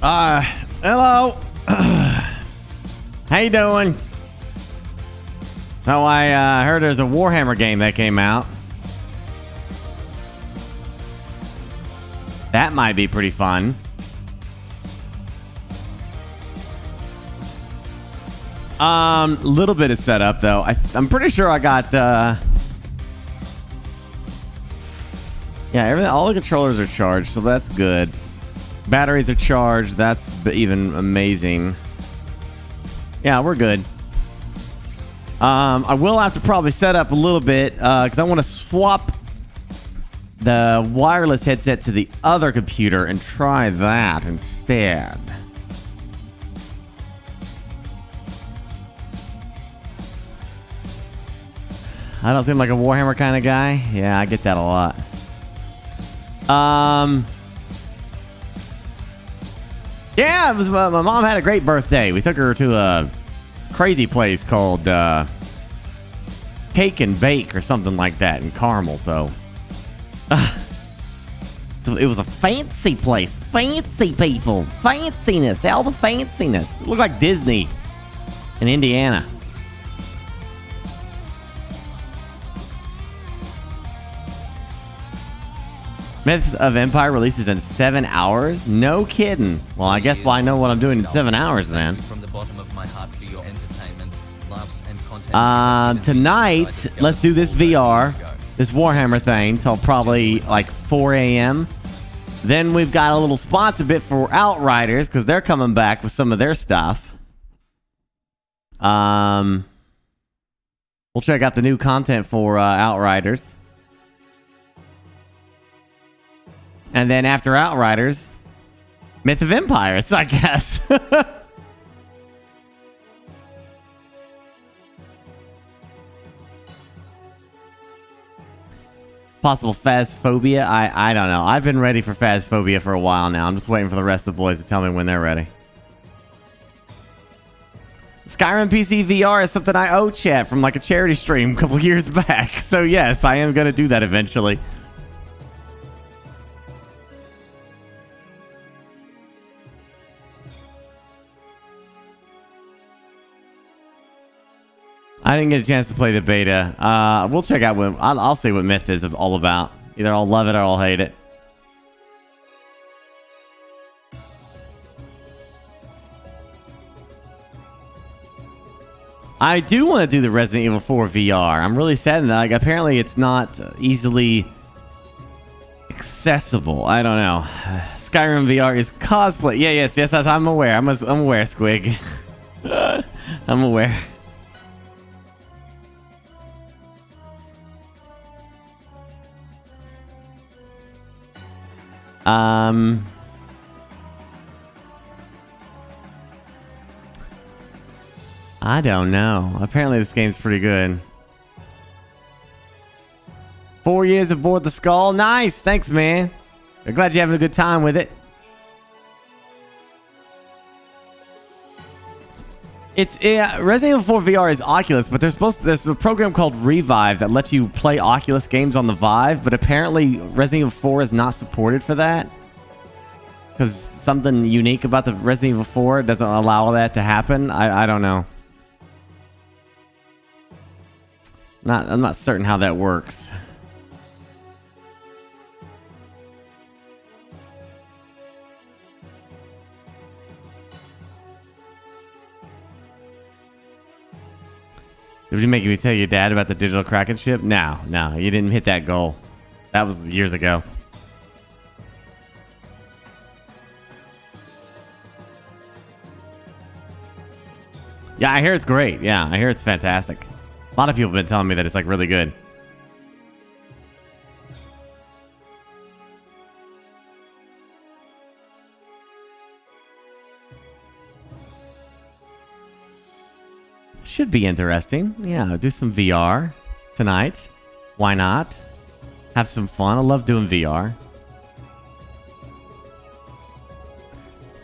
Hello. How you doing? So I heard there's a Warhammer game that came out. That might be pretty fun. Little bit of setup though. I'm pretty sure I got yeah, all the controllers are charged, so that's good. Batteries are charged. That's even amazing. Yeah, we're good. I will have to probably set up a little bit because I want to swap the wireless headset to the other computer and try that instead. I don't seem like a Warhammer kind of guy. Yeah, I get that a lot. Yeah, it was my mom had a great birthday. We took her to a crazy place called Cake and Bake or something like that in Carmel. So it was a fancy place. Fancy people. Fanciness. All the fanciness. It looked like Disney in Indiana. Myths of Empire releases in 7 hours? No kidding. Well, I guess I know what I'm doing in 7 hours then. From the bottom of my heart for your entertainment, loves and content. Tonight, let's do this VR, this Warhammer thing, till probably like 4 a.m. Then we've got a little sponsor bit for Outriders, because they're coming back with some of their stuff. We'll check out the new content for Outriders. And then after Outriders, Myth of Empires, I guess. Possible Phasphobia? I don't know. I've been ready for Phasphobia for a while now. I'm just waiting for the rest of the boys to tell me when they're ready. Skyrim PC VR is something I owe chat from like a charity stream a couple years back. So yes, I am going to do that eventually. I didn't get a chance to play the beta. We'll check out what... I'll see what Myth is all about. Either I'll love it or I'll hate it. I do want to do the Resident Evil 4 VR. I'm really sad that like, apparently it's not easily accessible. I don't know. Skyrim VR is cosplay. Yeah, yes, I'm aware. I'm aware, Squig. I'm aware. I don't know. Apparently this game's pretty good. 4 years aboard the Skull. Nice. Thanks, man. I'm glad you're having a good time with it. It's Resident Evil 4 VR is Oculus, but there's a program called Revive that lets you play Oculus games on the Vive, but apparently Resident Evil 4 is not supported for that. Because something unique about the Resident Evil 4 doesn't allow that to happen. I don't know. I'm not certain how that works. Did you make me tell your dad about the digital Kraken ship? No, you didn't hit that goal. That was years ago. Yeah, I hear it's great. Yeah, I hear it's fantastic. A lot of people have been telling me that it's like really good. Should be interesting. Yeah, do some VR tonight. Why not? Have some fun. I love doing VR.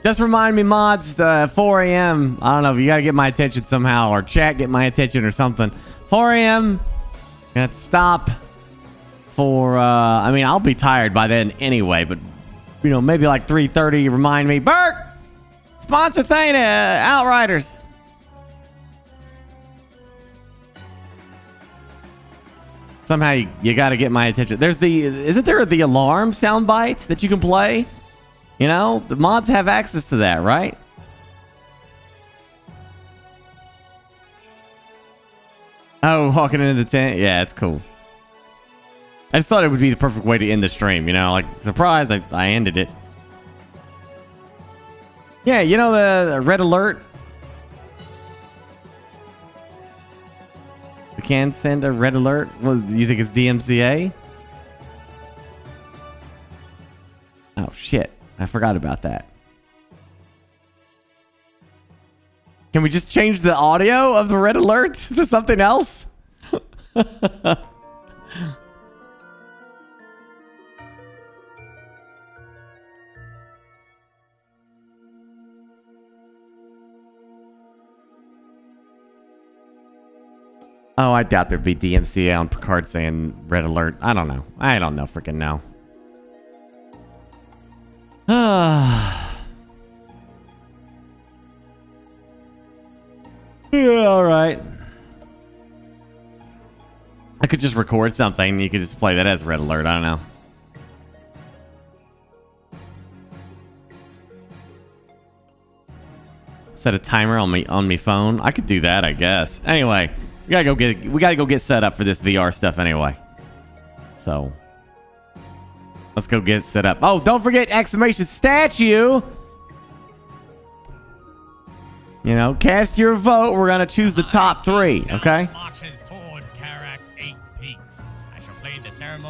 Just remind me, mods, 4 a.m. I don't know if you gotta get my attention somehow, or chat get my attention or something. 4 a.m. Gonna have to stop for, I mean, I'll be tired by then anyway, but, you know, maybe like 3:30, remind me, Burke, Sponsor thing, Outriders. Somehow you got to get my attention. There's isn't there the alarm soundbite that you can play? You know, the mods have access to that, right? Oh, walking into the tent. Yeah, it's cool. I just thought it would be the perfect way to end the stream, you know, like, surprise, I ended it. Yeah, you know the red alert? We can send a red alert? Well, do you think it's DMCA? Oh, shit. I forgot about that. Can we just change the audio of the red alert to something else? Oh, I doubt there'd be DMCA on Picard saying red alert. I don't know. I don't know. Freaking know. Yeah, all right. I could just record something. You could just play that as red alert. I don't know. Set a timer on me phone. I could do that, I guess. Anyway, we gotta go get set up for this VR stuff anyway. So let's go get set up. Oh, don't forget exclamation statue. You know, cast your vote. We're gonna choose the top 3. Okay.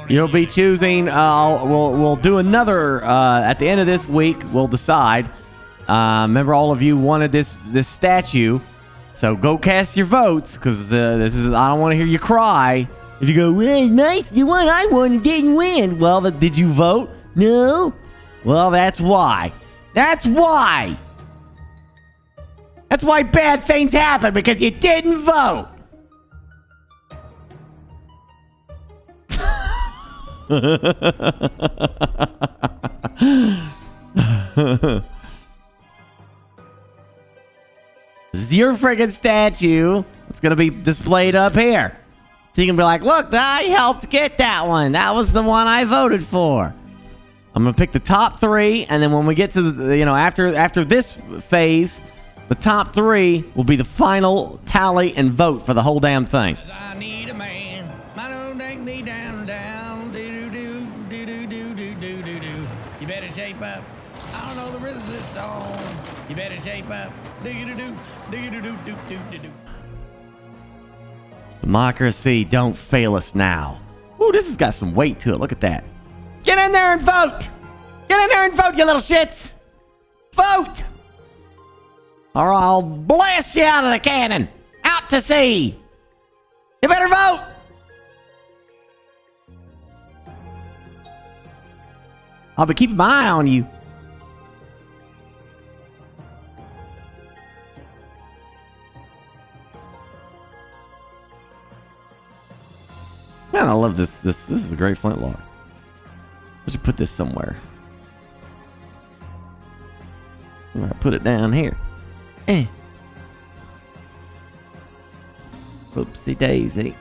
You'll be choosing. We'll do another at the end of this week. We'll decide. Remember, all of you wanted this statue, so go cast your votes, because this is. I don't want to hear you cry if you go, well, nice, you won, I won, and didn't win. Well, did you vote? No. Well, that's why. That's why. That's why bad things happen, because you didn't vote. This is your friggin' statue. It's gonna be displayed up here. So you can be like, look, I helped get that one. That was the one I voted for. I'm gonna pick the top 3, and then when we get to the, you know, after this phase, the top 3 will be the final tally and vote for the whole damn thing. I need a man. Don't take me down, down. Do. You better shape up. I don't know the rhythm of this song. You better shape up. Do. Democracy, don't fail us now. Ooh, this has got some weight to it. Look at that. Get in there and vote. Get in there and vote, you little shits. Vote. Or I'll blast you out of the cannon. Out to sea. You better vote. I'll be keeping my eye on you. Man, I love this. This is a great flintlock. I should put this somewhere. I'm gonna put it down here. Oopsie daisy.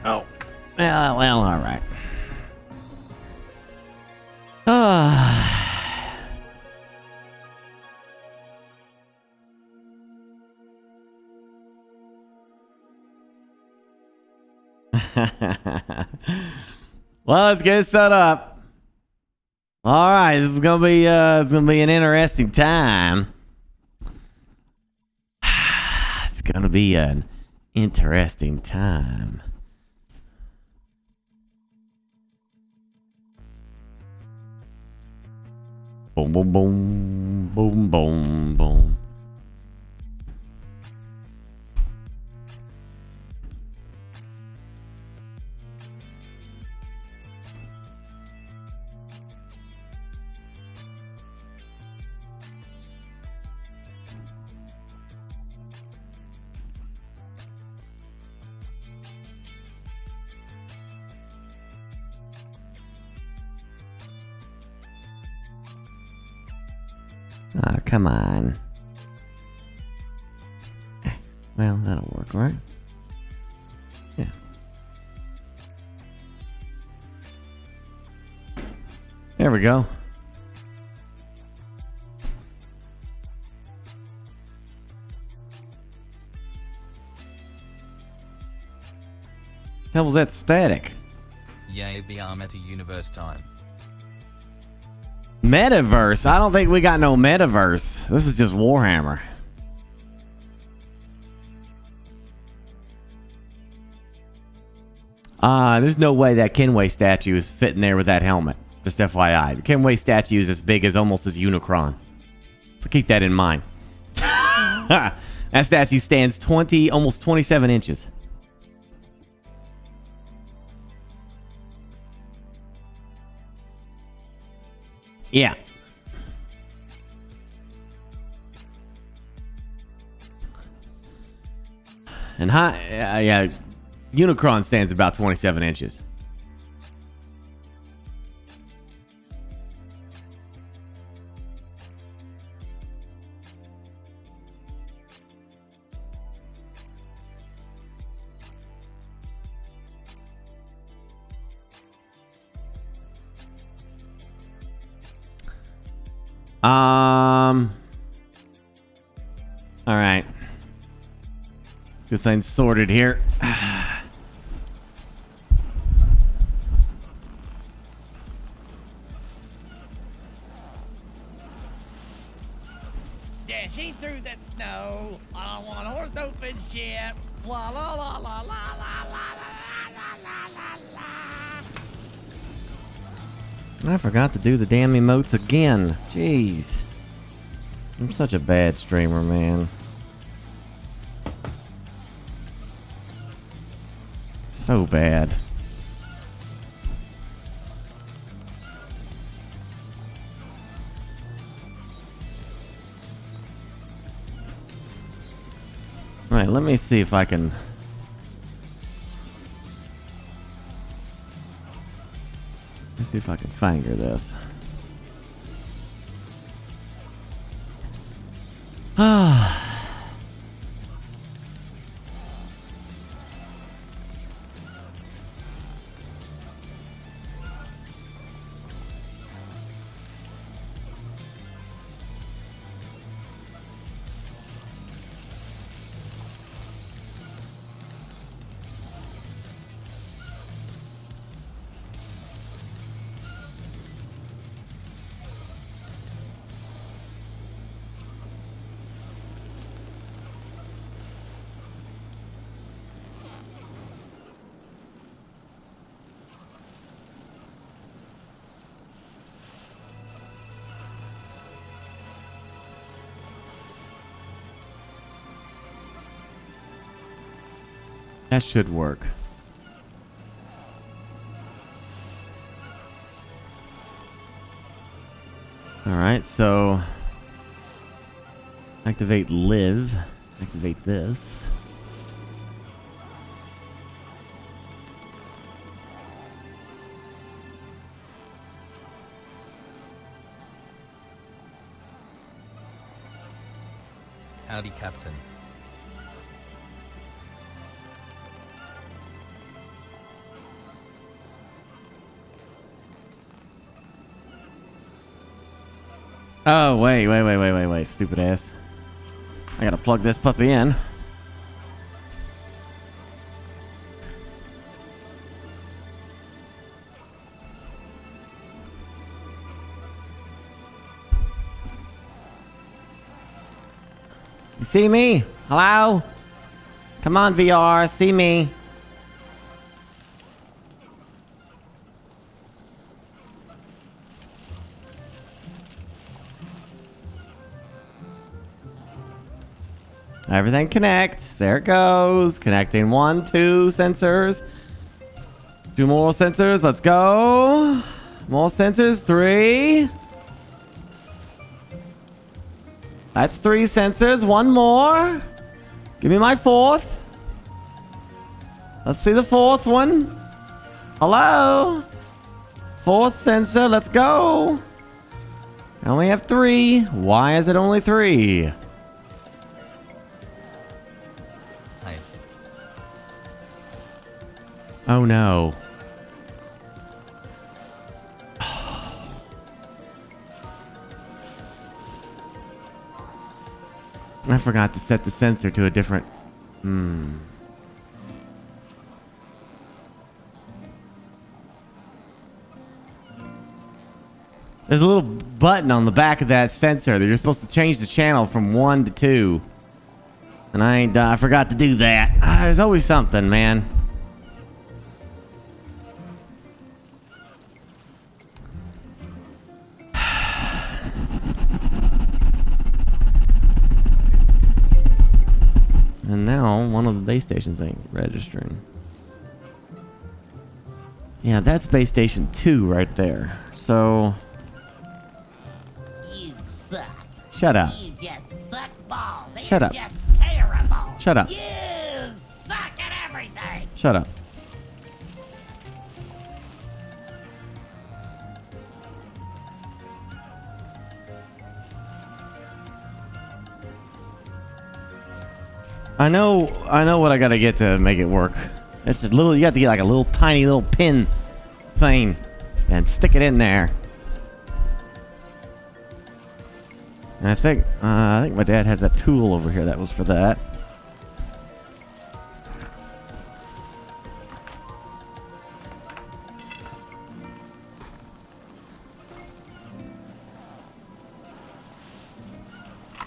Oh. Well, all right. Well, let's get it set up. All right, this is gonna be an interesting time. It's gonna be an interesting time. Boom, boom, boom, boom, boom, boom. come on. Well, that'll work, right? Yeah. There we go. Hell was that static? Yay, BR Meta Universe time. Metaverse? I don't think we got no metaverse. This is just Warhammer. There's no way that Kenway statue is fitting there with that helmet. Just FYI. The Kenway statue is as big as almost as Unicron. So keep that in mind. That statue stands almost 27 inches. Yeah. And yeah, Unicron stands about 27 inches. All right. Let's get things sorted here. Dashing through that snow on one horse open ship. La la la la la la la la la la la. I forgot to do the damn emotes again. Jeez. I'm such a bad streamer, man. So bad. Alright, let me see if I can... Let's see if I can finger this. Ah. That should work. Alright, so activate live. Activate this. Howdy, Captain. Oh, wait, stupid ass. I gotta plug this puppy in. You see me? Hello? Come on, VR, see me. Everything connect. There it goes. Connecting 1, 2 sensors. 2 more sensors. Let's go. More sensors. 3. That's 3 sensors. 1 more. Give me my 4th. Let's see the 4th one. Hello. 4th sensor. Let's go. I only have 3. Why is it only 3? Hi. Oh no. I forgot to set the sensor to a different... There's a little button on the back of that sensor that you're supposed to change the channel from 1 to 2. And I forgot to do that. There's always something, man. And now one of the base stations ain't registering. Yeah, that's base station 2 right there. So... You suck. Shut up. You just suck balls. Shut You're up. just terrible. Shut up. You suck at everything. Shut up. I know what I gotta get to make it work. It's a little, you got to get like a little tiny little pin thing and stick it in there. And I think my dad has a tool over here that was for that.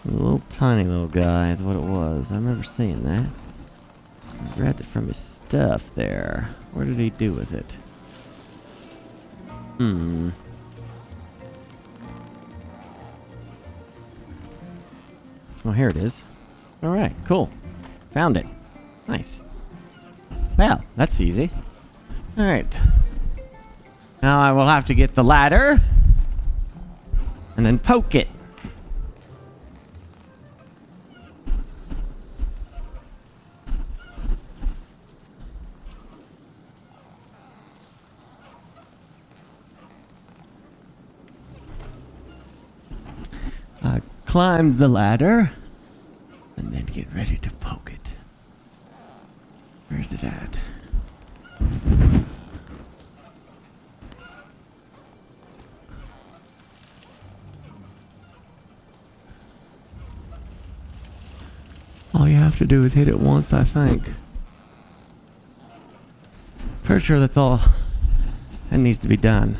A little tiny little guy is what it was. I remember seeing that. I grabbed it from his stuff there. What did he do with it? Oh, here it is. Alright, cool. Found it. Nice. Well, that's easy. Alright. Now I will have to get the ladder. And then poke it. Climb the ladder and then get ready to poke it. Where's it at? All you have to do is hit it once, I think. Pretty sure that's all that needs to be done.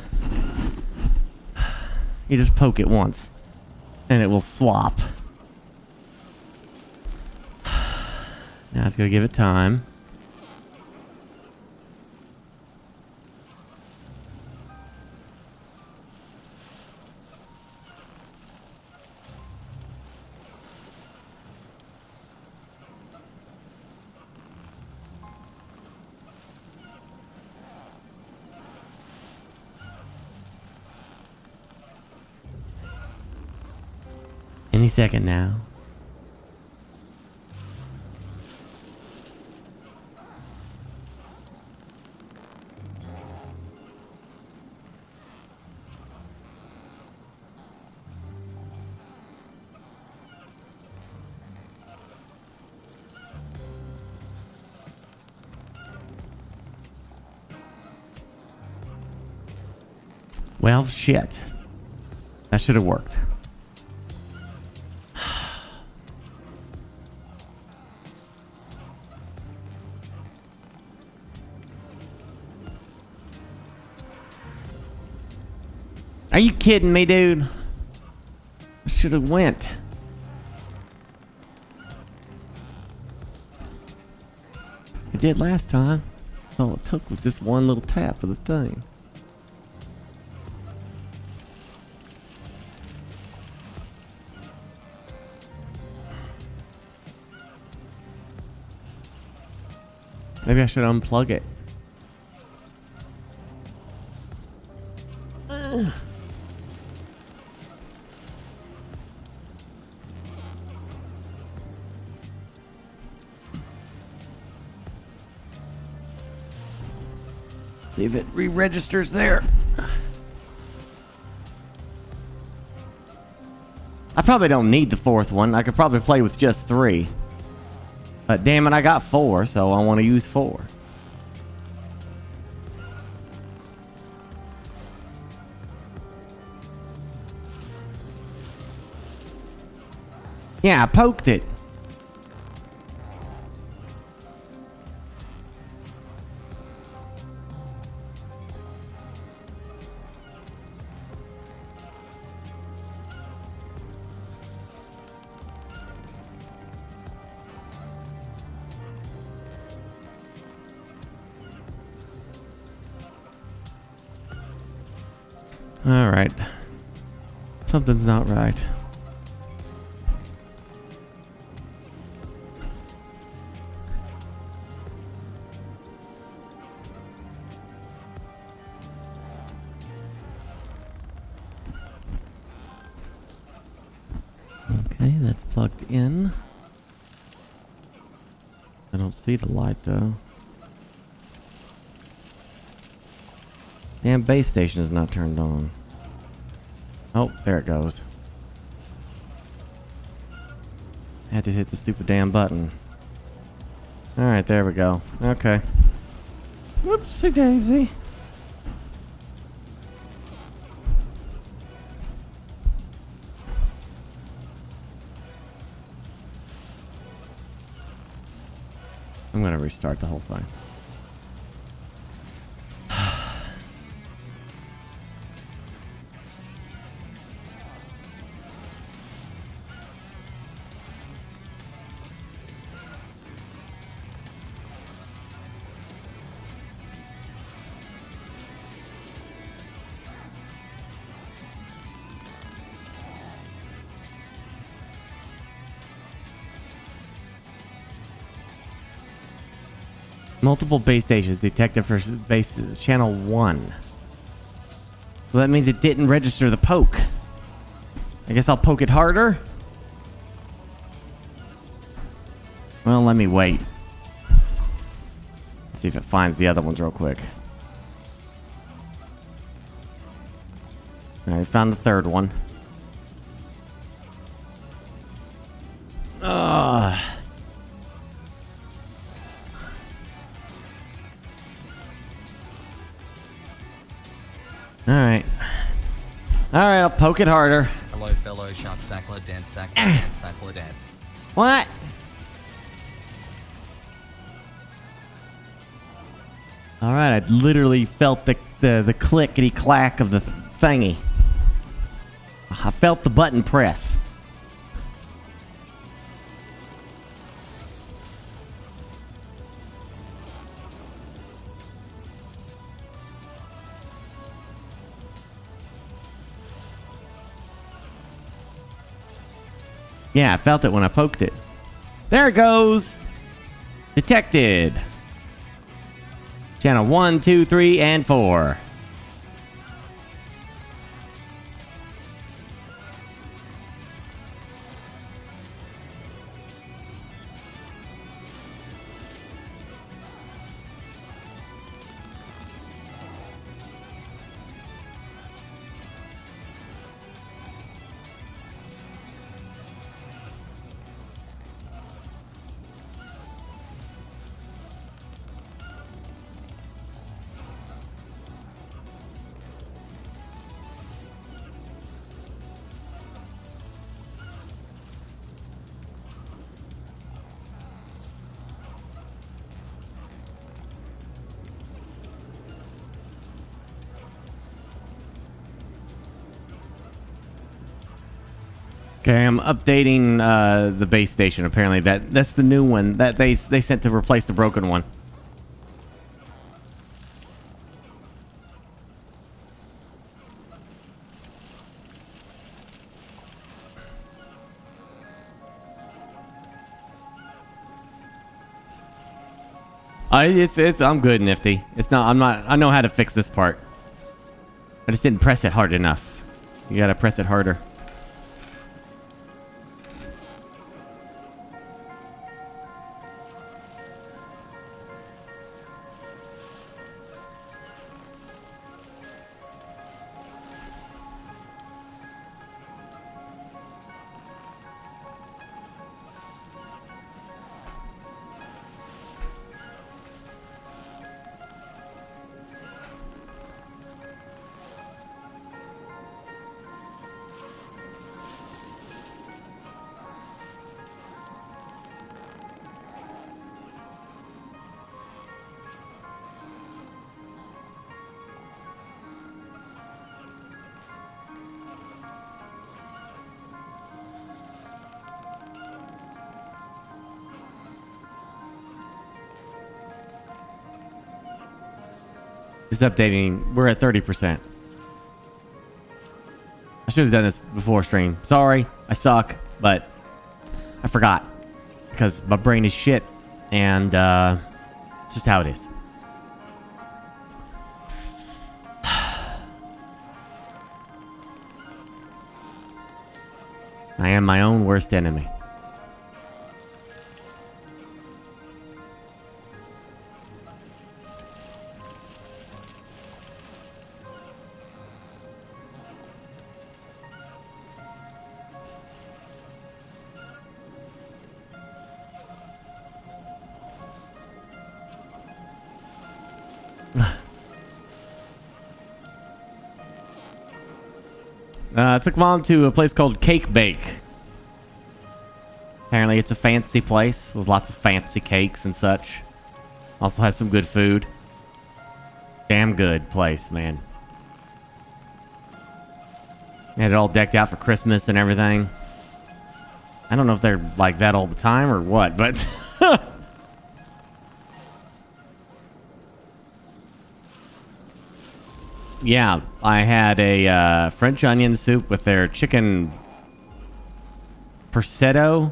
You just poke it once. And it will swap. Now it's gonna give it time. Any second now. Well, shit. That should have worked. Are you kidding me, dude? I should have went. I did last time. All it took was just one little tap of the thing. Maybe I should unplug it. See if it re-registers there. probably don't need the 4th one. I could probably play with just 3. But damn it, I got 4, so I want to use 4. Yeah, I poked it. All right. Something's not right. Okay, that's plugged in. I don't see the light though. Damn, base station is not turned on. Oh, there it goes. Had to hit the stupid damn button. Alright, there we go. Okay. Whoopsie daisy. I'm gonna restart the whole thing. Multiple base stations detected for base channel 1. So that means it didn't register the poke. I guess I'll poke it harder. Well, let me wait. See if it finds the other ones real quick. Alright, found the 3rd one. Ugh. Alright. Alright, I'll poke it harder. Hello, fellow shark sackler, dance sackler, dance sackler, dance. What? Alright, I literally felt the clickety clack of the thingy. I felt the button press. Yeah, I felt it when I poked it. There it goes. Detected. Channel 1, 2, 3, and 4. Okay, I'm updating the base station. Apparently, that's the new one that they sent to replace the broken one. I'm good, Nifty. I know how to fix this part. I just didn't press it hard enough. You gotta press it harder. is updating. We're at 30%. I should have done this before stream. Sorry, I suck, but I forgot because my brain is shit, and it's just how it is. I am my own worst enemy. I took Mom to a place called Cake Bake. Apparently it's a fancy place with lots of fancy cakes and such. Also has some good food. Damn good place, man. They had it all decked out for Christmas and everything. I don't know if they're like that all the time or what, but... Yeah, I had a French onion soup with their chicken prosciutto.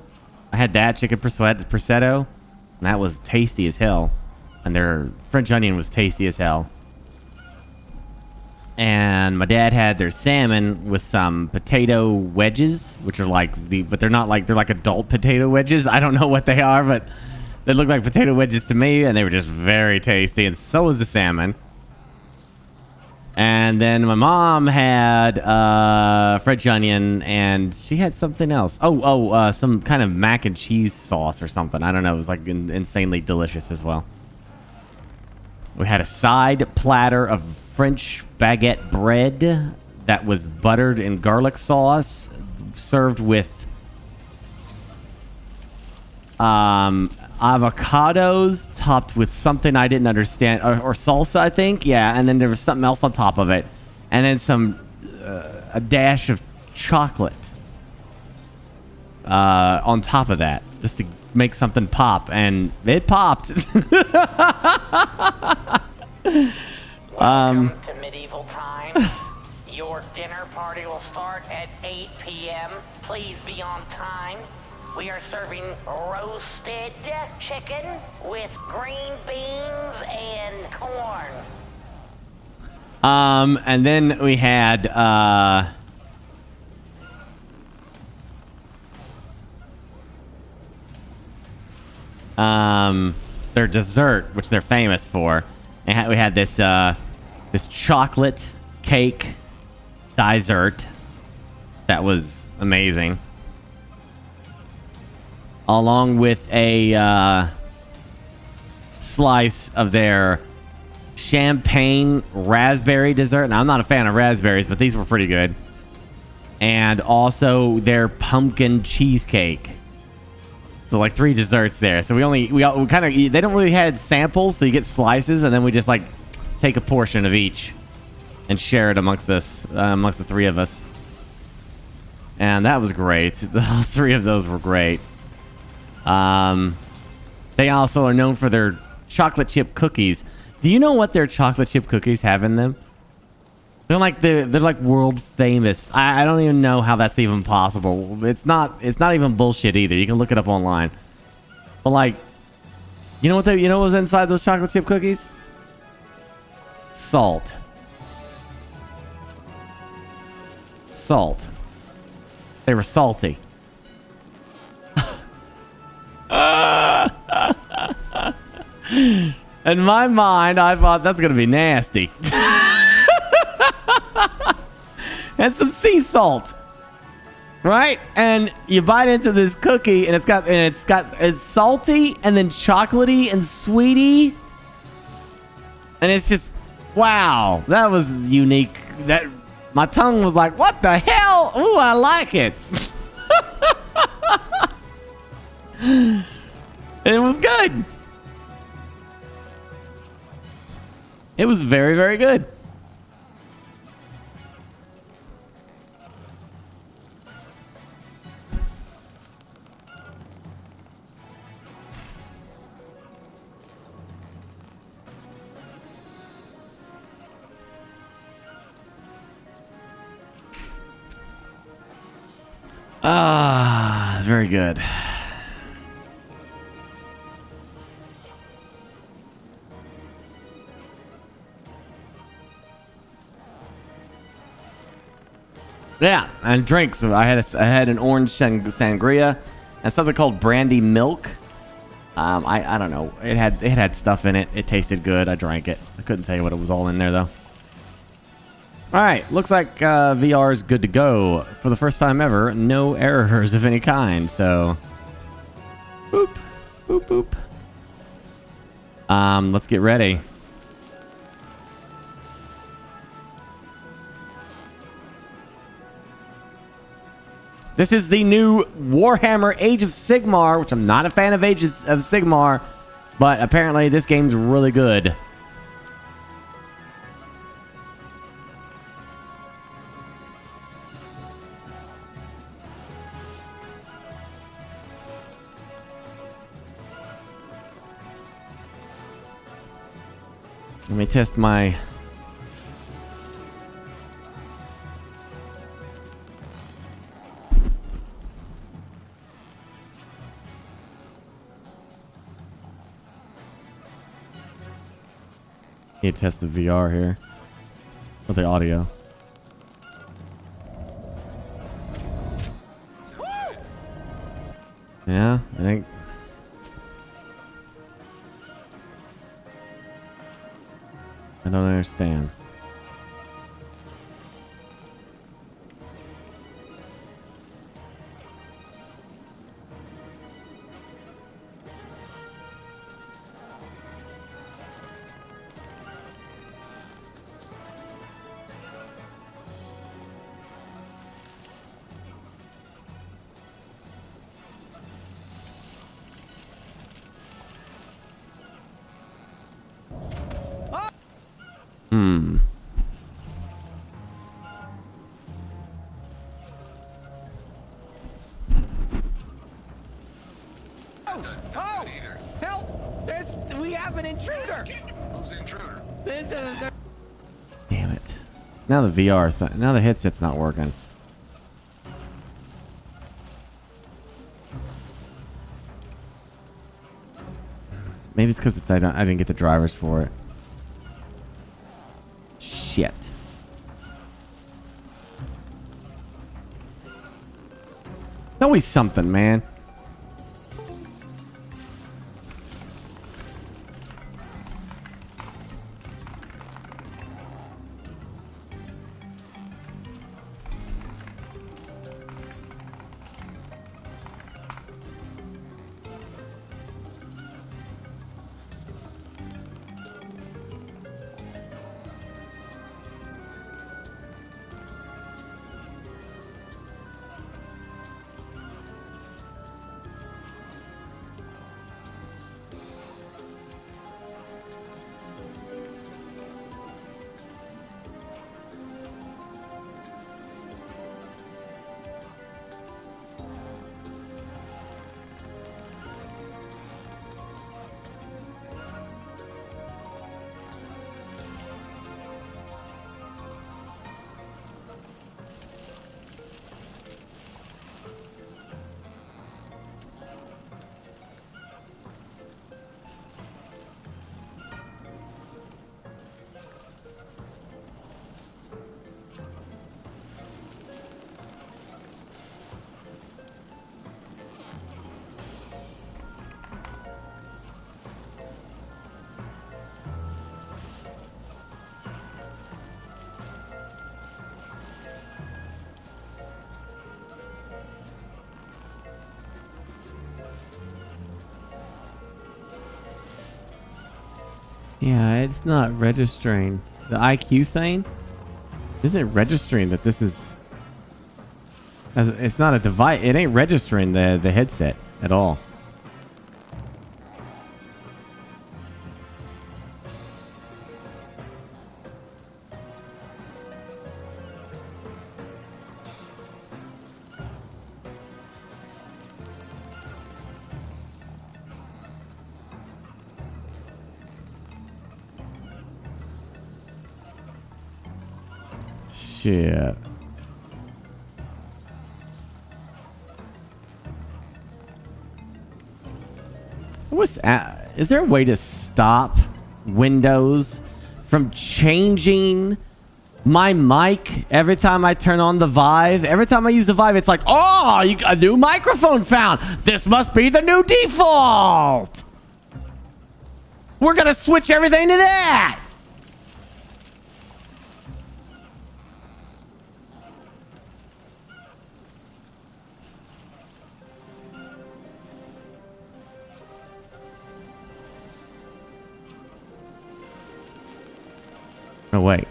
I had that chicken prosciutto, and that was tasty as hell. And their French onion was tasty as hell. And my dad had their salmon with some potato wedges, which are like but they're not like, they're like adult potato wedges. I don't know what they are, but they look like potato wedges to me, and they were just very tasty, and so was the salmon. And then my mom had French onion, and she had something else. Some kind of mac and cheese sauce or something. I don't know. It was like insanely delicious as well. We had a side platter of French baguette bread that was buttered in garlic sauce, served with avocados topped with something I didn't understand, or salsa, I think. Yeah, and then there was something else on top of it, and then a dash of chocolate on top of that, just to make something pop, and it popped. Welcome to medieval times. Your dinner party will start at 8 p.m. Please be on time. We are serving roasted chicken with green beans and corn. And then we had their dessert, which they're famous for. And we had this this chocolate cake dessert that was amazing, along with a slice of their champagne raspberry dessert. Now, I'm not a fan of raspberries, but these were pretty good. And also their pumpkin cheesecake. So like 3 desserts there. So we kind of, they don't really had samples, so you get slices, and then we just like take a portion of each and share it amongst us, amongst the 3 of us. And that was great. The 3 of those were great. They also are known for their chocolate chip cookies. Do you know what their chocolate chip cookies have in them? They're like world famous. I don't even know how that's even possible. It's not even bullshit either. You can look it up online. But like, you know what was inside those chocolate chip cookies? Salt. Salt. They were salty. In my mind, I thought that's gonna be nasty. And some sea salt, right? And you bite into this cookie, and it's salty and then chocolatey and sweety, and it's just, wow, that was unique. That my tongue was like, what the hell? Ooh, I like it. And it was good. It was very, very good. very good. Yeah, and drinks. I had an orange sangria and something called brandy milk. I don't know. It had stuff in it. It tasted good. I drank it. I couldn't tell you what it was all in there though. All right, looks like VR is good to go for the first time ever. No errors of any kind. So, boop, boop, boop. Let's get ready. This is the new Warhammer Age of Sigmar, which I'm not a fan of Age of Sigmar, but apparently this game's really good. Let me test my... Need to test the VR here. With the audio. Yeah, I think... I don't understand. Oh! Help! We have an intruder! Who's the intruder? Damn it. Now the VR now the headset's not working. Maybe it's because I didn't get the drivers for it. Shit. Always something, man. Yeah, it's not registering. The IQ thing isn't registering that this is... It's not a device. It ain't registering the headset at all. Shit. Is there a way to stop Windows from changing my mic every time I turn on the Vive? Every time I use the Vive, it's like, oh, a new microphone found. This must be the new default. We're going to switch everything to that. Oh, wait.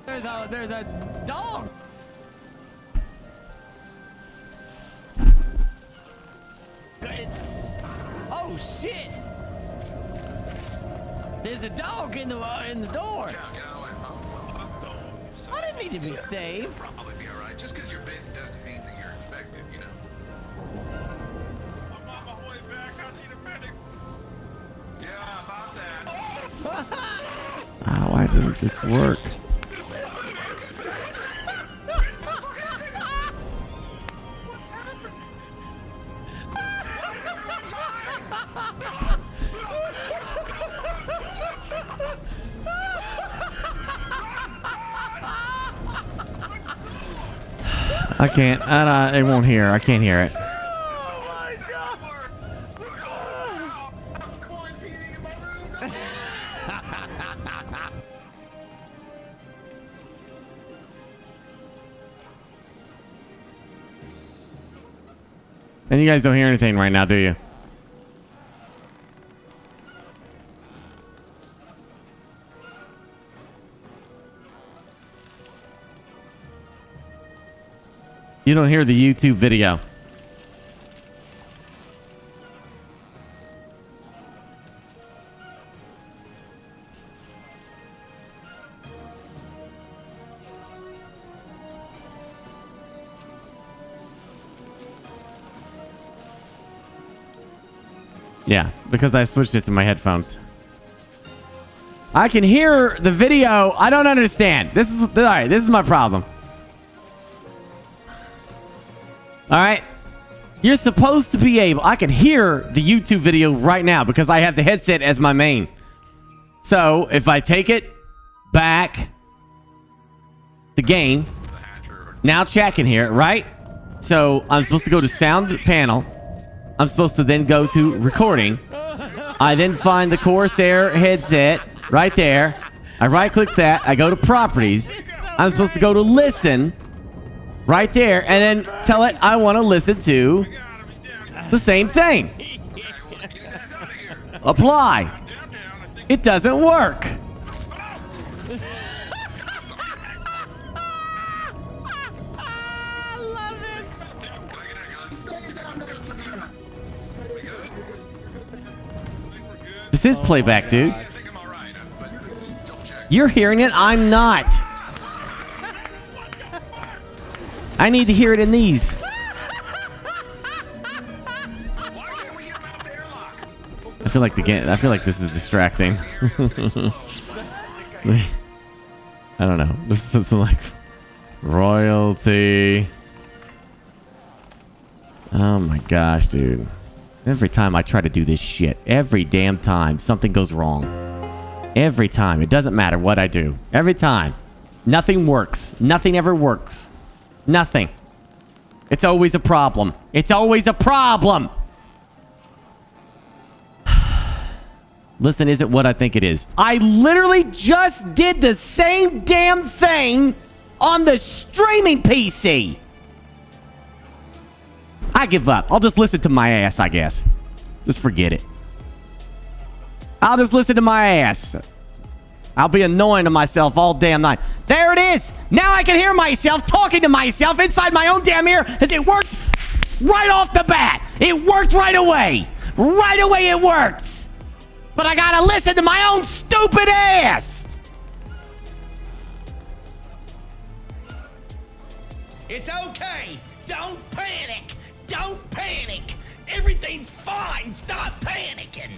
There's a dog. Oh shit! There's a dog in the door. I didn't need to be saved. Probably be alright. Just because you're bitten doesn't mean that you're infected, you know. I'm on my way back. I need a medic. Yeah, about that. Why doesn't this work? I can't. It won't hear. I can't hear it. Oh my god! I'm quarantining in my room. And you guys don't hear anything right now, do you? You don't hear the YouTube video. Yeah, because I switched it to my headphones. I can hear the video. I don't understand. This is all right. This is my problem. All right. You're supposed to be able... I can hear the YouTube video right now because I have the headset as my main. So if I take it back the game, now chat can hear it, right? So I'm supposed to go to sound panel. I'm supposed to then go to recording. I then find the Corsair headset right there. I right click that. I go to properties. I'm supposed to go to listen right there and then tell it I want to listen to the same thing. Apply. It doesn't work. This is playback, dude. You're hearing it. I'm not. I need to hear it in these. I feel like this is distracting. I don't know. Just put some like royalty. Oh my gosh, dude. Every time I try to do this shit, every damn time something goes wrong. Every time. It doesn't matter what I do. Every time. Nothing works. Nothing ever works. Nothing. It's always a problem. It's always a problem. Listen isn't what I think it is. I literally just did the same damn thing on the streaming PC. I give up. I'll just listen to my ass, I guess. Just forget it. I'll just listen to my ass. I'll be annoying to myself all damn night. There it is. Now I can hear myself talking to myself inside my own damn ear as it worked right off the bat. It worked right away. Right away it worked. But I gotta listen to my own stupid ass. It's okay. Don't panic. Don't panic. Everything's fine. Stop panicking.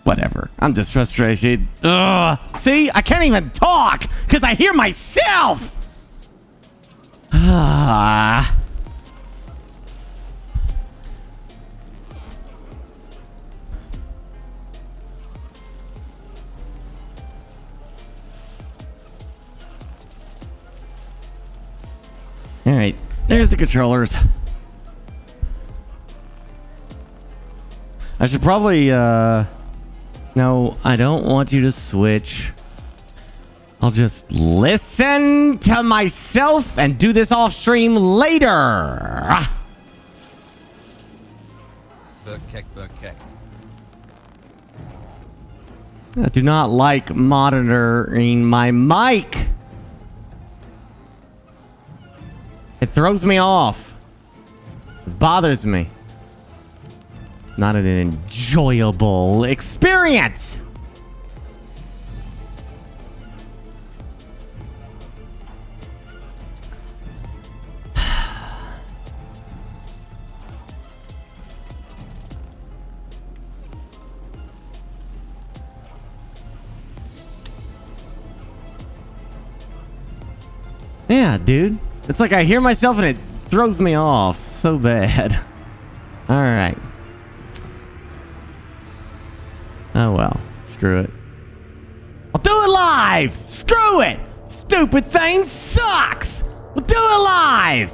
Whatever. I'm just frustrated. Ugh. See? I can't even talk because I hear myself. Ah. All right, there's the controllers. I should probably, no, I don't want you to switch. I'll just listen to myself and do this off stream later. BurkeBlack. I do not like monitoring my mic. It throws me off. It bothers me. Not an enjoyable experience. Yeah, dude. It's like I hear myself and it throws me off so bad. All right. Oh well, screw it. I'll do it live! Screw it! Stupid thing sucks! We'll do it live!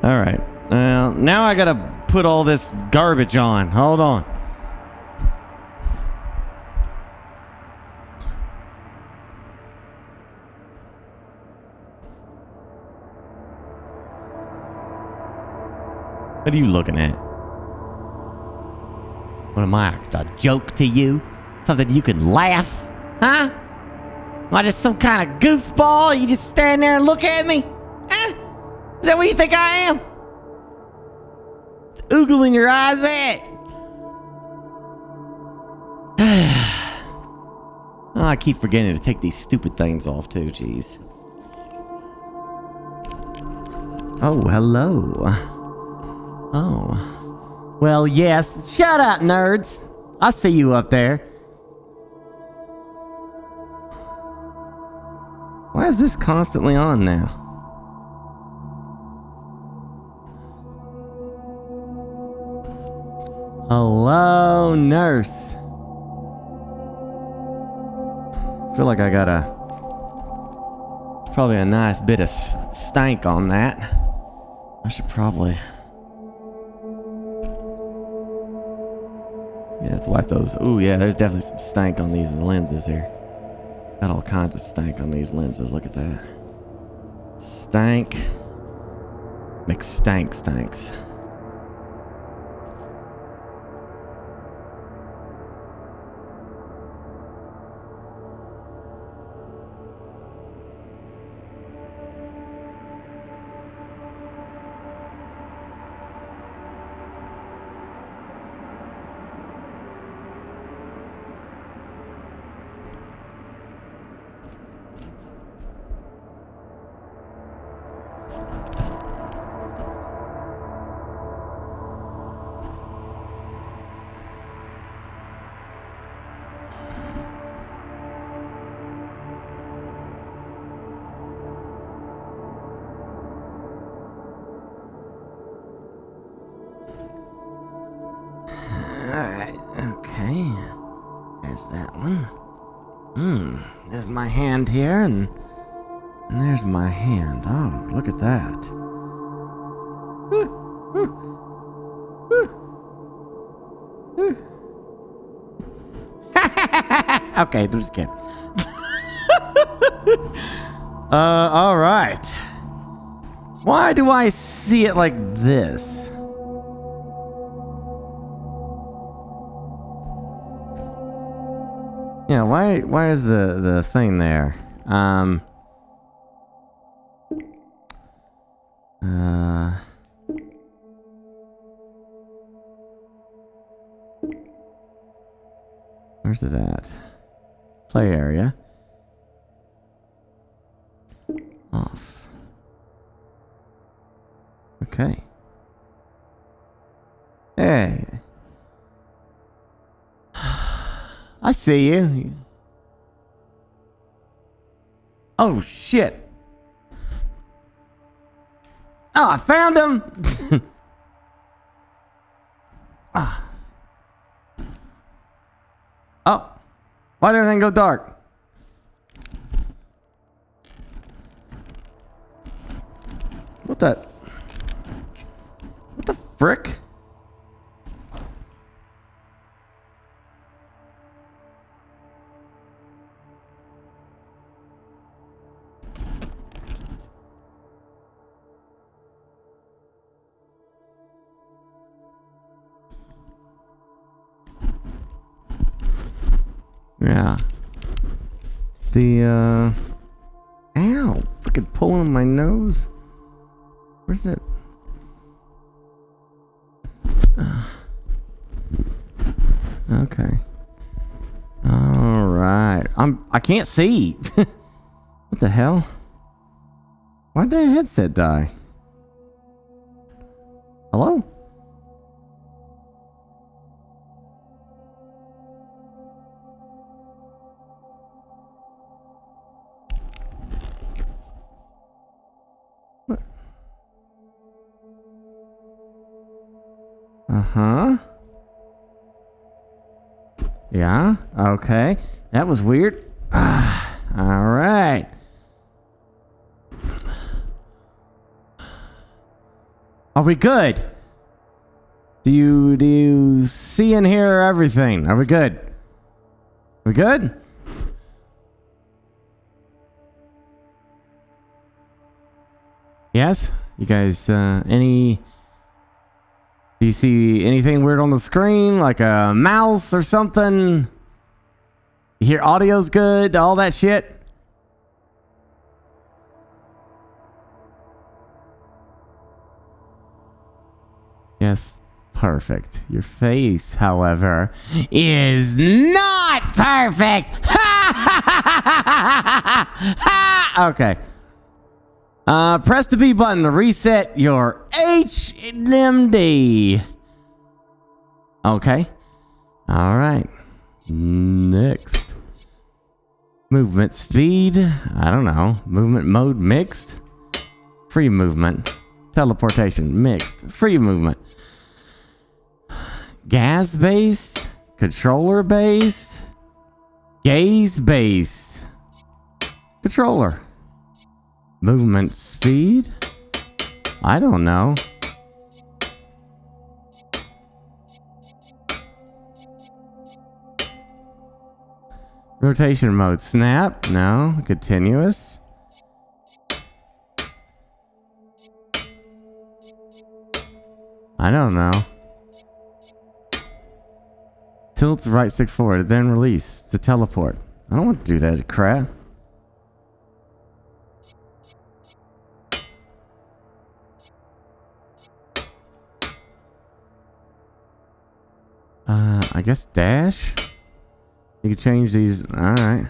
Alright. Well, now I gotta put all this garbage on. Hold on. What are you looking at? What am I, a joke to you? Something you can laugh? Huh? Am I just some kind of goofball? You just stand there and look at me? Huh? Is that what you think I am? Oogling your eyes at? Oh, I keep forgetting to take these stupid things off too, jeez. Oh, hello. Oh. Well, yes. Shut up, nerds. I see you up there. Why is this constantly on now? Hello, nurse. I feel like I got probably a nice bit of stank on that. I should probably... Yeah, let's wipe those. Ooh, yeah, there's definitely some stank on these lenses here. Got all kinds of stank on these lenses. Look at that. Stank. McStank stanks. There's my hand here, and there's my hand. Oh, look at that. Okay, I'm just kidding. All right. Why do I see it like this? Yeah, why is the thing there? Where's it at? Play area. Off. Okay. Yeah. I see you. Oh, shit. Oh, I found him. Oh. Why did everything go dark? What the? What the frick? Yeah. The, ow! Freaking pulling on my nose. Where's that? Okay. Alright. I can't see. What the hell? Why'd that headset die? Hello? What? Uh-huh. Yeah, okay. That was weird. Alright. Are we good? Do you see and hear everything? Are we good? We good? Yes? You guys, do you see anything weird on the screen? Like a mouse or something? You hear audio's good? All that shit? Yes. Perfect. Your face, however, is not perfect! Okay. Press the B button to reset your HMD. Okay. Alright. Next. Movement speed. I don't know. Movement mode mixed. Free movement. Teleportation mixed. Free movement. Gas based. Controller based. Gaze based. Controller. Movement speed? I don't know. Rotation mode. Snap? No. Continuous? I don't know. Tilt right stick forward, then release to teleport. I don't want to do that crap. I guess dash? You can change these. Alright.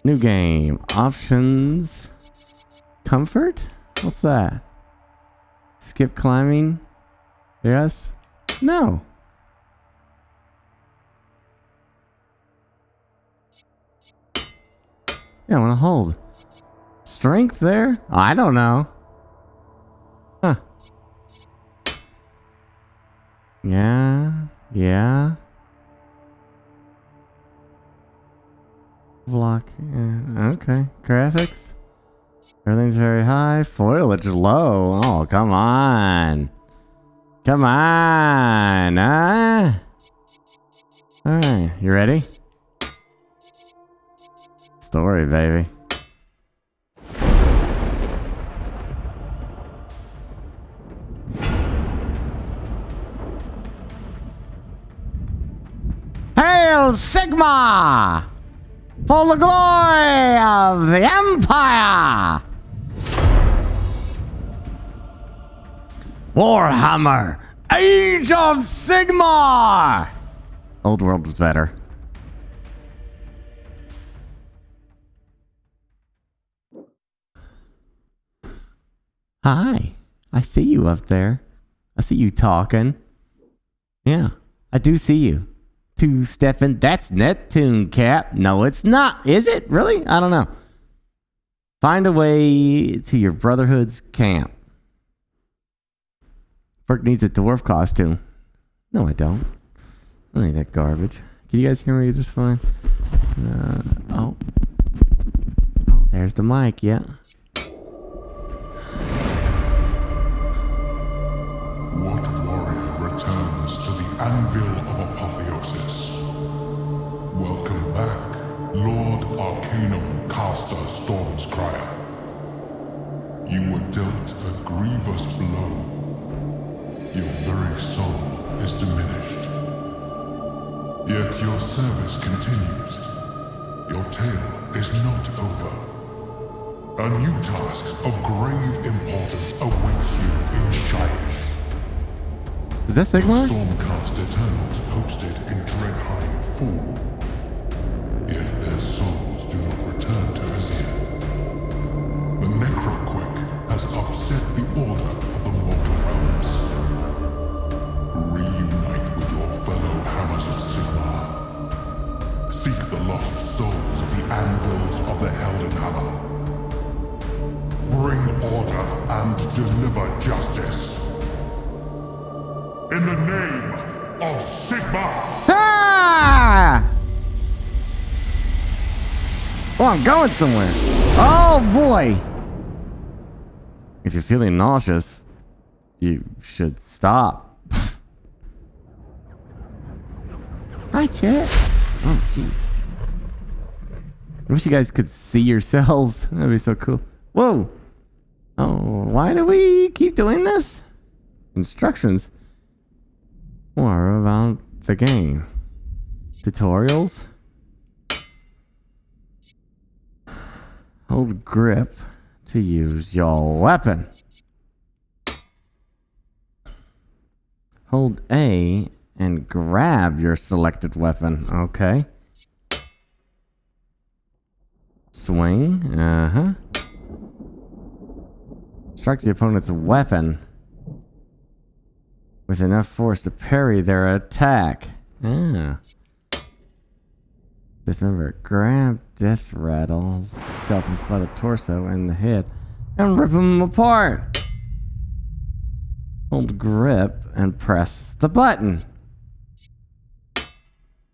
New game. Options. Comfort? What's that? Skip climbing? Yes? No. Yeah, I want to hold. Strength there? I don't know. Huh. Yeah. Block. Okay. Graphics. Everything's very high. Foliage low. Oh, come on. Come on. Alright. You ready? Story, baby. Hail Sigmar! For the glory of the Empire! Warhammer! Age of Sigmar! Old world was better. Hi. I see you up there. I see you talking. Yeah, I do see you. Two-stepping. That's Neptune, Cap. No, it's not. Is it? Really? I don't know. Find a way to your Brotherhood's camp. Burke needs a dwarf costume. No, I don't. I don't need that garbage. Can you guys hear me just fine? Oh, there's the mic. Yeah. What warrior returns to the anvil of apotheosis? Welcome back, Lord Arcanum Caster Stormscryer. You were dealt a grievous blow. Your very soul is diminished. Yet your service continues. Your tale is not over. A new task of grave importance awaits you in Shyish. Is that Sigmar? Stormcast Eternals posted in Dreadheim fall. Yet their souls do not return to Elysium. The Necroquake has upset the order of the mortal realms. Reunite with your fellow Hammers of Sigmar. Seek the lost souls of the anvils of the Heldenhammer. Bring order and deliver justice. In the name of Sigmar! Ah! Oh, I'm going somewhere. Oh, boy. If you're feeling nauseous, you should stop. Hi, chat. Oh, jeez. I wish you guys could see yourselves. That'd be so cool. Whoa. Oh, why do we keep doing this? Instructions. More about the game. Tutorials. Hold grip to use your weapon. Hold A and grab your selected weapon. Okay. Swing. Uh-huh. Strike the opponent's weapon with enough force to parry their attack. Ah. Just remember, grab death rattles skeletons by the torso and the head and rip them apart. Hold grip and press the button.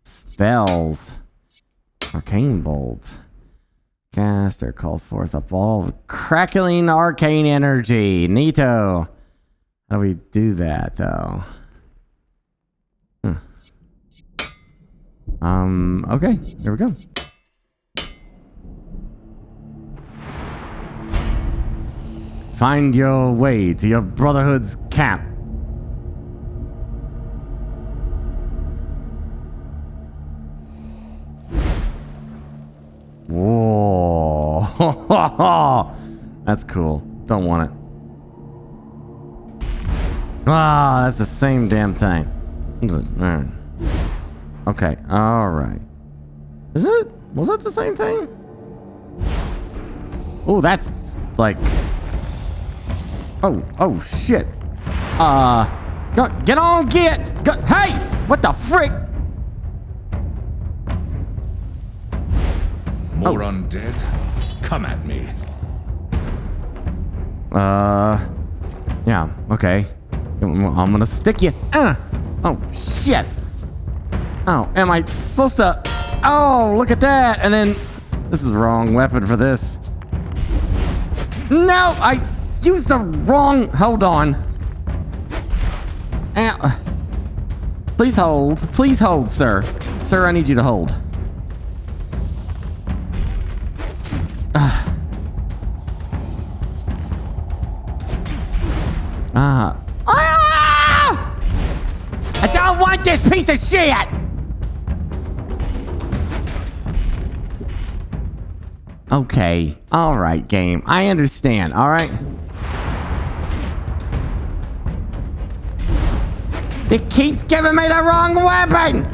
Spells. Arcane Bolt. Caster calls forth a ball of crackling arcane energy. Neato. How do we do that, though? Okay, there we go. Find your way to your Brotherhood's camp. Whoa. That's cool. Don't want it. Ah, that's the same damn thing. Okay, alright. Is it? Was that the same thing? Oh, that's like... Oh, shit. Get on, hey! What the frick? More undead? Come at me. Yeah, okay. I'm gonna stick you. Oh, shit. Oh, am I supposed to... Oh, look at that. And then... This is the wrong weapon for this. No, I used the wrong... Hold on. Ow. Please hold. Please hold, sir. Sir, I need you to hold. I don't want this piece of shit! Okay. Alright, game. I understand, alright? It keeps giving me the wrong weapon!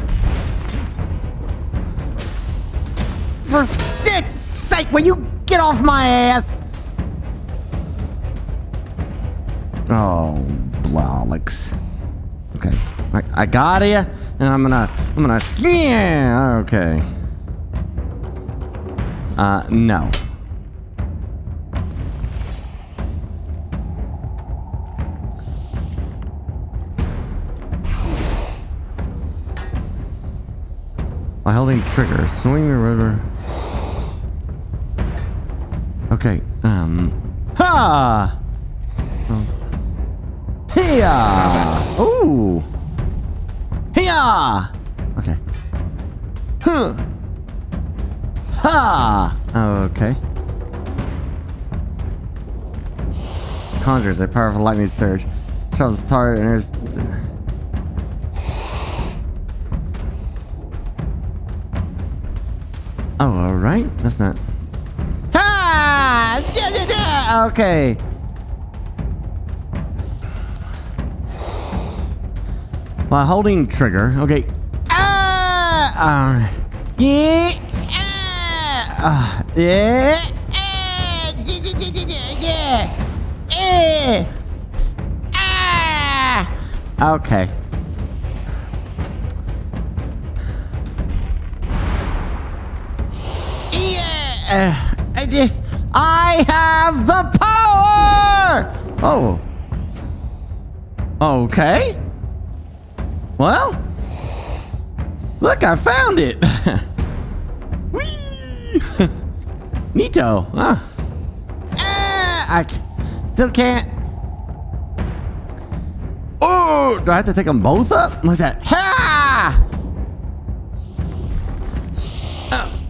For shit's sake, will you get off my ass? Oh, blollocs. Okay. I got you, and I'm gonna, yeah, okay. No. By holding trigger, swing the rotor. Okay, ha! Hiya! Ooh! Hiya! Okay. Huh! Ha! Okay. Conjures a powerful lightning surge. Charles Tart and there's. Oh, alright. That's not. Ha! Okay. While holding trigger. Okay. Ah! Yeah! Yeah! Okay. I have the power! Oh. Okay. Well. Look, I found it. Whee! Neato. Huh. I still can't. Oh, do I have to take them both up? What's that? Ha!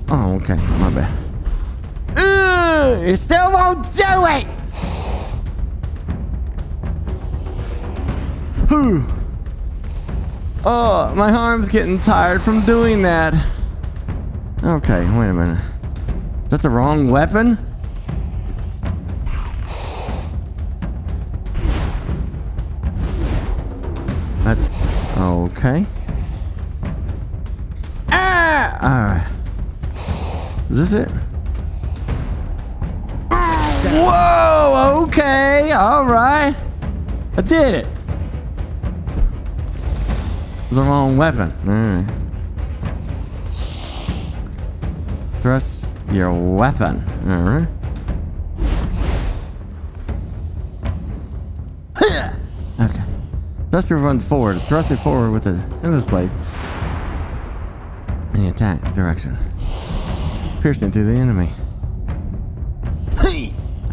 Oh, okay. My bad. It still won't do it! Whew. Oh, my arm's getting tired from doing that. Okay, wait a minute. Is that the wrong weapon? That... Okay. Alright. Is this it? Whoa! Okay, alright. I did it. It's the wrong weapon. Alright. Thrust your weapon. Alright. Okay. Thrust your run forward. Thrust it forward with the end of the slate in the attack direction. Piercing through the enemy.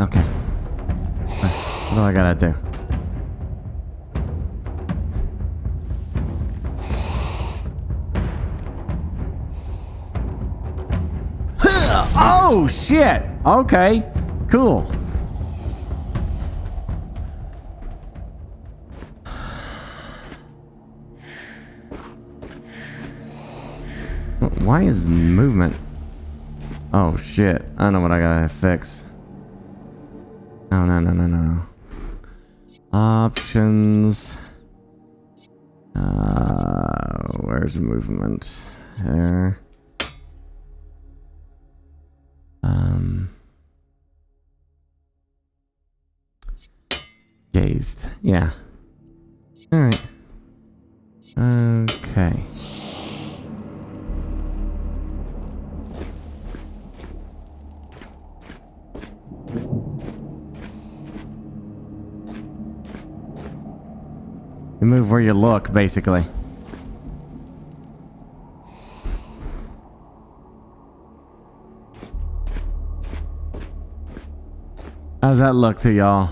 Okay. What do I gotta do? Oh shit! Okay, cool. Why is movement? Oh shit! I know what I gotta fix. No. Options. Where's movement? There. Gazed. Yeah. Alright. Okay. You move where you look, basically. How's that look to y'all?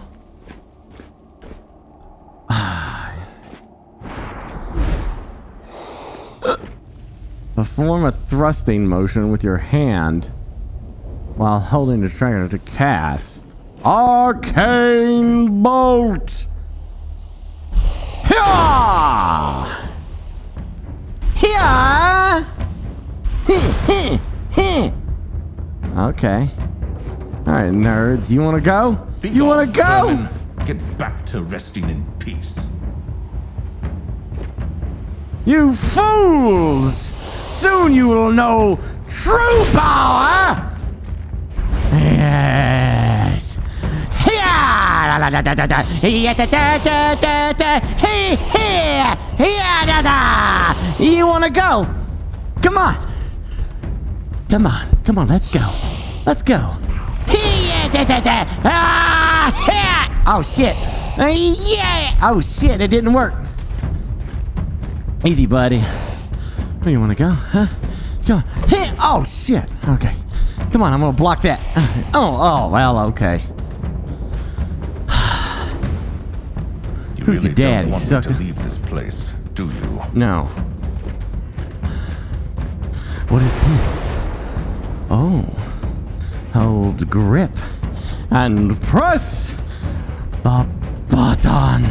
Perform a thrusting motion with your hand while holding the trigger to cast Arcane Bolt. Hiya! Hiya! Okay. Alright, nerds. You wanna go? You wanna go? Vermin. Get back to resting in peace. You fools! Soon you will know true power! Yes! Hiya! Yeah, da, da. You want to go? Come on. Come on. Come on. Let's go. Let's go. Yeah, da, da, da. Ah, yeah. Oh, shit. Yeah. Oh, shit. It didn't work. Easy, buddy. Where do you want to go? Huh? Come on. Oh, shit. Okay. Come on. I'm going to block that. Oh, well, okay. Who's your daddy, don't want sucker? me to leave this place, do you? No. What is this? Oh. Hold grip and press the button.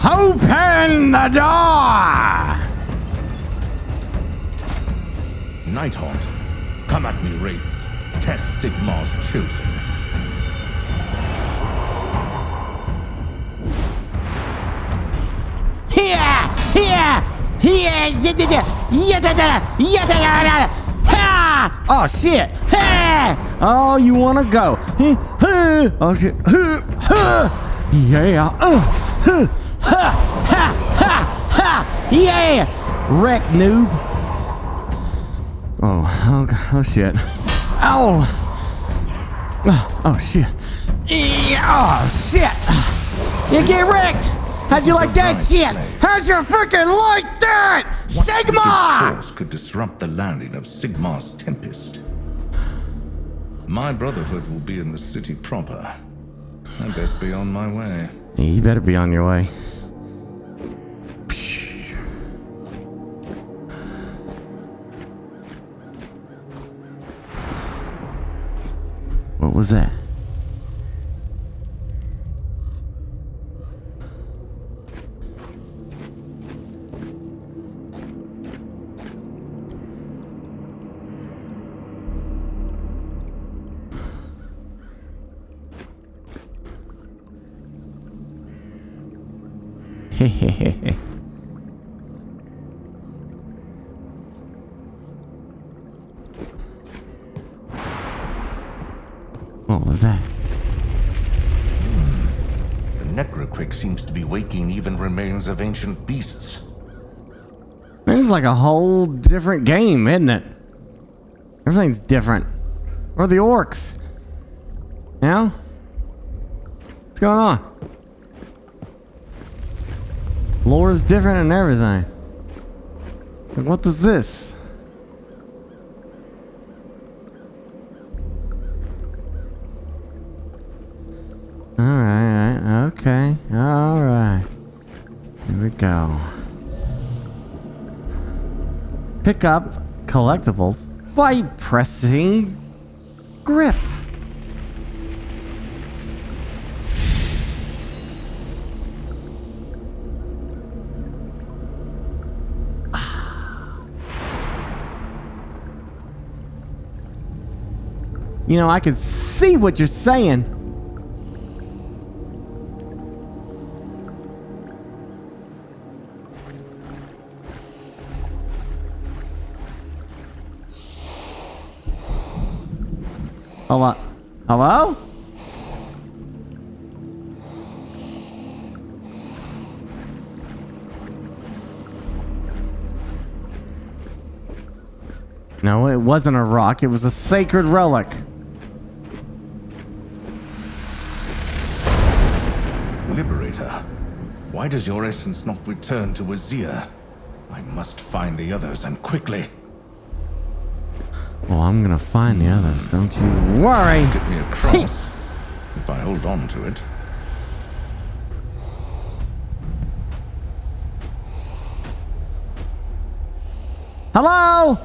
Open the door! Nighthaunt, come at me, Wraiths. Test Sigmar's chosen. Oh shit! Oh, you wanna go? Oh shit! Yeah! Yeah! Wreck, noob! Oh shit! Oh! Oh shit! Oh shit! You get wrecked! How'd you like that shit? How'd you freaking like that? Sigmar! Force could disrupt the landing of Sigmar's Tempest. My brotherhood will be in the city proper. I best be on my way. Yeah, you better be on your way. What was that? What was that? The Necroquick seems to be waking even remains of ancient beasts. It's like a whole different game, isn't it? Everything's different. Where are the orcs? Now? What's going on? Lore's different and everything. Like, what is this? Alright, okay. Alright. Here we go. Pick up collectibles by pressing grip. You know, I can see what you're saying. Hello? Hello? No, it wasn't a rock. It was a sacred relic. Liberator, why does your essence not return to Azir? I must find the others, and quickly. Well, I'm gonna find the others, don't you worry. Get me across, if I hold on to it. Hello?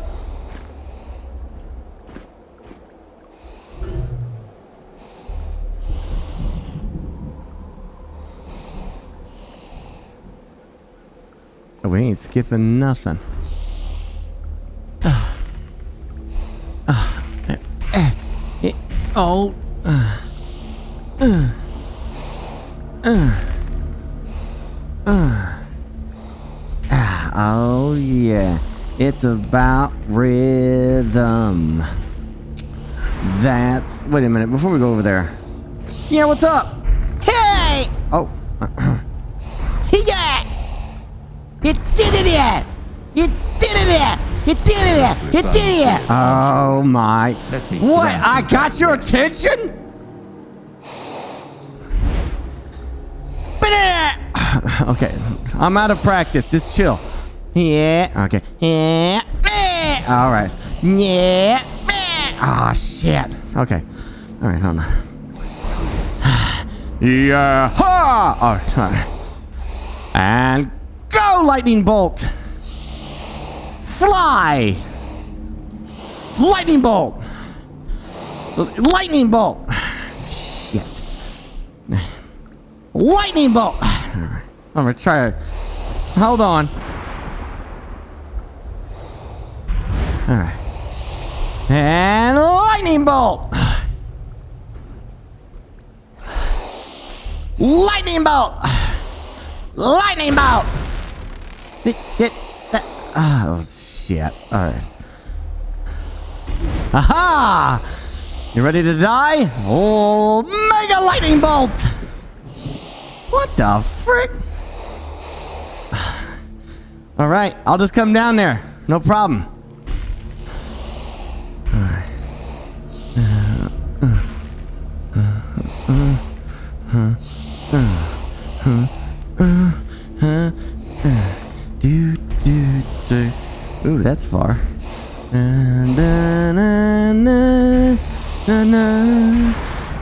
We ain't skipping nothing. Oh. Oh yeah. It's about rhythm. That's... Wait a minute, before we go over there. Yeah, what's up? Hey! Oh. Yeah! You did it! Yeah! You did it! Yeah! You did it! Yeah! You did it! Yeah! Oh my! What? I got your attention? Okay, I'm out of practice. Just chill. Yeah. Okay. Yeah. All right. Yeah. Ah, shit. Okay. All right. Hold on. Yeah. Ha! All right. And go, lightning bolt. Fly. Lightning bolt. Lightning bolt. Shit. Lightning bolt. I'm gonna try it. Hold on. All right. And lightning bolt. Lightning bolt. Lightning bolt. Oh shit. All right. Aha! You ready to die? Oh, mega lightning bolt. What the frick? All right, I'll just come down there. No problem. All right. Ooh, that's far.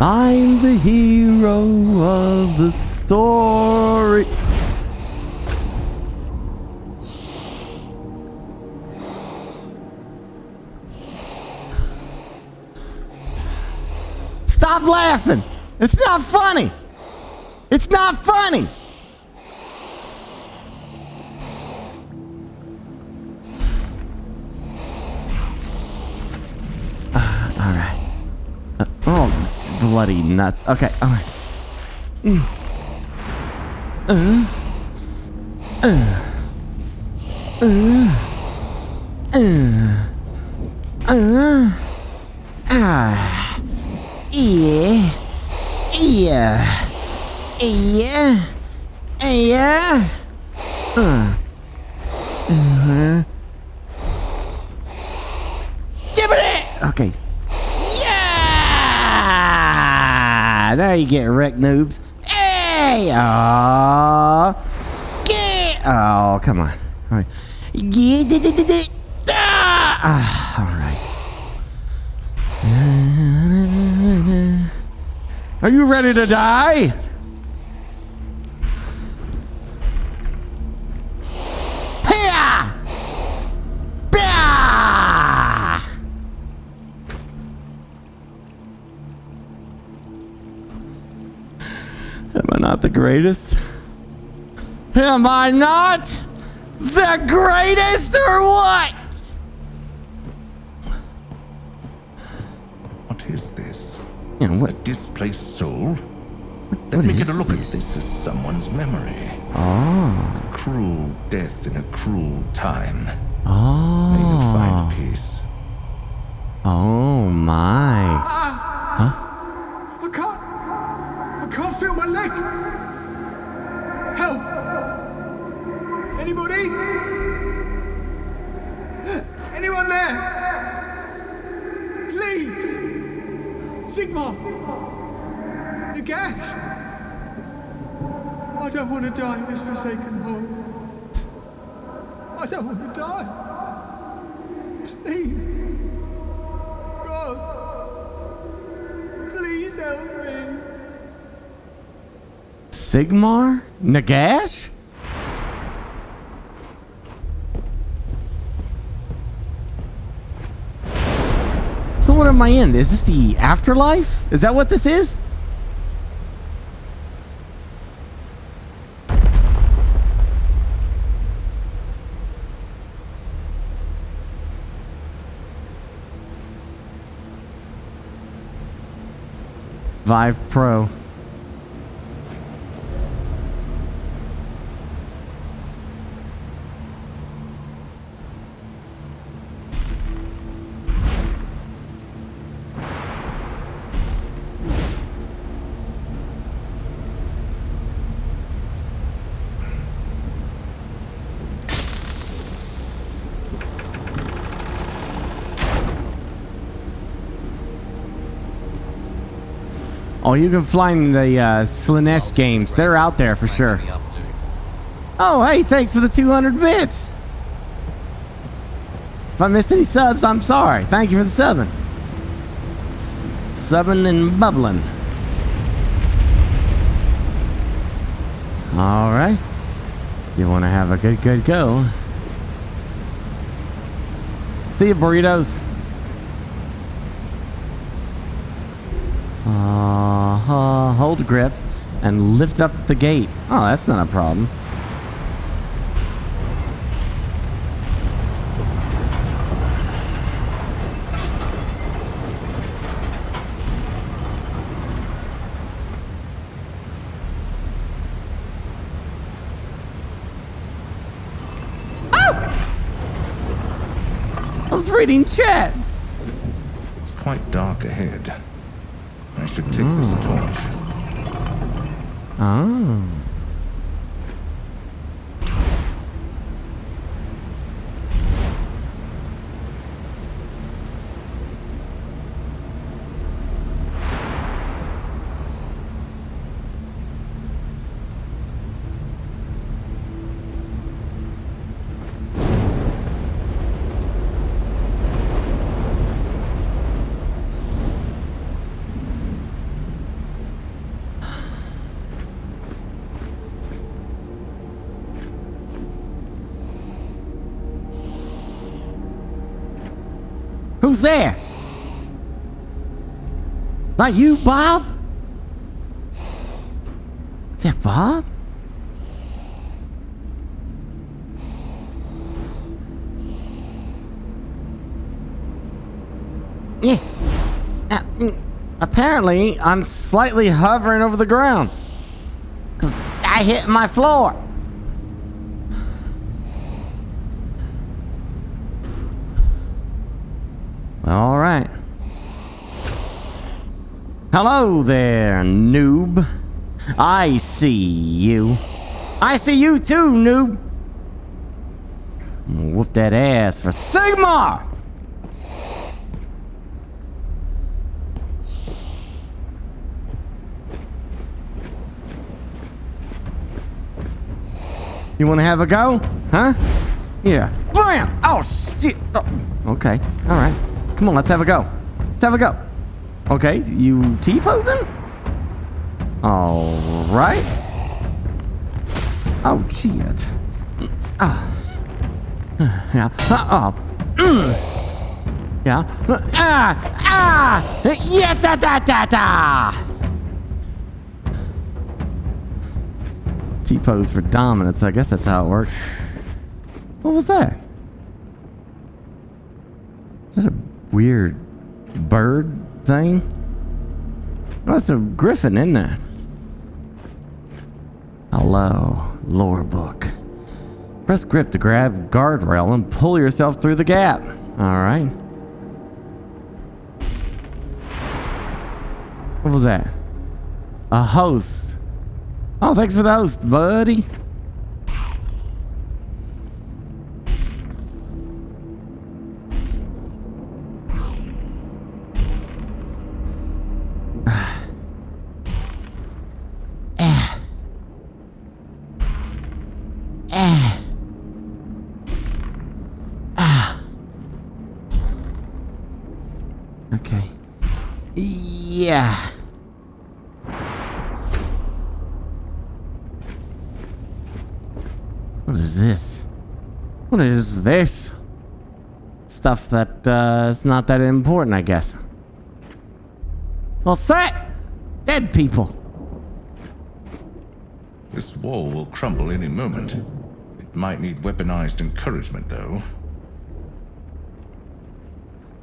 I'm the hero of the story. Stop laughing. It's not funny. It's not funny. All right. Oh, bloody nuts. Okay. All right. Yeah. Okay. Yeah! There you get wrecked, noobs. Hey! Oh, come on. All right. All right. Are you ready to die? Am I not the greatest? Am I not the greatest or what? What is this? Yeah, what? A displaced soul? Let me get a look at this as someone's memory. Oh. A cruel death in a cruel time. Oh. May you find peace. Oh my. Huh? I can't feel my legs. Help! Anybody? Anyone there? Please! Sigmar! Nagash! I don't want to die in this forsaken hole. I don't want to die. Please. Ross. Please help me. Sigmar? Nagash? So what am I in? Is this the afterlife? Is that what this is? Vive Pro. Oh, you can find the Slanesh games. They're out there for sure. Me up, dude. Oh, hey, thanks for the 200 bits. If I missed any subs, I'm sorry. Thank you for the subbing. Subbing and bubbling. All right. You want to have a good go. See you, burritos. Hold grip and lift up the gate. Oh, that's not a problem. I was reading chat. It's quite dark ahead. I should take this torch. Oh. Who's there? Not you, Bob? Is that Bob? Yeah. Apparently, I'm slightly hovering over the ground. 'Cause I hit my floor. All right. Hello there, noob. I see you. I see you too, noob. I'm gonna whoop that ass for Sigmar. You want to have a go? Huh? Yeah. Bam! Oh, shit. Oh. Okay. All right. Come on, let's have a go. Let's have a go. Okay, you T-posing? All right. Oh, shit. Ah. Yeah. Yeah. Yeah, da. T-pose for dominance. I guess that's how it works. What was that? Is that a weird bird thing? Oh, that's a griffin, isn't it? Hello, lore book. Press grip to grab guardrail and pull yourself through the gap. Alright. What was that? A host. Oh, thanks for the host, buddy. Okay. Yeah. What is this? What is this? Stuff that is not that important, I guess. Well, set! Dead people. This wall will crumble any moment. It might need weaponized encouragement, though.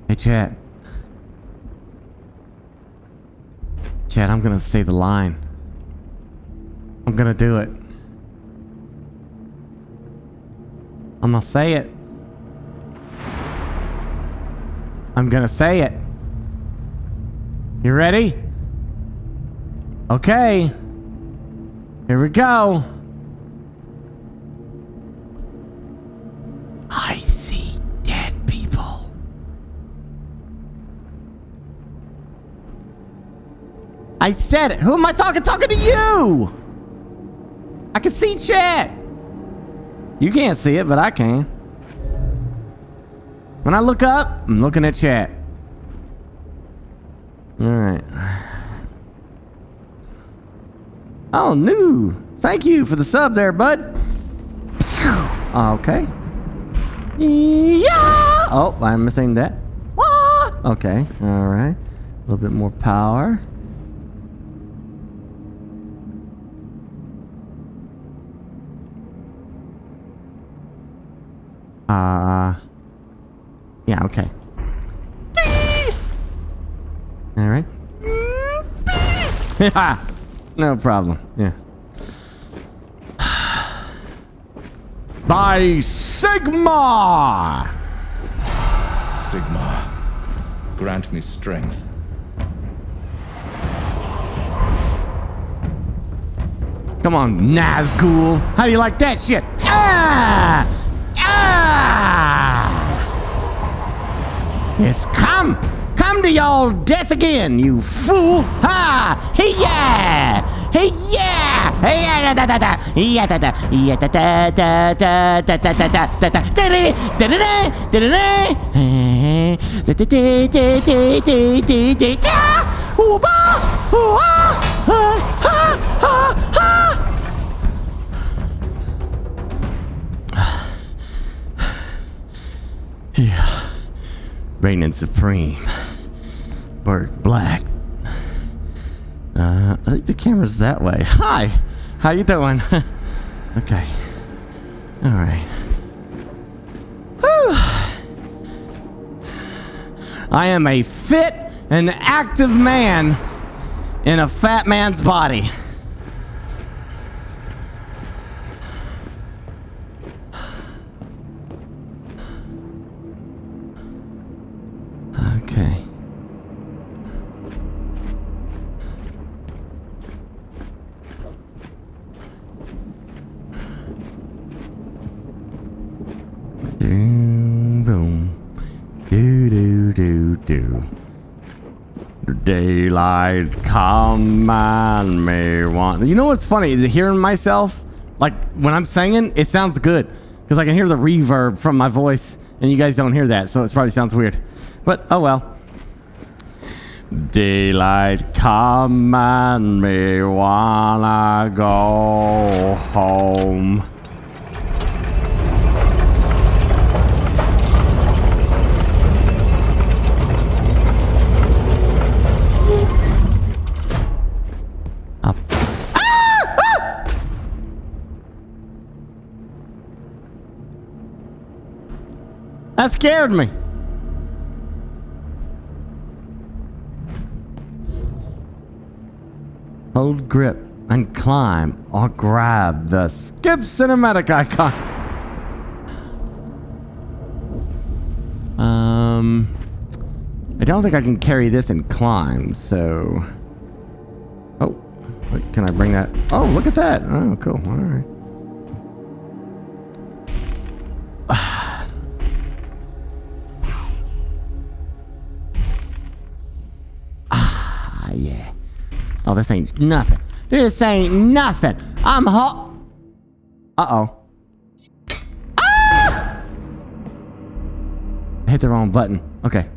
Hey, chat. Chat, I'm gonna say the line. I'm gonna do it. I'm gonna say it. I'm gonna say it. You ready? Okay. Here we go. I see dead people. I said it. Who am I talking? Talking to you. I can see chat. You can't see it, but I can. When I look up, I'm looking at chat. All right. Oh, new. Thank you for the sub there, bud. Okay. Yeah. Oh, I'm missing that. Okay. All right. A little bit more power. Yeah, okay. All right. No problem. Yeah. By Sigmar! Sigmar, grant me strength. Come on, Nazgul. How do you like that shit? Ah! Ah! Yes, come to your death again, you fool! Ha! Hey yeah! Hey yeah! Hey yeah! Da da da! Yeah da da! Yeah da da da da da da da da da da da da da da da. Yeah, reigning supreme. BurkeBlack. I think the camera's that way. Hi, how you doing? Okay. All right. Whew. I am a fit and active man in a fat man's body. Okay. Boom, boom. Do, do, do, do. Daylight come and me want. You know what's funny is hearing myself, like when I'm singing, it sounds good because I can hear the reverb from my voice, and you guys don't hear that, so it probably sounds weird. But oh well. Daylight come and me wanna go home. Up. That scared me. Hold grip and climb or grab the skip cinematic icon. I don't think I can carry this and climb, so... Oh, wait, can I bring that? Oh, look at that. Oh, cool. All right. Yeah. Oh, this ain't nothing. This ain't nothing. I'm hot. Uh-oh. Ah! I hit the wrong button. Okay.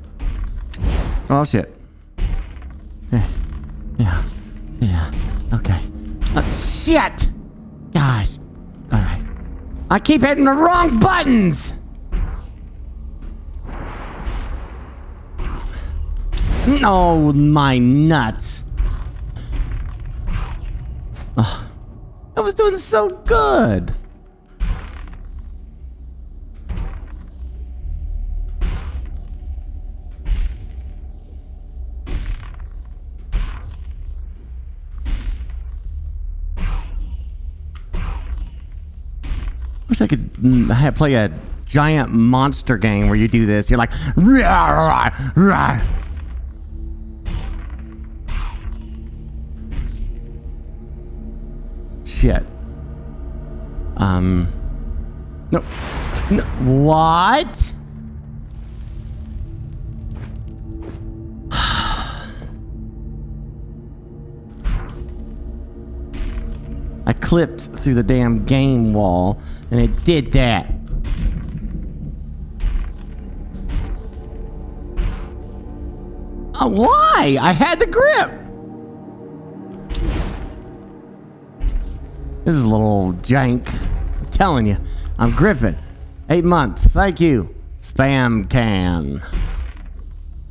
Oh, shit. Yeah. Okay. Shit! Gosh. Alright. I keep hitting the wrong buttons! Oh, my nuts. Oh, I was doing so good. Wish I could play a giant monster game where you do this. You're like, rah, rah, rah. Shit. No. What? clipped through the damn game wall, and it did that. Oh, why? I had the grip. This is a little jank. I'm telling you, I'm gripping. 8 months. Thank you, Spam Can,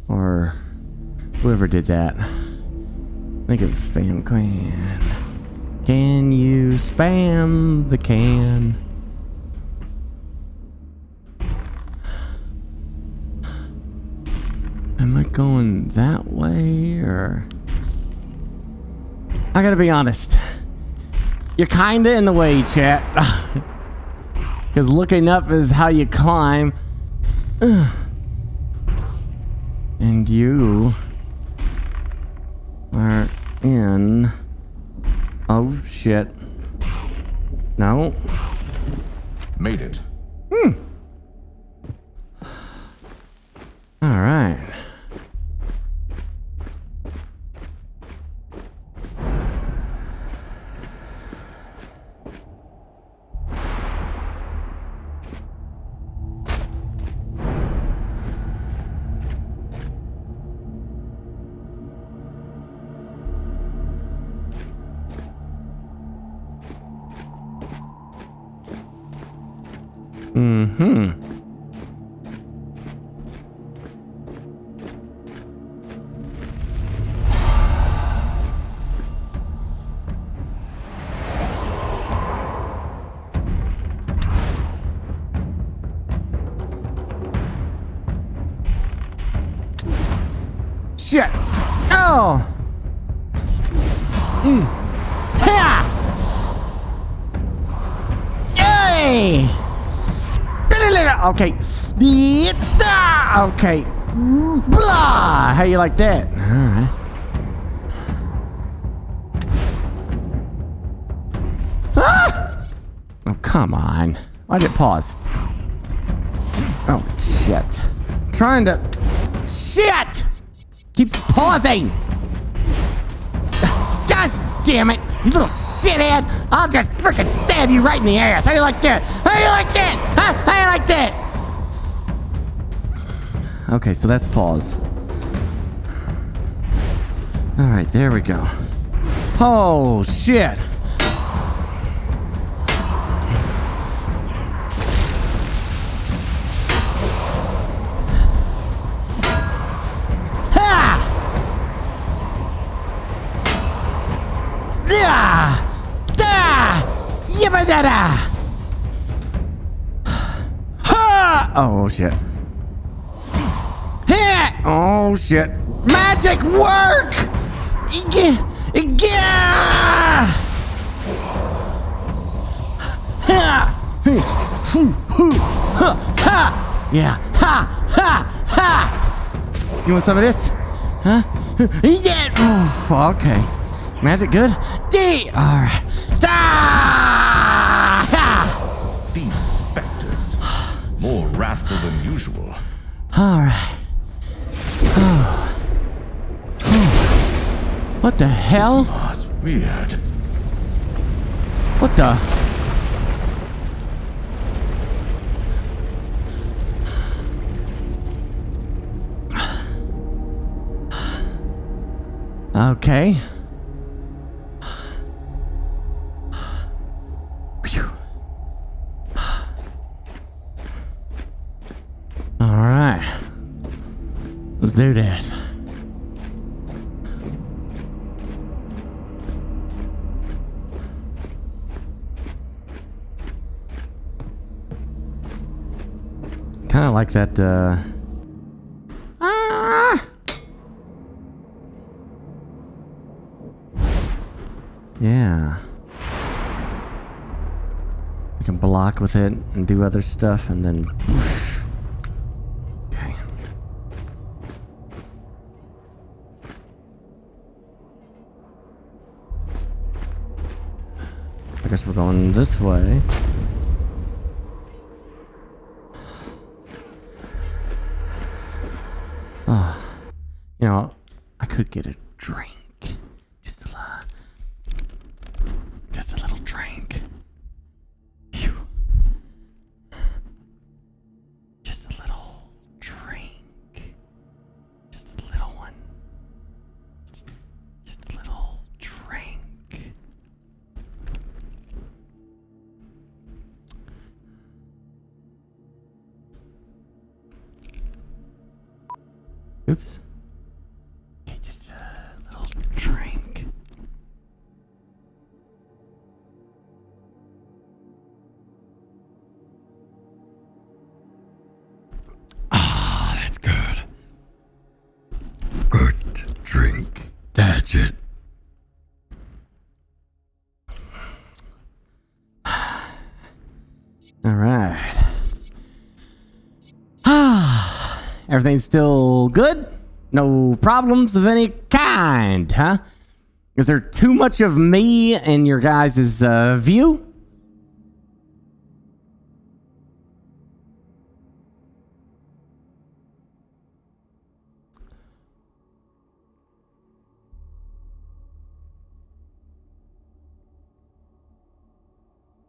or whoever did that. I think it was Spam Can. Can you spam the can? Am I going that way, or? I gotta be honest. You're kinda in the way, chat. Because looking up is how you climb. And you are in... Oh, shit. No. Made it. All right. Shit! Oh! Ha! Yay! Okay. Okay. Blah! How you like that? Alright. Ah! Oh, come on. Why did it pause? Oh, shit. Trying to... Shit! Keeps pausing! Gosh damn it! You little shithead! I'll just frickin' stab you right in the ass! How you like that? How you like that? Huh? How you like that? Okay, so that's pause. Alright, there we go. Oh, shit! Oh shit. Oh shit. Magic work! Yeah. You want some of this? Huh? Yeah. Okay. Magic good? Alright. These specters, more wrathful than usual. Alright. Oh. What the hell? That's weird. What the? Okay. Phew. All right. Let's do that. Kind of like that, yeah. I can block with it and do other stuff and then whoosh. Okay. I guess we're going this way. Oh, you know, I could get a drink. Just a little drink. drink. Phew. Just a little drink. Just a little one. Just a little drink. Oops. Okay, just a little drink. Ah, that's good. Good drink. That's it. All right. Everything's still good? No problems of any kind, huh? Is there too much of me in your guys' view?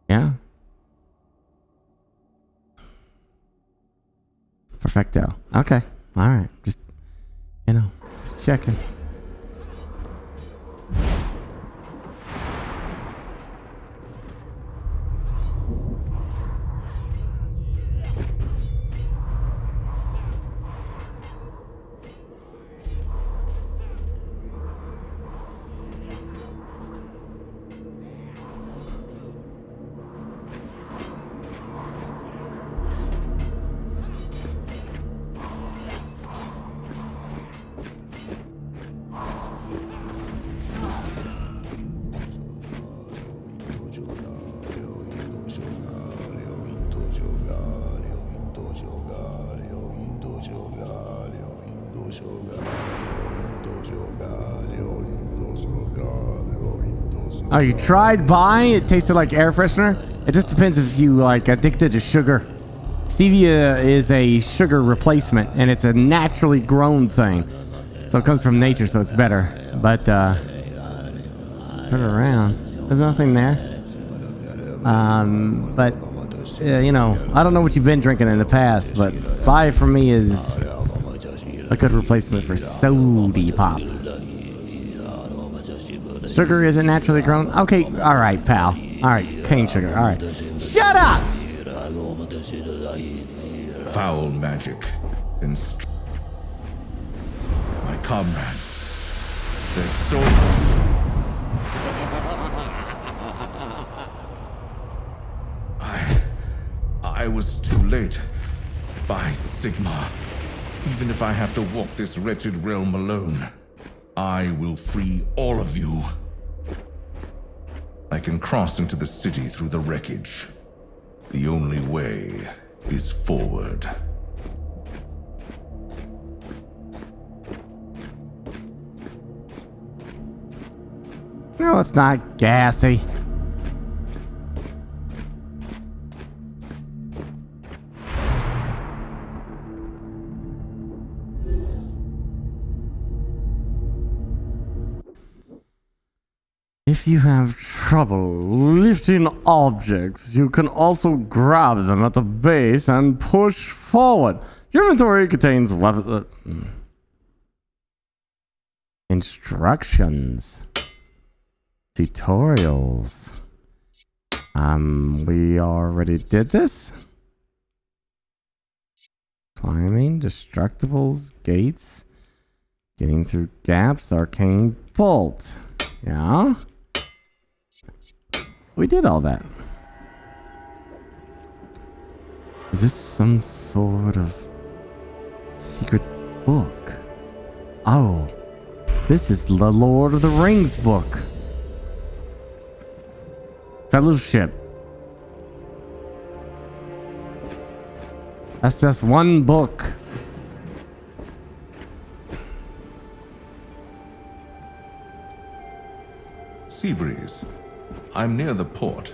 Yeah? Perfecto. Okay. All right. Just, just checking. Oh, you tried buying? It tasted like air freshener? It just depends if you, like, addicted to sugar. Stevia is a sugar replacement, and it's a naturally grown thing. So it comes from nature, so it's better. But, turn it around. There's nothing there. But, you know, I don't know what you've been drinking in the past, but Bai for me is a good replacement for Sody Pop. Sugar isn't naturally grown? Okay, alright, pal. Alright, cane sugar, alright. Shut up! Foul magic. My comrade. Their souls. I was too late. By Sigmar. Even if I have to walk this wretched realm alone, I will free all of you. I can cross into the city through the wreckage. The only way is forward. No, it's not gassy. If you have trouble lifting objects, you can also grab them at the base and push forward. Your inventory contains instructions, tutorials. We already did this. Climbing, destructibles, gates, getting through gaps, arcane bolt. Yeah. We did all that. Is this some sort of secret book? Oh, this is the Lord of the Rings book. Fellowship. That's just one book. Seabreeze. I'm near the port.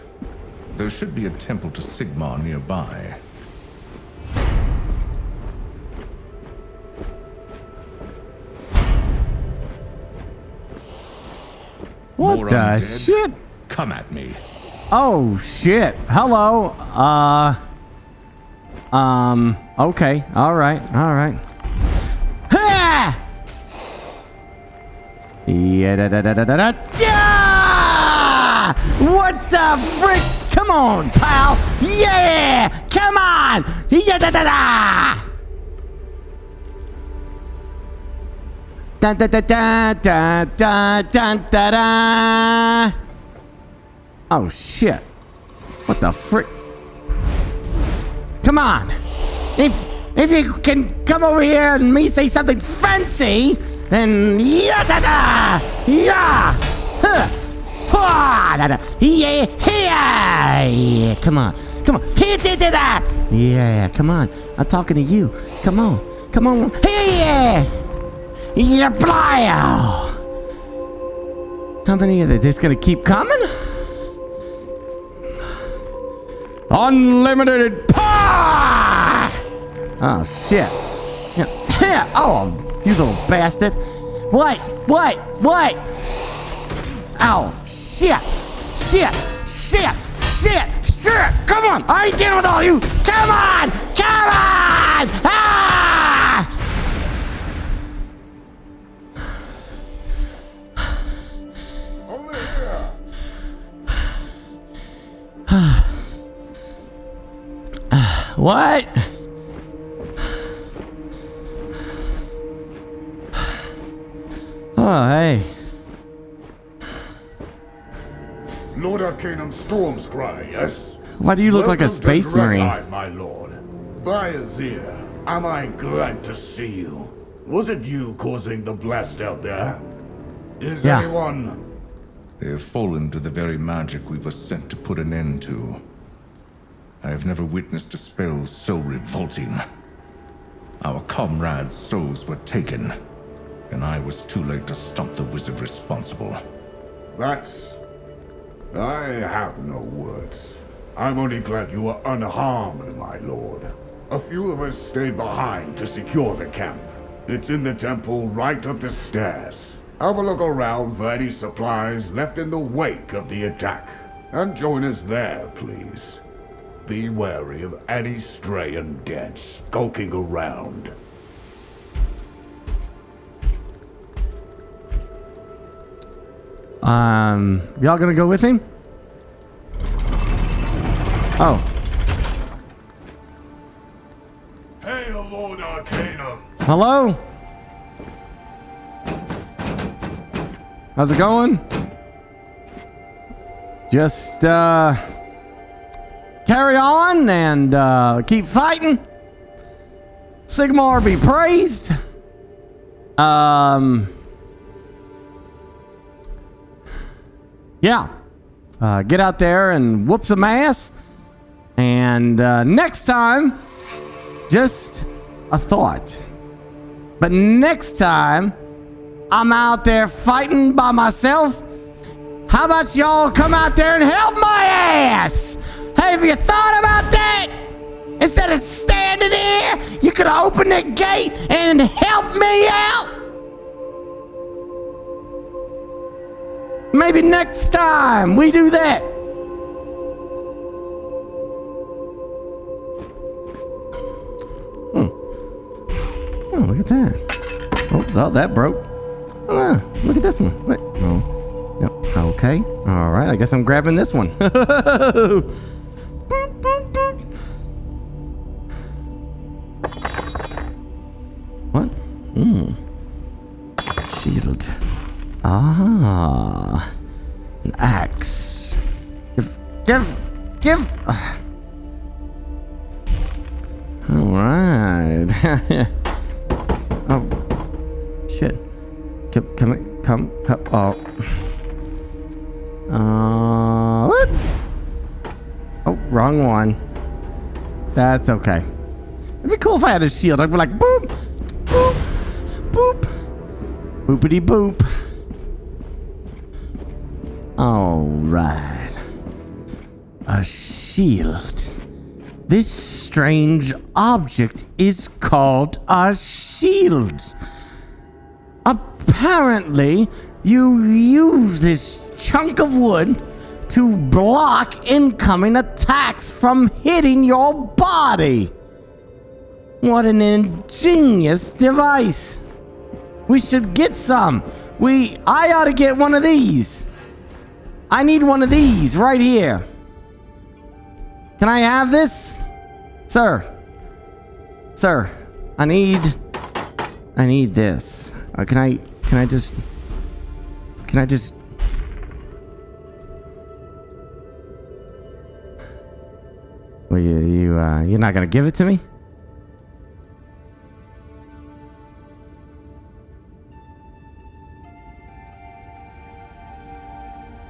There should be a temple to Sigmar nearby. What More the undead? shit? Come at me. Oh, shit. Hello. Okay. All right. Ha! Yeah. What the frick? Come on, pal. Yeah. Come on. Yeah. Dun, dun, dun, dun, dun, dun, dun, dun, dun. Oh, shit. What the frick? Come on. If you can come over here and me say something fancy, then yeah, da, da, yeah, huh, ha, da, da, yeah, yeah, come on, here, da, da, da. Yeah, come on, I'm talking to you, come on, here, yeah, blow. How many are they just gonna keep coming? Unlimited power! Oh, shit. Yeah. Oh, you little bastard. What? Oh, shit. Come on. I ain't dealing with all you. Come on. Ah! Over here. What? Oh, hey. Lord Arcanum Storm's Cry, yes? Why do you look like a space marine? My lord. By Azir, am I glad to see you? Was it you causing the blast out there? Is anyone... They have fallen to the very magic we were sent to put an end to. I have never witnessed a spell so revolting. Our comrades' souls were taken, and I was too late to stop the wizard responsible. That's... I have no words. I'm only glad you were unharmed, my lord. A few of us stayed behind to secure the camp. It's in the temple right up the stairs. Have a look around for any supplies left in the wake of the attack. And join us there, please. Be wary of any stray undead skulking around. Y'all gonna go with him? Oh. Hail, Lord Arcanum! Hello? How's it going? Just, carry on and, keep fighting. Sigmar be praised. Yeah. Get out there and whoop some ass. And next time, just a thought. But next time, I'm out there fighting by myself. How about y'all come out there and help my ass? Have you thought about that? Instead of standing here, you could open the gate and help me out. Maybe next time we do that. Oh, look at that. Oh, that broke. Oh, look at this one. Wait, no. Okay. All right. I guess I'm grabbing this one. Boop, boop, boop. What? Shield. Ah. An axe. Give. All right. Oh. Shit. Come. Oh. What? Oh, wrong one. That's okay. It'd be cool if I had a shield. I'd be like, boop, boop, boop, boopity boop. All right. A shield. This strange object is called a shield. Apparently, you use this chunk of wood to block incoming attacks from hitting your body. What an ingenious device. We should get some. I ought to get one of these. I need one of these right here. Can I have this? Sir. Sir, I need this. Can I just Well, you're not gonna give it to me?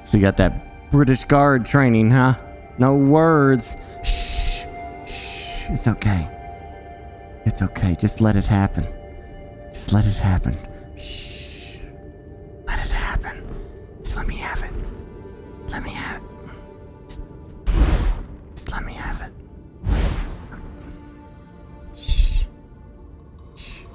So you got that British Guard training, huh? No words. Shh. Shh. It's okay. It's okay. Just let it happen. Just let it happen. Shh. Let it happen. Just let me have it. Let me have it. Just let me have it. Shh. Shh.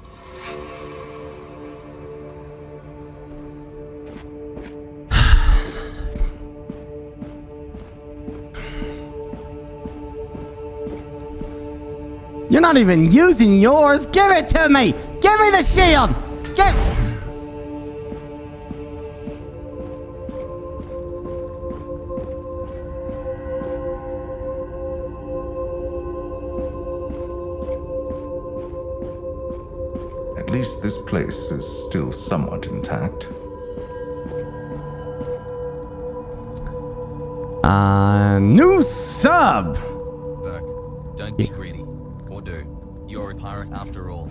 You're not even using yours. Give it to me. Give me the shield. Give. At least this place is still somewhat intact. New sub. Burke, don't be greedy. Or do. You're a pirate after all.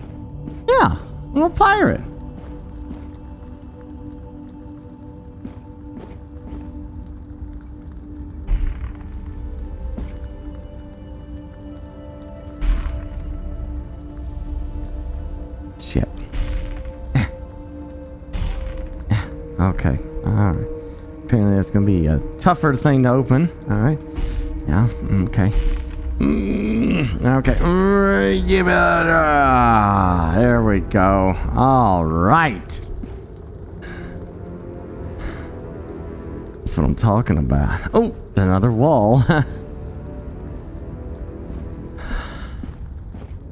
Yeah, I'm a pirate. Shit. Okay. Alright. Apparently that's gonna be a tougher thing to open. Alright. Yeah, okay. Okay. There we go. Alright. That's what I'm talking about. Oh, another wall.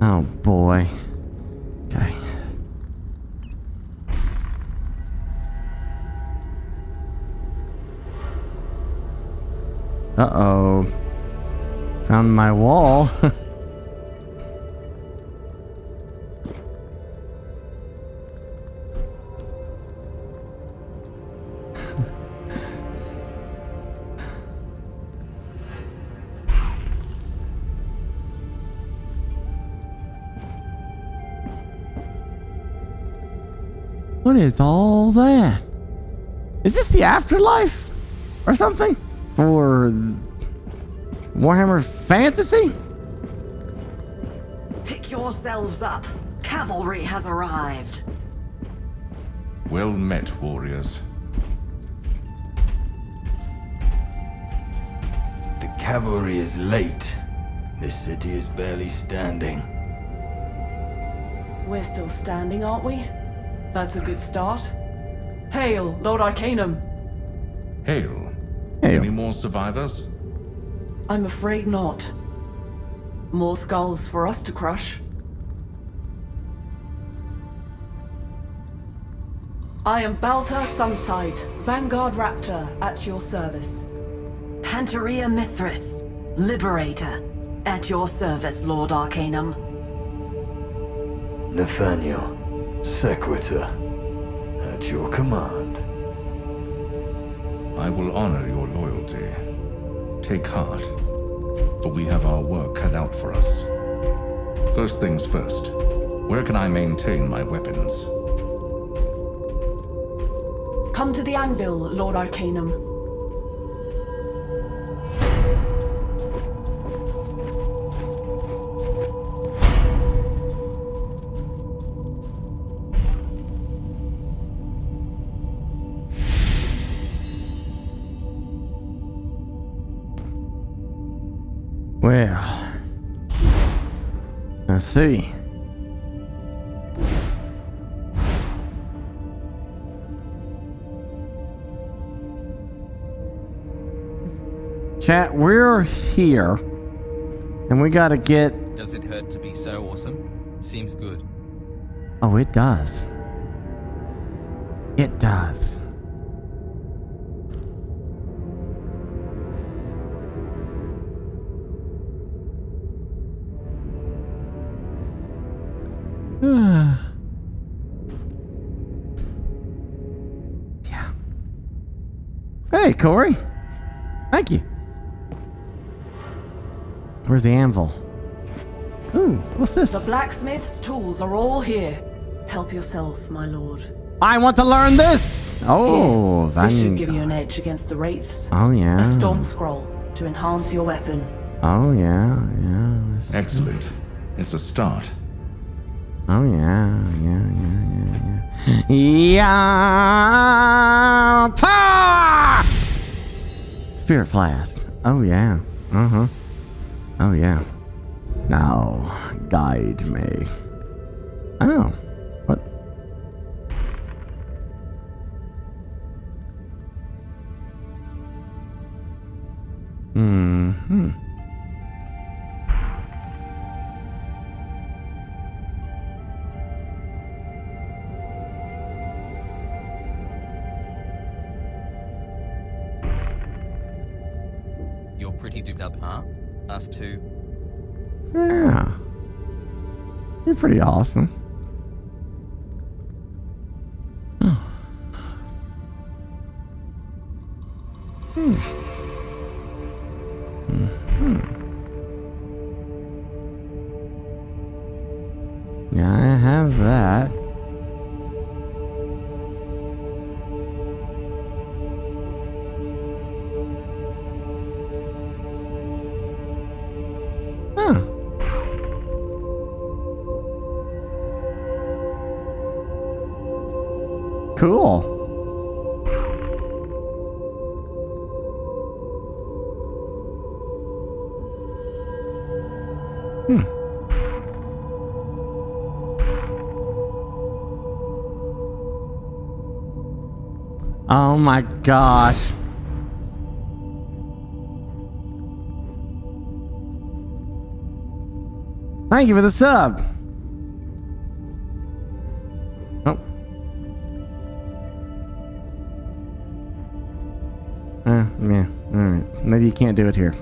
Oh boy. Okay. Uh-oh. Found my wall. What is all that? Is this the afterlife or something? For Warhammer Fantasy? Pick yourselves up. Cavalry has arrived. Well met, warriors. The cavalry is late. This city is barely standing. We're still standing, aren't we? That's a good start. Hail, Lord Arcanum. Hail. Hail. Any more survivors? I'm afraid not. More skulls for us to crush. I am Balta Sunsight, Vanguard Raptor, at your service. Panteria Mithras, Liberator, at your service, Lord Arcanum. Nathaniel, Secretor, at your command. I will honor your loyalty. Take heart, for we have our work cut out for us. First things first, where can I maintain my weapons? Come to the anvil, Lord Arcanum. Well, let's see. Chat, we're here. And we gotta get... Does it hurt to be so awesome? Seems good. Oh, it does. It does. Yeah. Hey, Corey. Thank you. Where's the anvil? Ooh, what's this? The blacksmith's tools are all here. Help yourself, my lord. I want to learn this! Oh, This should give you an edge against the wraiths. Oh, yeah. A storm scroll to enhance your weapon. Oh, yeah, yeah. Excellent. It's a start. Oh, yeah. Yeah! Power! Spirit Blast. Oh, yeah. Uh-huh. Oh, yeah. Now, guide me. Oh. What? Mm-hmm. You're pretty duped up, huh? Us too. Yeah. You're pretty awesome. Oh. Yeah, I have that. Huh. Cool. Oh my gosh. Thank you for the sub. Oh. Yeah. Alright. Maybe you can't do it here.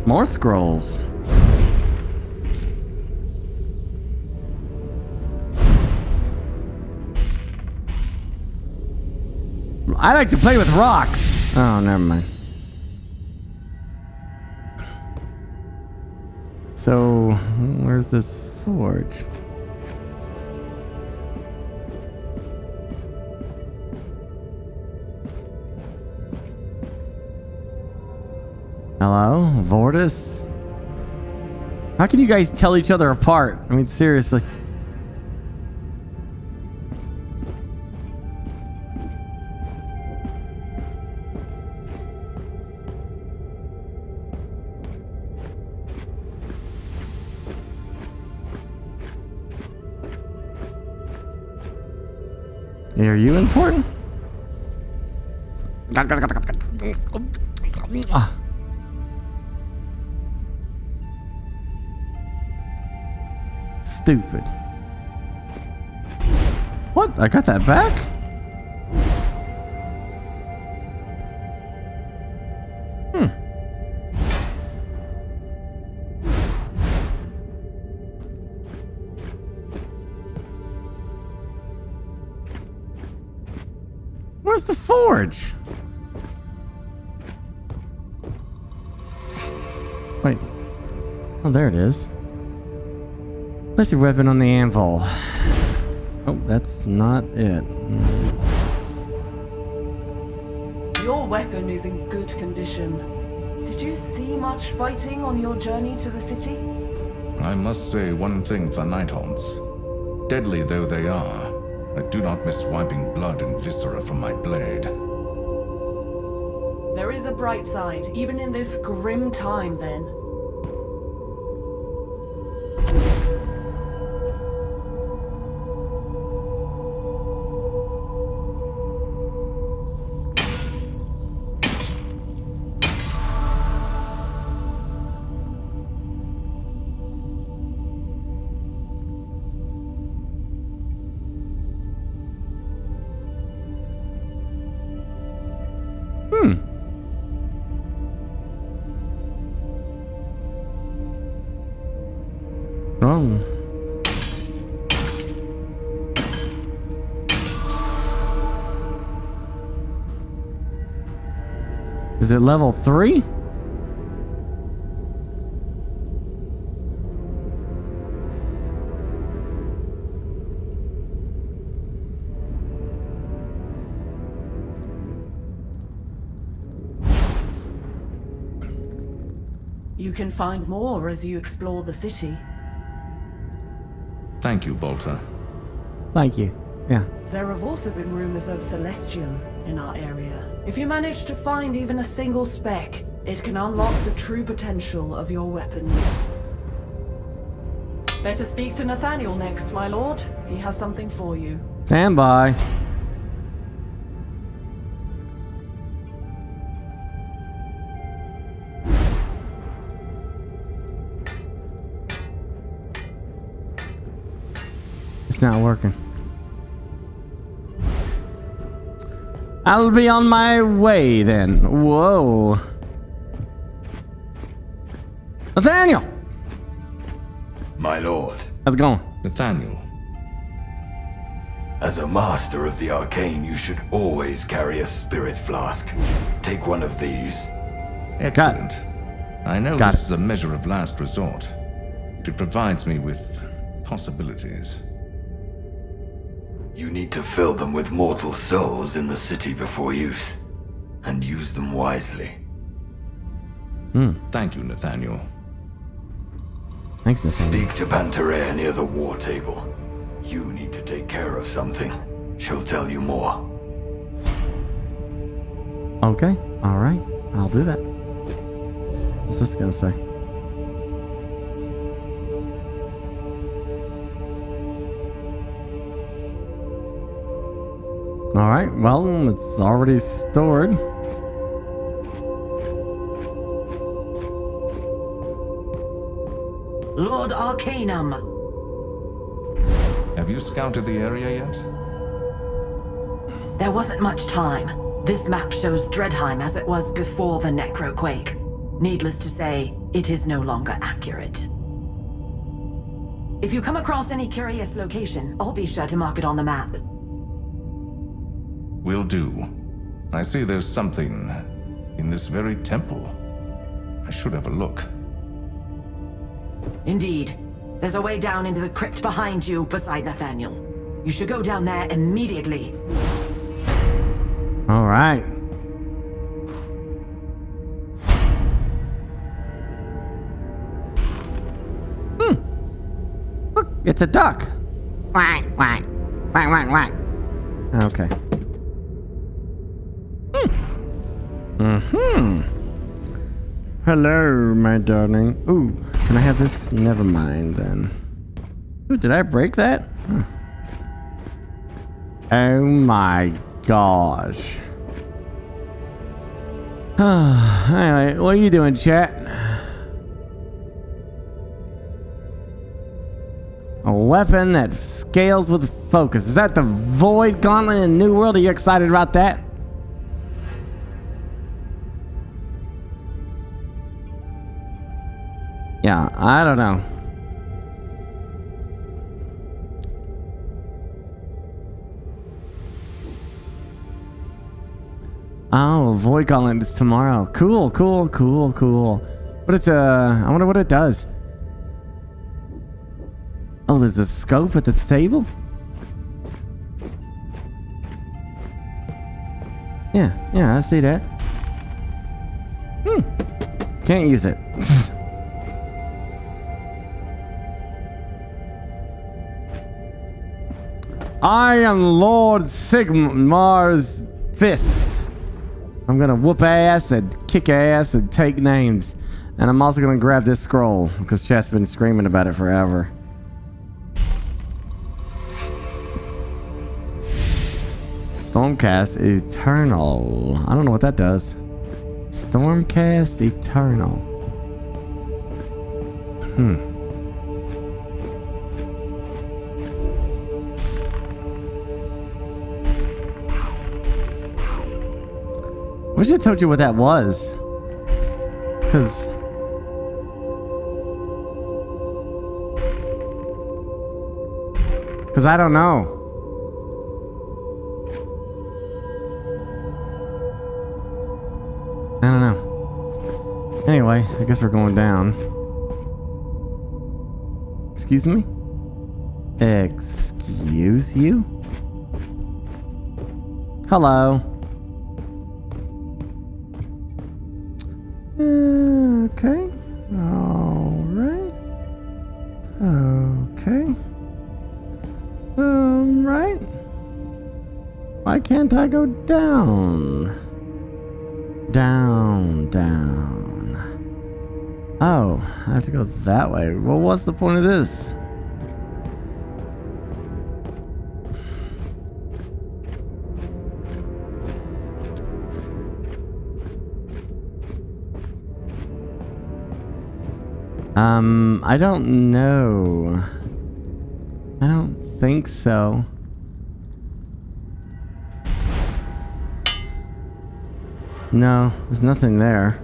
More scrolls. I like to play with rocks. Oh, never mind. So, where's this forge? Hello, Vortis? How can you guys tell each other apart? I mean, seriously. Are you important? Stupid. What? I got that back? Where's the forge? Wait. Oh, there it is. Place your weapon on the anvil. Oh, that's not it. Your weapon is in good condition. Did you see much fighting on your journey to the city? I must say one thing for Nighthawks. Deadly though they are, I do not miss wiping blood and viscera from my blade. There is a bright side, even in this grim time then. Wrong. Is it level 3? You can find more as you explore the city. Thank you, Bolter. Thank you. Yeah. There have also been rumors of Celestium in our area. If you manage to find even a single speck, it can unlock the true potential of your weapons. Better speak to Nathaniel next, my lord. He has something for you. Stand by. It's not working. I'll be on my way then. Whoa. Nathaniel! My lord. How's it going? Nathaniel. As a master of the arcane, you should always carry a spirit flask. Take one of these. Excellent. I know Got this is a measure of last resort. It provides me with possibilities. You need to fill them with mortal souls in the city before use. And use them wisely. Thank you, Nathaniel. Thanks, Nathaniel. Speak to Panterea near the war table. You need to take care of something. She'll tell you more. Okay. Alright. I'll do that. What's this gonna say? Alright, well, it's already stored. Lord Arcanum. Have you scouted the area yet? There wasn't much time. This map shows Dredheim as it was before the Necroquake. Needless to say, it is no longer accurate. If you come across any curious location, I'll be sure to mark it on the map. Will do. I see there's something in this very temple. I should have a look. Indeed. There's a way down into the crypt behind you, beside Nathaniel. You should go down there immediately. All right. Look, it's a duck. Quack, quack. Quack, quack, quack. Okay. Hello, my darling. Ooh, can I have this? Never mind, then. Ooh, did I break that? Huh. Oh my gosh. Anyway, what are you doing, chat? A weapon that scales with focus. Is that the Void Gauntlet in New World? Are you excited about that? Yeah, I don't know. Oh, Void Gauntlet is tomorrow. Cool, cool, cool, cool. But it's I wonder what it does. Oh, there's a scope at the table? Yeah, I see that. Can't use it. I am Lord Sigmar's fist. I'm gonna whoop ass and kick ass and take names. And I'm also gonna grab this scroll because Chat's been screaming about it forever. Stormcast Eternal. I don't know what that does. Stormcast Eternal. Wish I told you what that was. Because... I don't know. I don't know. Anyway, I guess we're going down. Excuse me? Excuse you? Hello. Okay. Alright. Okay. Right. Why can't I go down? Down. Oh, I have to go that way. Well, what's the point of this? I don't know. I don't think so. No, there's nothing there.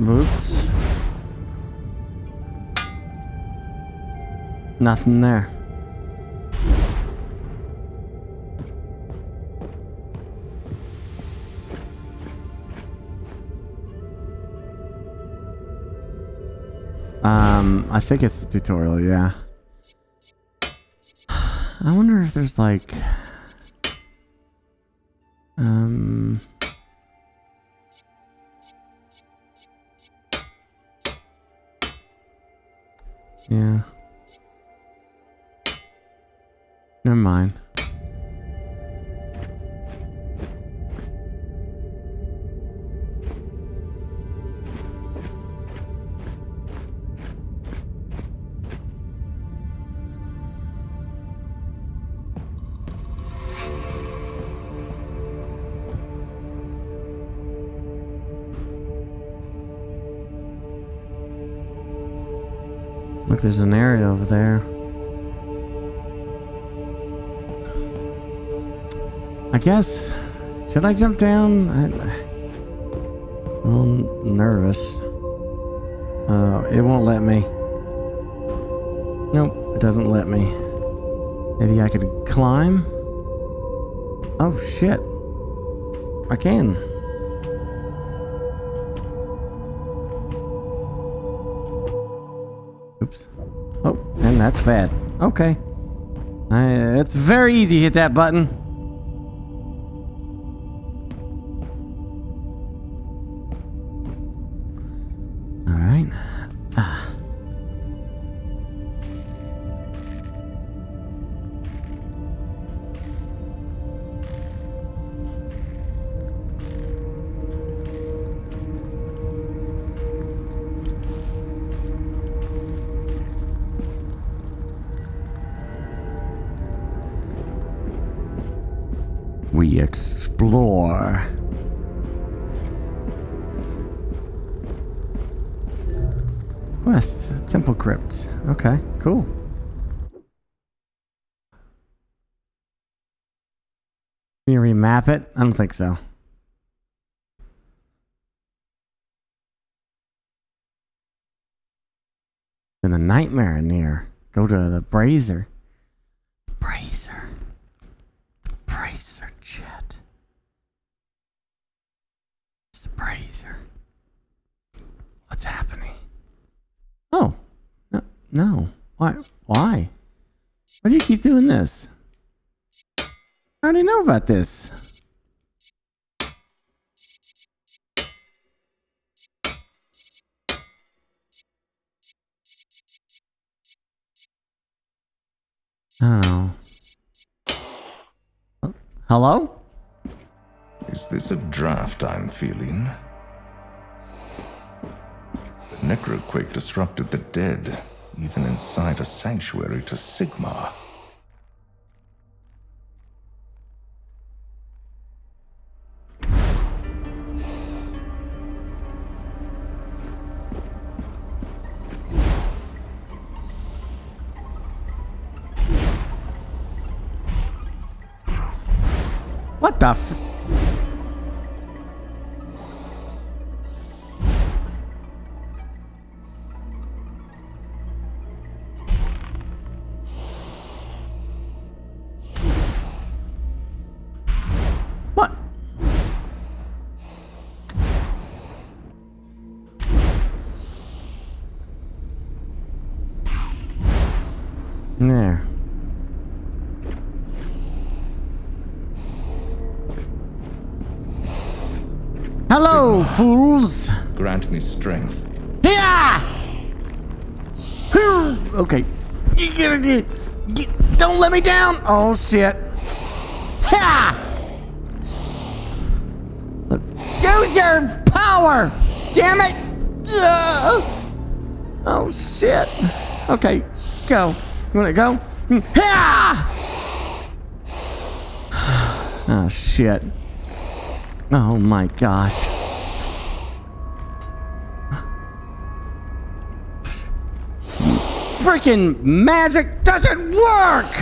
Oops. Nothing there. I think it's the tutorial, yeah. I wonder if there's like... Yeah. Never mind. Look, there's an area over there. I guess. Should I jump down? I'm a little nervous. It won't let me. Nope, it doesn't let me. Maybe I could climb? Oh, shit. I can. Oops. Oh, and that's bad. Okay. It's very easy to hit that button. Alright. We explore. Quest, Temple Crypt. Okay, cool. Can you remap it? I don't think so. And the nightmare near. Go to the brazier. Brazier. Brazier, chat. It's the brazier. What's happening? Oh. No. Why? Why? Why do you keep doing this? I already know about this. I don't know. Hello? Is this a draft I'm feeling? The Necroquake disrupted the dead, even inside a sanctuary to Sigmar. What the f... What? There. Hello, Sigmar, fools! grant me strength. Yeah! Okay. Don't let me down! Oh, shit. Ha! Use your power! Damn it! Oh, shit. Okay, go. You wanna go? Ha! Oh, shit. Oh my gosh. Freaking magic doesn't work!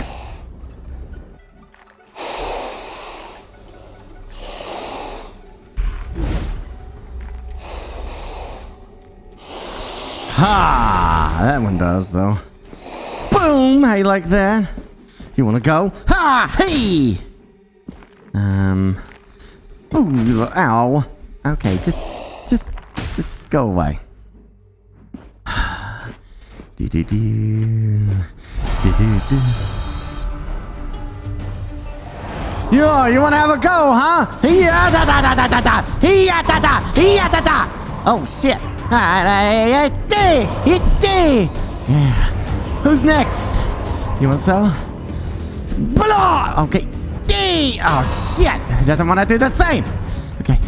Ha! That one does, though. Boom! How you like that? You wanna go? Ha! Hey! Ooh, ow. Okay, just go away. Yo, you wanna have a go, huh? Oh shit. Yeah. Who's next? You want some? Blah! Okay. Oh shit! He doesn't want to do the thing. Okay.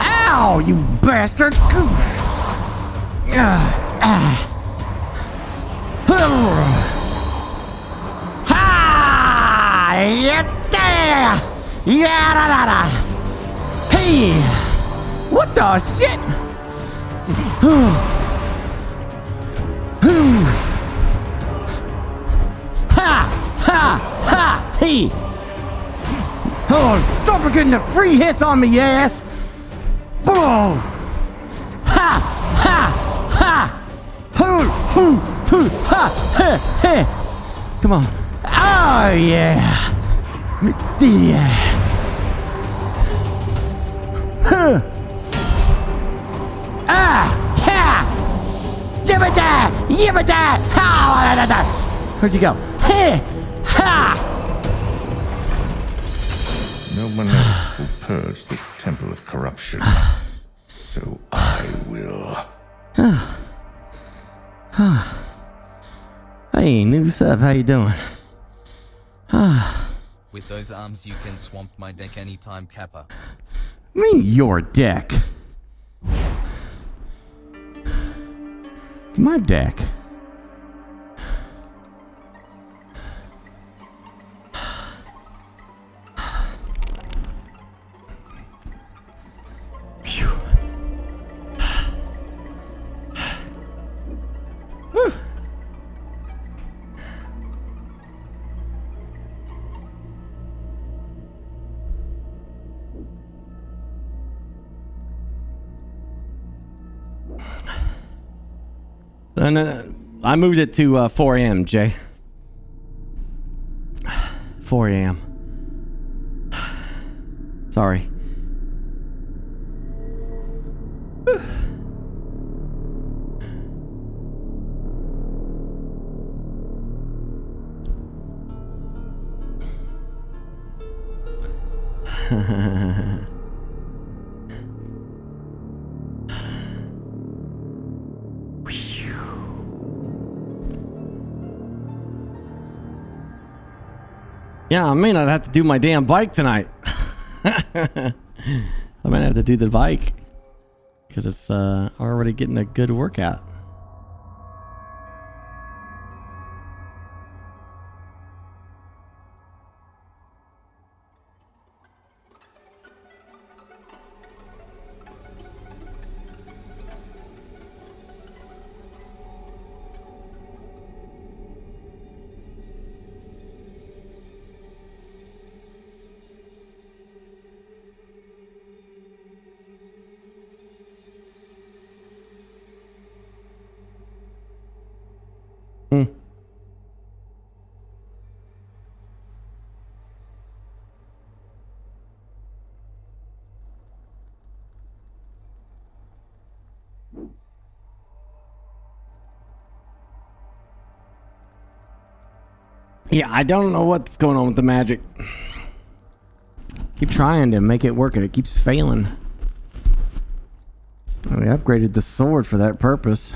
Ow! You bastard! Ha! Yeah! Hey! What the shit? Ha! Ha! Ha! Hey! Oh, stop getting the free hits on me, ass! Oh! Ha! Ha! Ha! Hoo! Hoo! Hoo! Ha! Ha! Ha! Come on! Oh yeah! Yeah! Huh! Ah! Ha! Yibba-da! Yibba-da! Ha! Where'd you go? Hey! Ha! No one else will purge this temple of corruption. So I will. Hey, new sub, how you doing? With those arms, you can swamp my deck anytime, Kappa. I mean, your deck. It's my deck. Phew. Whew. No. I moved it to 4 a.m., Jay. 4 a.m. Sorry. Yeah, I may not have to do my damn bike tonight. I might have to do the bike because it's already getting a good workout. Yeah, I don't know what's going on with the magic. Keep trying to make it work and it keeps failing. We upgraded the sword for that purpose.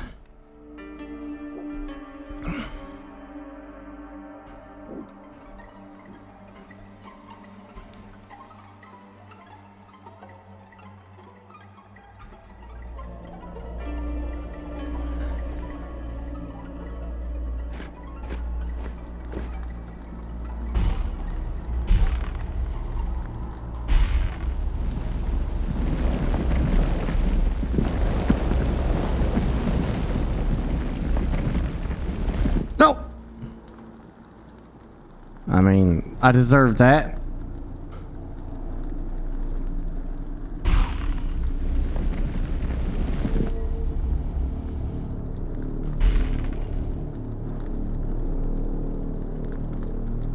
Nope. I mean, I deserve that.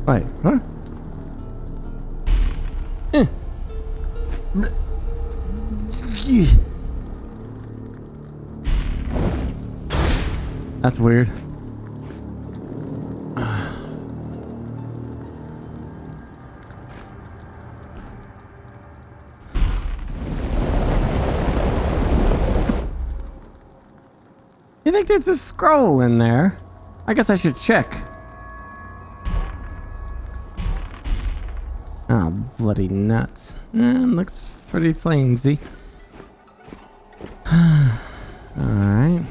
Wait, huh? That's weird. You think there's a scroll in there? I guess I should check. Oh, bloody nuts. Looks pretty plainsy. Alright.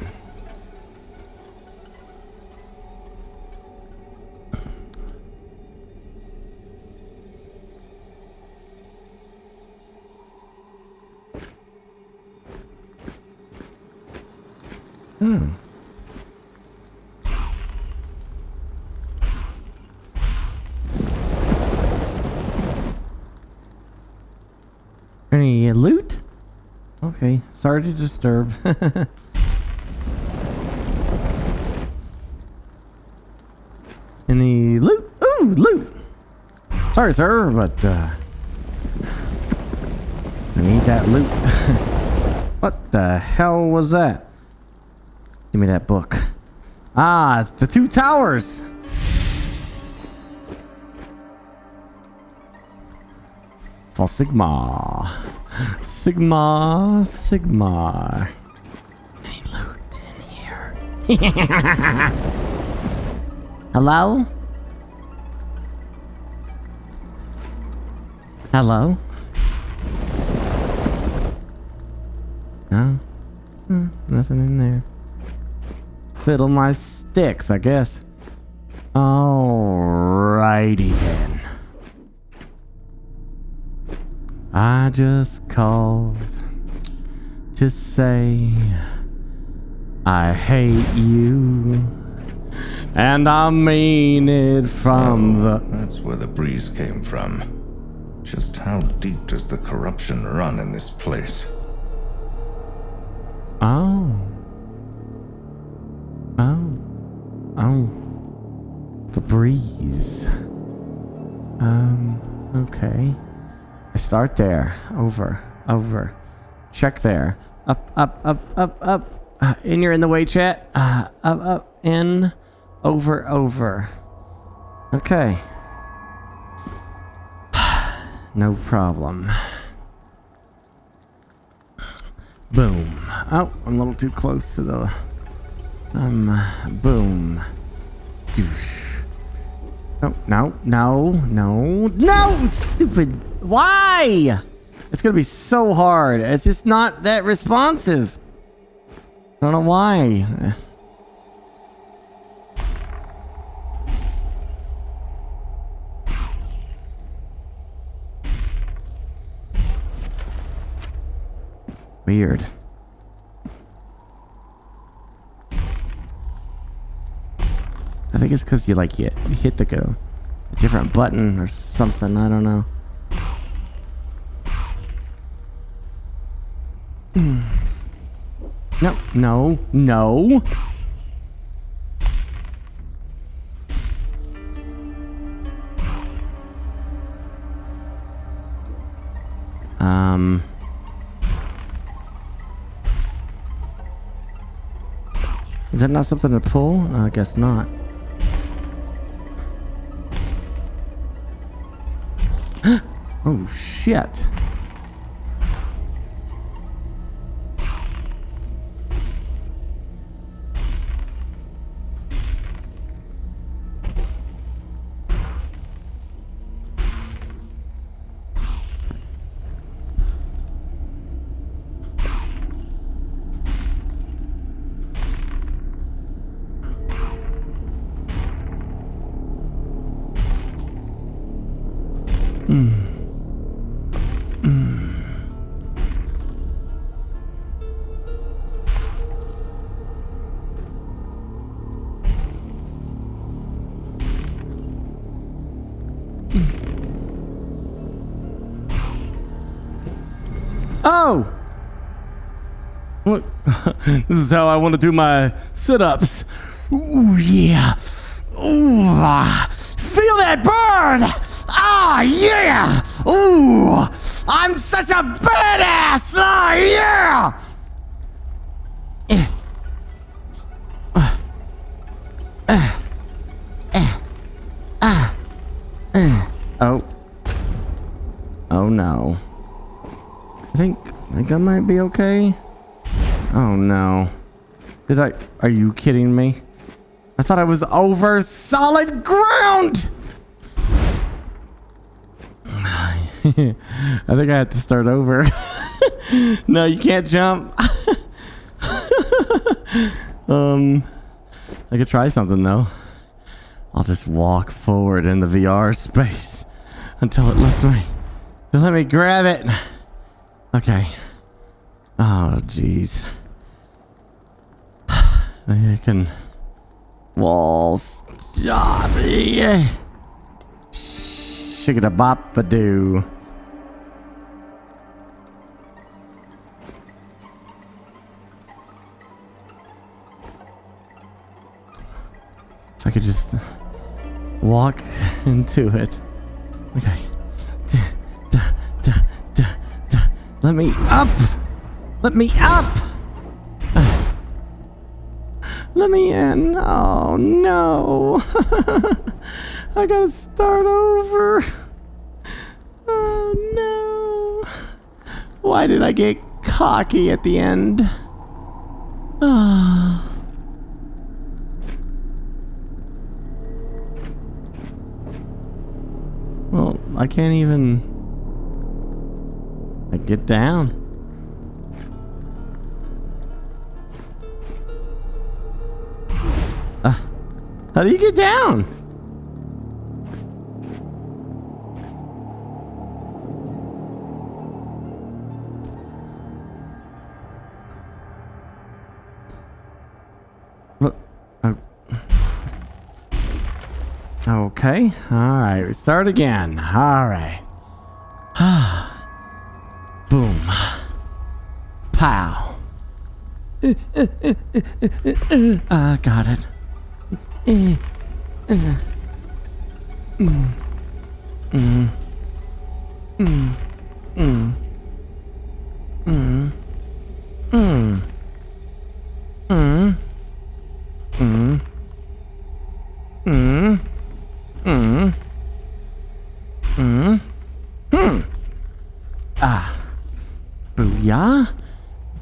Any loot? Okay, sorry to disturb. Any loot? Ooh, loot! Sorry, sir, but I need that loot. What the hell was that? Give me that book. Ah, it's the two towers. For Sigmar. Sigmar. Any loot in here? Hello? Hello? No? Nothing in there. Fiddle my sticks, I guess. Alrighty then. I just called to say I hate you, and I mean it from That's where the breeze came from. Just how deep does the corruption run in this place? Oh. The breeze. Okay. I start there. Over. Check there. Up. And you're in the way, chat. Up, in. Over. Okay. No problem. Boom. Oh, I'm a little too close to the... boom. Doosh. No, stupid. Why? It's gonna be so hard. It's just not that responsive. I don't know why. Weird. I think it's because you hit the different button or something. I don't know. No. Is that not something to pull? I guess not. Oh shit. Oh! Look, this is how I want to do my sit-ups. Ooh, yeah. Ooh, feel that burn! Ah, yeah! Ooh, I'm such a badass! Ah, yeah! Oh. Oh no. I think I might be okay. Oh no. Are you kidding me? I thought I was over solid ground! I think I have to start over. No, you can't jump. I could try something though. I'll just walk forward in the VR space until it let me grab it. Okay. Oh, jeez. I can wall stop. Yeah. Shigga-da-bop-a-doo. If I could just walk into it. Okay. Let me up! Let me up! Let me in. Oh no. I gotta start over. Oh no. Why did I get cocky at the end? Ah. Well, I can't even get down. How do you get down? Okay. All right. We start again. All right. Boom. Pow. I got it. Booyah.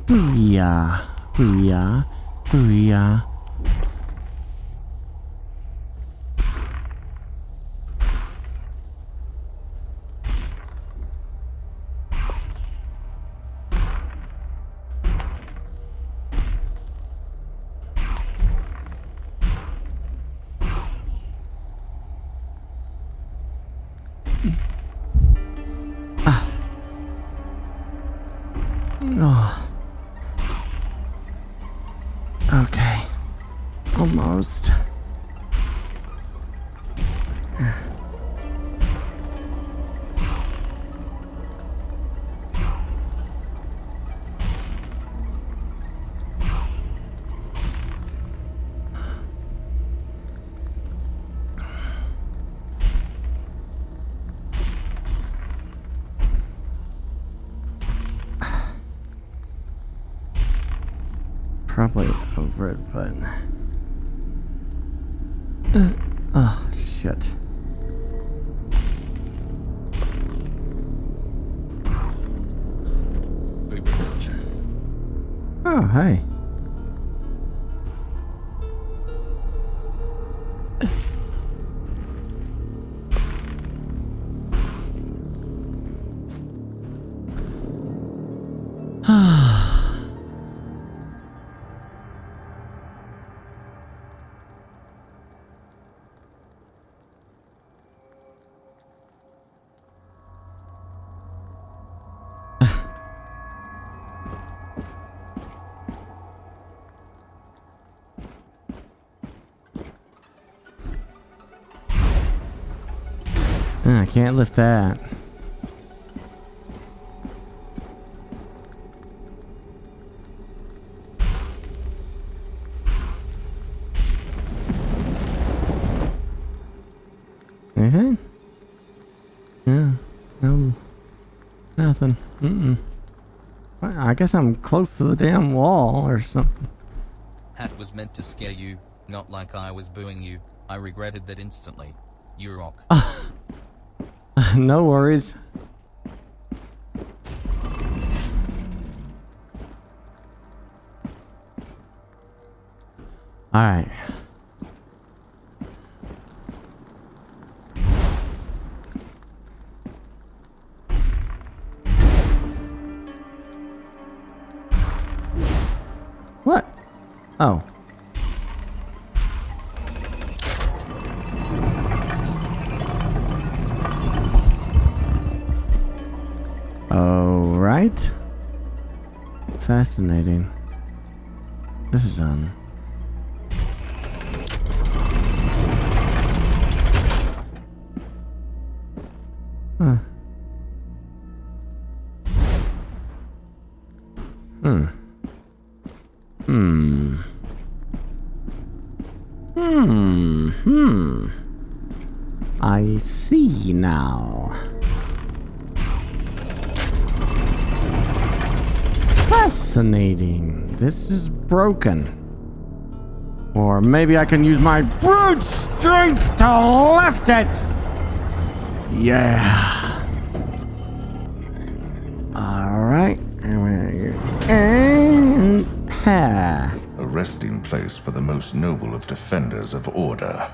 Booyah. Booyah. Booyah. Oh. Okay. Almost. Probably over it, but... oh, shit. Oh, hey. I can't lift that. Anything? Yeah. No. Nothing. I guess I'm close to the damn wall or something. Hat was meant to scare you, not like I was booing you. I regretted that instantly. You rock. No worries. All right. What? Oh. All right. Fascinating. This is Huh. I see now. Fascinating. This is broken. Or maybe I can use my brute strength to lift it. Yeah. All right. And ha. A resting place for the most noble of defenders of order.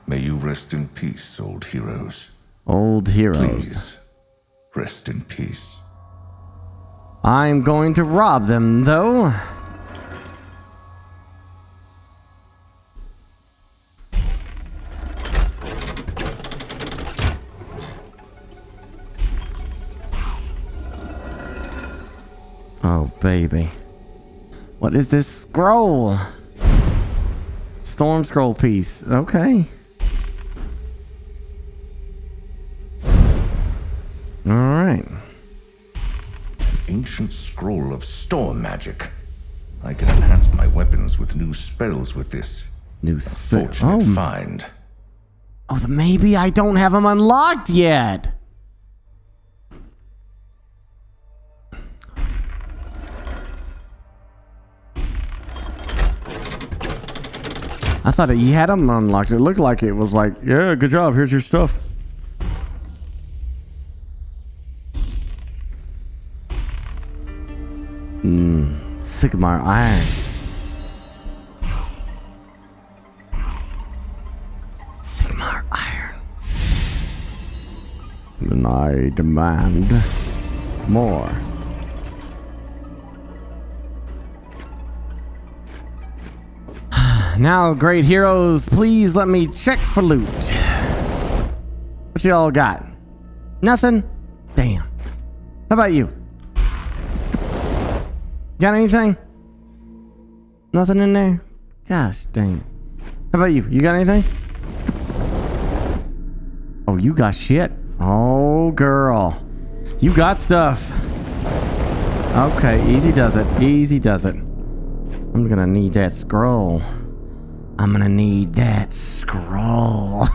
May you rest in peace, old heroes. Old heroes. Please, rest in peace. I'm going to rob them, though. Oh, baby. What is this scroll? Storm scroll piece. Okay. Alright. Ancient scroll of storm magic. I can enhance my weapons with new spells with this. New spell. Fortunate find. Oh, maybe I don't have them unlocked yet. I thought he had them unlocked. It looked like it was like, yeah, good job. Here's your stuff. Sigmar iron. Sigmar iron. And I demand more. Now, great heroes, please let me check for loot. What y'all got? Nothing? Damn. How about you? Got anything? Nothing in there? Gosh dang it. How about you? You got anything? Oh, you got shit. Oh, girl. You got stuff. Okay, easy does it. Easy does it. I'm gonna need that scroll. I'm gonna need that scroll.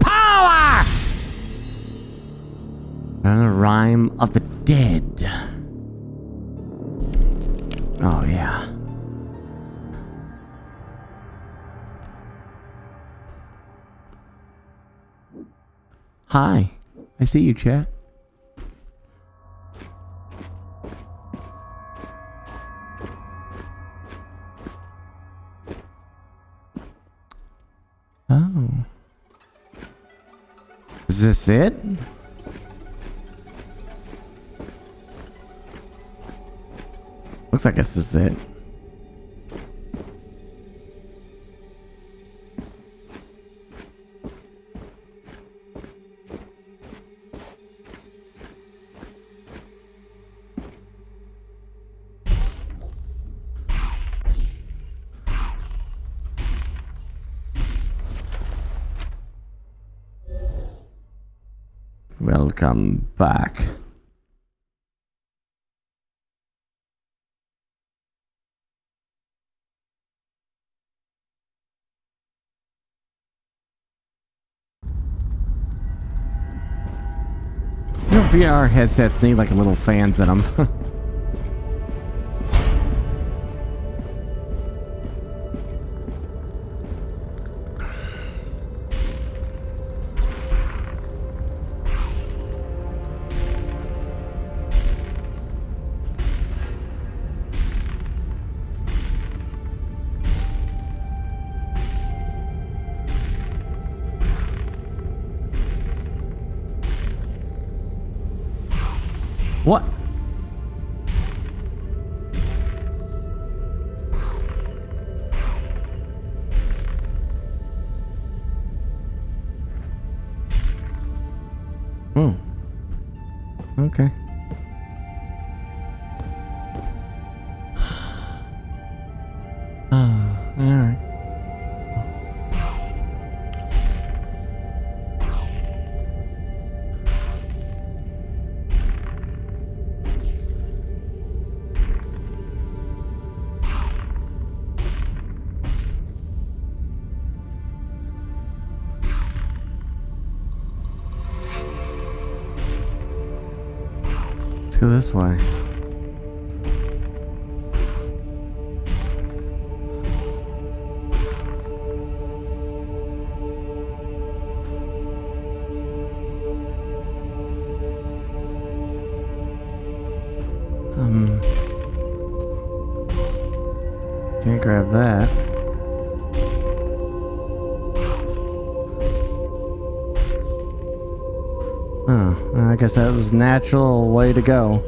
Power! Another rhyme of the dead. Oh, yeah. Hi. I see you, chat. Oh. Is this it? Looks like this is it. Welcome back. You know, VR headsets need like little fans in them. What? Hmm. Okay. All right. Let's go this way. Can't grab that. Oh, I guess that was natural way to go.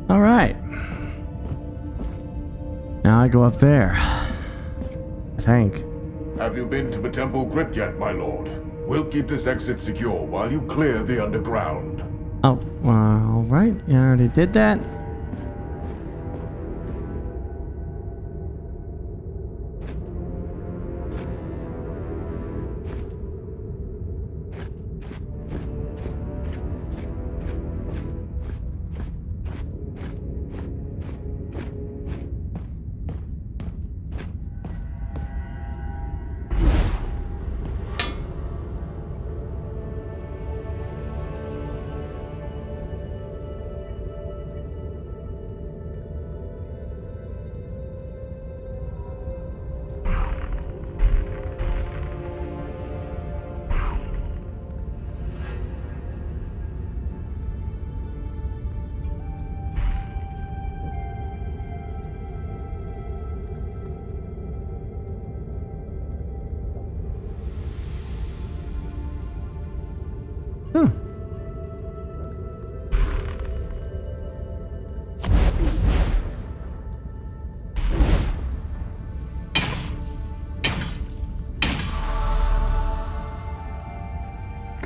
All right. Now I go up there. I think. Have you been to the temple crypt yet, my lord? We'll keep this exit secure while you clear the underground. Oh, all right. You already did that.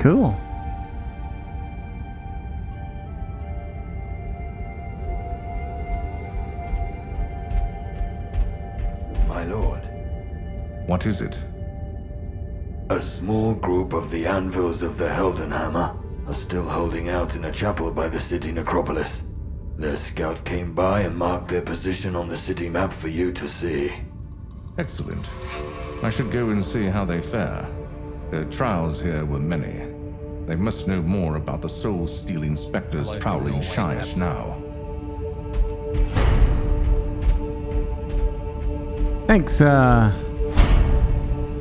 Cool. My lord. What is it? A small group of the Anvils of the Heldenhammer are still holding out in a chapel by the city necropolis. Their scout came by and marked their position on the city map for you to see. Excellent. I should go and see how they fare. Their trials here were many. They must know more about the soul-stealing specters prowling Shyish now. Thanks, my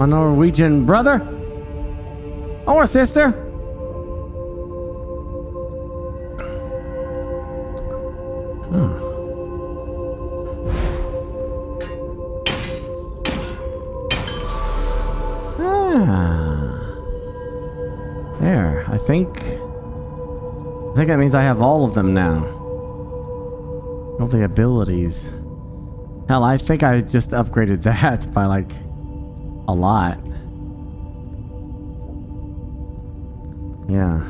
Norwegian brother. Or sister. Huh. There, I think that means I have all of them now. All the abilities. Hell, I think I just upgraded that by like a lot. Yeah.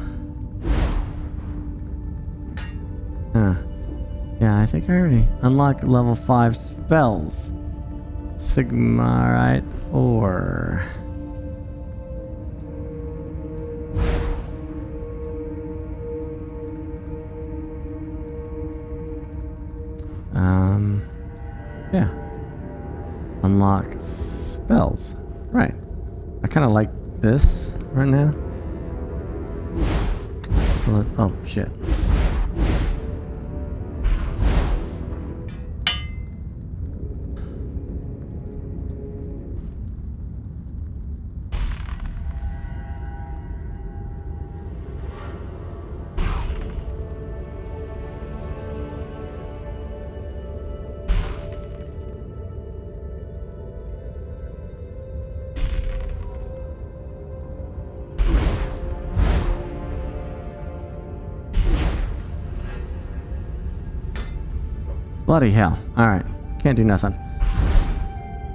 Huh. Yeah, I think I already unlocked level 5 spells. Sigmar, right? Or... yeah. Unlock spells. Right. I kind of like this right now. Oh, shit. Bloody hell. Alright. Can't do nothing.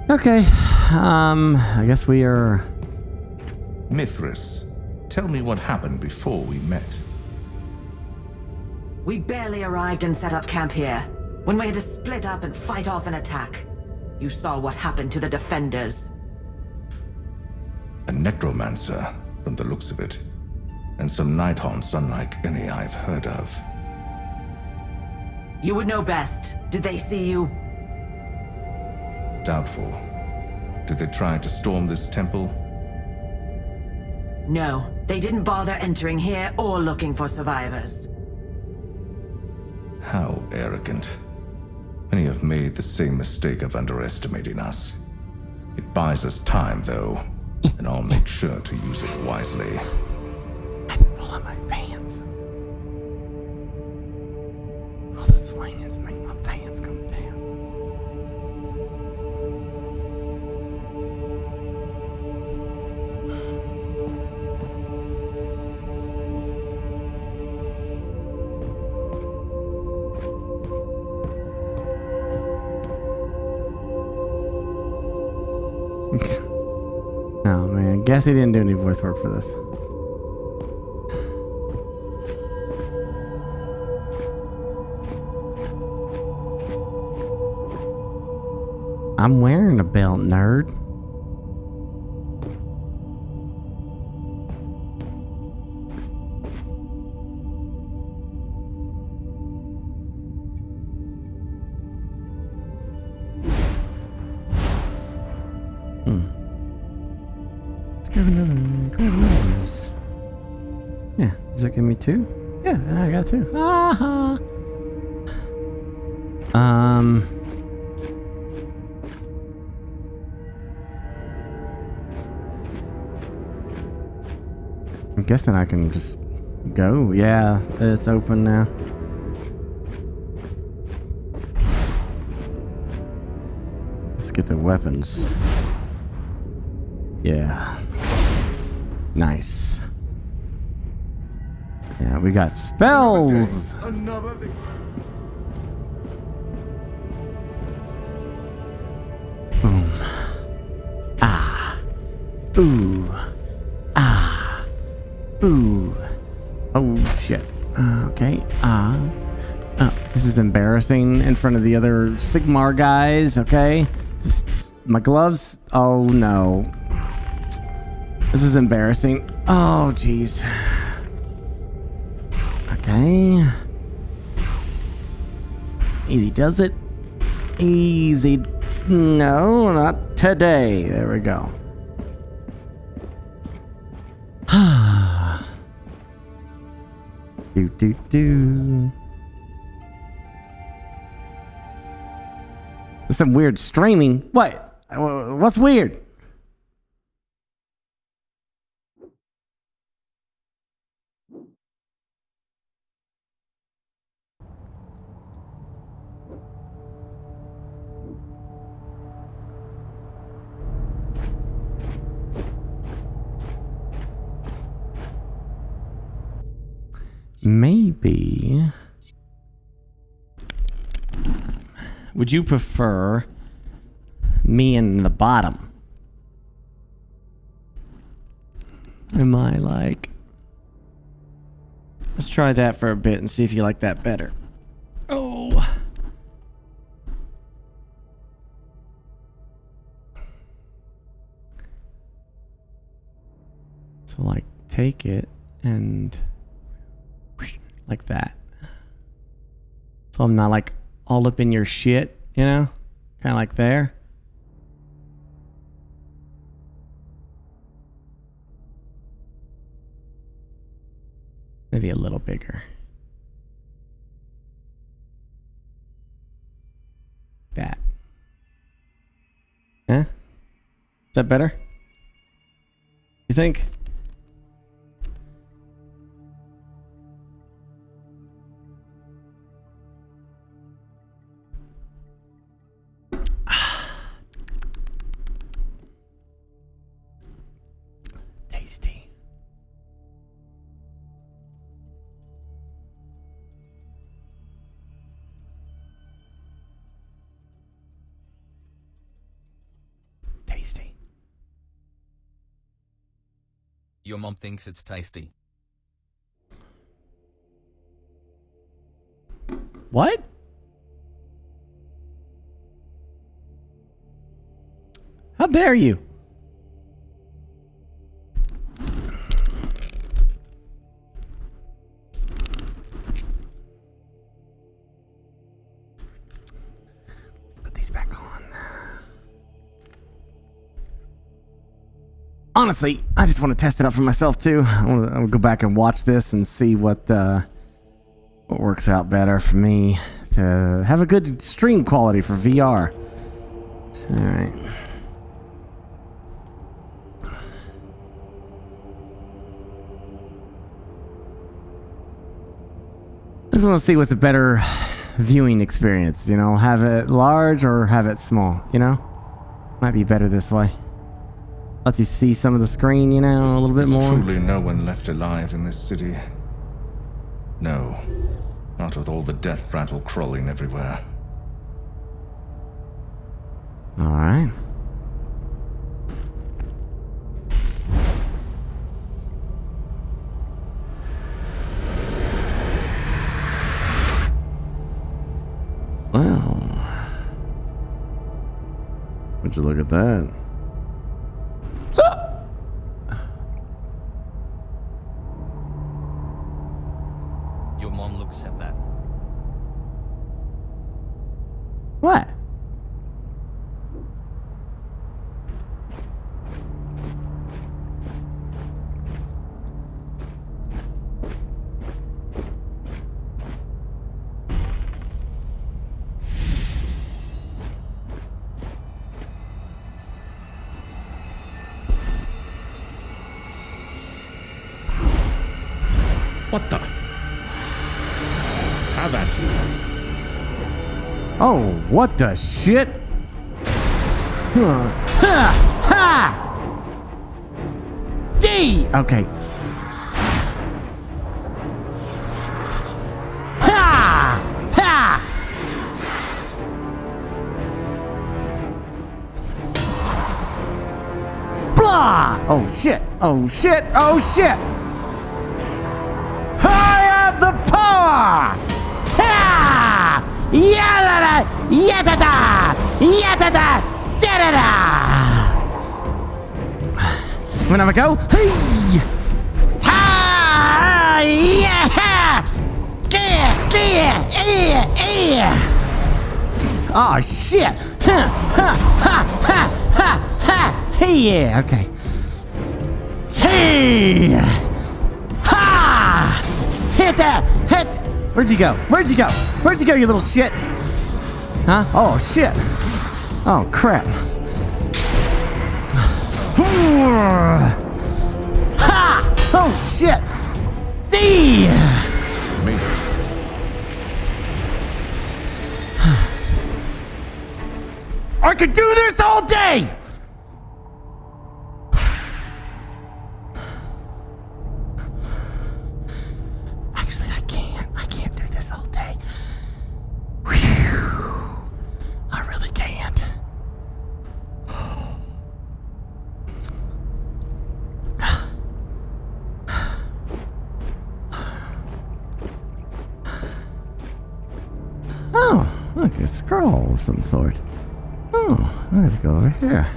Okay. I guess we are... Mithras, tell me what happened before we met. We barely arrived and set up camp here. When we had to split up and fight off an attack. You saw what happened to the defenders. A necromancer, from the looks of it. And some night haunts unlike any I've heard of. You would know best. Did they see you? Doubtful. Did they try to storm this temple? No, they didn't bother entering here or looking for survivors. How arrogant. Many have made the same mistake of underestimating us. It buys us time, though, and I'll make sure to use it wisely. I had to pull up my pants. All the swingers make my pants come down. Oh man, guess he didn't do any voice work for this. I'm wearing a belt, nerd. Grab another. Yeah, does that give me 2? Yeah, I got 2. Aha! I'm guessing I can just go. Yeah, it's open now. Let's get the weapons. Yeah. Nice. Yeah, we got spells. Another thing. Boom. Ah. Ooh. Ah. Ooh. Oh, shit. Okay. This is embarrassing in front of the other Sigmar guys, okay? Just my gloves. Oh, no. This is embarrassing. Oh, jeez. Okay. Easy does it. Easy. No, not today. There we go. Do. There's some weird streaming. What? What's weird? Maybe. Would you prefer me in the bottom? Am I like... Let's try that for a bit and see if you like that better. Oh. So like take it and like that. So I'm not like all up in your shit, you know? Kind of like there. Maybe a little bigger. That. Huh? Is that better? You think? Tasty. Tasty. Your mom thinks it's tasty. What? How dare you? Let's put these back on. Honestly, I just want to test it out for myself too. I want to go back and watch this and see what works out better for me to have a good stream quality for VR. All right. I just want to see what's a better viewing experience, you know, have it large or have it small, you know? Might be better this way. Lets you see some of the screen, you know, a little bit more. There's truly no one left alive in this city. No. Not with all the death rattle crawling everywhere. Alright. Well. Would you look at that? Your mom looks at that. What? What the? Have at you. Oh, what the shit? Ha! Ha! D! Okay. Ha! Ha! Blah! Oh shit! Oh shit! Oh shit! Ha! Yada! Yada! Yada! Da-da-da! When I go, hey! Ha! Yeah! Oh shit! Ha! Ha! Ha! Ha! Ha! Ha! Hey! Yeah! Okay. Hey! Ha! Hit that! Hit! Where'd you go? Where'd you go? Where'd you go, you little shit? Huh? Oh shit! Oh crap! Ha! Oh shit! D! Me. I could do this all day! Actually, I can't. I can't do this all day. Whew. I really can't. Oh, look, a scroll of some sort. Oh, let's go over here.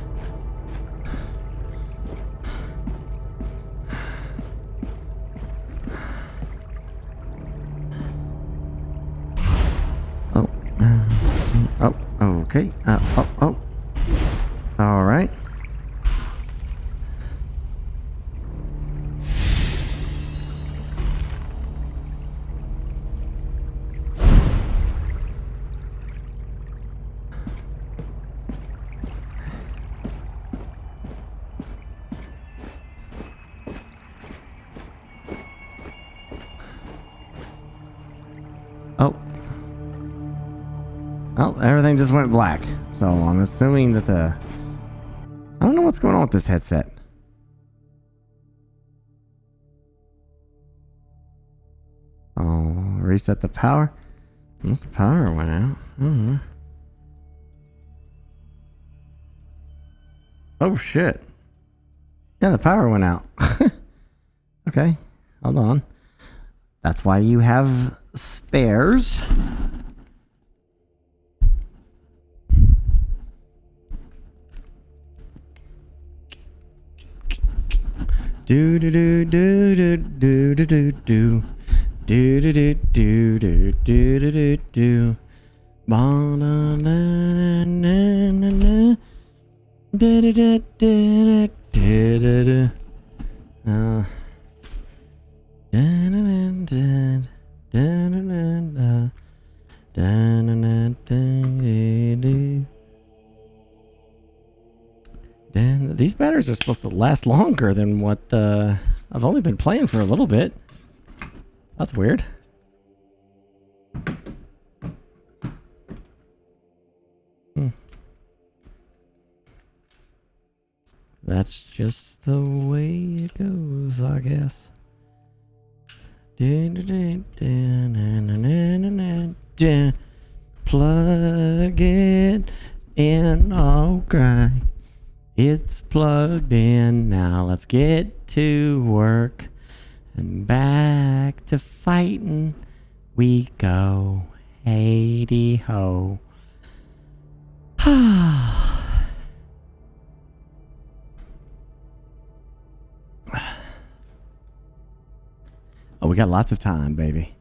Oh, okay. All right. Well, everything just went black. So I'm assuming that I don't know what's going on with this headset. Oh, reset the power? Unless the power went out. I don't know. Oh, shit. Yeah, the power went out. Okay, hold on. That's why you have spares. Do do do do do do do do do do do do do do do do do do. Ba na na na na na. Da da da da da da da. Da da da da da da da da. Dan, these batteries are supposed to last longer than what I've only been playing for a little bit. That's weird. That's just the way it goes, I guess. Plug it in, okay. It's plugged in, now let's get to work. And back to fighting we go. Hey ho. Oh, we got lots of time, baby.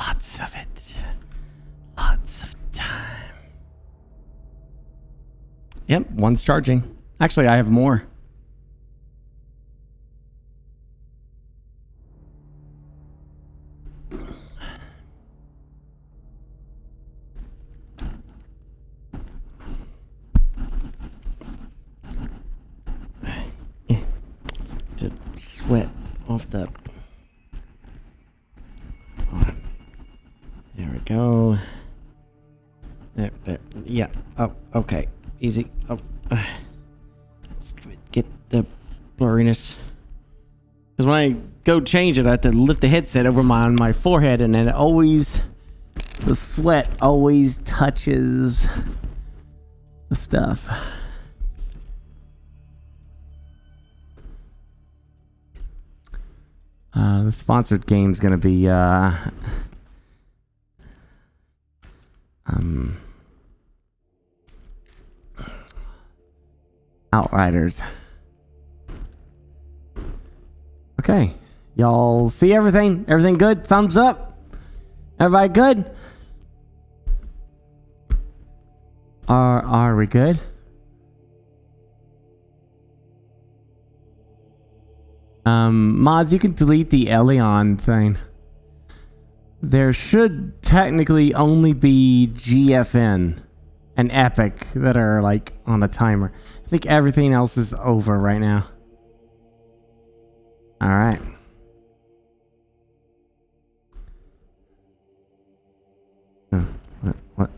Lots of it. Lots of time. Yep, one's charging. Actually, I have more. Just sweat off the... There we go. There. Yeah. Oh, okay. Easy. Oh, let's get the blurriness. Because when I go change it, I have to lift the headset over my forehead, and then the sweat always touches the stuff. The sponsored game's gonna be Outriders. Okay. Y'all see everything? Everything good? Thumbs up? Everybody good? Are we good? Mods, you can delete the Elion thing. There should technically only be GFN and Epic that are like on a timer. I think everything else is over right now. All right. What?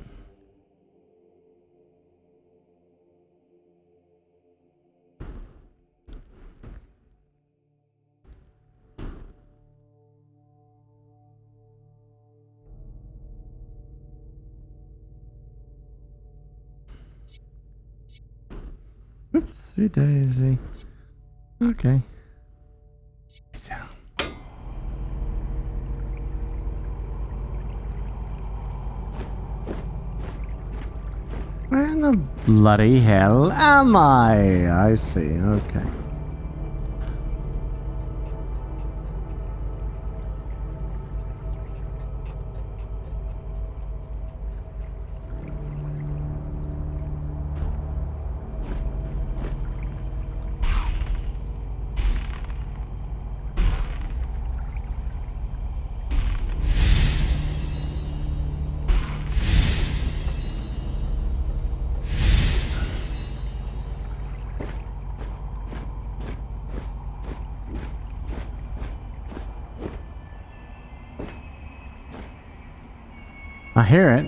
Oopsie daisy. Okay. So. Where in the bloody hell am I? I see. Okay. I hear it.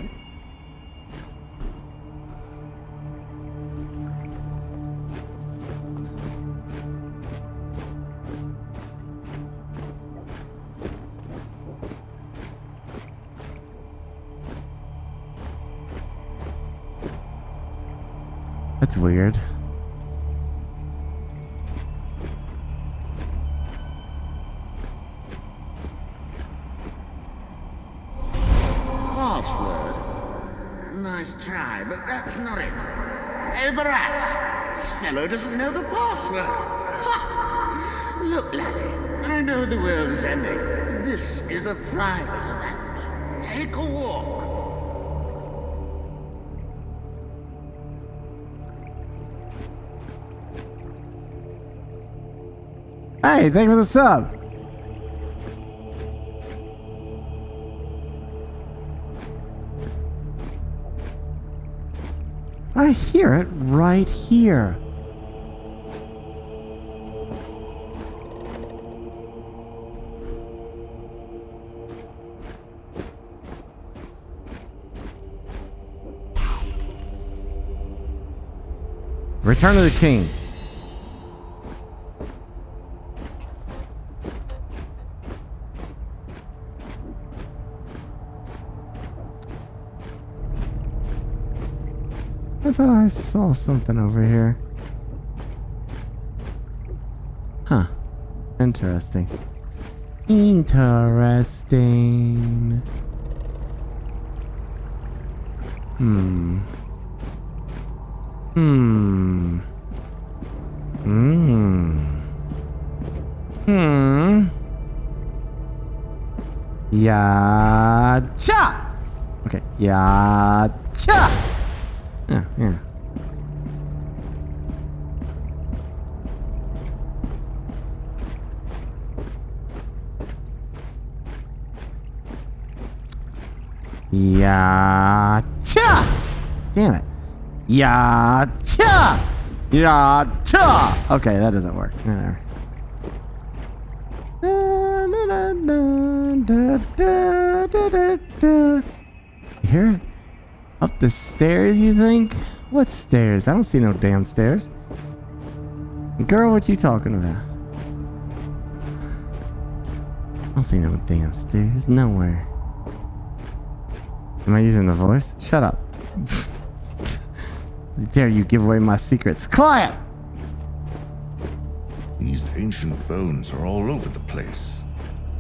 That's weird. Nice try, but that's not it. Hey, Barat! This fellow doesn't know the password. Ha! Look, laddie, I know the world is ending, but this is a private event. Take a walk. Hey, thank you for the sub. I hear it right here. Return of the King. I thought I saw something over here. Huh. Interesting. Interesting. Hmm. Ya-cha! Okay. Ya-cha! Yeah. Ya-cha! Damn it. Ya-cha! Ya-cha! Okay, that doesn't work. Whatever. You hear it? Up the stairs, you think? What stairs? I don't see no damn stairs. Girl, what you talking about? I don't see no damn stairs. Nowhere. Am I using the voice? Shut up. Dare you give away my secrets. Quiet! These ancient bones are all over the place.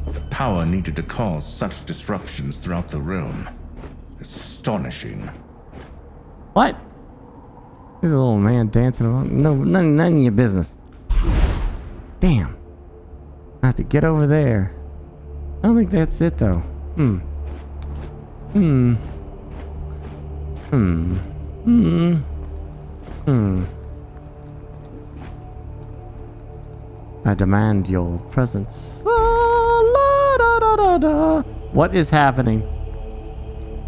The power needed to cause such disruptions throughout the realm. Astonishing. What? There's a little man dancing along. No, none of your business. Damn. I have to get over there. I don't think that's it though. I demand your presence. What is happening?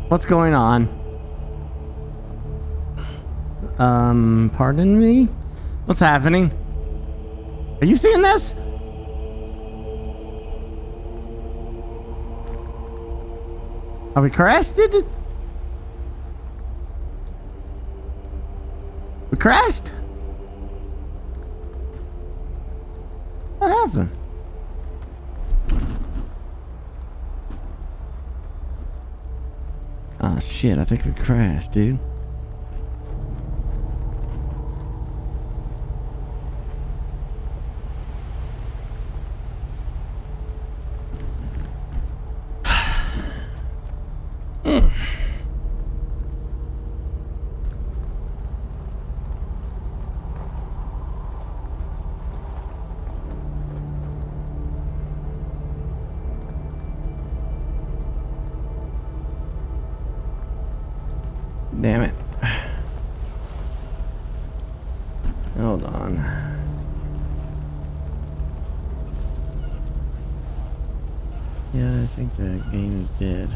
What's going on? Pardon me? What's happening? Are you seeing this? Are we crashed? We crashed? What happened? Oh shit, I think we crashed, dude. Damn it. Hold on. Yeah, I think the game is dead.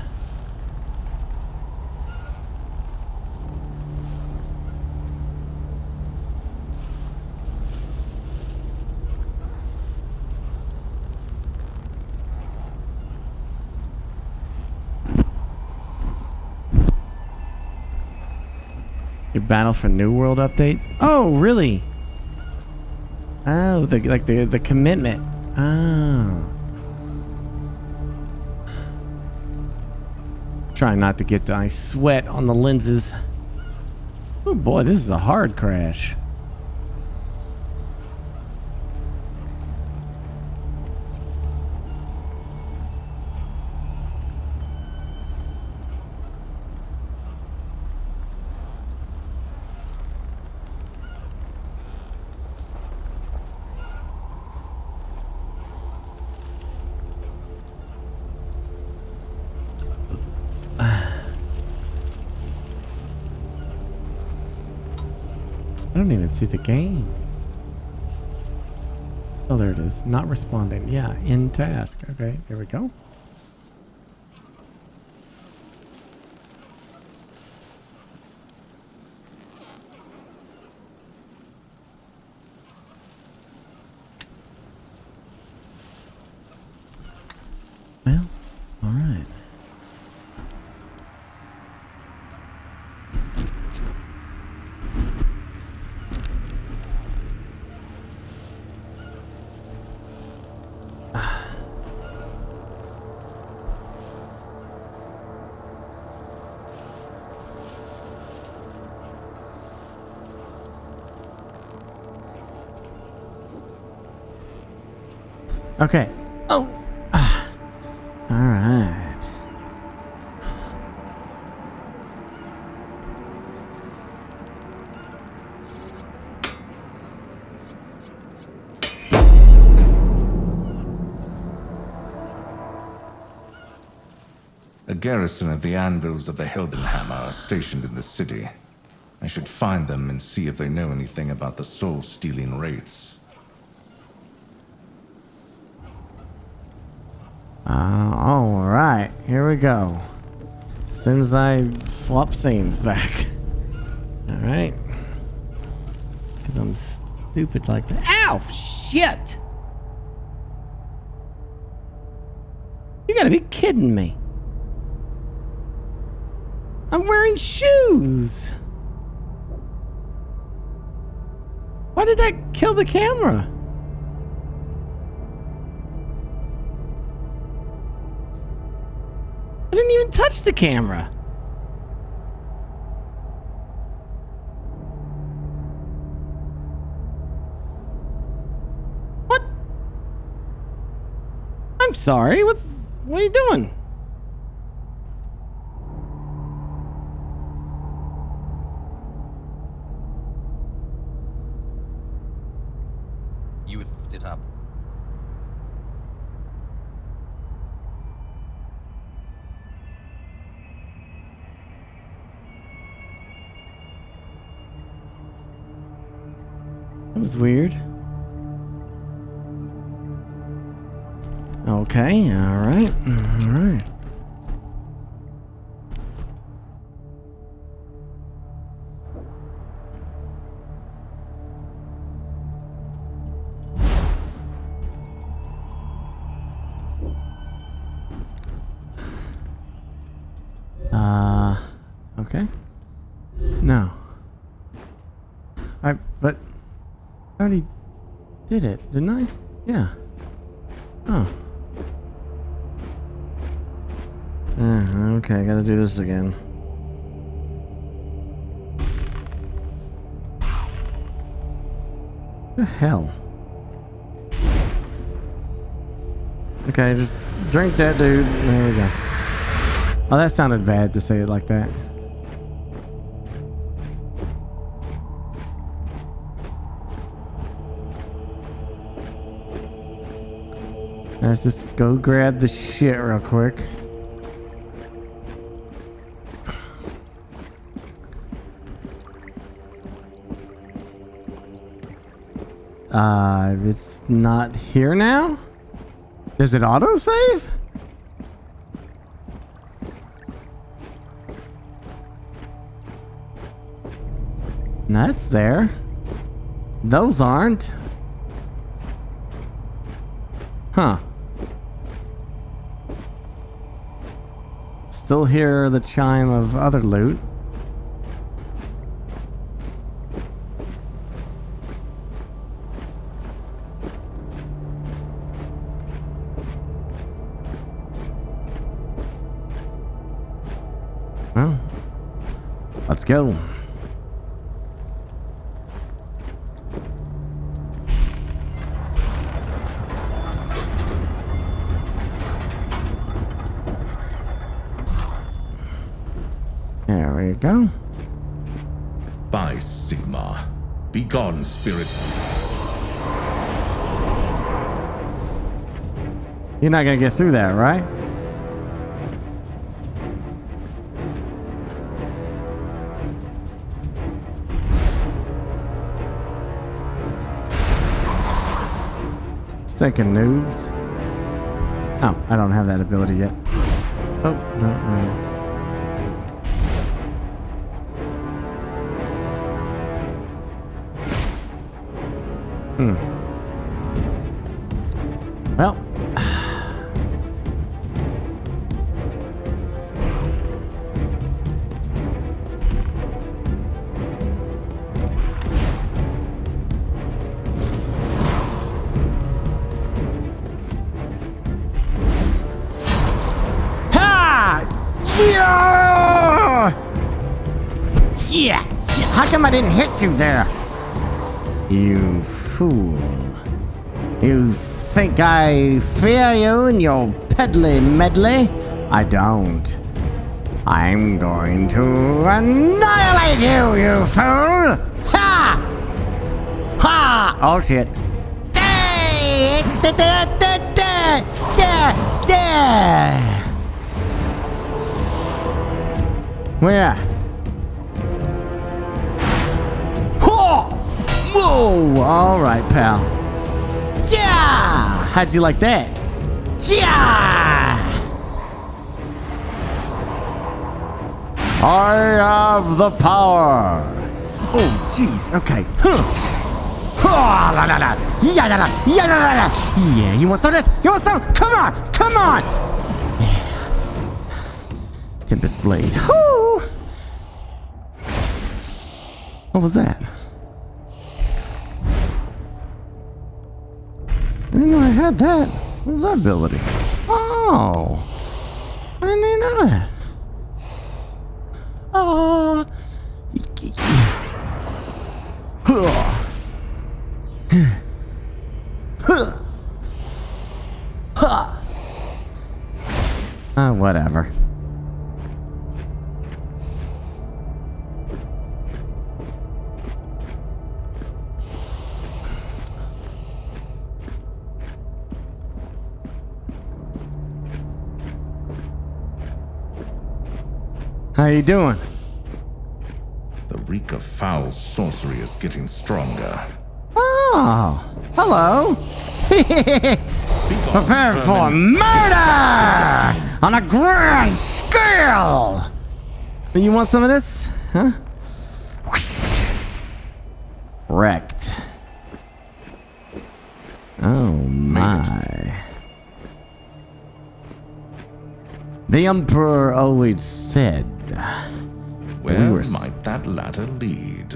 Your battle for New World updates? Oh, really? Oh, the commitment. Oh. Trying not to get the sweat on the lenses. Oh boy, this is a hard crash. I don't even see the game. Oh, there it is. Not responding. Yeah, in task. Okay, here we go. Well, all right. Okay. Oh. All right. A garrison of the Anvils of the Heldenhammer are stationed in the city. I should find them and see if they know anything about the soul-stealing wraiths. All right, here we go. As soon as I swap scenes back. All right. Because I'm stupid like that. Ow! Shit! You gotta be kidding me. I'm wearing shoes. Why did that kill the camera? I didn't even touch the camera. What? I'm sorry. What are you doing? You had f***ed it up. That was weird. Okay, alright. Alright. Okay. No. But I already did it, didn't I? Yeah. Oh. Okay, I gotta do this again. What the hell? Okay, just drink that, dude. There we go. Oh, that sounded bad to say it like that. Let's just go grab the shit real quick. It's not here now? Does it autosave? That's there. Those aren't. Huh. Still hear the chime of other loot. Well, let's go. There we go. By Sigmar. Begone, spirits. You're not gonna get through that, right? Stinking noobs. Oh, I don't have that ability yet. Oh, no. Well. Shit! How come I didn't hit you there? You fool. You think I fear you and your peddly medley? I don't. I'm going to annihilate you, you fool! Ha! Ha! Oh shit. Where? Whoa! All right, pal. Yeah! How'd you like that? Yeah! I have the power. Oh, jeez. Okay. Yeah, you want some of this? You want some? Come on! Come on! Yeah. Tempest Blade. Whoo! What was that? I didn't know I had that. What was that ability? Oh! I didn't even know that. Oh! Whatever. How you doing? The reek of foul sorcery is getting stronger. Oh, hello. Prepare for murder on a grand scale. You want some of this? Huh? Wrecked. Oh my. The Emperor always said. Where might that ladder lead?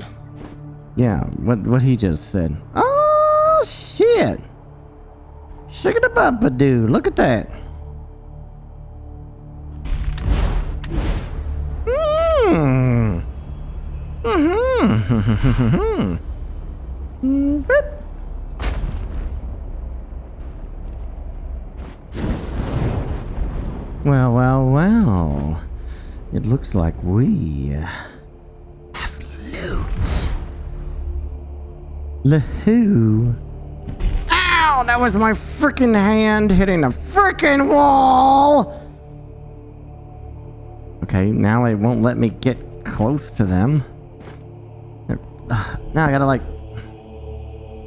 Yeah, what he just said. Oh shit! Shigga-da-ba-ba-doo, look at that. Well, well, well. It looks like we have loot. Lahoo. Ow! That was my freaking hand hitting the freaking wall! Okay, now it won't let me get close to them. Now I gotta like...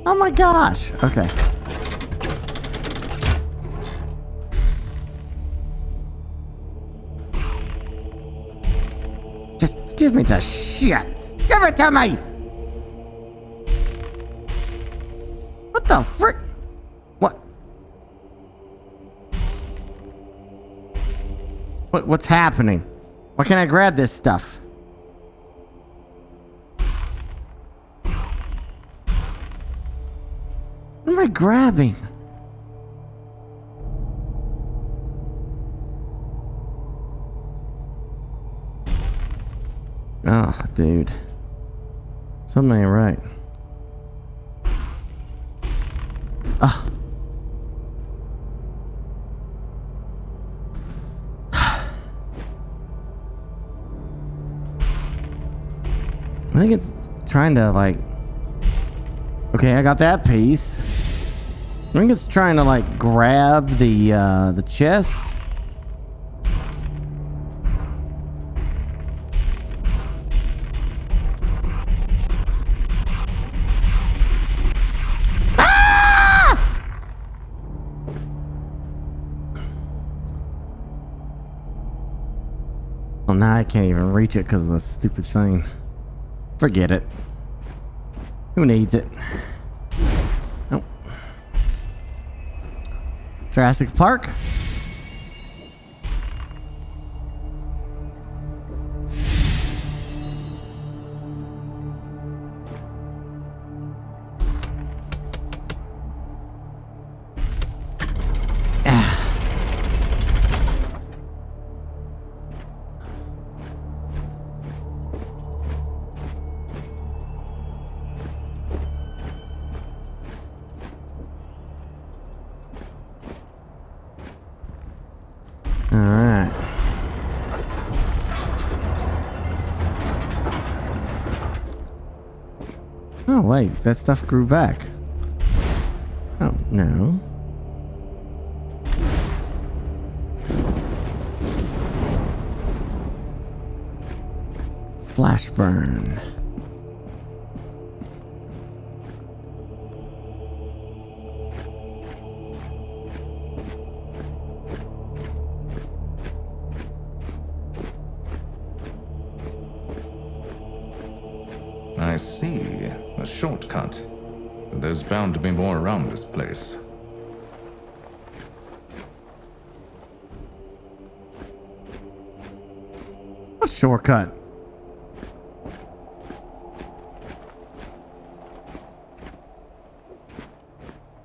Oh my gosh! Okay. Just give me the shit! Give it to me! What the frick? What? What's happening? Why can't I grab this stuff? What am I grabbing? Oh, dude. Something ain't right. Ah. I think it's trying to like... Okay, I got that piece. I think it's trying to like grab the chest. Well, now I can't even reach it because of the stupid thing. Forget it. Who needs it? Nope. Jurassic Park? Alright. Oh, wait. That stuff grew back. Oh, no. Flash burn. I see. A shortcut. There's bound to be more around this place. What shortcut?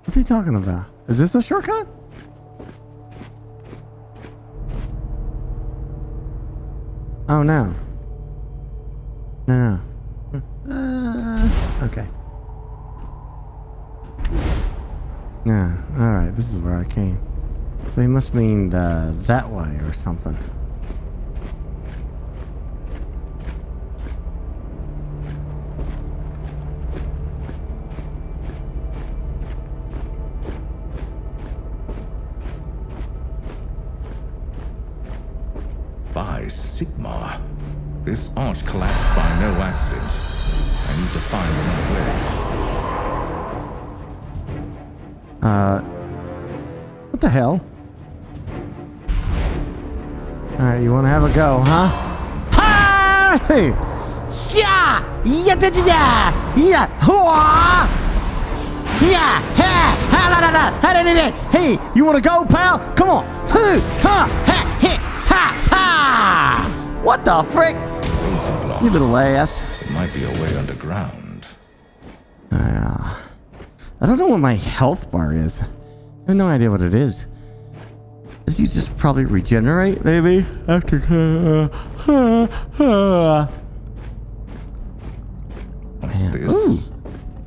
What's he talking about? Is this a shortcut? Oh no. No. Okay. Yeah, alright, this is where I came. So he must mean that way or something. By Sigmar. This arch collapsed by no accident. I need to find another way. What the hell? Alright, you want to have a go, huh? Hey! Sha! Yeah, da, da, da! Yeah! Hua! Yeah! Ha! Ha! La, la, la! Ha! Da, da, da! Hey! You want to go, pal? Come on! Huh! Ha! Ha! Ha! Ha! What the frick? You little ass. It might be a way underground. I don't know what my health bar is. I have no idea what it is. You just probably regenerate, maybe? After... What's this? Ooh.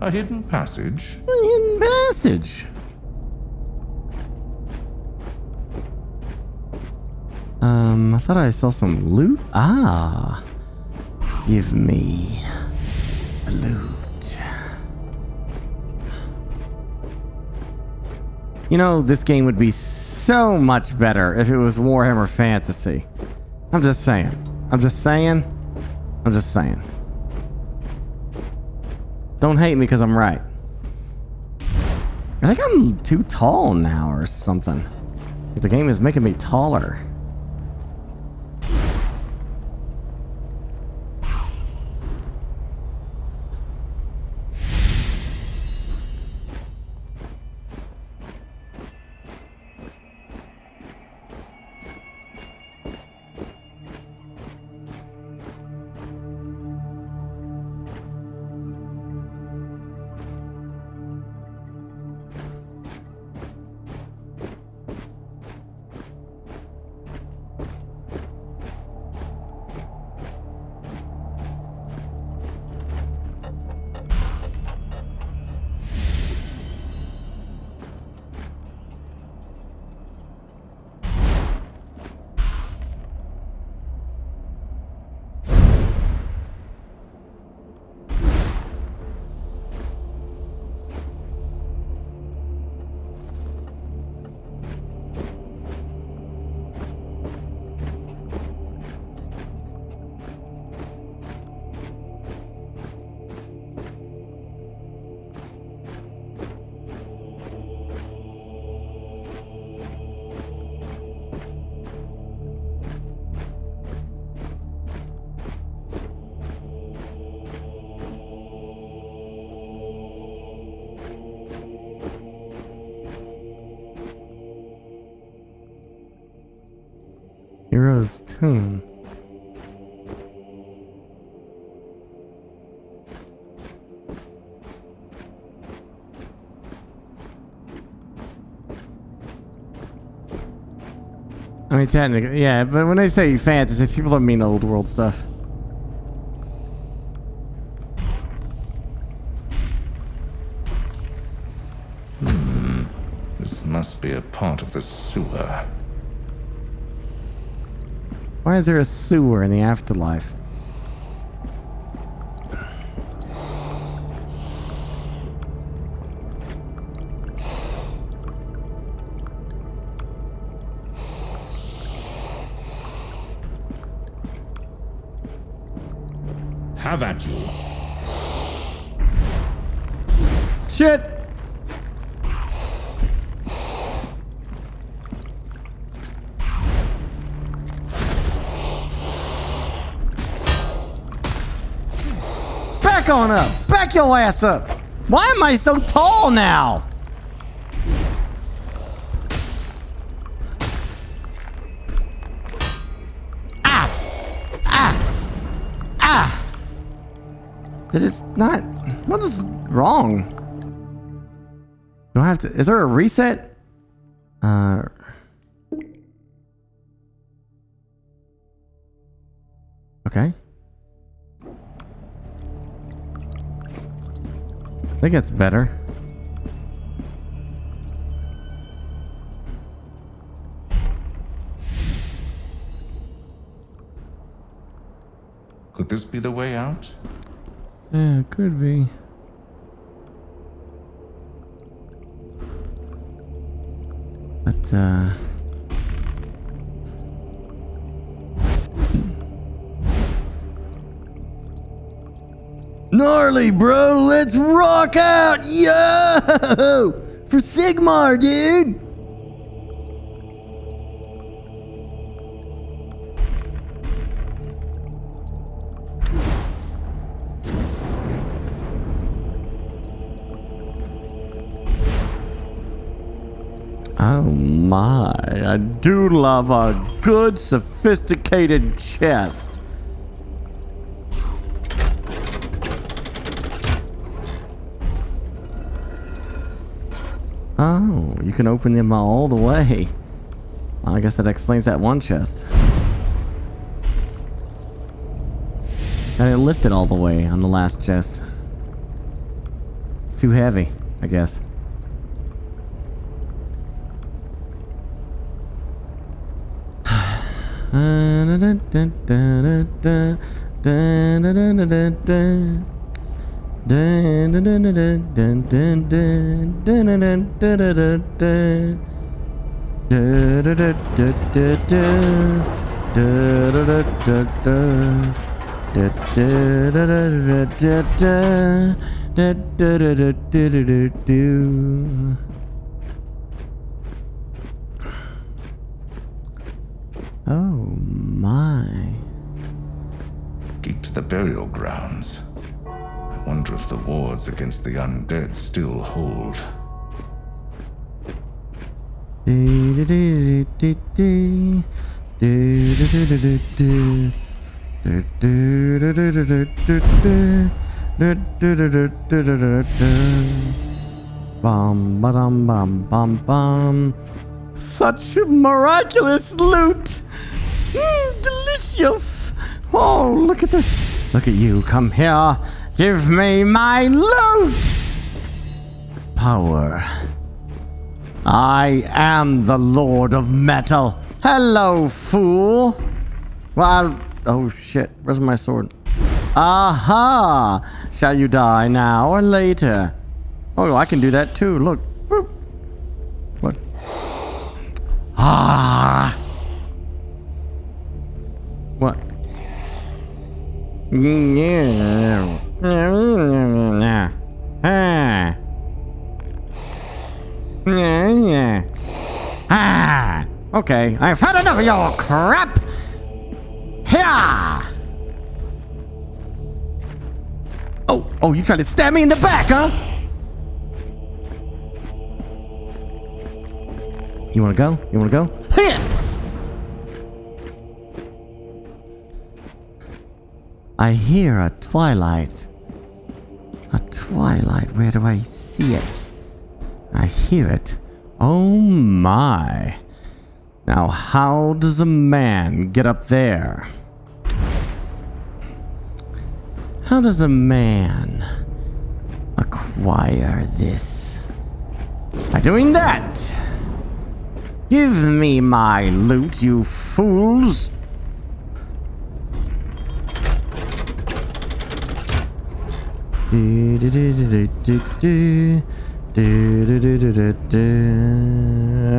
A hidden passage? A hidden passage. I thought I saw some loot. Ah. Give me a loot. You know, this game would be so much better if it was Warhammer Fantasy. I'm just saying. I'm just saying. I'm just saying. Don't hate me because I'm right. I think I'm too tall now or something. The game is making me taller. Hero's Tomb. I mean, technically, yeah, but when they say fantasy, people don't mean old world stuff. This must be a part of the sewer. Why is there a sewer in the afterlife? Have at you. Shit! Back on up! Back your ass up! Why am I so tall now? Did it not? What is wrong? Do I have to? Is there a reset? Okay. I think it's better. Could this be the way out? Yeah, it could be. But, gnarly, bro. Let's rock out. Yo! For Sigmar, dude. Oh my, I do love a good sophisticated chest. Oh, you can open them all the way. Well, I guess that explains that one chest. I didn't lift it all the way on the last chest. It's too heavy, I guess. Oh my. Gate to the burial grounds. I wonder if the wards against the undead still hold. Bum ba-dum bum bum bum. Such miraculous loot! Delicious! Oh, look at this! Look at you, come here! Give me my loot! Power. I am the Lord of Metal. Hello, fool! Well, oh shit, where's my sword? Aha! Shall you die now or later? Oh, I can do that too, look. Boop. Look. Ah! What? Ah! Okay, I've had enough of your crap! Here! Oh, you tried to stab me in the back, huh? You wanna go? You wanna go? Here! I hear a twilight. A twilight. Where do I see it? I hear it. Oh my. Now how does a man get up there? How does a man acquire this? By doing that. Give me my loot, you fools!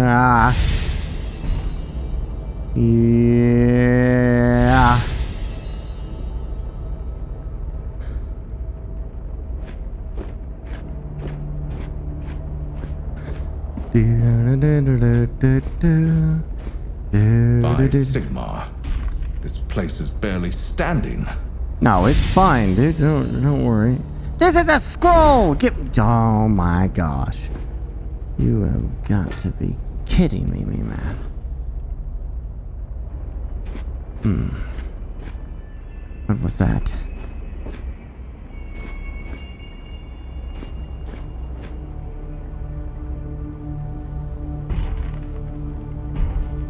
Ah. Yeah. By Sigmar, this place is barely standing. No, it's fine, dude. Don't worry. This is a scroll! Oh my gosh. You have got to be kidding me, man. What was that?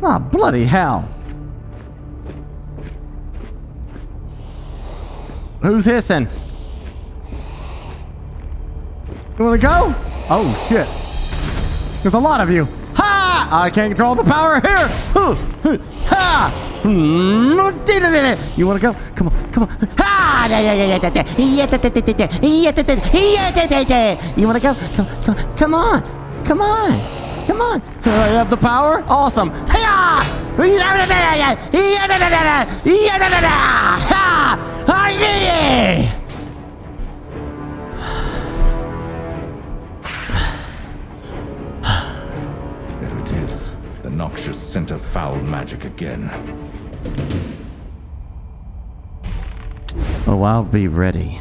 Oh, bloody hell. Who's hissing? You wanna go? Oh, shit. There's a lot of you. Ha! I can't control the power here. Ha! You wanna go? Come on, come on. Ha! You wanna go? Come on. Come on. Come on. I have the power? Awesome. noxious scent of foul magic again. Oh, I'll be ready.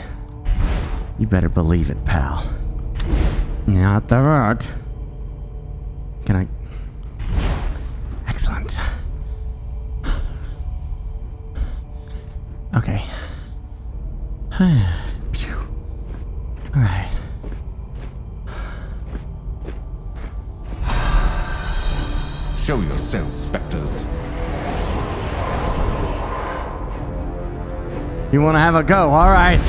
You better believe it, pal. Not the right. Can I... Excellent. Okay. Phew. Alright. Show yourselves, specters. You want to have a go? Alright.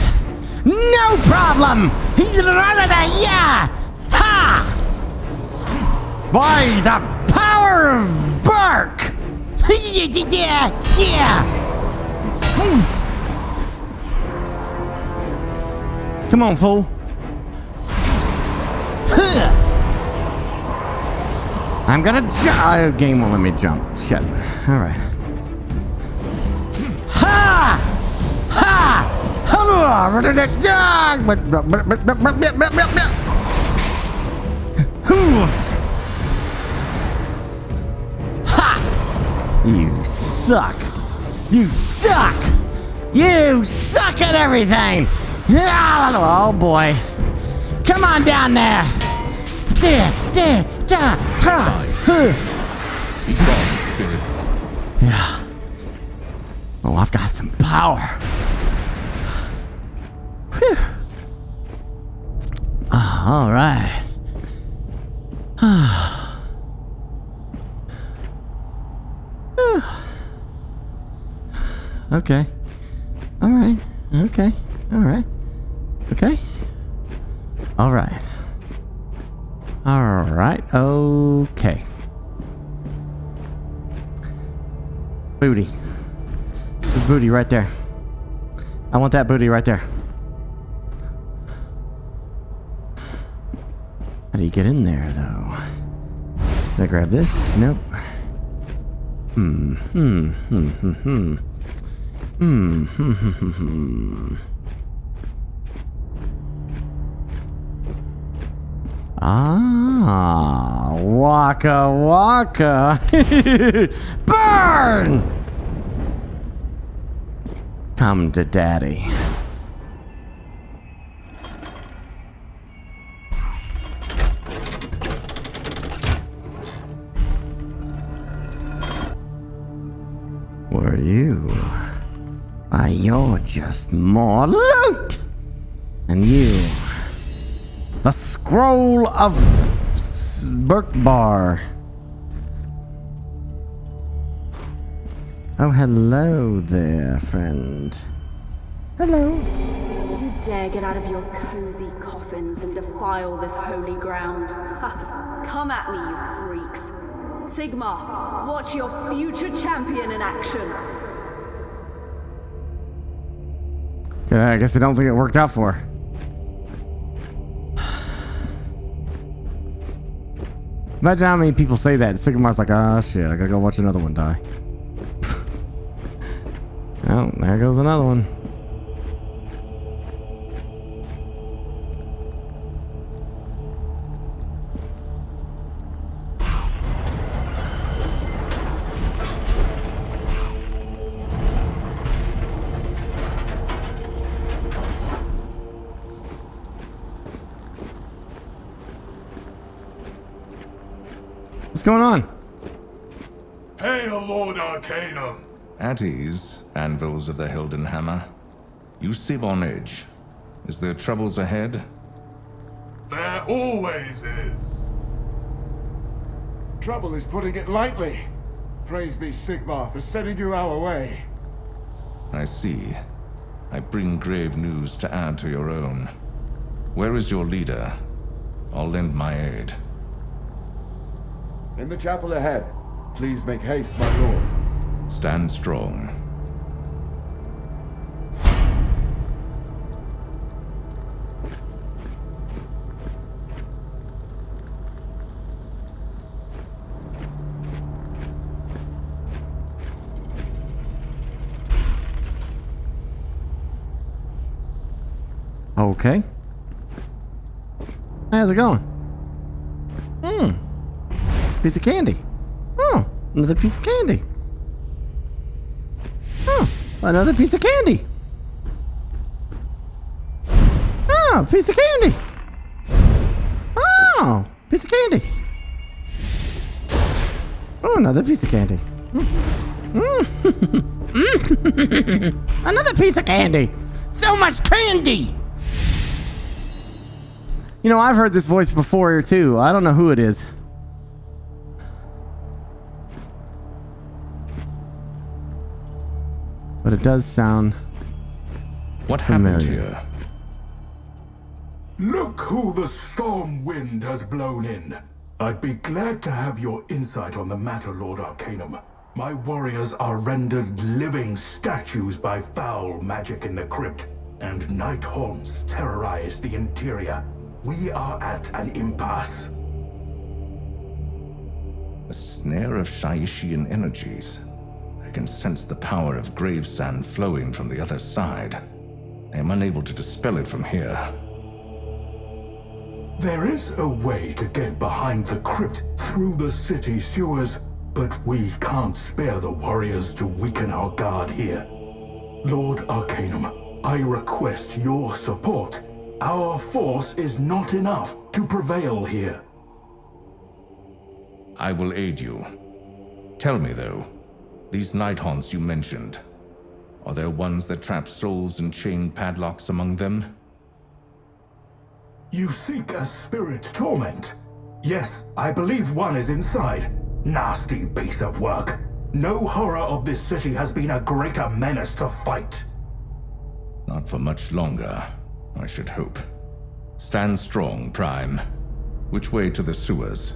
No problem! He's rather than yeah! Ha! By the power of Burke! Yeah! Come on, fool. I'm gonna jump. Game won't let me jump. Shit. Alright. Ha! Ha! Ha! You suck! You suck! You suck at everything! Oh boy! Come on down there! Yeah. Oh, I've got some power. Whew. All right. Okay. All right. Okay. All right. Okay. All right. All right. Okay. Booty. There's booty right there. I want that booty right there. How do you get in there, though? Did I grab this? Nope. Ah, waka waka. Burn! Come to daddy. Were you? Why, you're just more loot! And you... The scroll of BurkeBlack. Oh, hello there, friend. Hello. You dare get out of your cozy coffins and defile this holy ground? Ha! Come at me, you freaks. Sigmar, watch your future champion in action. Okay, I guess I don't think it worked out for her. Imagine how many people say that. Sigmar's like, ah, shit, I gotta go watch another one die. Oh, there goes another one. What's going on? Hail, Lord Arcanum! At ease, anvils of the Hilden Hammer. You seem on edge. Is there troubles ahead? There always is. Trouble is putting it lightly. Praise be Sigmar for sending you our way. I see. I bring grave news to add to your own. Where is your leader? I'll lend my aid. In the chapel ahead. Please make haste, my lord. Stand strong. Okay. How's it going? Piece of candy. Oh. Another piece of candy. Oh, another piece of candy. Oh, piece of candy. Oh, piece of candy. Oh, another piece of candy. Another piece of candy. So much candy. You know, I've heard this voice before too. I don't know who it is. But it does sound What familiar. happened here? Look who the storm wind has blown in. I'd be glad to have your insight on the matter, Lord Arcanum. My warriors are rendered living statues by foul magic in the crypt, and night haunts terrorize the interior. We are at an impasse. A snare of Shaishian energies. I can sense the power of grave sand flowing from the other side. I am unable to dispel it from here. There is a way to get behind the crypt through the city sewers, but we can't spare the warriors to weaken our guard here. Lord Arcanum, I request your support. Our force is not enough to prevail here. I will aid you. Tell me, though, these night haunts you mentioned, are there ones that trap souls and chain padlocks among them? You seek a spirit torment? Yes, I believe one is inside. Nasty piece of work. No horror of this city has been a greater menace to fight. Not for much longer, I should hope. Stand strong, Prime. Which way to the sewers?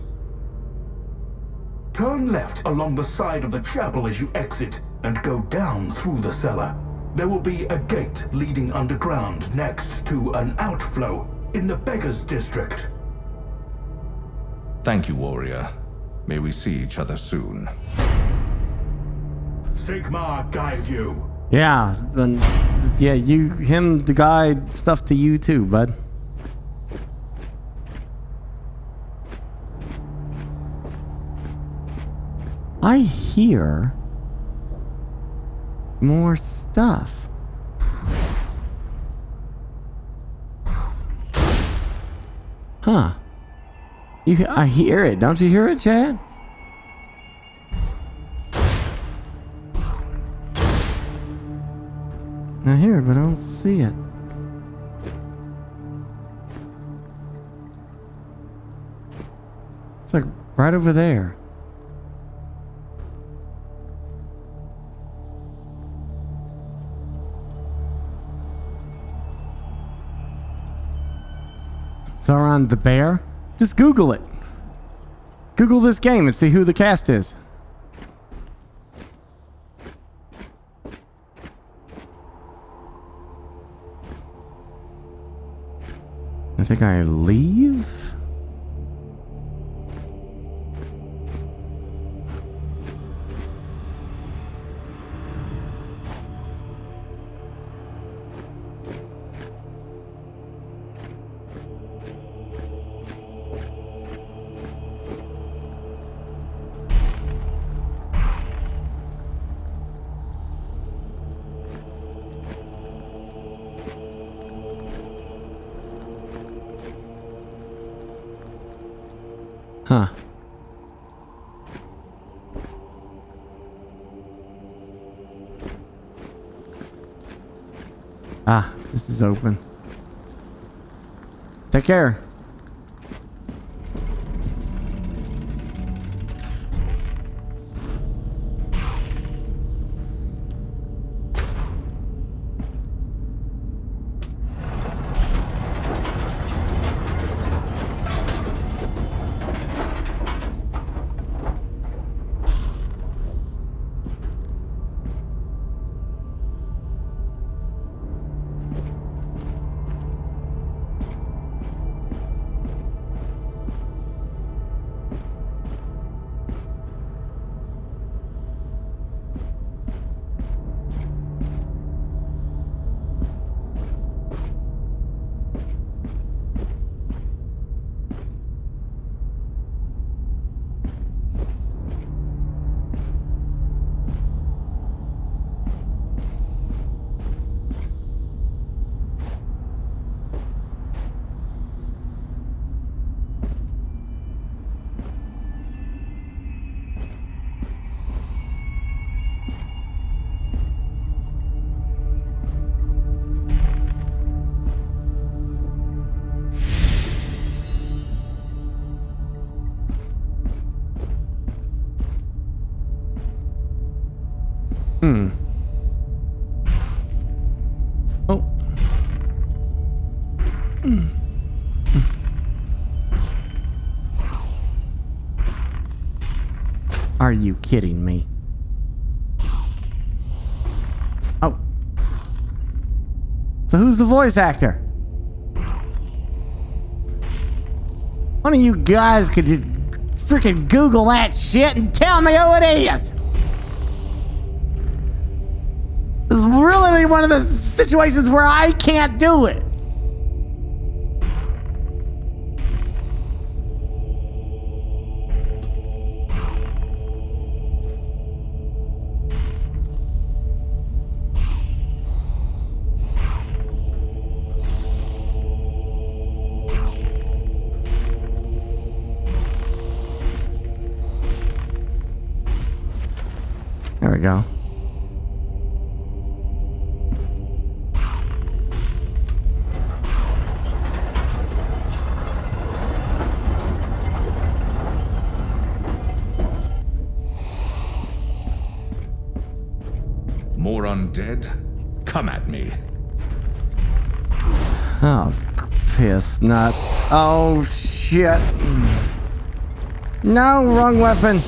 Turn left along the side of the chapel as you exit, and go down through the cellar. There will be a gate leading underground next to an outflow in the Beggars District. Thank you, warrior. May we see each other soon. Sigmar guide you. Yeah, then, yeah, him to guide stuff to you too, bud. I hear more stuff. Huh. I hear it. Don't you hear it, Chad? I hear it, but I don't see it. It's like right over there. Sauron the Bear? Just Google it. Google this game and see who the cast is. I think I leave? Huh. Ah, this is open. Take care. Oh. Are you kidding me? Oh. So who's the voice actor? One of you guys could freaking Google that shit and tell me who it is. This is really one of the situations where I can't do it. There we go. More undead? Come at me. Oh, piss nuts. Oh, shit. No, wrong weapon.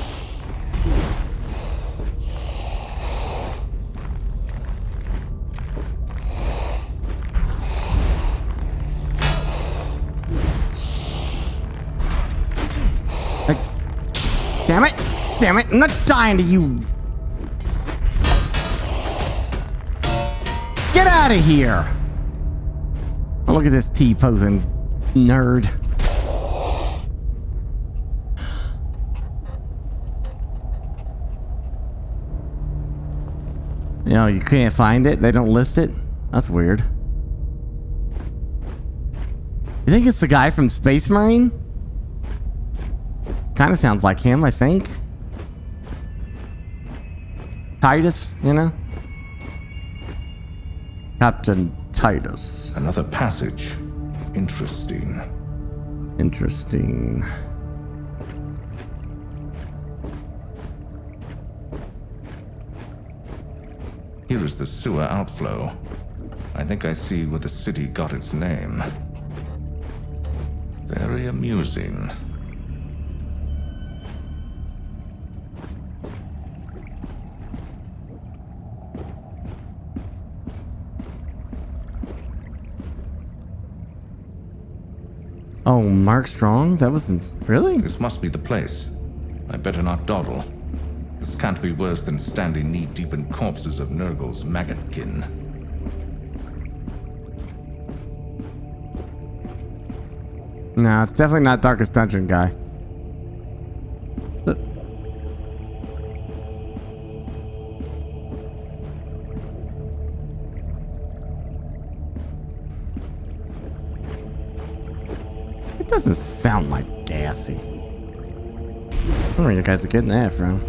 Damn it! Damn it! I'm not dying to you! Get out of here! Oh, look at this T-posing nerd. You know, you can't find it? They don't list it? That's weird. You think it's the guy from Space Marine? Kind of sounds like him, I think. Titus, you know? Captain Titus. Another passage. Interesting. Interesting. Here is the sewer outflow. I think I see where the city got its name. Very amusing. Oh, Mark Strong? That wasn't... Really? This must be the place. I better not dawdle. This can't be worse than standing knee-deep in corpses of Nurgle's maggotkin. No, it's definitely not Darkest Dungeon guy. It doesn't sound like gassy. I don't know where you guys are getting that from.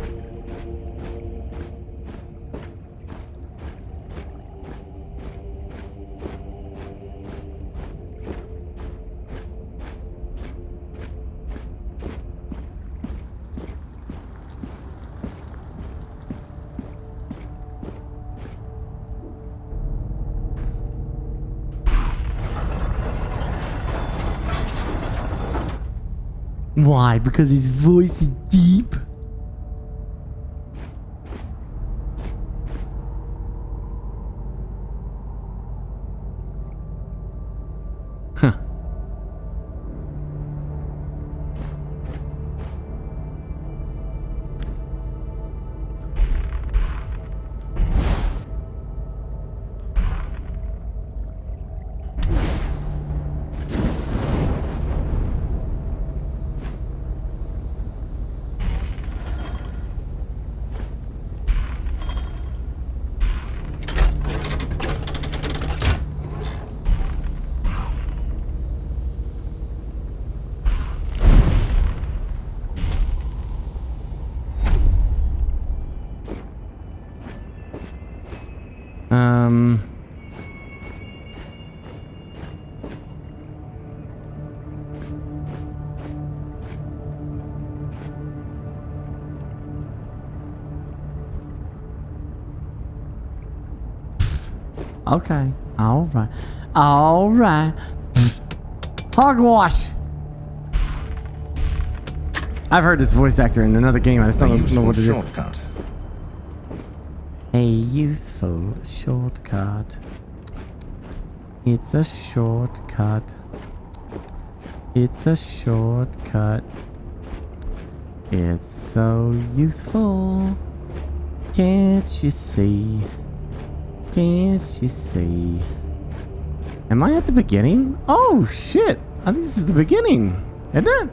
Why? Because his voice is deep? Huh. Okay. Alright. Alright. Hogwash! I've heard this voice actor in another game. I just don't know what it is. Shortcut. A useful shortcut. It's a shortcut. It's a shortcut. It's so useful. Can't you see? Can't you see? Am I at the beginning? Oh shit! I think this is the beginning. Isn't it?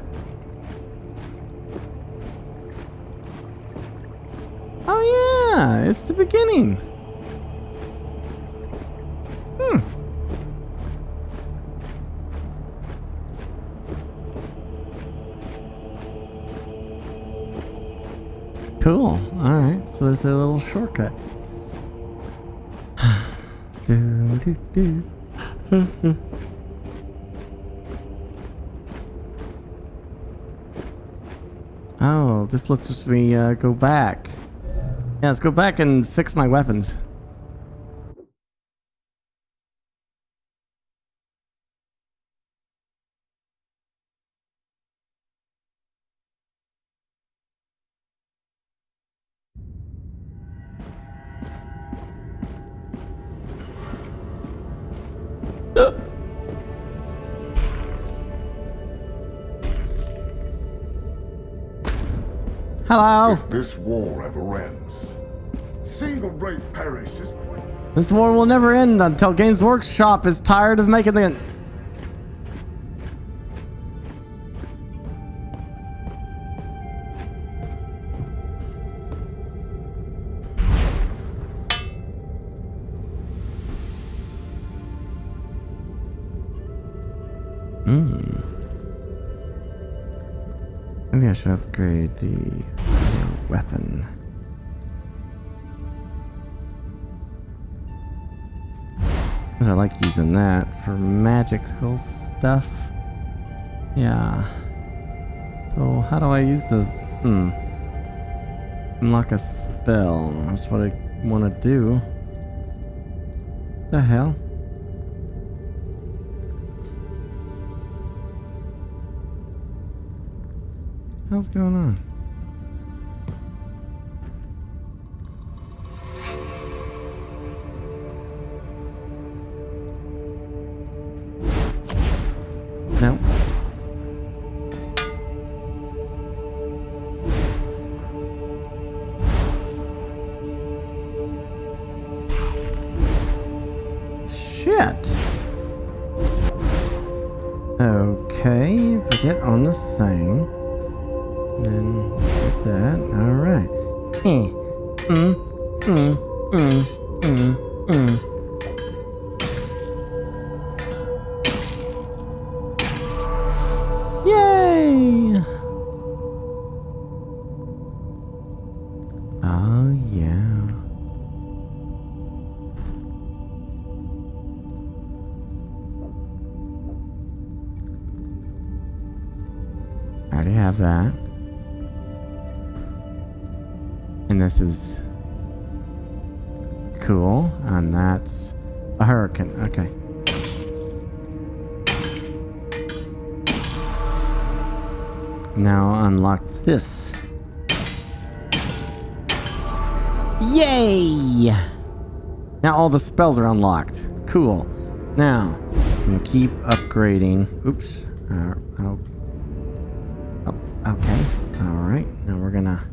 Oh yeah, it's the beginning. Cool. Alright, so there's a little shortcut. Oh, this lets me go back. Yeah, let's go back and fix my weapons. Hello. If this war ever ends, seeing a wraith perish is quite... This war will never end until Games Workshop is tired of making the... Maybe I should upgrade the weapon. Because I like using that for magical stuff. Yeah. So how do I use the... Unlock a spell. That's what I want to do. The hell? What's going on? No. Shit. Okay, but get on the thing. And get that. Alright. Yay! Oh yeah. I already have that. And this is cool, and that's a hurricane. Okay. Now unlock this. Yay! Now all the spells are unlocked. Cool. Now, I'm gonna keep upgrading. Oops. Oh, okay. Alright. Now we're gonna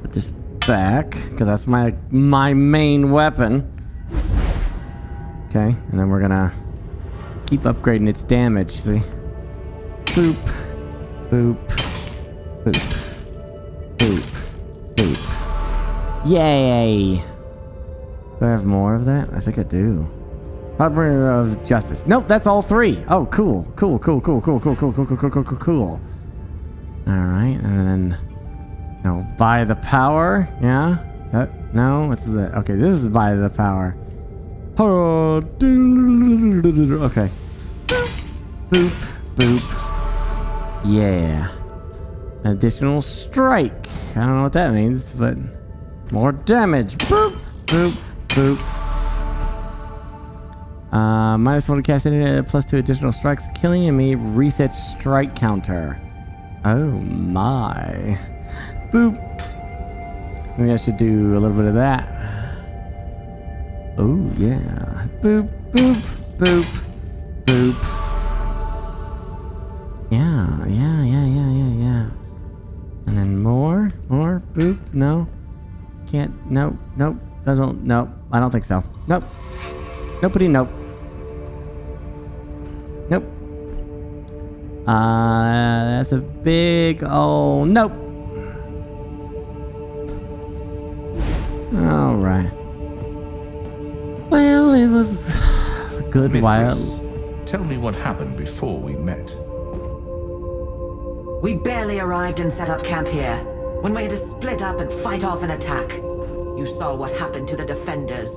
put this back, because that's my main weapon. Okay, and then we're gonna keep upgrading its damage, see? Boop. Boop. Boop. Boop. Boop. Yay! Do I have more of that? I think I do. Harbinger of Justice. Nope, that's all three. Oh, cool. Cool. Alright, and then... No, by the power? Yeah? Is that... No? What's that? Okay, this is by the power. Oh, okay. Boop. Boop. Yeah. Additional strike. I don't know what that means, but... More damage. Boop. Boop. Boop. -1 to cast it, +2 additional strikes. Killing enemy resets strike counter. Oh my. Boop. Maybe I should do a little bit of that. Oh yeah. Boop, boop, boop, boop. Yeah. And then more, boop, no. Can't, nope, doesn't, nope, I don't think so. Nope. Nobody, nope. Nope. That's a big, oh, nope. Alright. Well, it was a good while. Tell me what happened before we met. We barely arrived and set up camp here. When we had to split up and fight off an attack. You saw what happened to the defenders.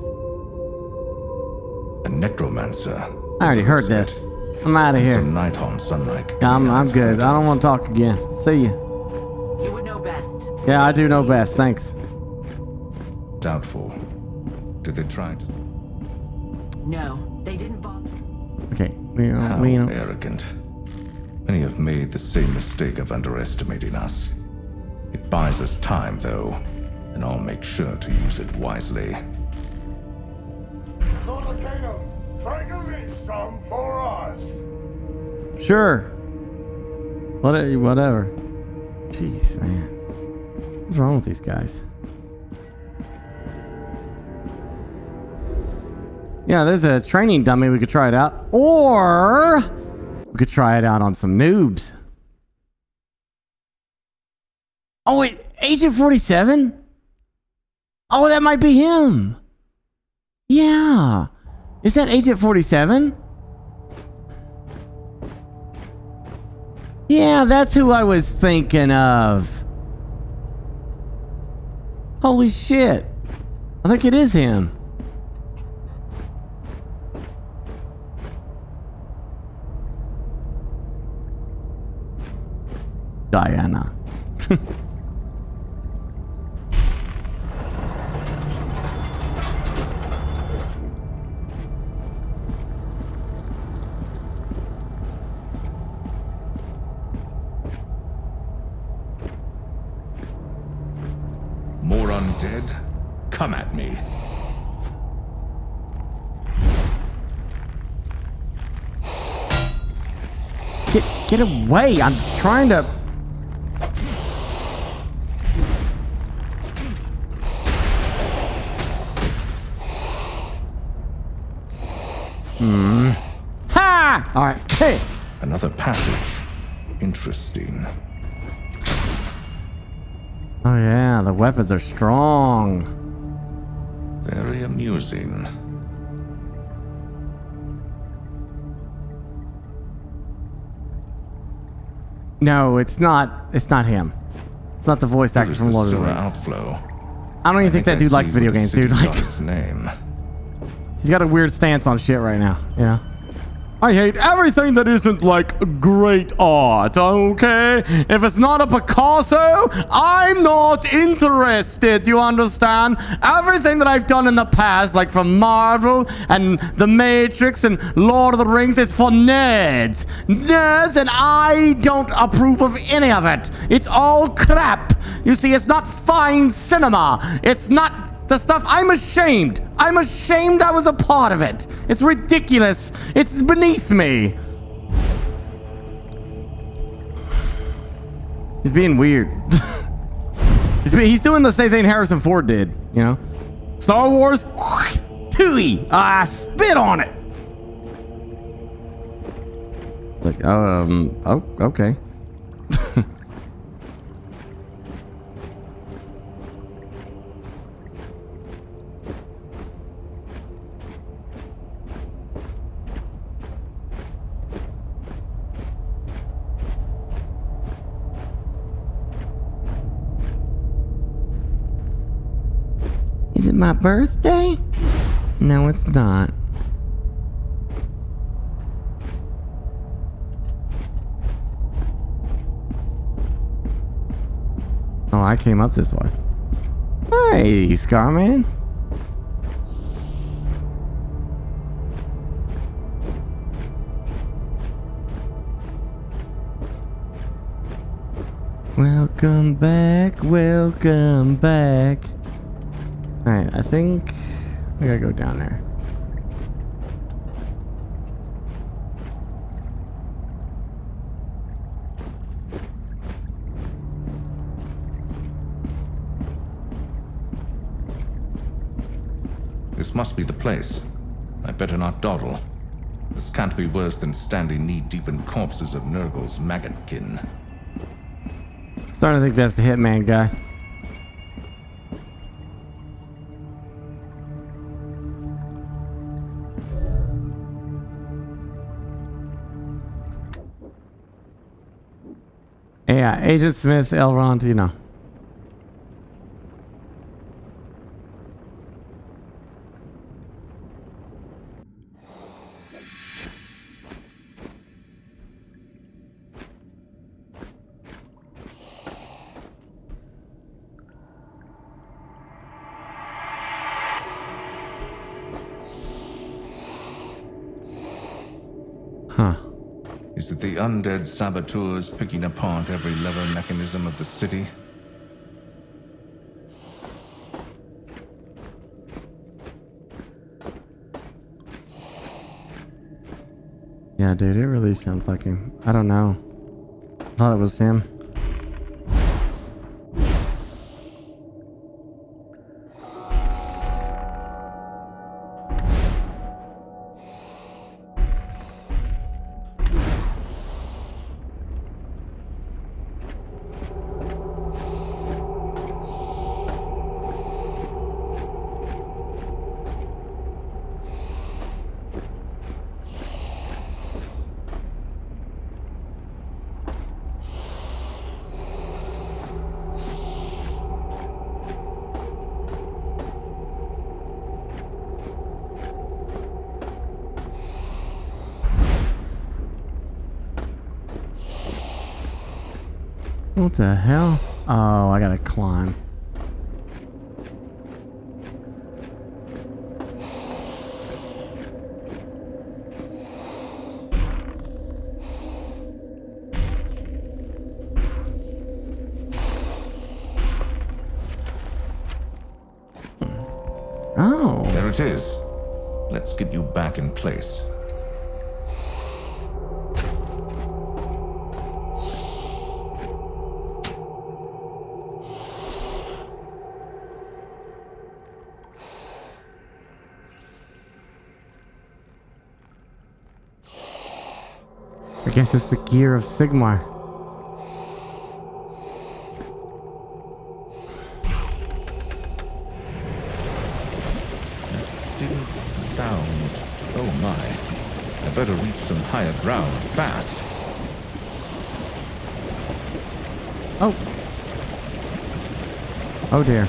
A necromancer. I already heard this. I'm out of here. Some Nighthorn sunlight. I'm good. I don't want to talk again. See ya. You would know best. Yeah, I do know best. Thanks. Doubtful. Did they try to... No, they didn't bother. Okay. How arrogant. Many have made the same mistake of underestimating us. It buys us time, though, and I'll make sure to use it wisely. Lord Arcanum, try to lead some for us. Sure. Whatever. Jeez, man. What's wrong with these guys? Yeah, there's a training dummy. We could try it out. Or we could try it out on some noobs. Oh, wait. Agent 47? Oh, that might be him. Yeah. Is that Agent 47? Yeah, that's who I was thinking of. Holy shit. I think it is him. Diana. More undead? Come at me. Get away. I'm trying to... Ha! All right. Hey. Another passage. Interesting. Oh yeah, the weapons are strong. Very amusing. No, it's not. It's not him. It's not the voice actor from Lord of the Rings. Outflow. I don't even think that dude likes video games, dude. Like, his name. He's got a weird stance on shit right now. You know. I hate everything that isn't like great art, okay? If it's not a Picasso, I'm not interested, you understand? Everything that I've done in the past, like from Marvel and The Matrix and Lord of the Rings, is for nerds. Nerds, and I don't approve of any of it. It's all crap. You see, it's not fine cinema. It's not... the stuff. I'm ashamed. I'm ashamed I was a part of it. It's ridiculous. It's beneath me. He's being weird. he's doing the same thing Harrison Ford did, you know? Star Wars, tooey. Spit on it. Like, oh, okay. Is it my birthday? No, it's not. Oh, I came up this way. Hey, Scarman. Welcome back, welcome back. Alright, I think we gotta go down there. This must be the place. I better not dawdle. This can't be worse than standing knee-deep in corpses of Nurgle's maggotkin. Starting to think that's the hitman guy. Yeah, Agent Smith, Elrond, you know. Huh. Is it the undead saboteurs picking apart every lever mechanism of the city? Yeah, dude, it really sounds like him. I don't know. I thought it was him. What the hell? Oh, I gotta climb. Oh. There it is. Let's get you back in place. I guess it's the gear of Sigmar. Didn't sound... Oh my. I better reach some higher ground fast. Oh. Oh dear.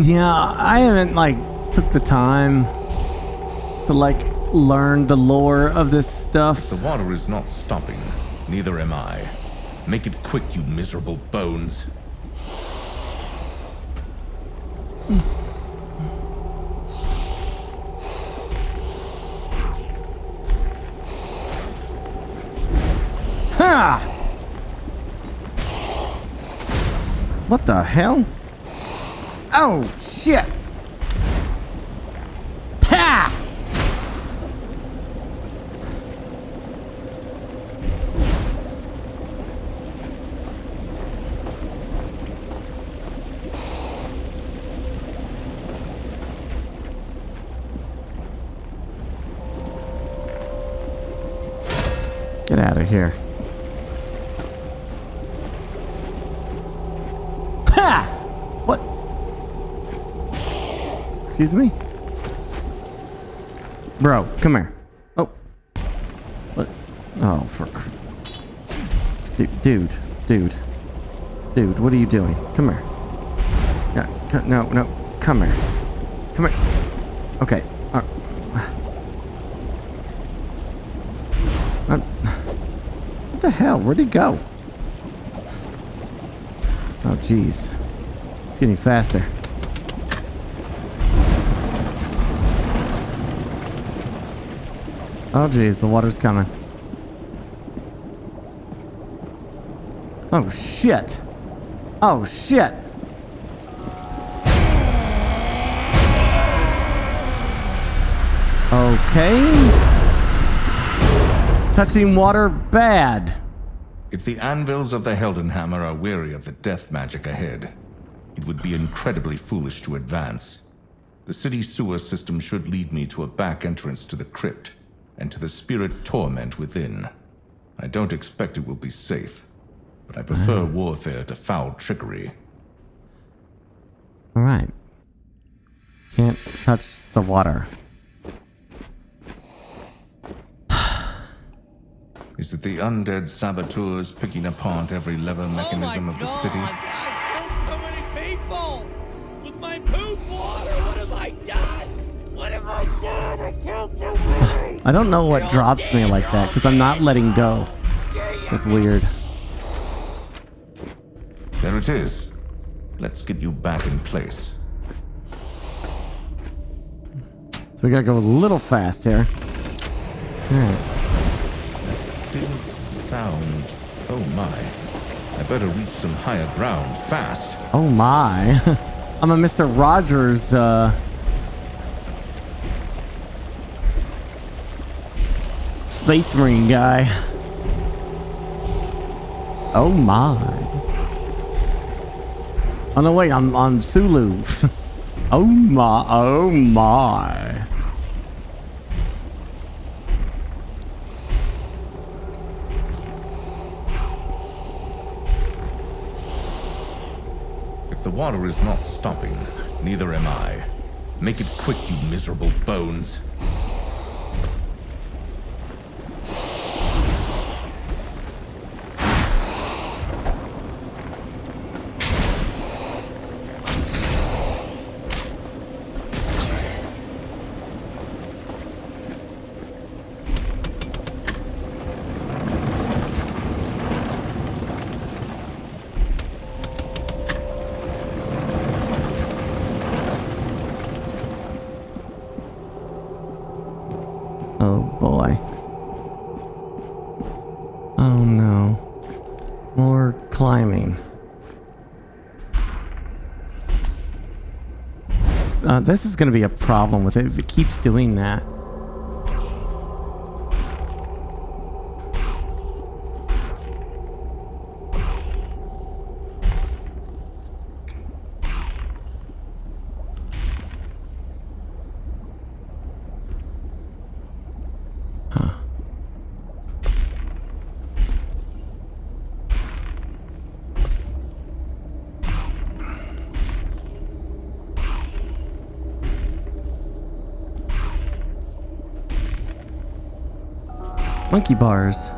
Yeah, I haven't like took the time to like learn the lore of this stuff. The water is not stopping. Neither am I. Make it quick, you miserable bones. Ha! What the hell? Oh, shit! Ha! Get out of here. Ha! What? Excuse me? Bro, come here. Oh. What? Oh, for... Dude, what are you doing? Come here. No, come here. Come here. Okay. What the hell? Where'd he go? Oh, jeez. It's getting faster. Oh, jeez. The water's coming. Oh, shit. Oh, shit. Okay. Touching water, bad. If the anvils of the Heldenhammer are weary of the death magic ahead, it would be incredibly foolish to advance. The city sewer system should lead me to a back entrance to the crypt, and to the spirit torment within. I don't expect it will be safe, but I prefer warfare to foul trickery. Alright. Can't touch the water. Is it the undead saboteurs picking apart every lever mechanism of the city? I killed so many people with my poop water. What have I done? What have I done? I killed so many. I don't know what drops me like that because I'm not letting go. So it's weird. There it is. Let's get you back in place. So we gotta go a little fast here. Alright. Didn't sound... Oh my. I better reach some higher ground fast. Oh my. I'm a Mr. Rogers, Space Marine guy. Oh my. Oh no, wait, I'm Sulu. Oh my, oh my. If the water is not stopping, neither am I. Make it quick, you miserable bones. Oh boy. Oh no. More climbing. This is going to be a problem with it if it keeps doing that. Monkey bars.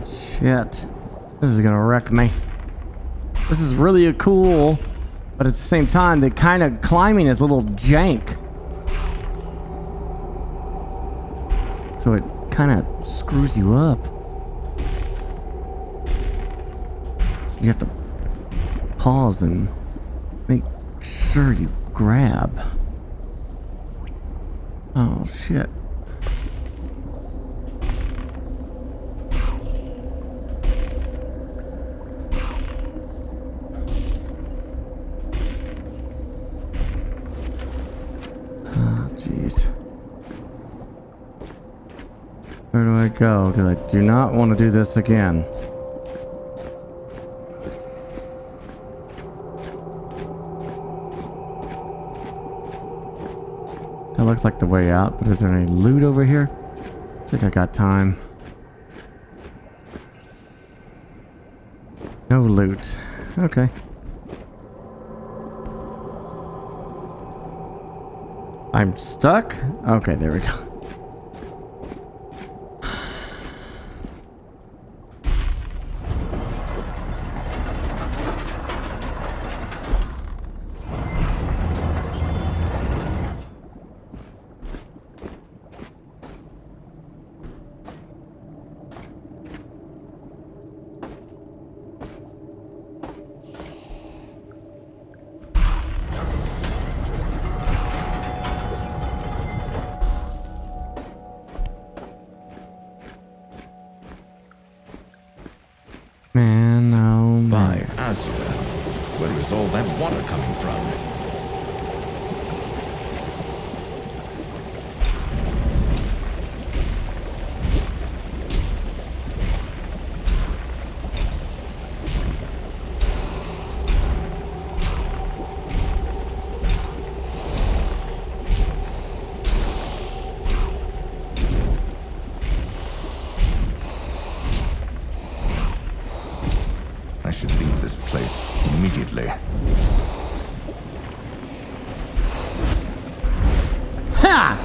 Shit. This is gonna wreck me. This is really cool, but at the same time, the kind of climbing is a little jank. So it kind of screws you up. You have to pause and make sure you grab. Oh shit. Oh jeez. Where do I go? Because I do not want to do this again. That looks like the way out, but is there any loot over here? I think I got time. No loot. Okay. I'm stuck? Okay, there we go. is all that water coming from? I should leave this place immediately. Ha!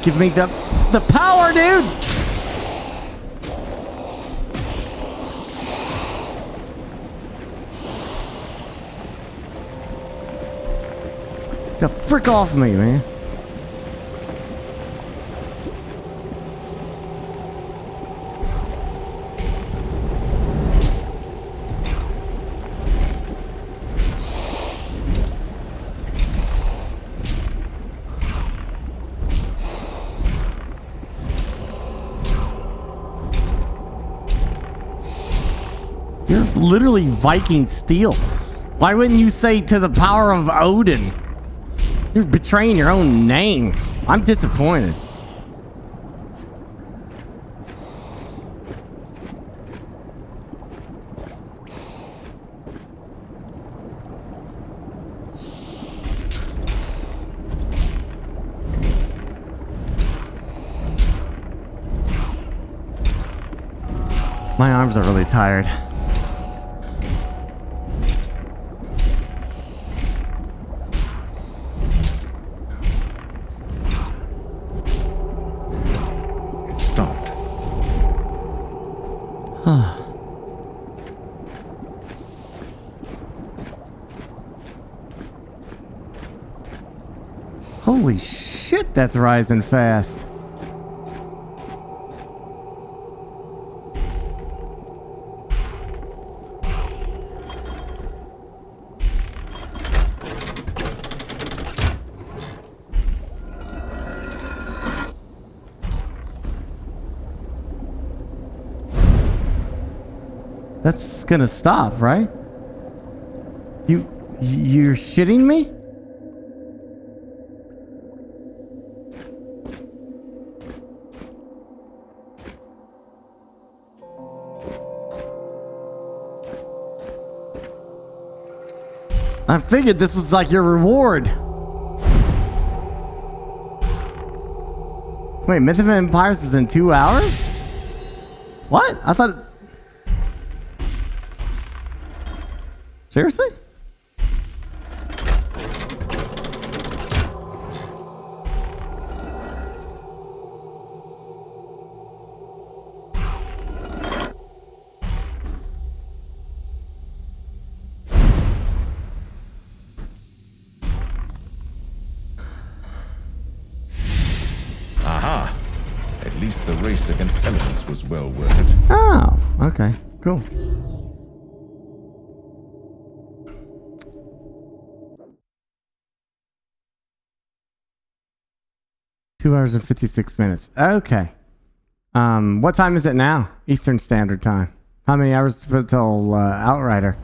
Give me the power, dude! The frick off me, man. You're literally Viking steel. Why wouldn't you say to the power of Odin? You're betraying your own name. I'm disappointed. My arms are really tired. Holy shit, that's rising fast. That's gonna stop, right? You're shitting me? I figured this was like your reward. Wait, Myth of Empires is in 2 hours? What? I thought... Seriously? Aha! At least the race against elements was well worth it. Oh, okay, cool. Two hours and 56 minutes. Okay. What time is it now? Eastern Standard Time. How many hours till Outrider?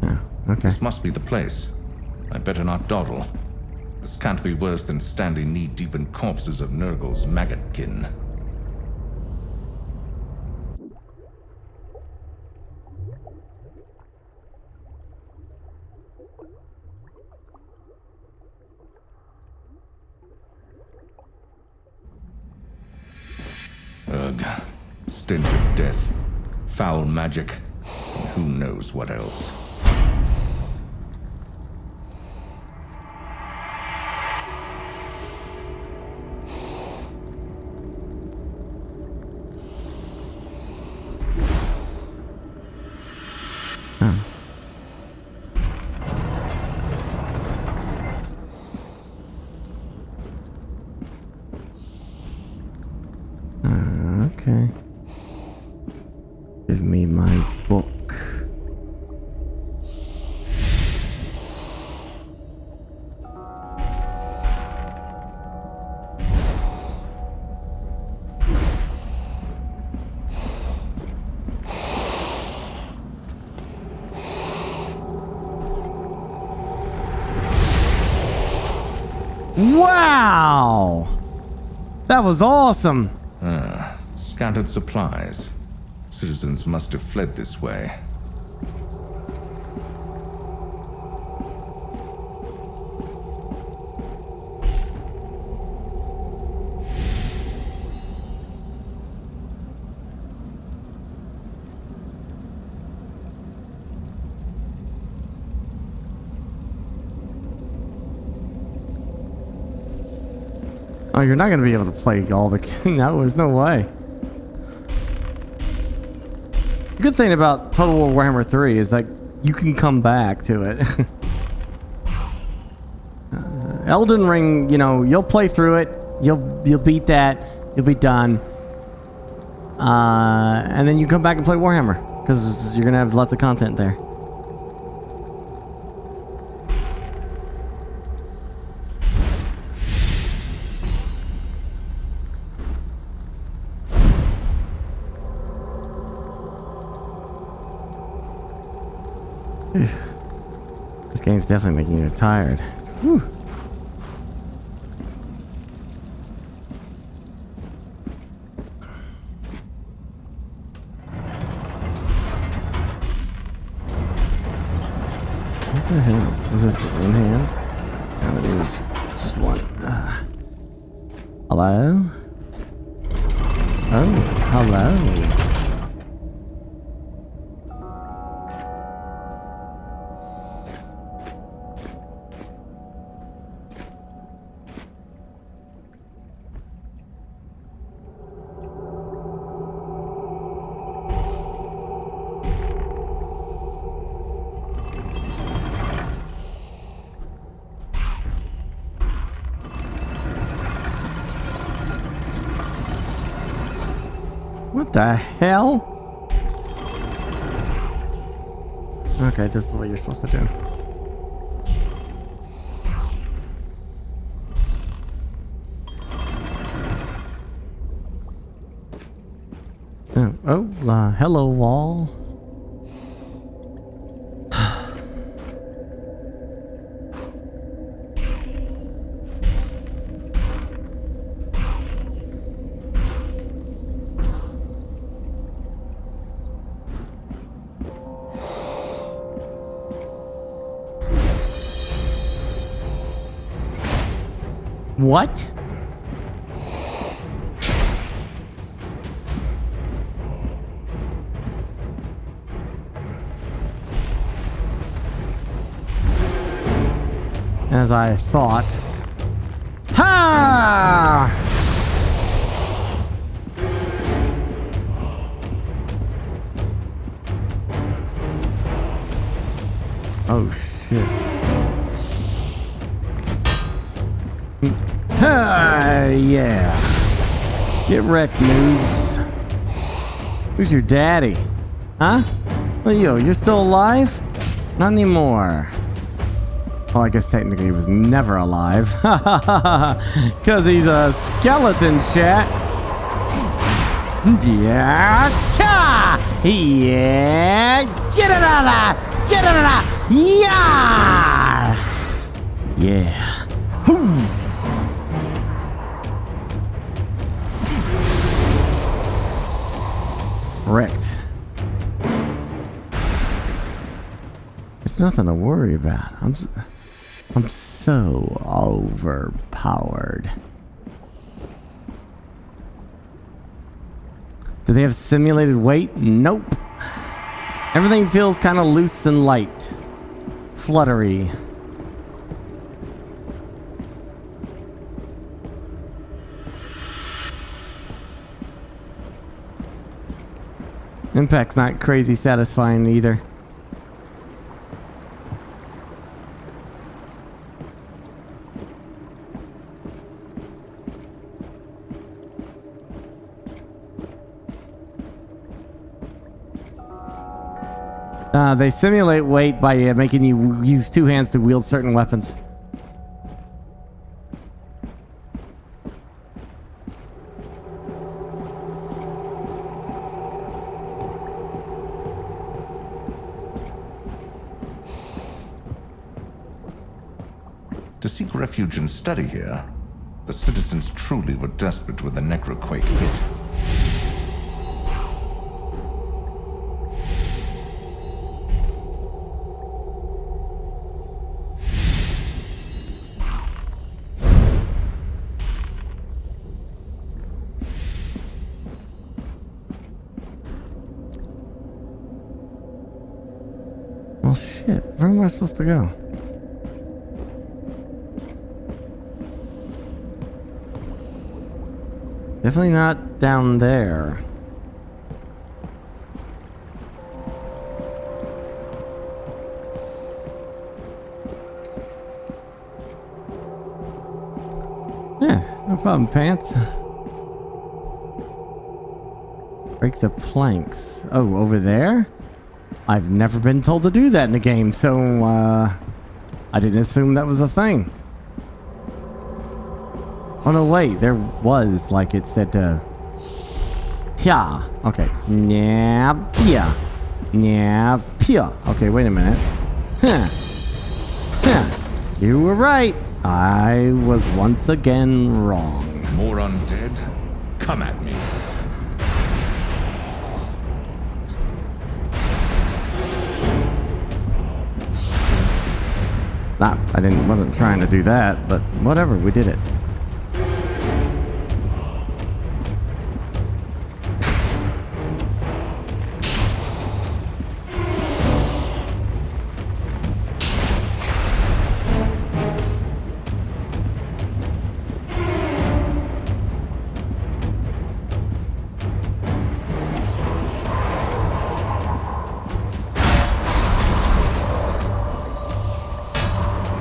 Okay. This must be the place. I better not dawdle. This can't be worse than standing knee-deep in corpses of Nurgle's maggotkin. Ugh. Stench of death. Foul magic. And who knows what else. Okay. Give me my book. Wow! That was awesome! Scattered supplies. Citizens must have fled this way. Oh, you're not going to be able to play all the... No, there's no way. The good thing about Total War Warhammer 3 is that you can come back to it. Elden Ring, you know, you'll play through it. You'll beat that. You'll be done. And then you come back and play Warhammer. Because you're going to have lots of content there. This game's definitely making you tired. Whew. What the hell? Is this in hand? No, it is just one. Hello? Oh, hello. What the hell? Okay, this is what you're supposed to do. Hello, wall. What? As I thought. Ha! Oh shit. Yeah. Get wrecked, noobs. Who's your daddy? Huh? Well, you're still alive? Not anymore. Well, I guess technically he was never alive. Because he's a skeleton, chat. Yeah. Cha! Yeah. Ja-da-da-da! Ja-da-da-da! Yeah! Yeah. Whoo! Wrecked. It's nothing to worry about. I'm so overpowered. Do they have simulated weight? Nope. Everything feels kind of loose and light. Fluttery. Impact's not crazy satisfying either. They simulate weight by making you use two hands to wield certain weapons. To seek refuge and study here, the citizens truly were desperate when the necroquake hit. Well, shit. Where am I supposed to go? Definitely not down there. Yeah, no problem, pants. Break the planks. Oh, over there? I've never been told to do that in the game, so I didn't assume that was a thing. Oh no, wait, there was, like it said to... Yeah, okay. Nya-pia. Nya-pia. Okay, wait a minute. Huh. Huh. You were right. I was once again wrong. More undead? Come at me. Wasn't trying to do that, but whatever, we did it.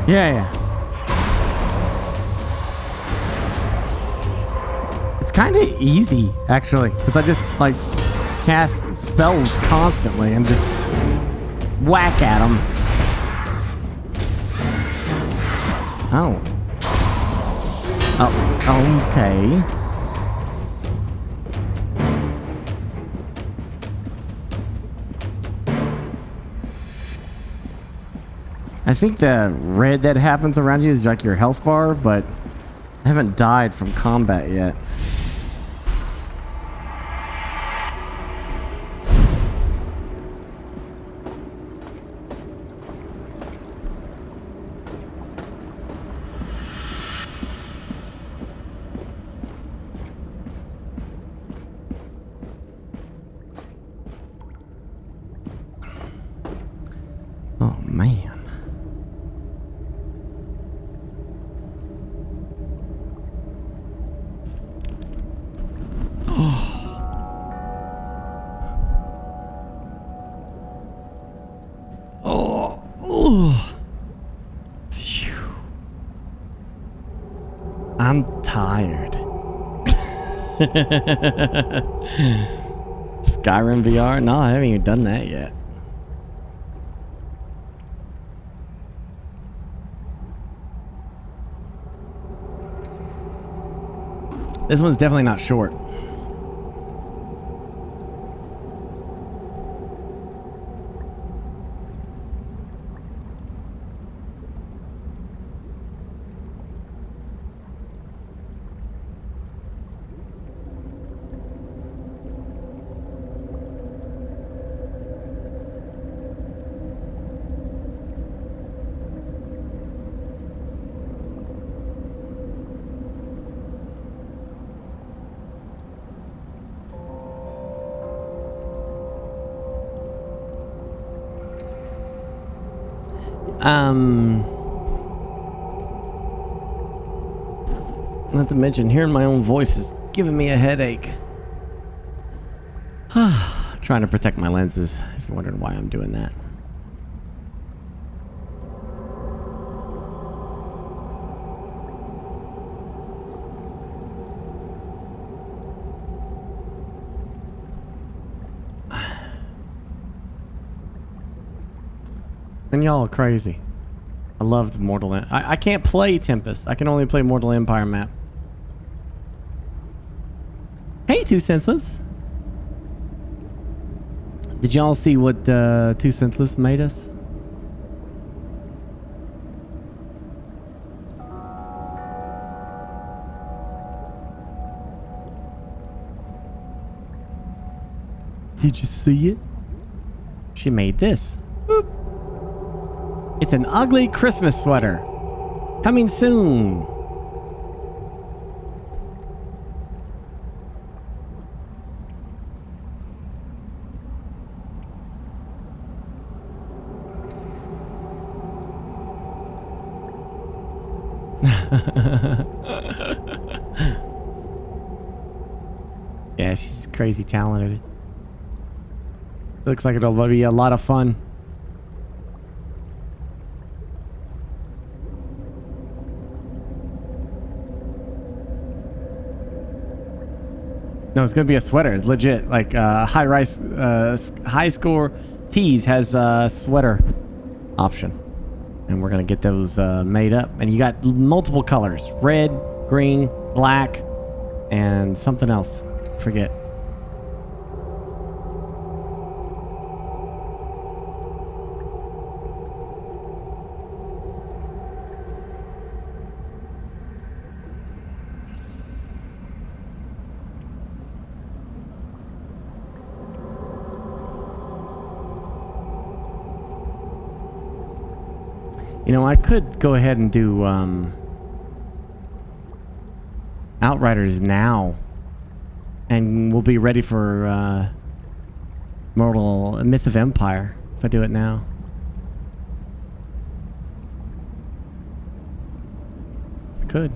Yeah. It's kind of easy, actually, because I just, like, cast spells constantly and just whack at them. Oh. Oh, okay. I think the red that happens around you is like your health bar, but I haven't died from combat yet. Oh, man. Phew. I'm tired. Skyrim VR? No, I haven't even done that yet. This one's definitely not short. Not to mention, hearing my own voice is giving me a headache. Trying to protect my lenses, if you're wondering why I'm doing that. And y'all are crazy. I love the Mortal Empire. I can't play Tempest. I can only play Mortal Empire map. Hey, Two Senseless. Did y'all see what Two Senseless made us? Did you see it? She made this. Boop. It's an ugly Christmas sweater. Coming soon. Yeah, she's crazy talented. Looks like it'll be a lot of fun. No, it's gonna be a sweater. It's legit. Like high score tees has a sweater option, and we're gonna get those made up. And you got multiple colors: red, green, black, and something else. Forget. You know, I could go ahead and do Outriders now, and we'll be ready for Myth of Empire if I do it now. I could.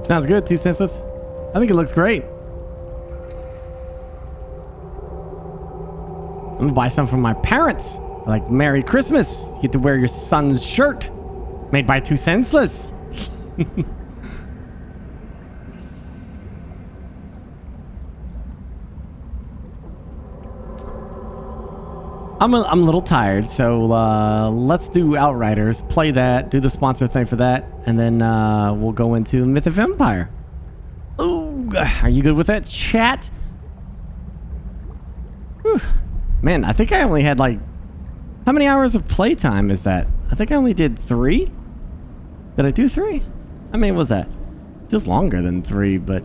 Sounds good, Two Senseless. I think it looks great. I'm gonna buy some from my parents. Like, Merry Christmas. You get to wear your son's shirt. Made by Two Senseless. I'm a little tired, so let's do Outriders, play that, do the sponsor thing for that, and then we'll go into Myth of Empire. Ooh, are you good with that, chat? Whew. Man, I think I only had like... How many hours of playtime is that? I think I only did 3? Did I do 3? How many was that? Feels longer than 3, but...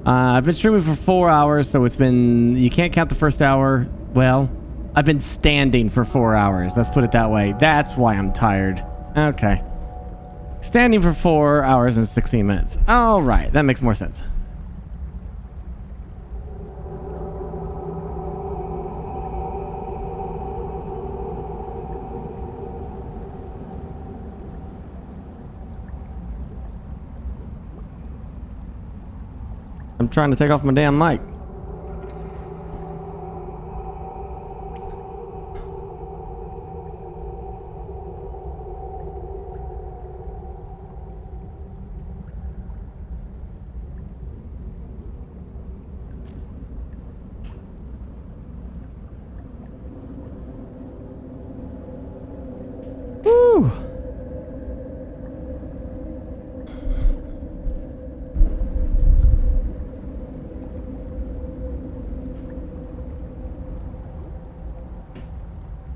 I've been streaming for 4 hours, so it's been... You can't count the first hour. Well... I've been standing for 4 hours. Let's put it that way. That's why I'm tired. Okay. Standing for 4 hours and 16 minutes. All right. That makes more sense. I'm trying to take off my damn mic.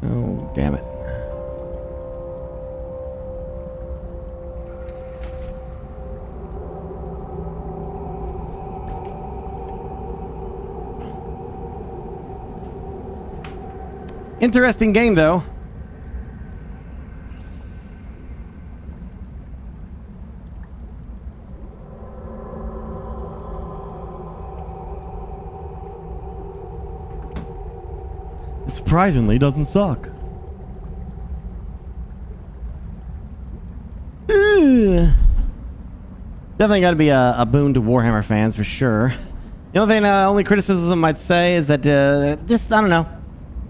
Oh, damn it. Interesting game, though. surprisingly doesn't suck. Definitely got to be a boon to Warhammer fans for sure. The only thing, only criticism I'd say is that just, I don't know,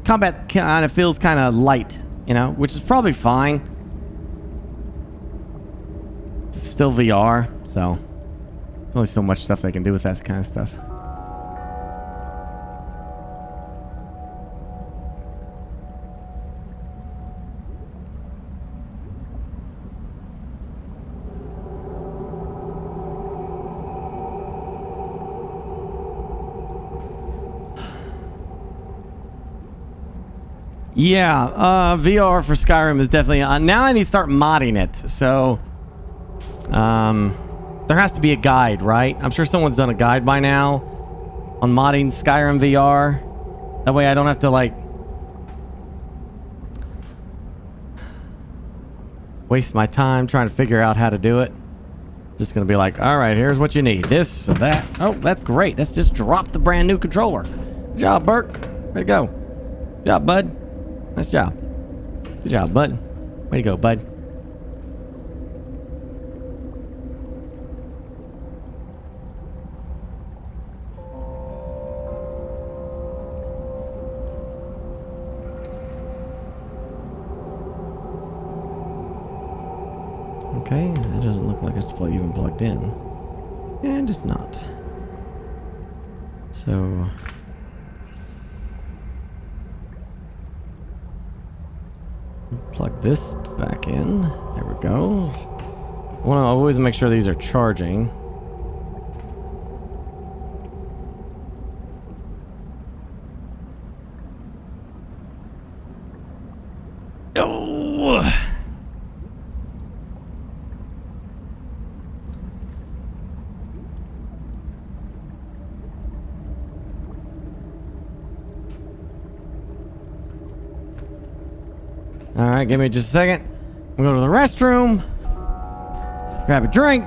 combat kind of feels kind of light, you know, which is probably fine. It's still VR, so there's only so much stuff they can do with that kind of stuff. Yeah, VR for Skyrim is definitely now I need to start modding it. So, there has to be a guide, right? I'm sure someone's done a guide by now on modding Skyrim VR. That way I don't have to, like, waste my time trying to figure out how to do it. Just gonna be like, all right, here's what you need. This, that. Oh, that's great. Let's just drop the brand new controller. Good job, Burke. Way to go. Good job, bud. Nice job. Good job, bud. Way to go, bud. Okay, that doesn't look like it's even plugged in. And it's not. So... plug this back in. There we go. I want to always make sure these are charging. Oh! Alright, give me just a second. We'll go to the restroom. Grab a drink.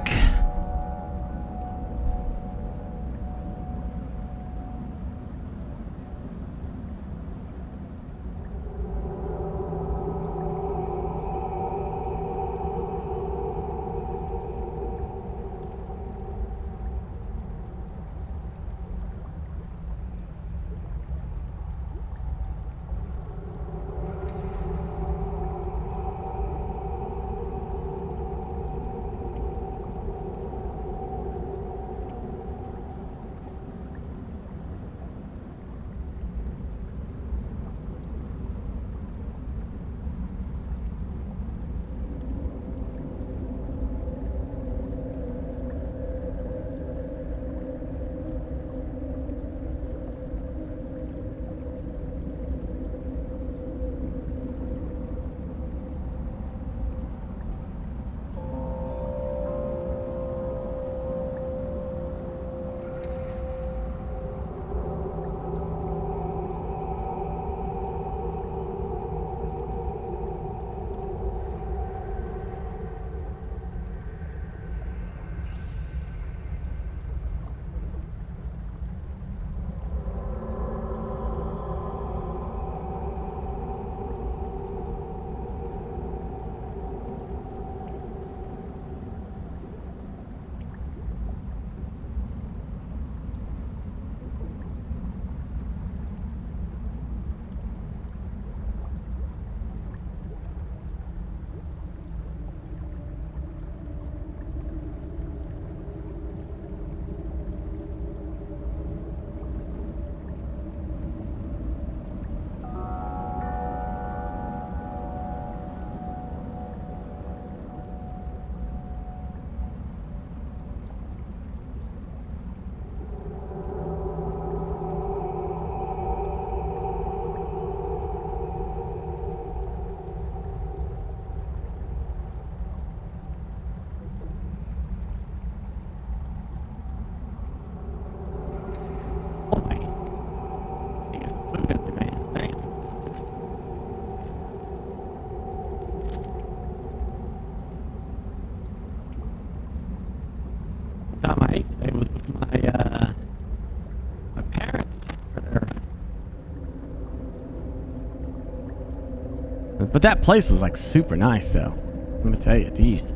But that place was like super nice, though. Let me tell you, geez,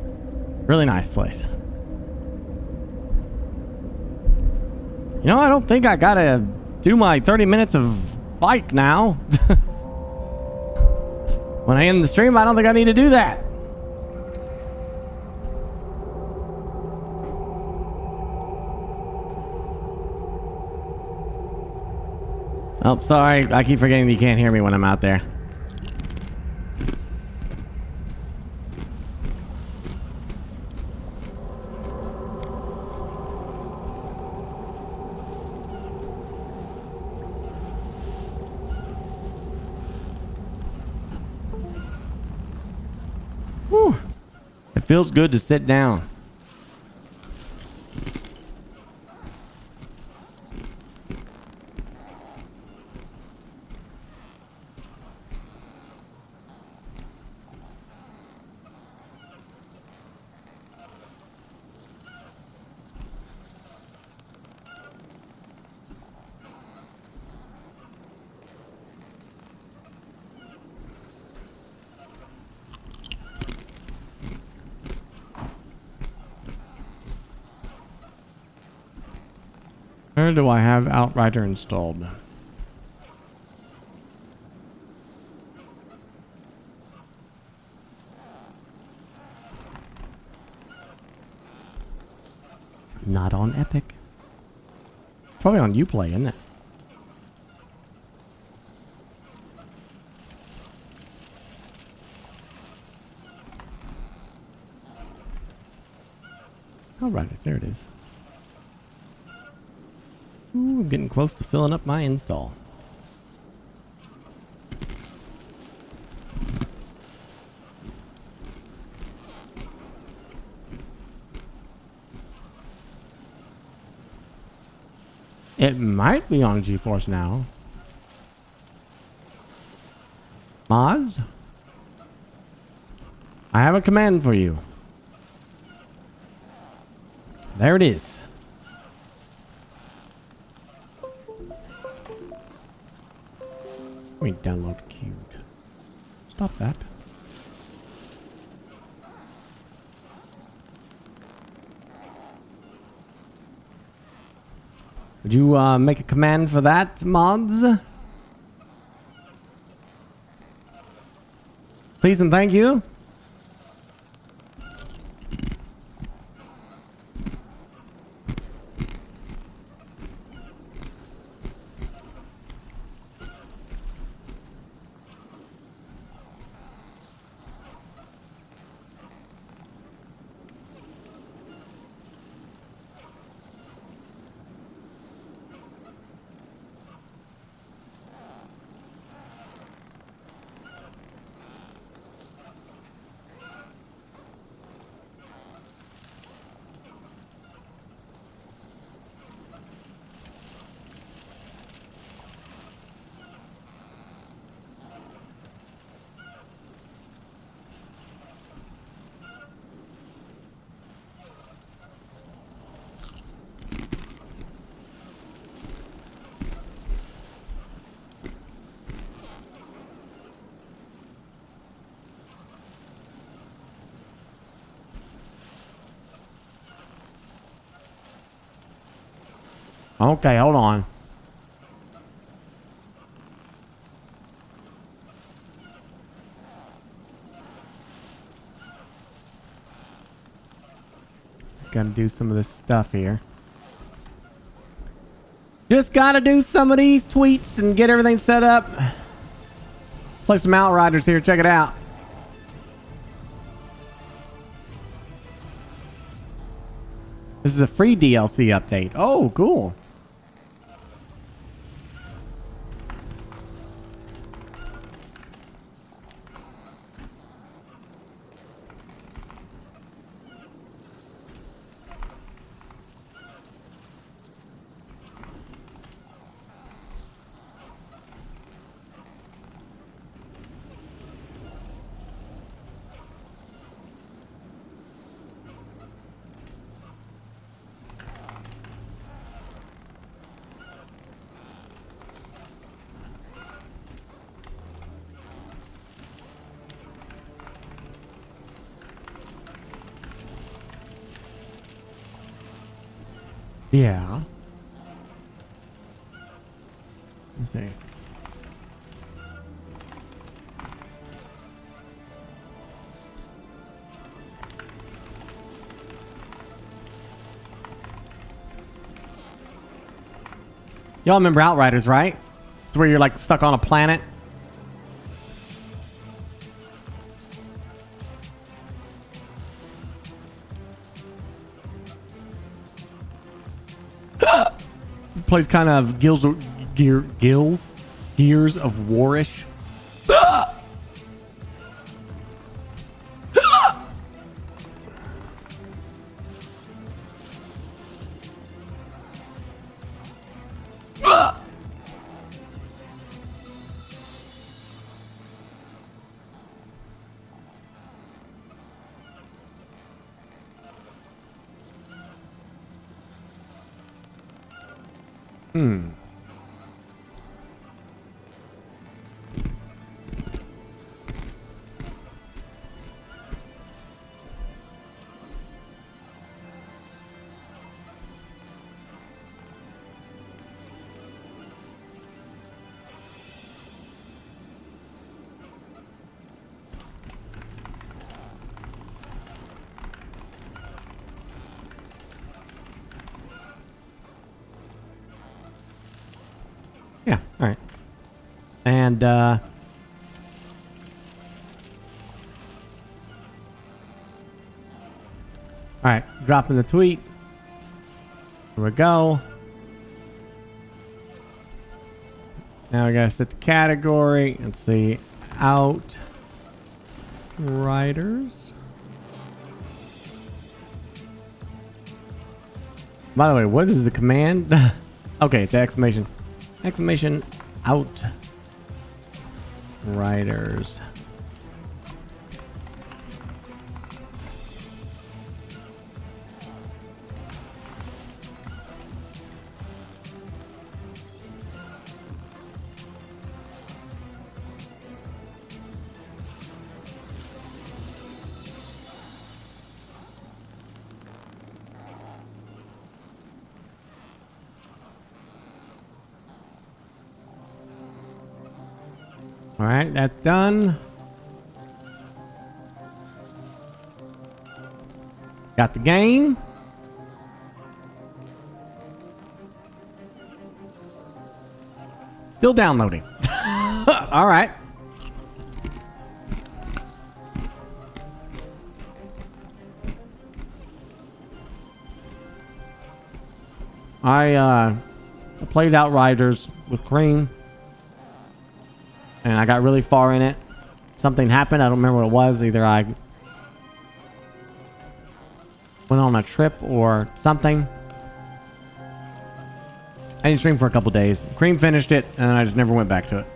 really nice place. You know, I don't think I gotta do my 30 minutes of bike now. When I end the stream, I don't think I need to do that. Oh, sorry. I keep forgetting you can't hear me when I'm out there. Whew. It feels good to sit down. Where do I have Outrider installed? Not on Epic. Probably on Uplay, isn't it? Outrider, there it is. Ooh, I'm getting close to filling up my install. It might be on GeForce Now. Mods? I have a command for you. There it is. Let me download queued. Stop that. Would you make a command for that, mods? Please and thank you. Okay, hold on. Just gotta do some of this stuff here. Just gotta do some of these tweets and get everything set up. Play some Outriders here, check it out. This is a free DLC update. Oh, cool. Yeah. Let's see. Y'all remember Outriders, right? It's where you're like stuck on a planet. Plays kind of Gears of Warish. Yeah, all right. And all right, dropping the tweet. Here we go. Now I gotta set the category. Let's see. Outriders. By the way, what is the command? Okay, it's exclamation. Exclamation Outriders. All right, that's done. Got the game. Still downloading. All right. I played Outriders with Cream. And I got really far in it. Something happened. I don't remember what it was. Either I went on a trip or something. I didn't stream for a couple days. Cream finished it, and I just never went back to it.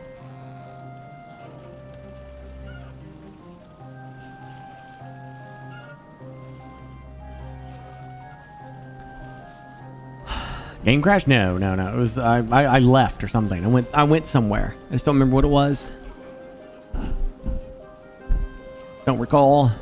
Game crash? No. It was I left or something. I went somewhere. I just don't remember what it was. Don't recall.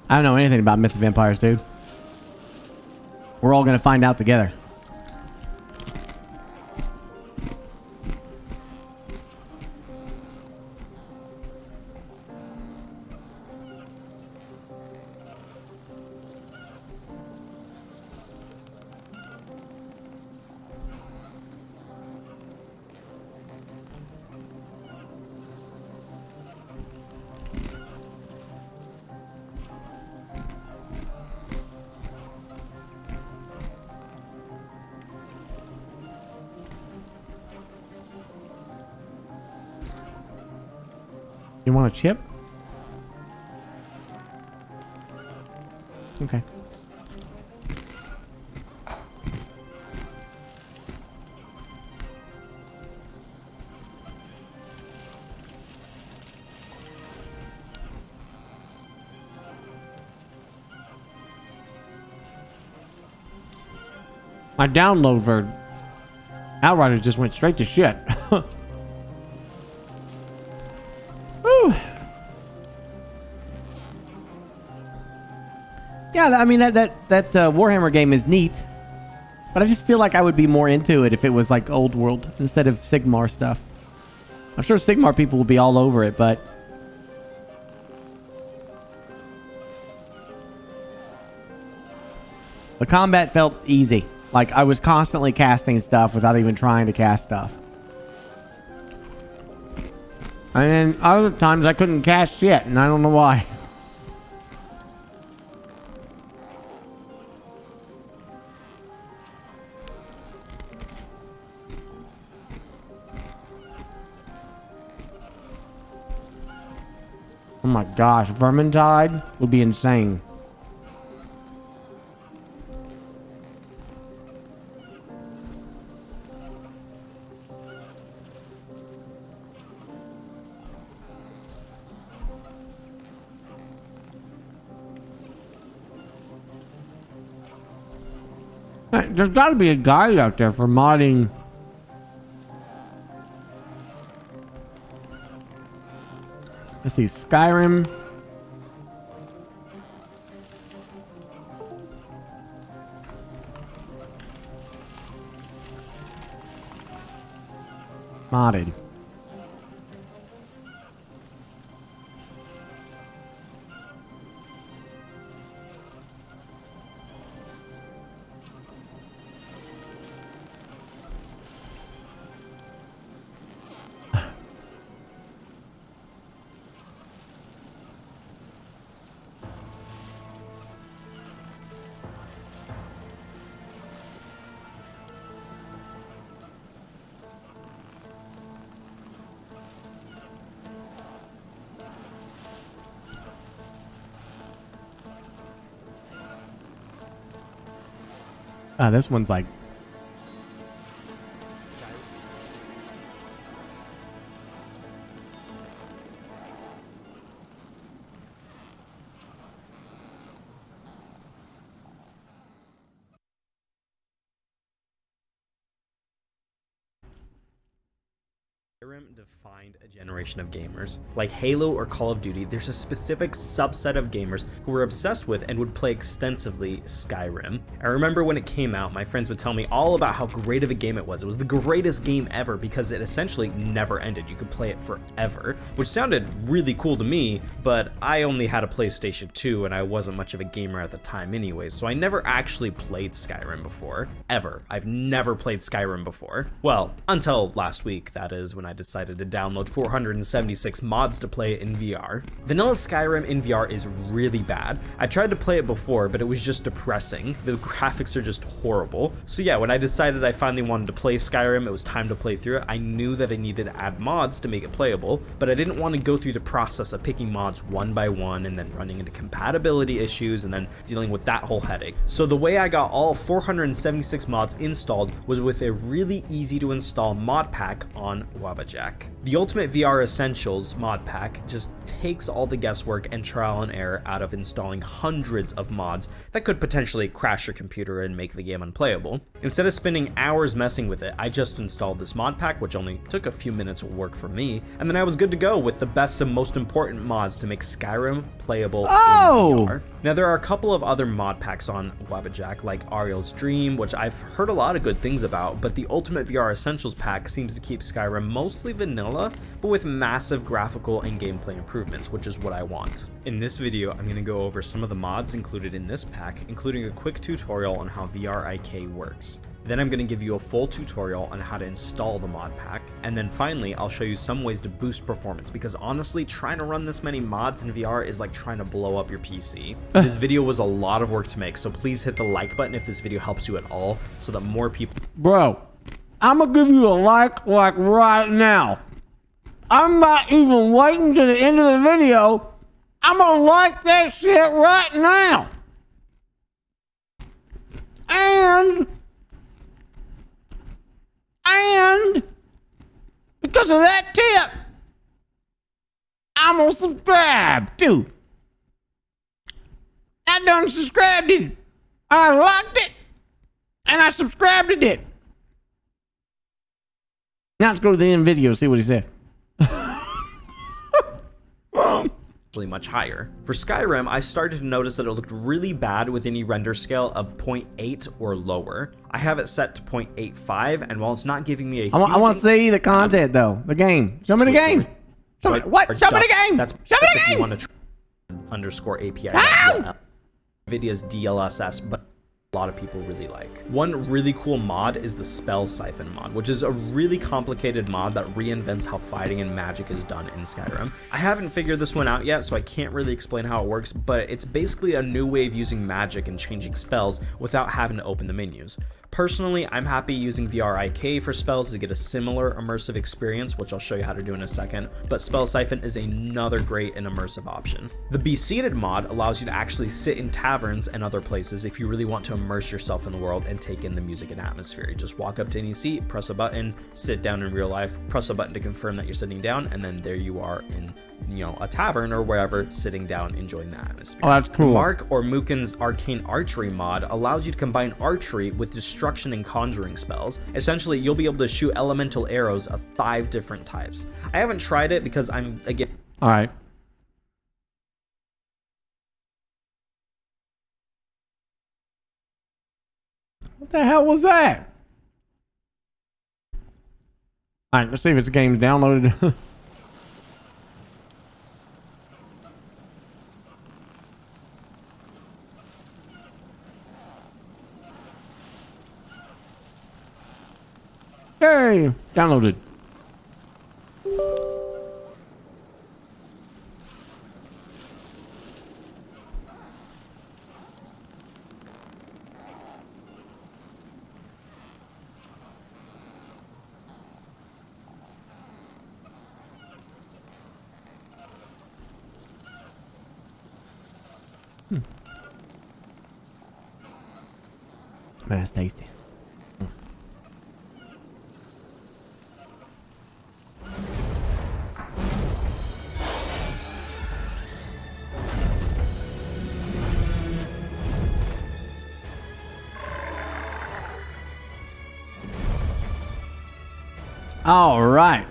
I don't know anything about Myth of Empires, dude. We're all gonna find out together. You want a chip? Okay. My download for Outriders just went straight to shit. Woo. Yeah, I mean that Warhammer game is neat, but I just feel like I would be more into it if it was like old world instead of Sigmar stuff. I'm sure Sigmar people will be all over it, but the combat felt easy. Like I was constantly casting stuff without even trying to cast stuff. And then other times I couldn't cast shit, and I don't know why. Oh my gosh, Vermintide would be insane. There's got to be a guide out there for modding. Let's see, Skyrim. Modded. This one's like Skyrim defined a generation of gamers. Like Halo or Call of Duty, there's a specific subset of gamers who were obsessed with and would play extensively Skyrim. I remember when it came out, my friends would tell me all about how great of a game it was. It was the greatest game ever because it essentially never ended. You could play it forever, which sounded really cool to me, but I only had a PlayStation 2 and I wasn't much of a gamer at the time anyway, so I never actually played Skyrim before. Ever. I've never played Skyrim before. Well, until last week, that is, when I decided to download 476 mods to play it in VR. Vanilla Skyrim in VR is really bad. I tried to play it before, but it was just depressing. The graphics are just horrible. So yeah, when I decided I finally wanted to play Skyrim, it was time to play through it. I knew that I needed to add mods to make it playable, but I didn't want to go through the process of picking mods one by one and then running into compatibility issues and then dealing with that whole headache. So the way I got all 476 mods installed was with a really easy to install mod pack on Wabbajack. The Ultimate VR Essentials mod pack just takes all the guesswork and trial and error out of installing hundreds of mods that could potentially crash your computer and make the game unplayable. Instead of spending hours messing with it, I just installed this mod pack, which only took a few minutes of work for me, and then I was good to go with the best and most important mods to make Skyrim playable in VR. Now there are a couple of other mod packs on Wabbajack, like Ariel's Dream, which I've heard a lot of good things about, but the Ultimate VR Essentials pack seems to keep Skyrim mostly vanilla, but with massive graphical and gameplay improvements, which is what I want. In this video, I'm going to go over some of the mods included in this pack, including a quick tutorial on how VRIK works. Then I'm going to give you a full tutorial on how to install the mod pack, and then finally I'll show you some ways to boost performance, because honestly trying to run this many mods in VR is like trying to blow up your PC. This video was a lot of work to make, so please hit the like button if this video helps you at all, so that more people— Bro, I'm gonna give you a like right now. I'm not even waiting to the end of the video. I'm gonna like that shit right now. And because of that tip, I'm gonna subscribe too. I done subscribed it. I liked it. And I subscribed to it. Now let's go to the end video, see what he said. Much higher. For Skyrim, I started to notice that it looked really bad with any render scale of 0.8 or lower. I have it set to 0.85, and while it's not giving me a huge I want to see the content though. The game. Show me the game. Show me, what? Show me the game. That's Show me the if game. you want to underscore API. NVIDIA's DLSS, but a lot of people really like. One really cool mod is the Spell Siphon mod, which is a really complicated mod that reinvents how fighting and magic is done in Skyrim. I haven't figured this one out yet, so I can't really explain how it works, but it's basically a new way of using magic and changing spells without having to open the menus. Personally, I'm happy using VRIK for spells to get a similar immersive experience, which I'll show you how to do in a second, but Spell Siphon is another great and immersive option. The Be Seated mod allows you to actually sit in taverns and other places if you really want to immerse yourself in the world and take in the music and atmosphere. You just walk up to any seat, press a button, sit down in real life, press a button to confirm that you're sitting down, and then there you are in, you know, a tavern or wherever, sitting down, enjoying the atmosphere. Oh, that's cool. Mark or Muken's Arcane Archery mod allows you to combine archery with destruction and conjuring spells. Essentially, you'll be able to shoot elemental arrows of 5 different types. I haven't tried it because I'm, again... Alright. What the hell was that? Alright, let's see if this game's downloaded. Hey, downloaded. Man, that's tasty. All right.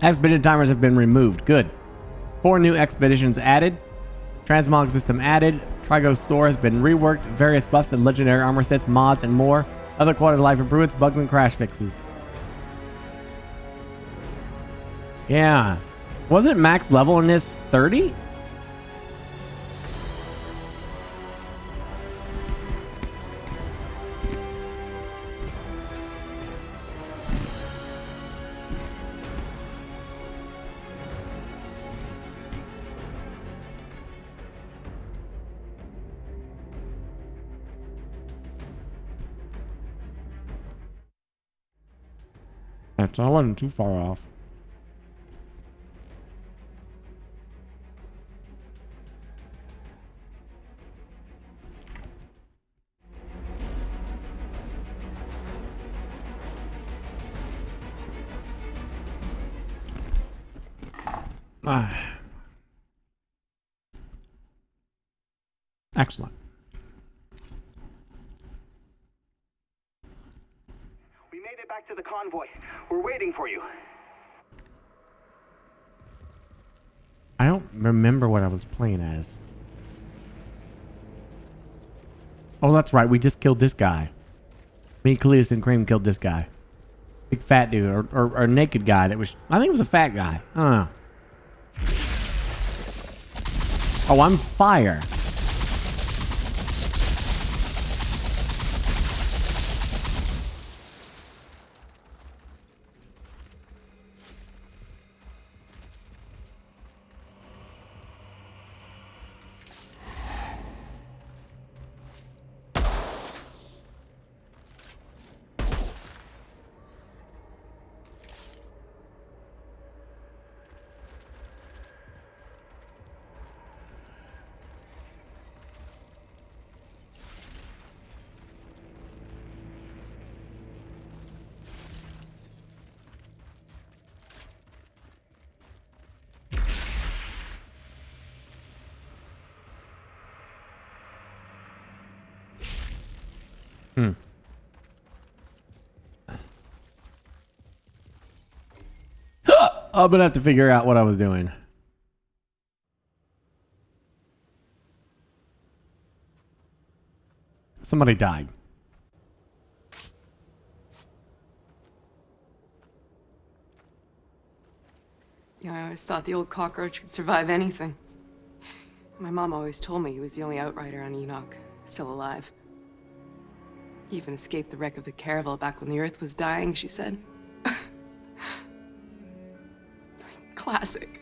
Expedition timers have been removed. Good. 4 new expeditions added. Transmog system added. Trigo store has been reworked. Various buffs and legendary armor sets, mods, and more. Other quality of life improvements, bugs, and crash fixes. Yeah. Wasn't max level in this 30? So I wasn't too far off. Excellent. We made it back to the convoy. We're waiting for you. I don't remember what I was playing as. Oh, that's right. We just killed this guy. Me, Cletus, and Cream killed this guy. Big fat dude. Or naked guy that was... I think it was a fat guy. I don't know. Oh, I'm fire. Hmm. I'm gonna have to figure out what I was doing. Somebody died. Yeah, I always thought the old cockroach could survive anything. My mom always told me he was the only outrider on Enoch, still alive. He even escaped the wreck of the caravel back when the Earth was dying, she said. Classic.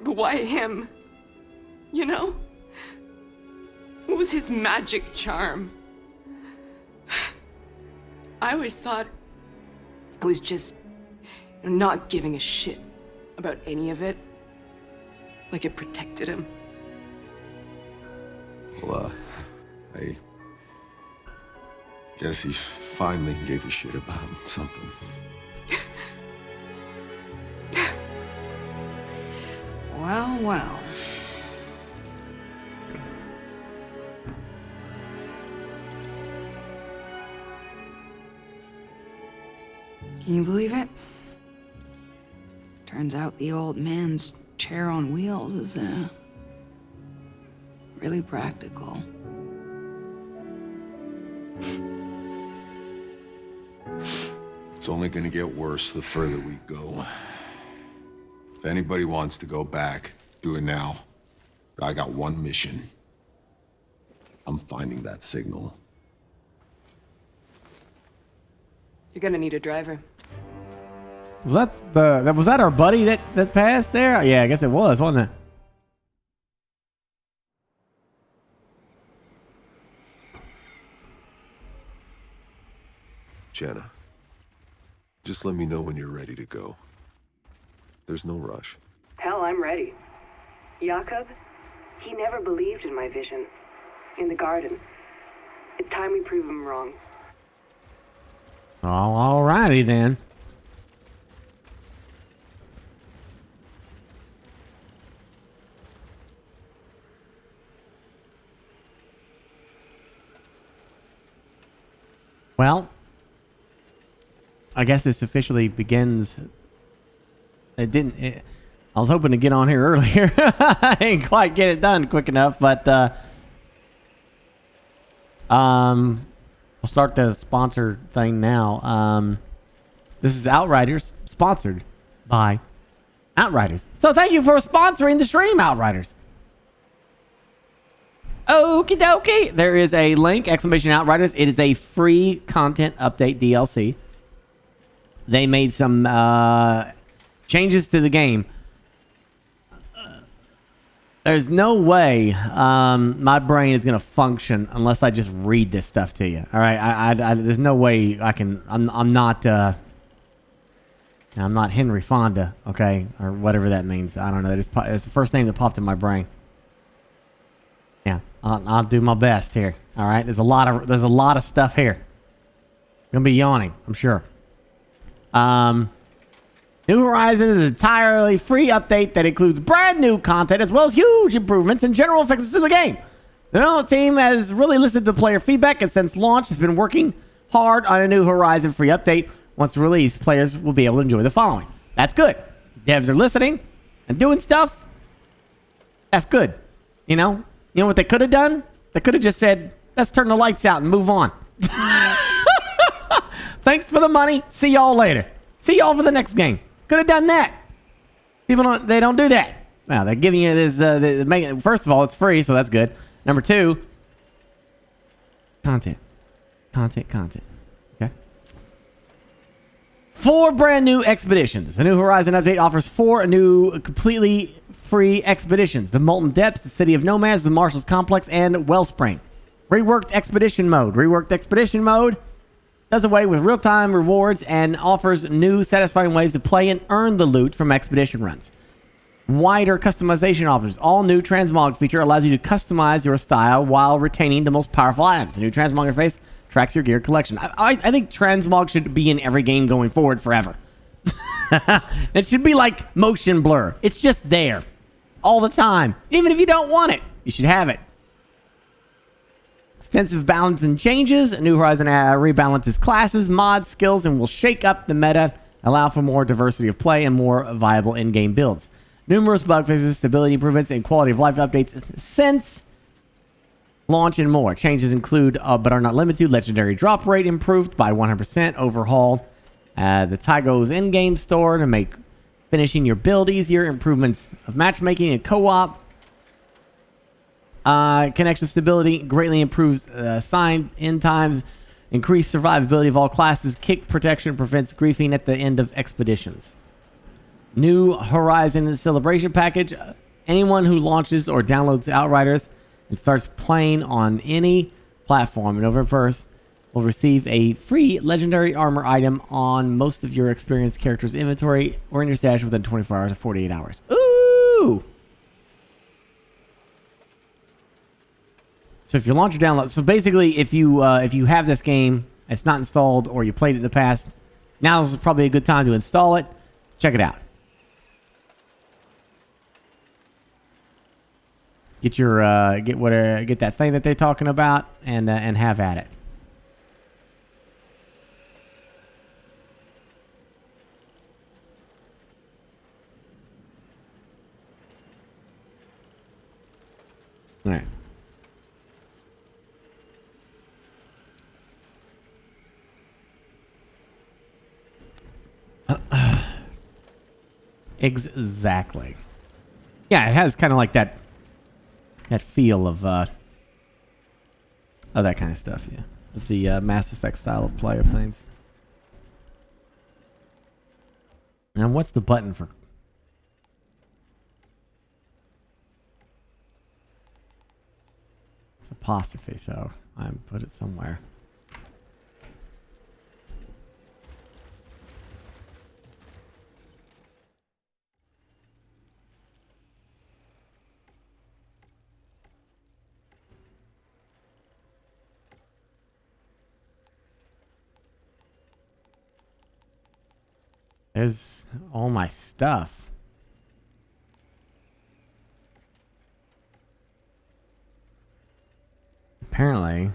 But why him? You know? What was his magic charm? I always thought it was just not giving a shit about any of it. Like it protected him. Well, I guess he finally gave a shit about something. Well, well. Can you believe it? Turns out the old man's chair on wheels is, really practical. It's only gonna get worse the further we go. If anybody wants to go back, do it now. But I got one mission. I'm finding that signal. You're gonna need a driver. Was that our buddy that passed there? Yeah, I guess it was, wasn't it? Jenna, just let me know when you're ready to go. There's no rush. Hell, I'm ready. Jakob, he never believed in my vision. In the garden. It's time we prove him wrong. Oh, alrighty then. Well, I guess this officially begins. It didn't. I was hoping to get on here earlier. I didn't quite get it done quick enough, but we'll start the sponsor thing now. This is Outriders, sponsored by Outriders. So thank you for sponsoring the stream, Outriders. Okie dokie. There is a link, !Outriders. It is a free content update DLC. They made some changes to the game. There's no way my brain is going to function unless I just read this stuff to you. All right? There's no way I can... I'm not Henry Fonda, okay? Or whatever that means. I don't know. It's the first name that popped in my brain. Yeah, I'll do my best here. All right, there's a lot of stuff here. I'm gonna be yawning, I'm sure. New Horizons is an entirely free update that includes brand new content as well as huge improvements and general fixes to the game. The development team has really listened to player feedback and since launch has been working hard on a New Horizon free update. Once released, players will be able to enjoy the following. That's good. Devs are listening and doing stuff. That's good. You know what they could have done? They could have just said, let's turn the lights out and move on. Thanks for the money. See y'all later. See y'all for the next game. Could have done that. People don't do that. Now they're giving you this, first of all, it's free, so that's good. Number two, content. Okay. 4 brand new expeditions. The New Horizon update offers 4 new completely free expeditions. The Molten Depths, the City of Nomads, the Marshall's Complex, and Wellspring. Reworked Expedition Mode does away with real-time rewards and offers new satisfying ways to play and earn the loot from expedition runs. Wider customization options. All new transmog feature allows you to customize your style while retaining the most powerful items. The new transmog interface tracks your gear collection. I think transmog should be in every game going forward forever. It should be like motion blur. It's just there all the time. Even if you don't want it, you should have it. Extensive balance and changes. New Horizon rebalances classes, mods, skills, and will shake up the meta, allow for more diversity of play and more viable in-game builds. Numerous bug fixes, stability improvements, and quality of life updates since launch and more. Changes include, but are not limited to, legendary drop rate improved by 100%, overhaul the Tygo's in-game store to make finishing your build easier, improvements of matchmaking and co-op. Connection stability greatly improves sign in times, increased survivability of all classes, kick protection prevents griefing at the end of expeditions. New Horizon Celebration Package. Anyone who launches or downloads Outriders and starts playing on any platform on November 1st will receive a free legendary armor item on most of your experienced character's inventory or in your stash within 24 hours or 48 hours. Ooh! So if you launch or download, so basically if you have this game, it's not installed, or you played it in the past, now is probably a good time to install it. Check it out. Get your get that thing that they're talking about and have at it. All right. Exactly. Yeah, it has kind of like that feel of that kind of stuff. Yeah, of the Mass Effect style of play of things. Now, what's the button for? It's apostrophe, so I put it somewhere. There's all my stuff. Apparently.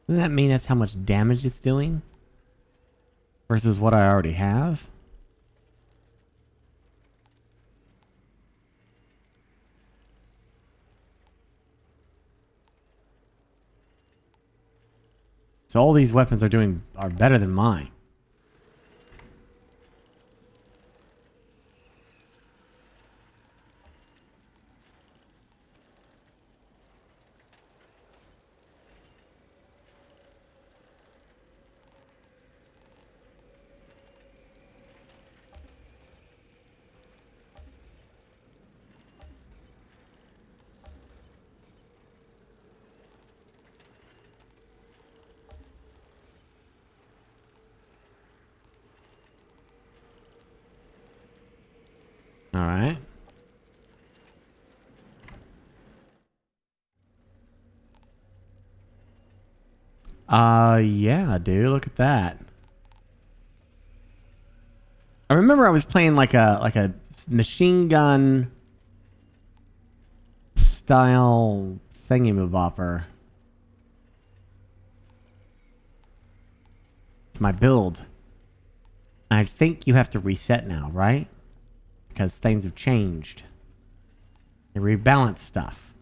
Doesn't that mean that's how much damage it's doing? Versus what I already have? So all these weapons are better than mine. All right. Yeah, dude, look at that. I remember I was playing like a machine gun style thingamabopper. It's my build. I think you have to reset now, right? Because things have changed. They rebalance stuff.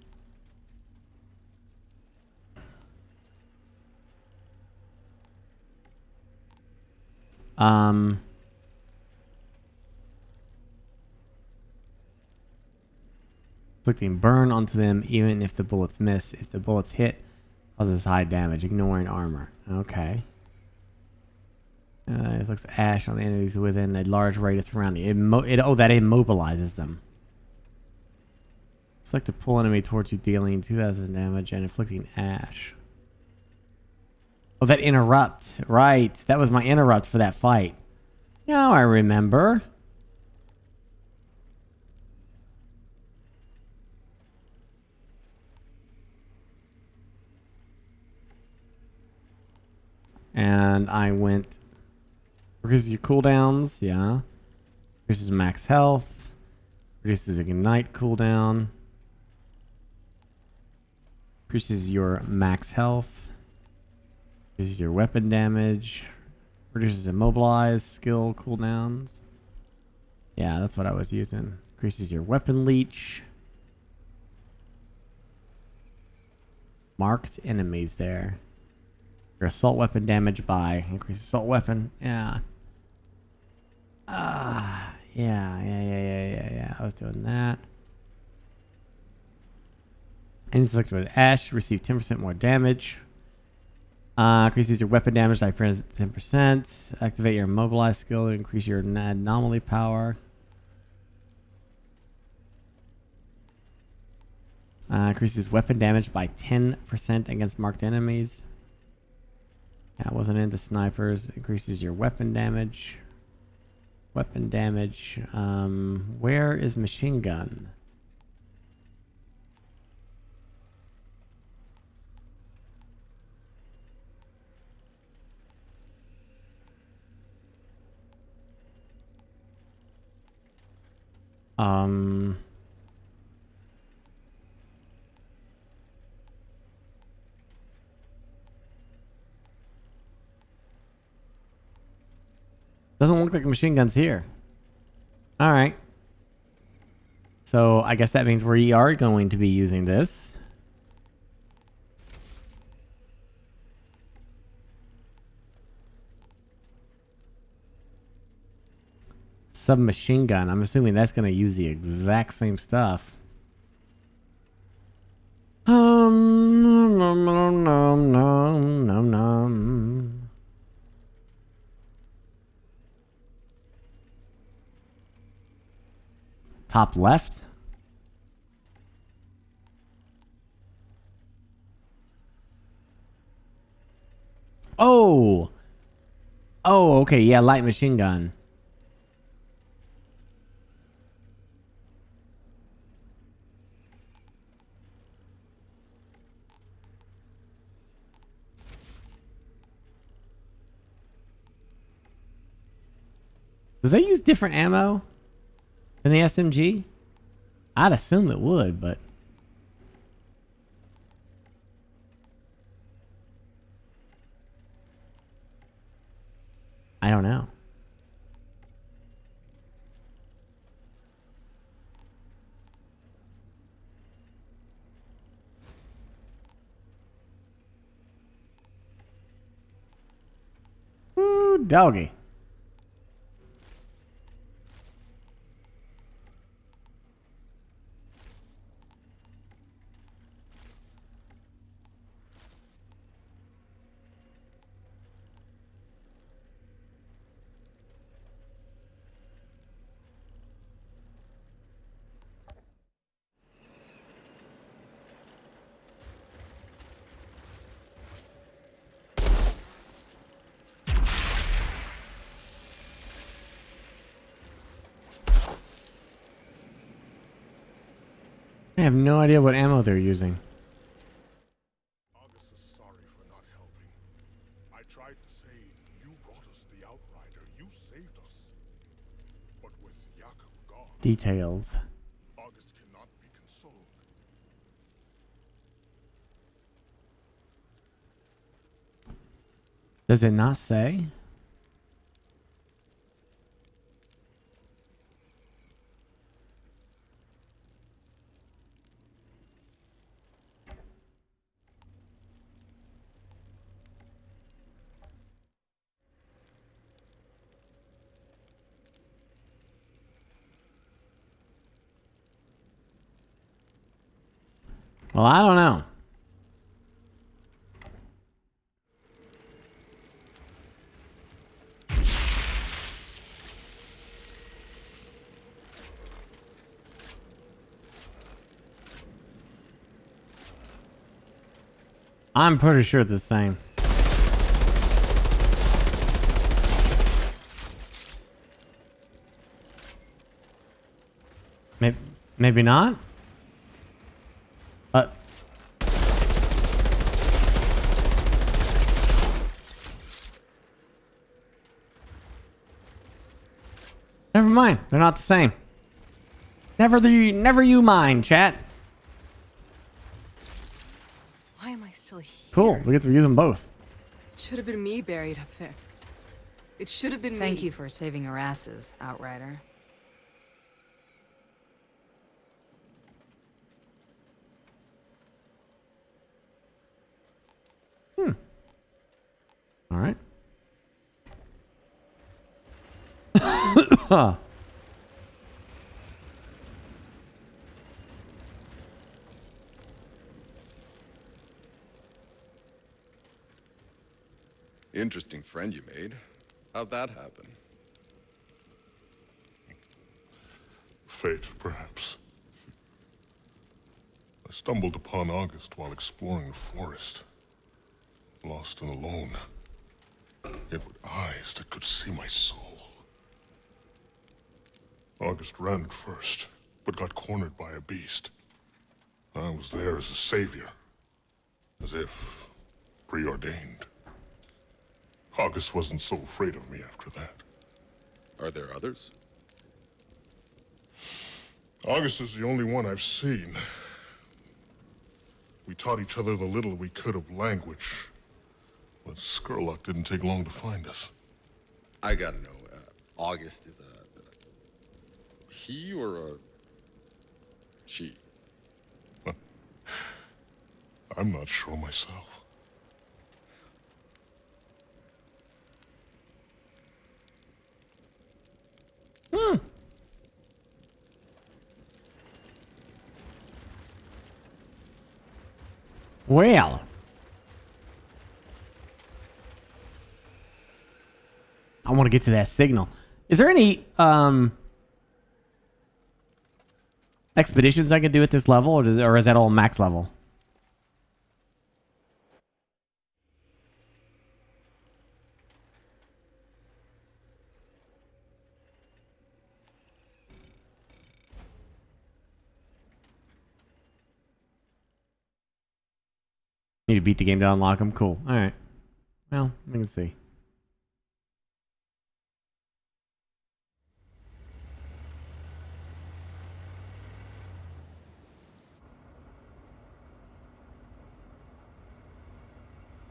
Inflicting burn onto them even if the bullets miss. If the bullets hit, causes high damage, ignoring armor. Okay. It looks ash on the enemies within a large radius around it. That immobilizes them. Select to pull enemy towards you, dealing 2,000 damage and inflicting ash. Oh, that interrupt. Right. That was my interrupt for that fight. Now I remember. And I went... Increases your cooldowns, yeah. Increases max health. Reduces ignite cooldown. Increases your max health. Increases your weapon damage. Reduces immobilize skill cooldowns. Yeah, that's what I was using. Increases your weapon leech. Marked enemies there. Your assault weapon damage by increase assault weapon. Yeah. Yeah. I was doing that. Inflicted with Ash, receive 10% more damage. Increases your weapon damage by 10%. Activate your immobilize skill to increase your anomaly power. Increases weapon damage by 10% against marked enemies. Yeah, I wasn't into snipers. Increases your weapon damage. Weapon damage. Where is machine gun? Doesn't look like a machine gun's here. Alright. So I guess that means we are going to be using this. Submachine gun. I'm assuming that's going to use the exact same stuff. Top left. Oh. Oh, okay. Yeah, light machine gun. Does that use different ammo than the SMG? I'd assume it would, but... I don't know. Ooh, doggy. I have no idea what ammo they're using. August is sorry for not helping. I tried to say, you brought us the Outrider. You saved us. But with Jakob gone... Details. August cannot be consoled. Does it not say? Well, I don't know. I'm pretty sure it's the same. Maybe not? But... Never mind. They're not the same. Never you mind, chat. Why am I still here? Cool. We get to use them both. It should have been me buried up there. It should have been me. Thank you for saving our asses, Outrider. All right. Interesting friend you made. How'd that happen? Fate, perhaps. I stumbled upon August while exploring the forest. Lost and alone. Yet with eyes that could see my soul. August ran at first, but got cornered by a beast. I was there as a savior. As if preordained. August wasn't so afraid of me after that. Are there others? August is the only one I've seen. We taught each other the little we could of language. But Skurlock didn't take long to find us. I gotta know, August is a he or a she? I'm not sure myself. Well. I want to get to that signal. Is there any expeditions I can do at this level, or is that all max level? Need to beat the game to unlock them. Cool. All right. Well, we can see.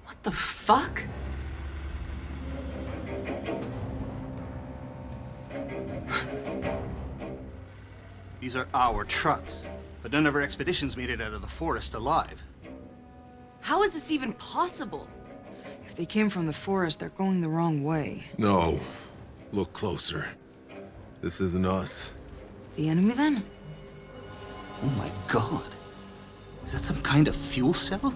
What the fuck? These are our trucks, but none of our expeditions made it out of the forest alive. How is this even possible? If they came from the forest, they're going the wrong way. No. Look closer. This isn't us. The enemy, then? Oh my god. Is that some kind of fuel cell?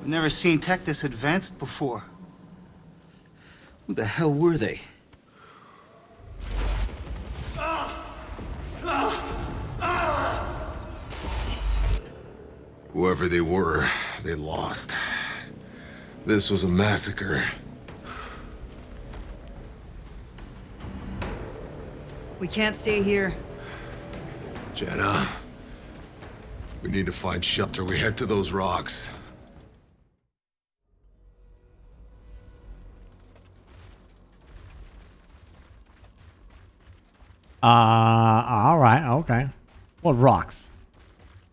I've never seen tech this advanced before. Who the hell were they? Whoever they were, they lost. This was a massacre. We can't stay here. Jenna, we need to find shelter. We head to those rocks. All right, okay. What rocks?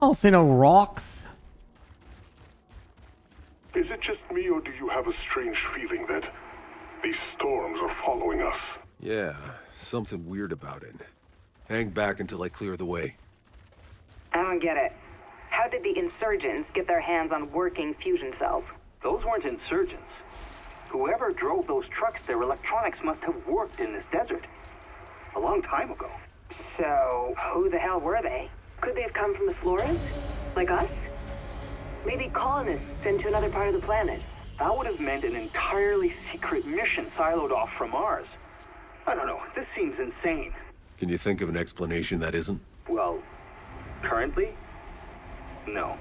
I don't see no rocks. Is it just me, or do you have a strange feeling that these storms are following us? Yeah, something weird about it. Hang back until I clear the way. I don't get it. How did the insurgents get their hands on working fusion cells? Those weren't insurgents. Whoever drove those trucks, their electronics must have worked in this desert. A long time ago. So, who the hell were they? Could they have come from the Floras? Like us? Maybe colonists sent to another part of the planet. That would have meant an entirely secret mission siloed off from ours. I don't know, this seems insane. Can you think of an explanation that isn't? Well, currently, no.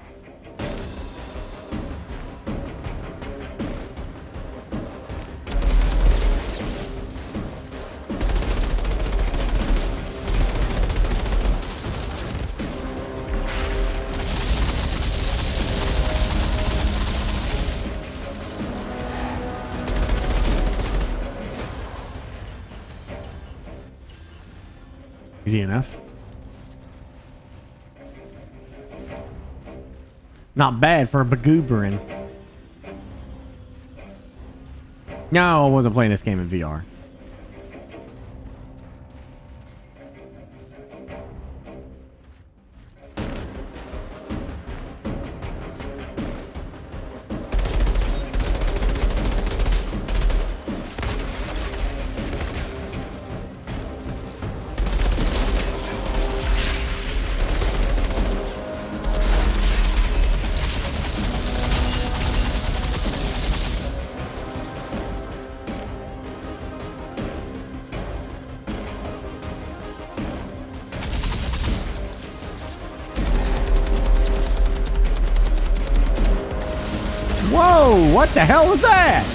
Easy enough. Not bad for a bagooberin. No, I wasn't playing this game in VR. Whoa, what the hell was that?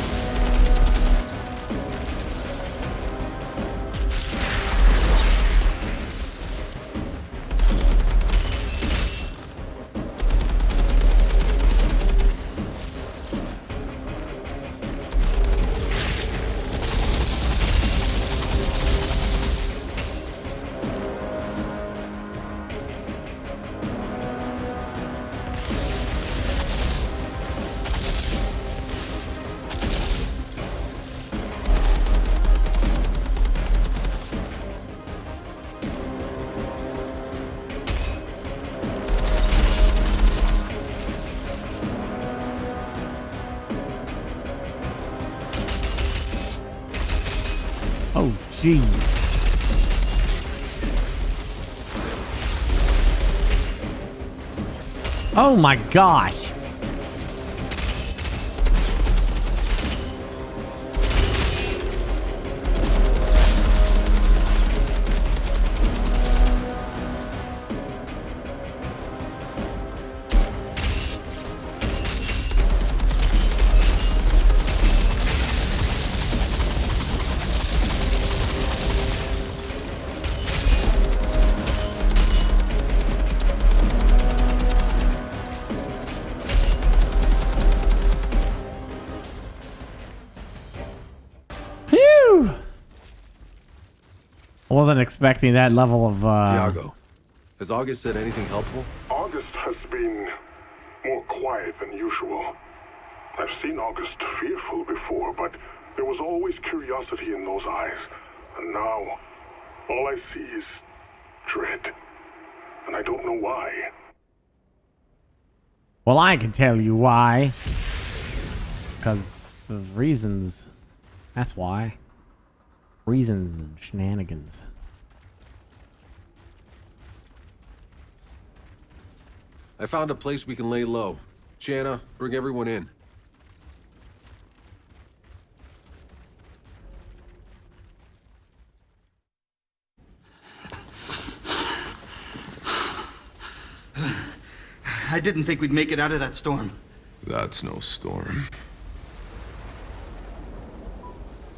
Oh, jeez. Oh my gosh. I wasn't expecting that level of Tiago, has August said anything helpful? August has been more quiet than usual. I've seen August fearful before, but there was always curiosity in those eyes. And now, all I see is dread. And I don't know why. Well, I can tell you why. Because of reasons. That's why. Reasons and shenanigans. I found a place we can lay low. Channa, bring everyone in. I didn't think we'd make it out of that storm. That's no storm.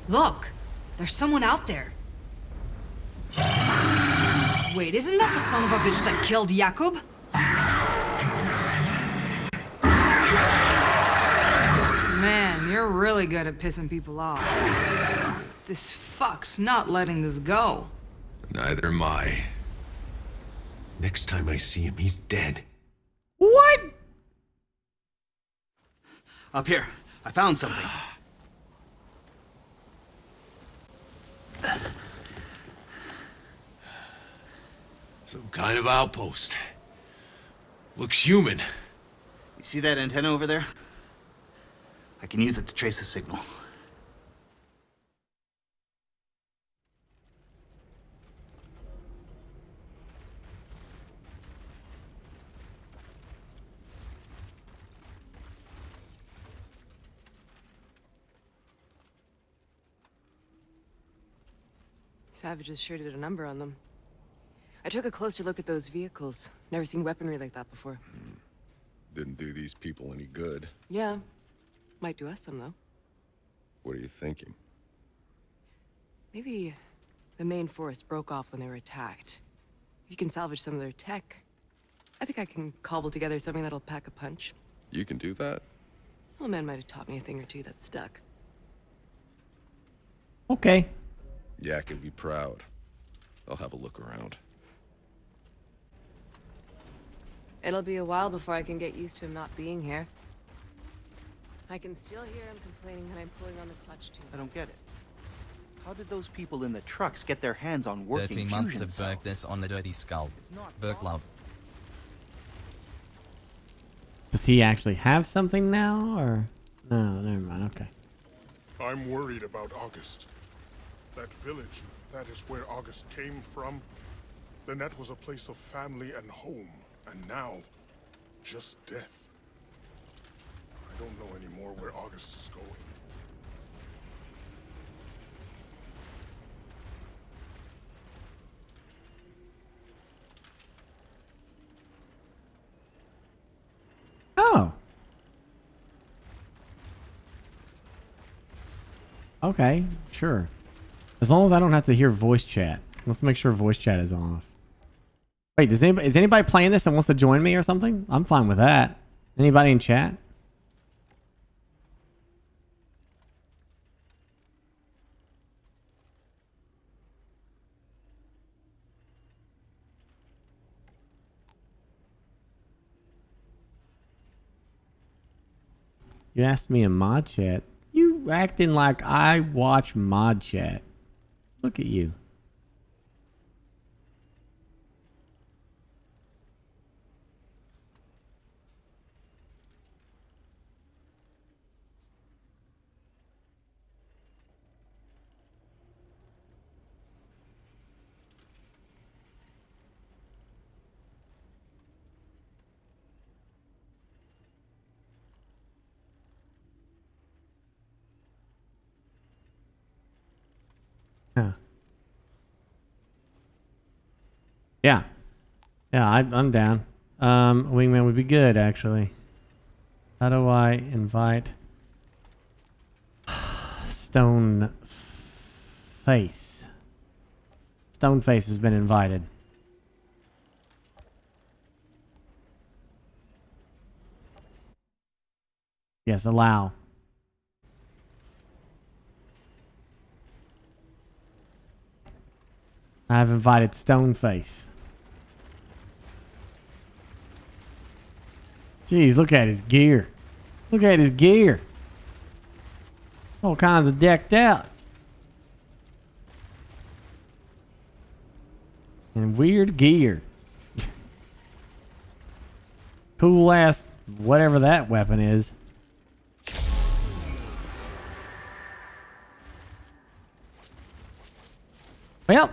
Look, there's someone out there. Wait, isn't that the son of a bitch that killed Jakub? Man, you're really good at pissing people off. This fuck's not letting this go. Neither am I. Next time I see him, he's dead. What? Up here, I found something. Some kind of outpost. Looks human. You see that antenna over there? I can use it to trace a signal. Savages sure did a number on them. I took a closer look at those vehicles. Never seen weaponry like that before. Didn't do these people any good. Yeah. Might do us some, though. What are you thinking? Maybe the main force broke off when they were attacked. If you can salvage some of their tech, I think I can cobble together something that'll pack a punch. You can do that? Old man might have taught me a thing or two that stuck. Okay. Yak would be proud. I'll have a look around. It'll be a while before I can get used to him not being here. I can still hear him complaining that I'm pulling on the clutch too. I don't get it. How did those people in the trucks get their hands on working 13 months fusion of cells? Burke on the dirty skull. Burke. Does he actually have something now, or no? Never mind. Okay. I'm worried about August. That village, that is where August came from. Lynette was a place of family and home, and now, just death. I don't know anymore where August is going. Oh. Okay, sure. As long as I don't have to hear voice chat. Let's make sure voice chat is off. Wait, is anybody playing this and wants to join me or something? I'm fine with that. Anybody in chat? You asked me in mod chat. You acting like I watch mod chat. Look at you. Yeah. Yeah, I'm down. Wingman would be good, actually. How do I invite Stoneface? Stoneface has been invited. Yes, allow. I've invited Stoneface. Jeez, look at his gear. Look at his gear. All kinds of decked out. And weird gear. Cool ass whatever that weapon is. Well,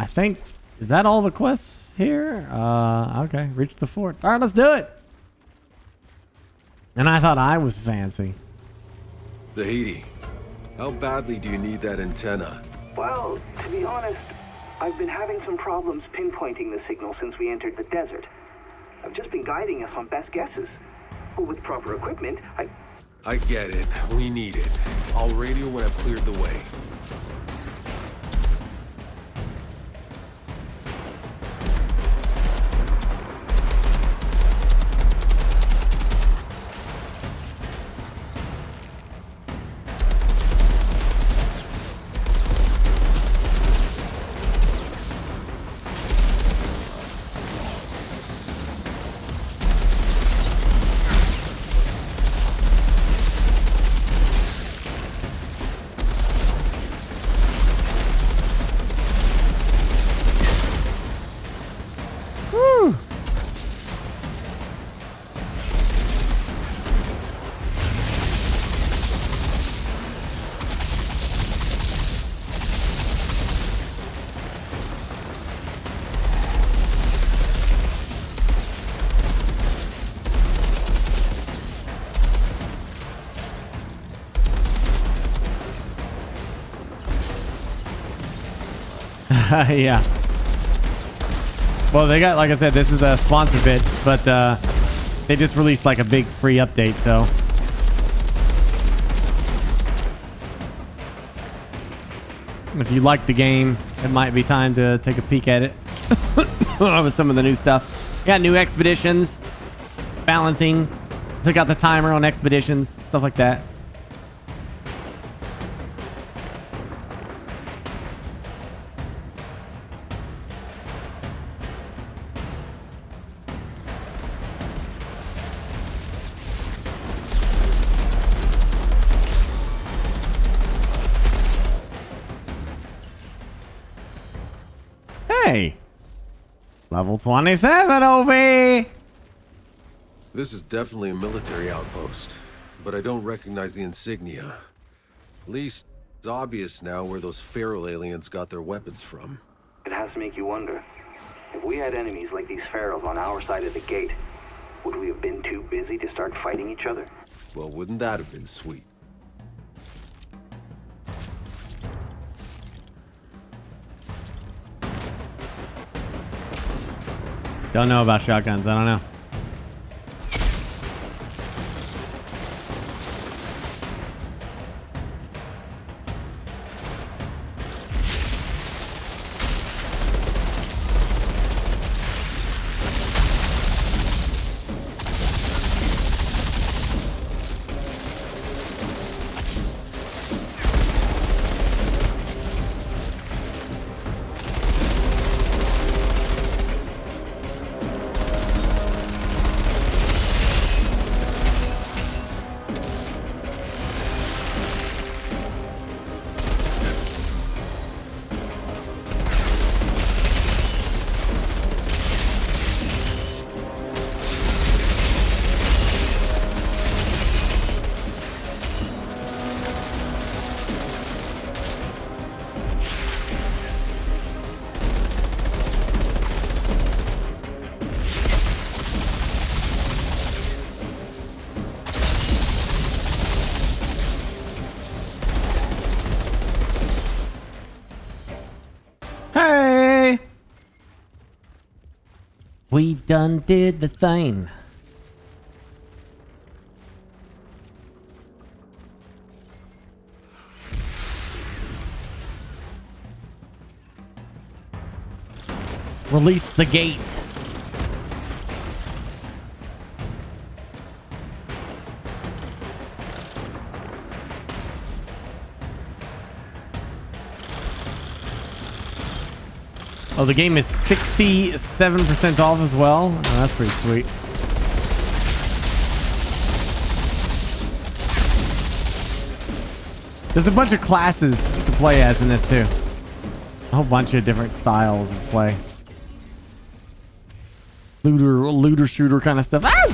I think, is that all the quests here? Okay, reach the fort. All right, let's do it. And I thought I was fancy. Zahedi, how badly do you need that antenna? Well, to be honest, I've been having some problems pinpointing the signal since we entered the desert. I've just been guiding us on best guesses. But with proper equipment, I get it. We need it. I'll radio when I've cleared the way. Yeah. Well, they got, like I said, this is a sponsor bit, but they just released like a big free update, so. If you like the game, it might be time to take a peek at it with some of the new stuff. Got new expeditions, balancing, took out the timer on expeditions, stuff like that. Hey! Level 27, OB! This is definitely a military outpost, but I don't recognize the insignia. At least, it's obvious now where those feral aliens got their weapons from. It has to make you wonder. If we had enemies like these ferals on our side of the gate, would we have been too busy to start fighting each other? Well, wouldn't that have been sweet? Don't know about shotguns. I don't know. Hey! We done did the thing. Release the gate. Oh, the game is 67% off as well. Oh, that's pretty sweet. There's a bunch of classes to play as in this too. A whole bunch of different styles of play. Looter shooter kind of stuff. Ah!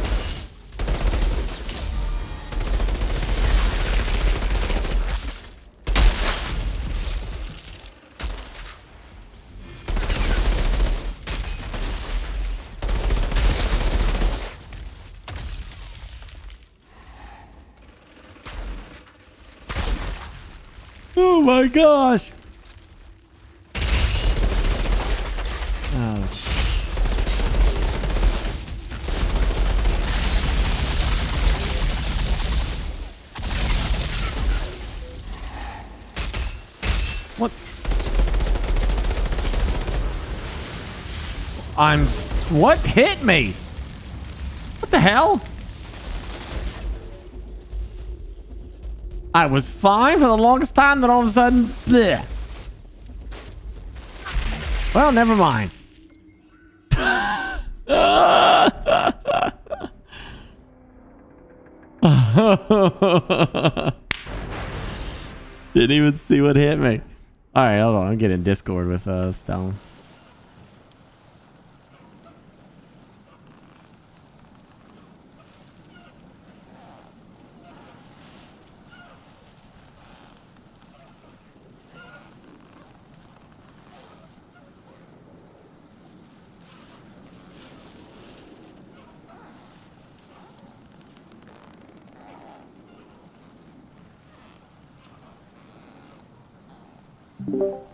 Oh my gosh. Oh. What? What hit me? What the hell? I was fine for the longest time, then all of a sudden, bleh. Well, never mind. Didn't even see what hit me. All right, hold on. I'm getting Discord with Stone.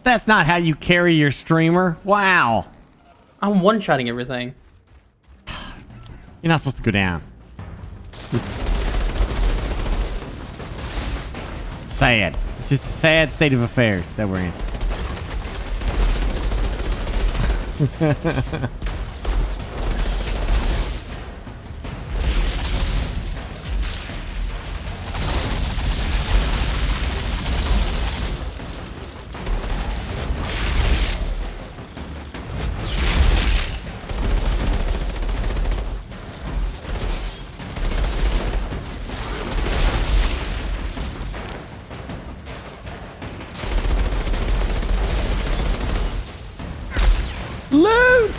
That's not how you carry your streamer. Wow. I'm one-shotting everything. You're not supposed to go down. Sad. It's just a sad state of affairs that we're in. Loot!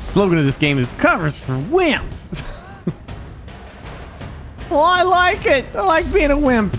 Slogan of this game is covers for wimps. Well, I like it. I like being a wimp.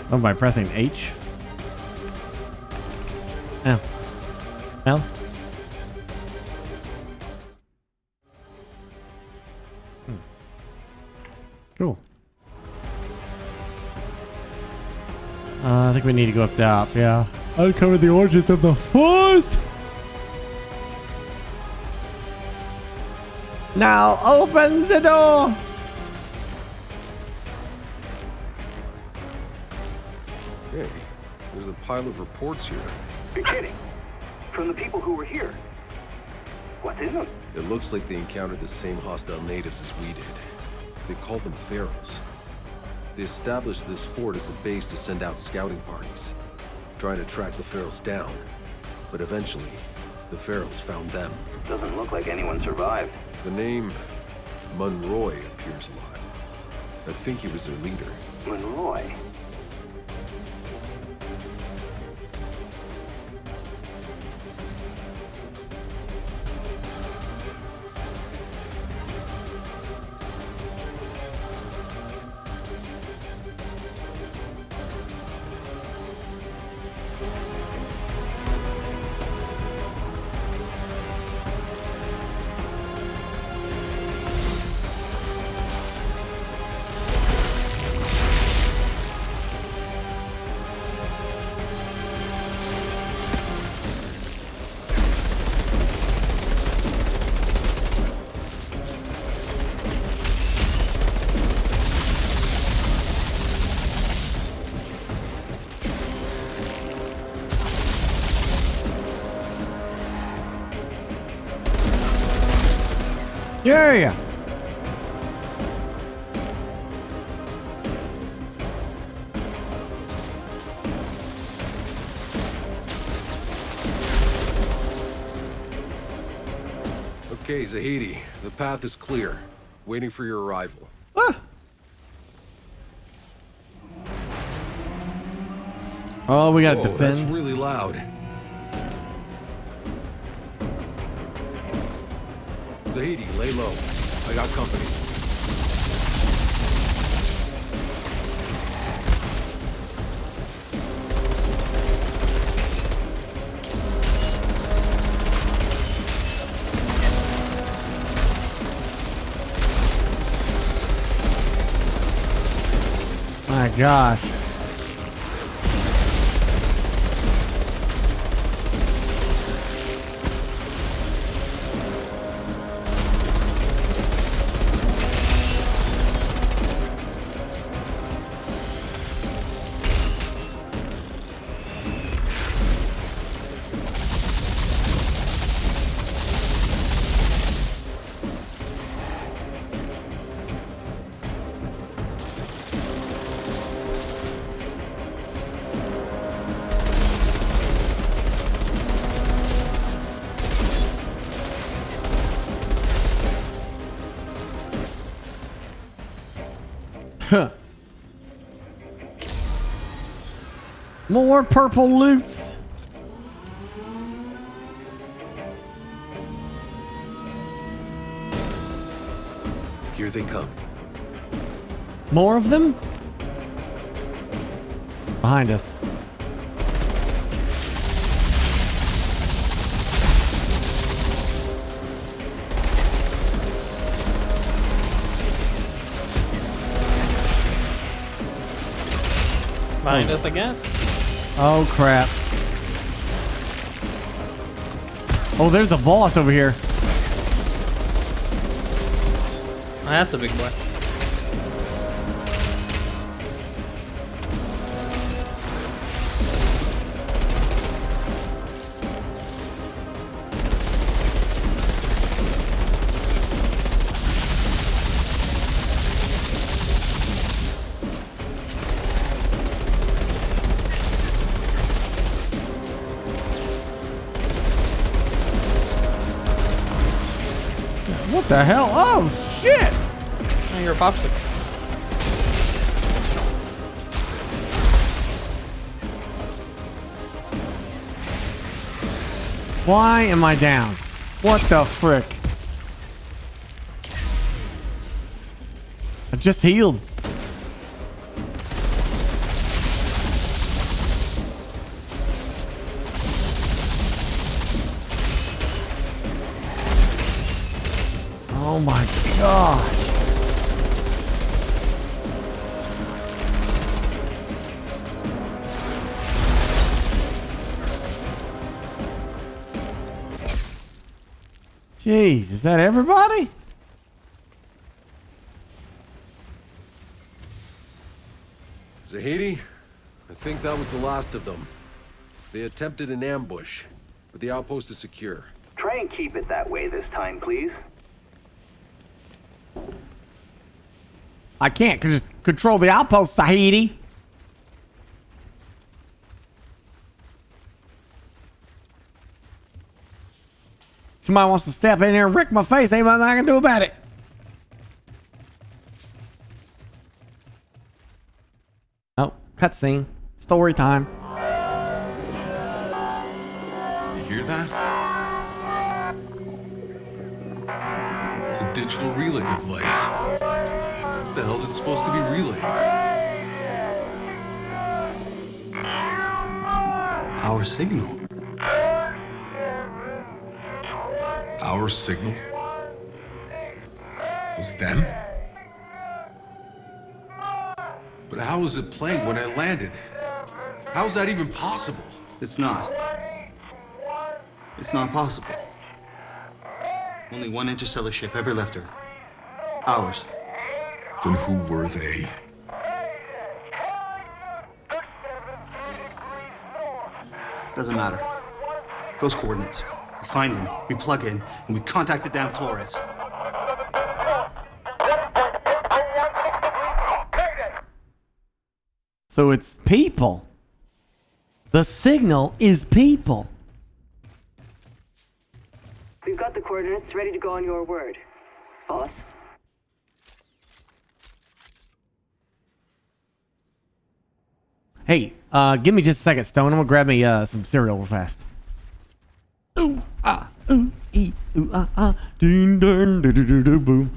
Oh, by pressing H? Oh. L? Cool. I think we need to go up top, yeah. Uncover the origins of the foot! Now open the door! Hey, there's a pile of reports here. You're kidding. From the people who were here. What's in them? It looks like they encountered the same hostile natives as we did. They called them ferals. They established this fort as a base to send out scouting parties, trying to track the ferals down. But eventually, the ferals found them. Doesn't look like anyone survived. The name Monroy appears a lot. I think he was their leader. Monroy? Yeah. Okay, Zahedi, the path is clear. Waiting for your arrival. Ah. Oh, we gotta defend. That's really loud. Zahedi, lay low. I got company. My gosh. Huh. More purple loots. Here they come. More of them? Behind us. Behind us again. Oh crap. Oh, there's a boss over here. That's a big boy. What the hell? Oh shit! Oh, you're a popsicle. Why am I down? What the frick? I just healed. Oh my god. Jeez, is that everybody? Zahedi, I think that was the last of them. They attempted an ambush, but the outpost is secure. Try and keep it that way this time, please. I can't just control the outpost, Zahedi. Somebody wants to step in here and wreck my face. Ain't nothing I can do about it. Oh, cutscene. Story time. You hear that? It's a digital relay device. What the hell is it supposed to be relaying? Our signal. Our signal? Was them? But how was it playing when I landed? How is that even possible? It's not. It's not possible. Only one interstellar ship ever left Earth. Ours. Then who were they? Doesn't matter. Those coordinates. We find them, we plug in, and we contact the damn Flores. So it's people. The signal is people. We've got the coordinates ready to go on your word, boss. Hey, give me just a second, Stone. I'm gonna grab me some cereal real fast. Ooh, ah, ooh, ee, ooh, ah, ah, ding, ding, do, do, do, do, boom.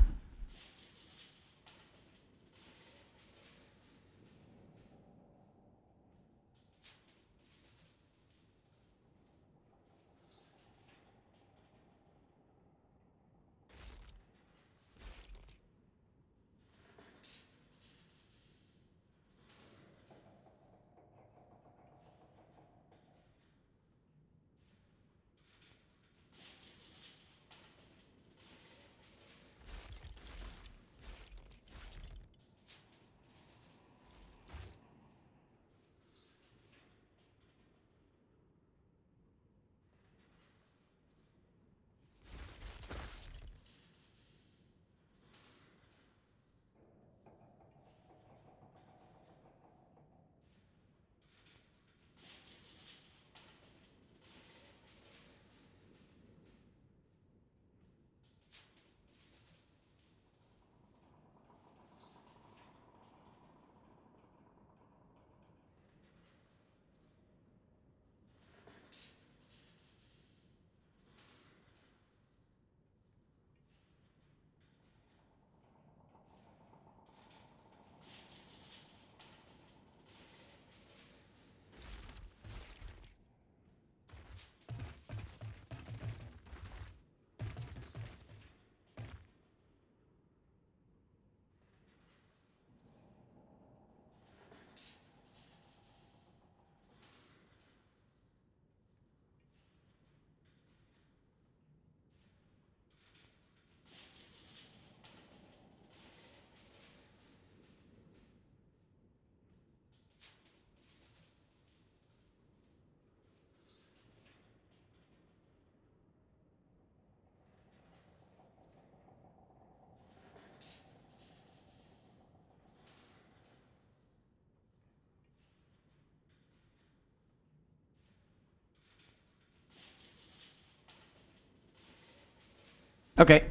Okay.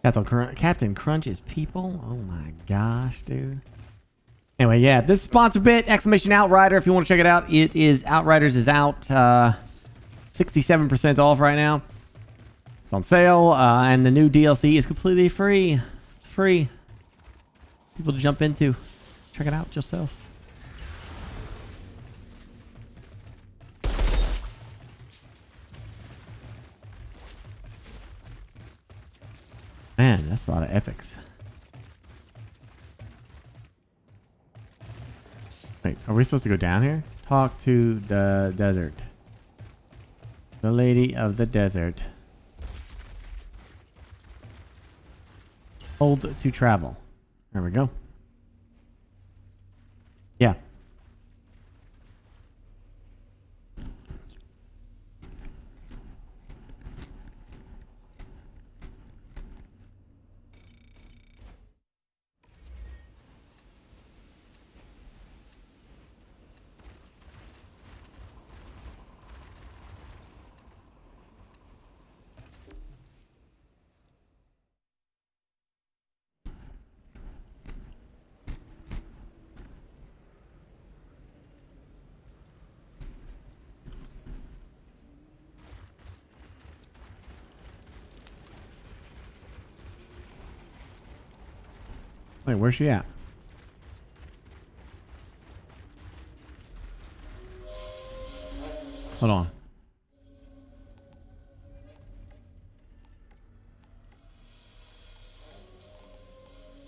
Captain Crunch's people. Oh my gosh, dude. Anyway, yeah, this sponsor bit, exclamation Outrider. If you want to check it out, it is Outriders is out 67% off right now. It's on sale, and the new DLC is completely free. It's free. People to jump into. Check it out yourself. Man, that's a lot of epics. Wait, are we supposed to go down here? Talk to the desert. The lady of the desert. Hold to travel. There we go. Yeah. Wait, where's she at? Hold on.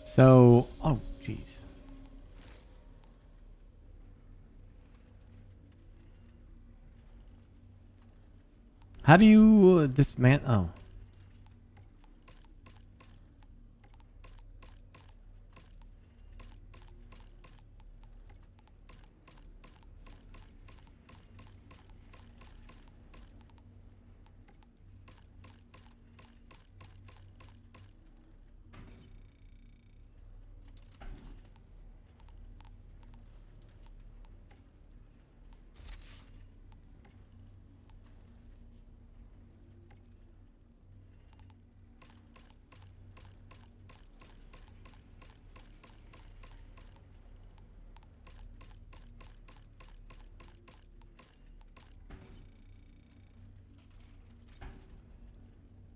So, oh, jeez. How do you dismantle? Oh.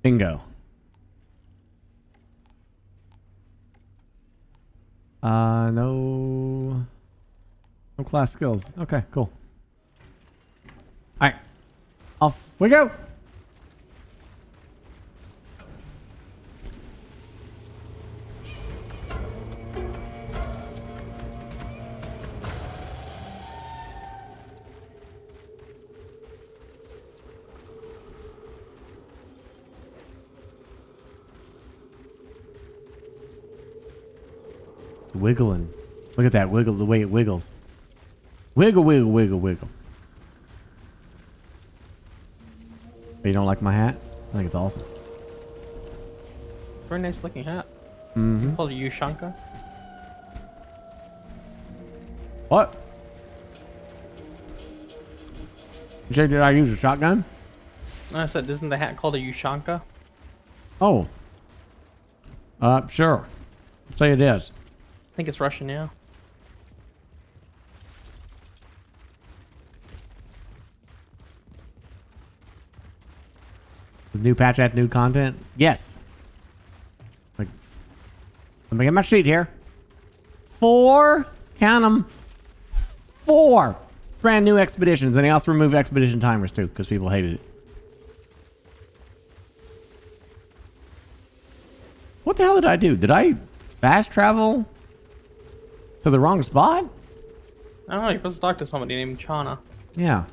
Bingo. No class skills. Okay, cool. All right, off we go. Wiggling. Look at that wiggle, the way it wiggles. Wiggle, wiggle, wiggle, wiggle. You don't like my hat? I think it's awesome. It's a very nice looking hat. Mm-hmm. Is it called a Ushanka? What? You said, did I use a shotgun? No, I said, isn't the hat called a Ushanka? Oh. Sure. Say it is. I think it's Russian, yeah. The new patch had new content? Yes. Like, let me get my sheet here. 4, count them, 4 brand new expeditions. And they also removed expedition timers too, because people hated it. What the hell did I do? Did I fast travel to the wrong spot? I don't know, you're supposed to talk to somebody named Chana. Yeah.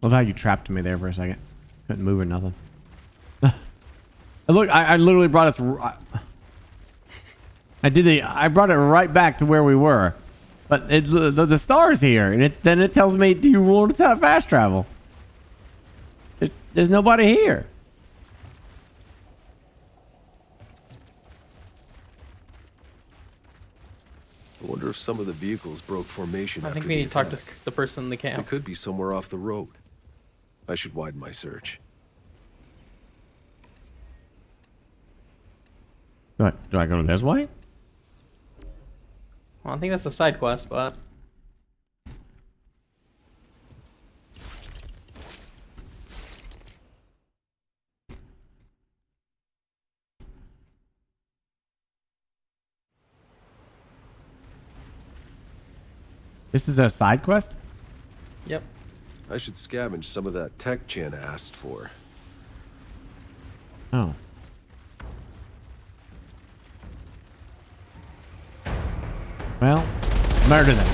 Love how you trapped me there for a second. Couldn't move or nothing. Look, I literally brought us. I brought it right back to where we were. But the star's here, and then it tells me, do you want to fast travel? There's nobody here. I wonder if some of the vehicles broke formation. I think after we the need to talk attack. to the person in the camp. They could be somewhere off the road. I should widen my search. Do I go to this way? Well, I think that's a side quest, but This is a side quest? yep. I should scavenge some of that tech Chen asked for. Oh. Well, murder them.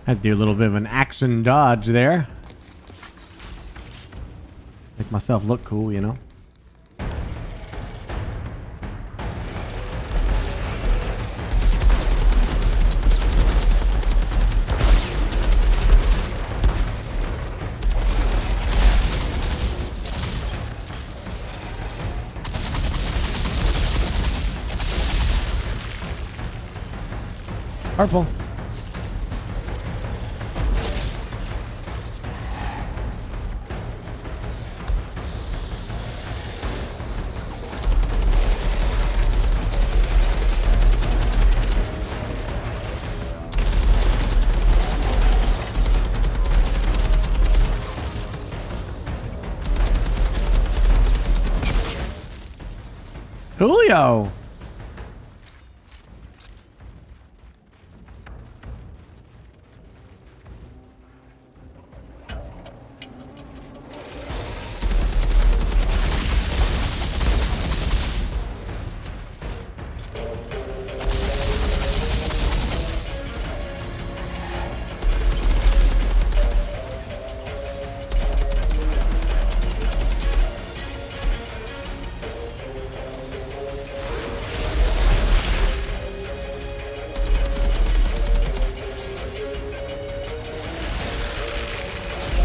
Had to do a little bit of an action dodge there. Make myself look cool, you know? Purple. Julio.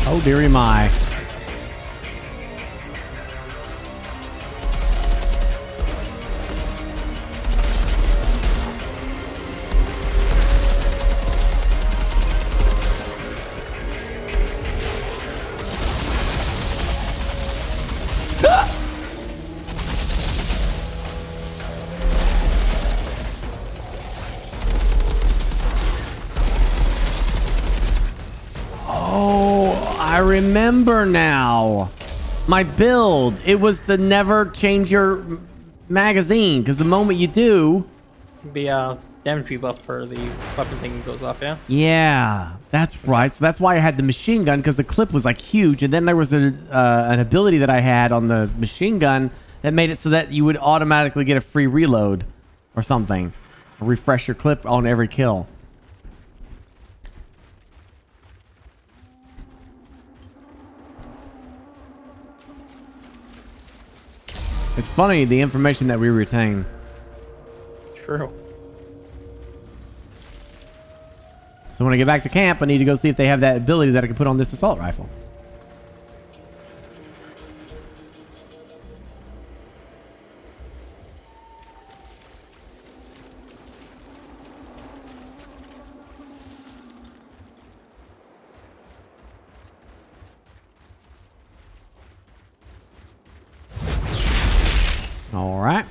Oh, dearie my. I remember now. My build, it was to never change your magazine, because the moment you do... The damage rebuff for the weapon thing goes off, yeah? Yeah, that's right. So that's why I had the machine gun, because the clip was like huge, and then there was an ability that I had on the machine gun that made it so that you would automatically get a free reload or something. Or refresh your clip on every kill. It's funny, the information that we retain. True. So when I get back to camp, I need to go see if they have that ability that I can put on this assault rifle. All right.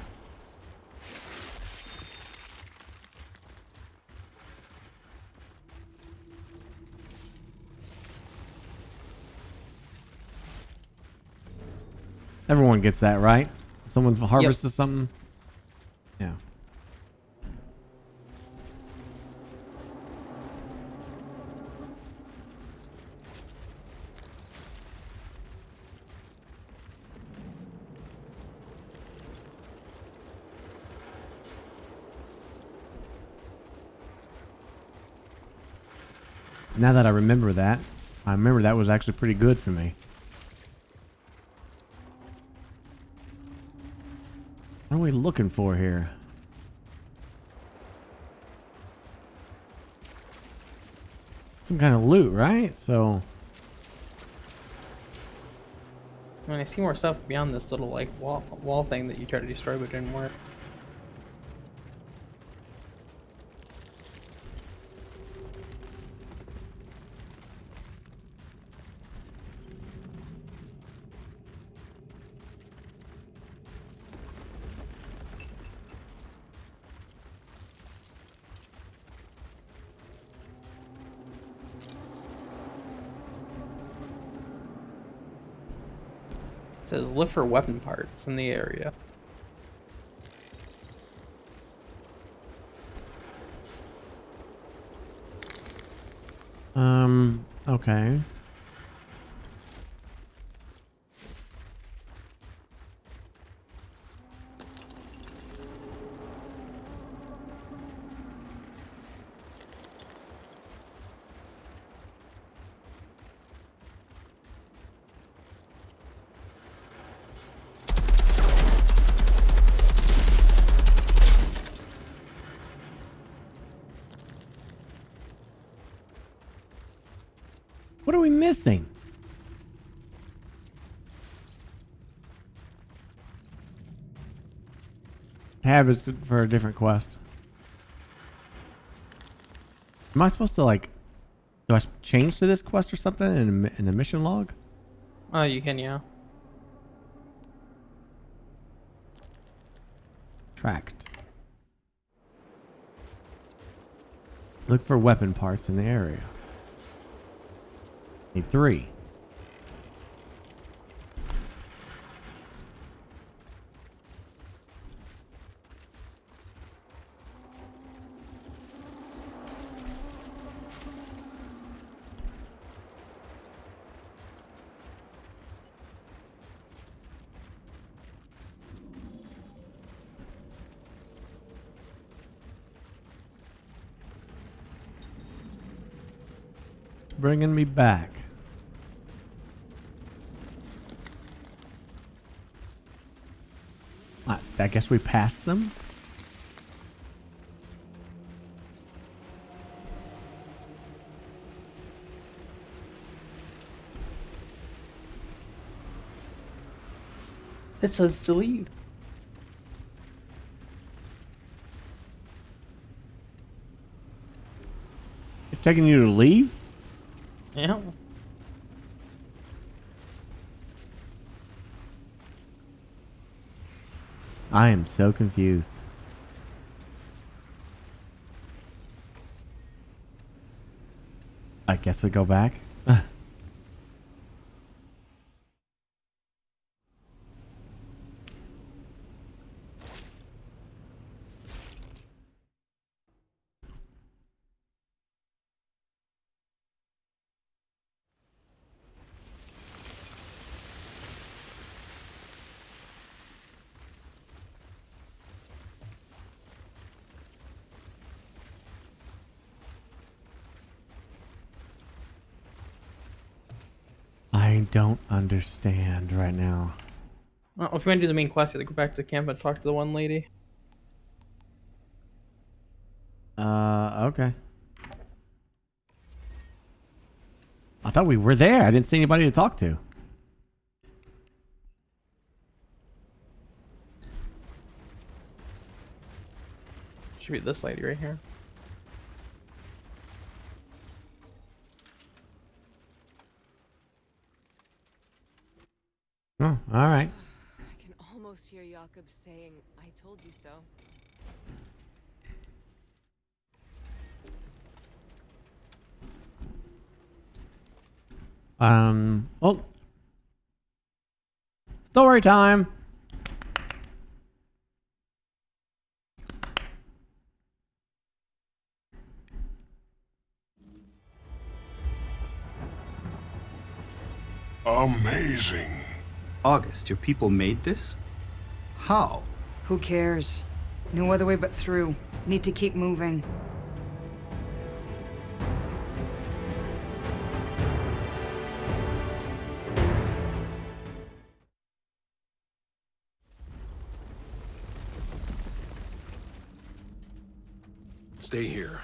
Everyone gets that, right? Someone harvests something. Yeah. Now that I remember that, was actually pretty good for me. What are we looking for here? Some kind of loot, right? So... I mean, I see more stuff beyond this little, like, wall thing that you tried to destroy but didn't work. It says look for weapon parts in the area. Okay. What are we missing? Tab is for a different quest. Am I supposed to, like, do I change to this quest or something in the mission log? Oh, you can, yeah. Tracked. Look for weapon parts in the area. Need 3. Bringing me back. I guess we passed them. It says to leave. It's taking you to leave? Yeah. I am so confused. I guess we go back. I don't understand right now. Well, if you want to do the main quest, you have to go back to the camp and talk to the one lady. Okay. I thought we were there. I didn't see anybody to talk to. Should be this lady right here. Oh, all right. I can almost hear Jakob saying, "I told you so." Well, story time. Amazing. August, your people made this? How? Who cares? No other way but through. Need to keep moving. Stay here.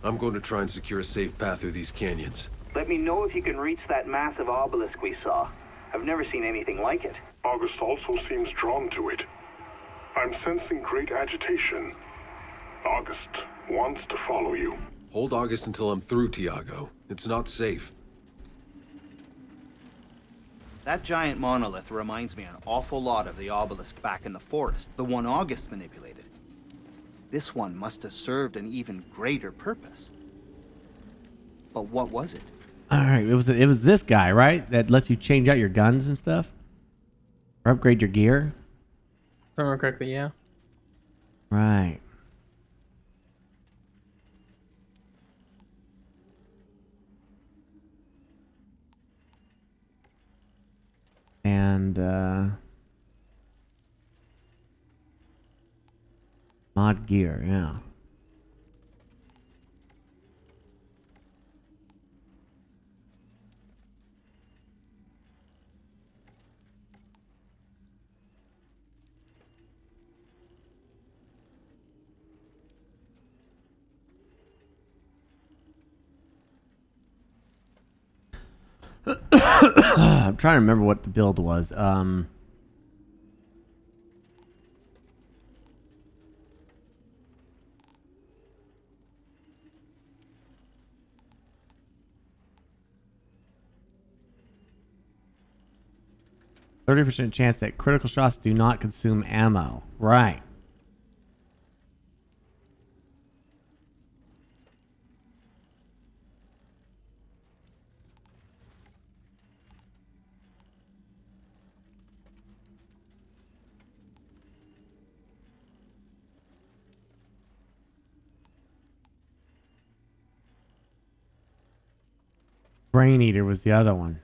I'm going to try and secure a safe path through these canyons. Let me know if you can reach that massive obelisk we saw. I've never seen anything like it. August also seems drawn to it. I'm sensing great agitation. August wants to follow you. Hold August until I'm through, Tiago. It's not safe. That giant monolith reminds me an awful lot of the obelisk back in the forest, the one August manipulated. This one must have served an even greater purpose. But what was it? All right, it was this guy, right? That lets you change out your guns and stuff, or upgrade your gear. If I remember correctly, yeah. Right. And mod gear, yeah. I'm trying to remember what the build was. 30% chance that critical shots do not consume ammo. Right. Brain Eater was the other one.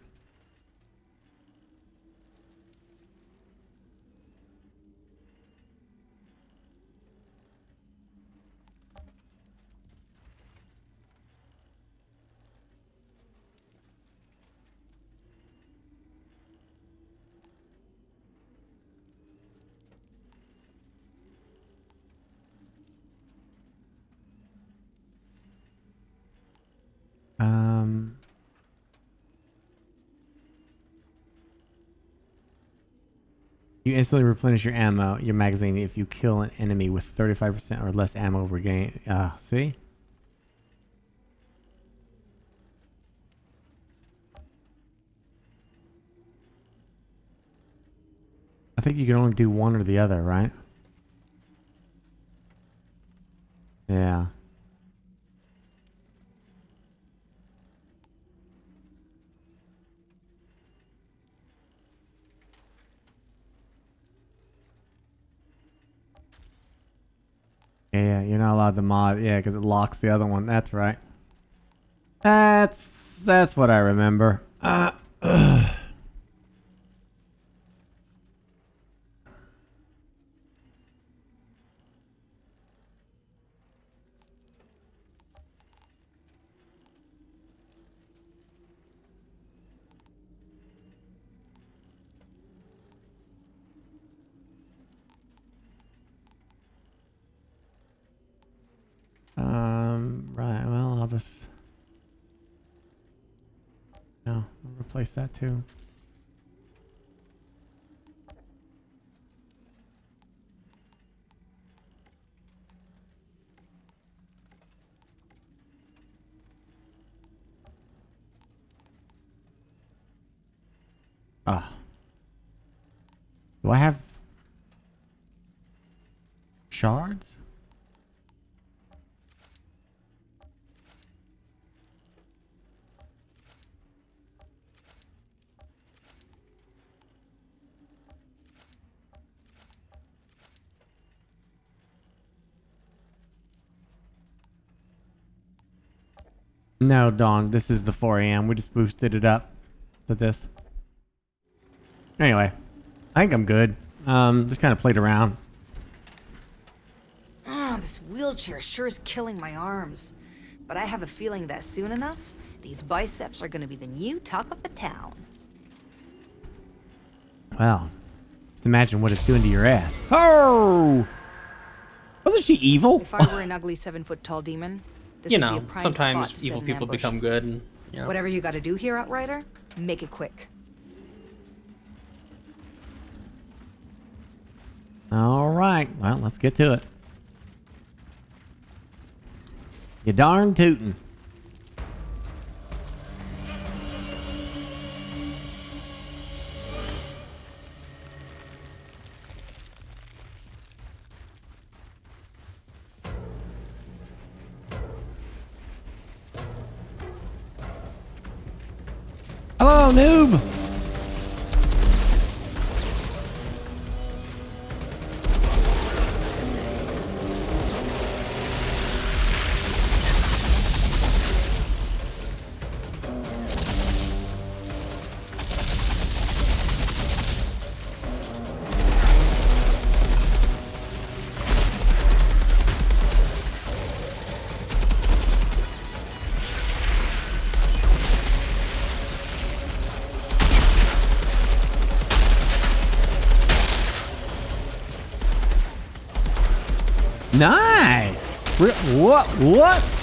You instantly replenish your ammo, your magazine, if you kill an enemy with 35% or less ammo regained. See? I think you can only do one or the other, right? Yeah. Yeah, you're not allowed to mod. Yeah, because it locks the other one. That's right. That's what I remember. Right. Well, I'll just. No, I'll replace that too. Do I have shards? No, Dawn, this is the 4 a.m. We just boosted it up to this. Anyway, I think I'm good. Just kind of played around. This wheelchair sure is killing my arms. But I have a feeling that soon enough, these biceps are gonna be the new talk of the town. Wow. Just imagine what it's doing to your ass. Oh! Wasn't she evil? If I were an ugly 7-foot-tall demon, this You would be a know, prime spot sometimes to set evil an people ambush. become good. And, you know. Whatever you got to do here, Outrider, make it quick. All right. Well, let's get to it. You darn tootin'. Hello, noob. Nice. Whoop, whoop,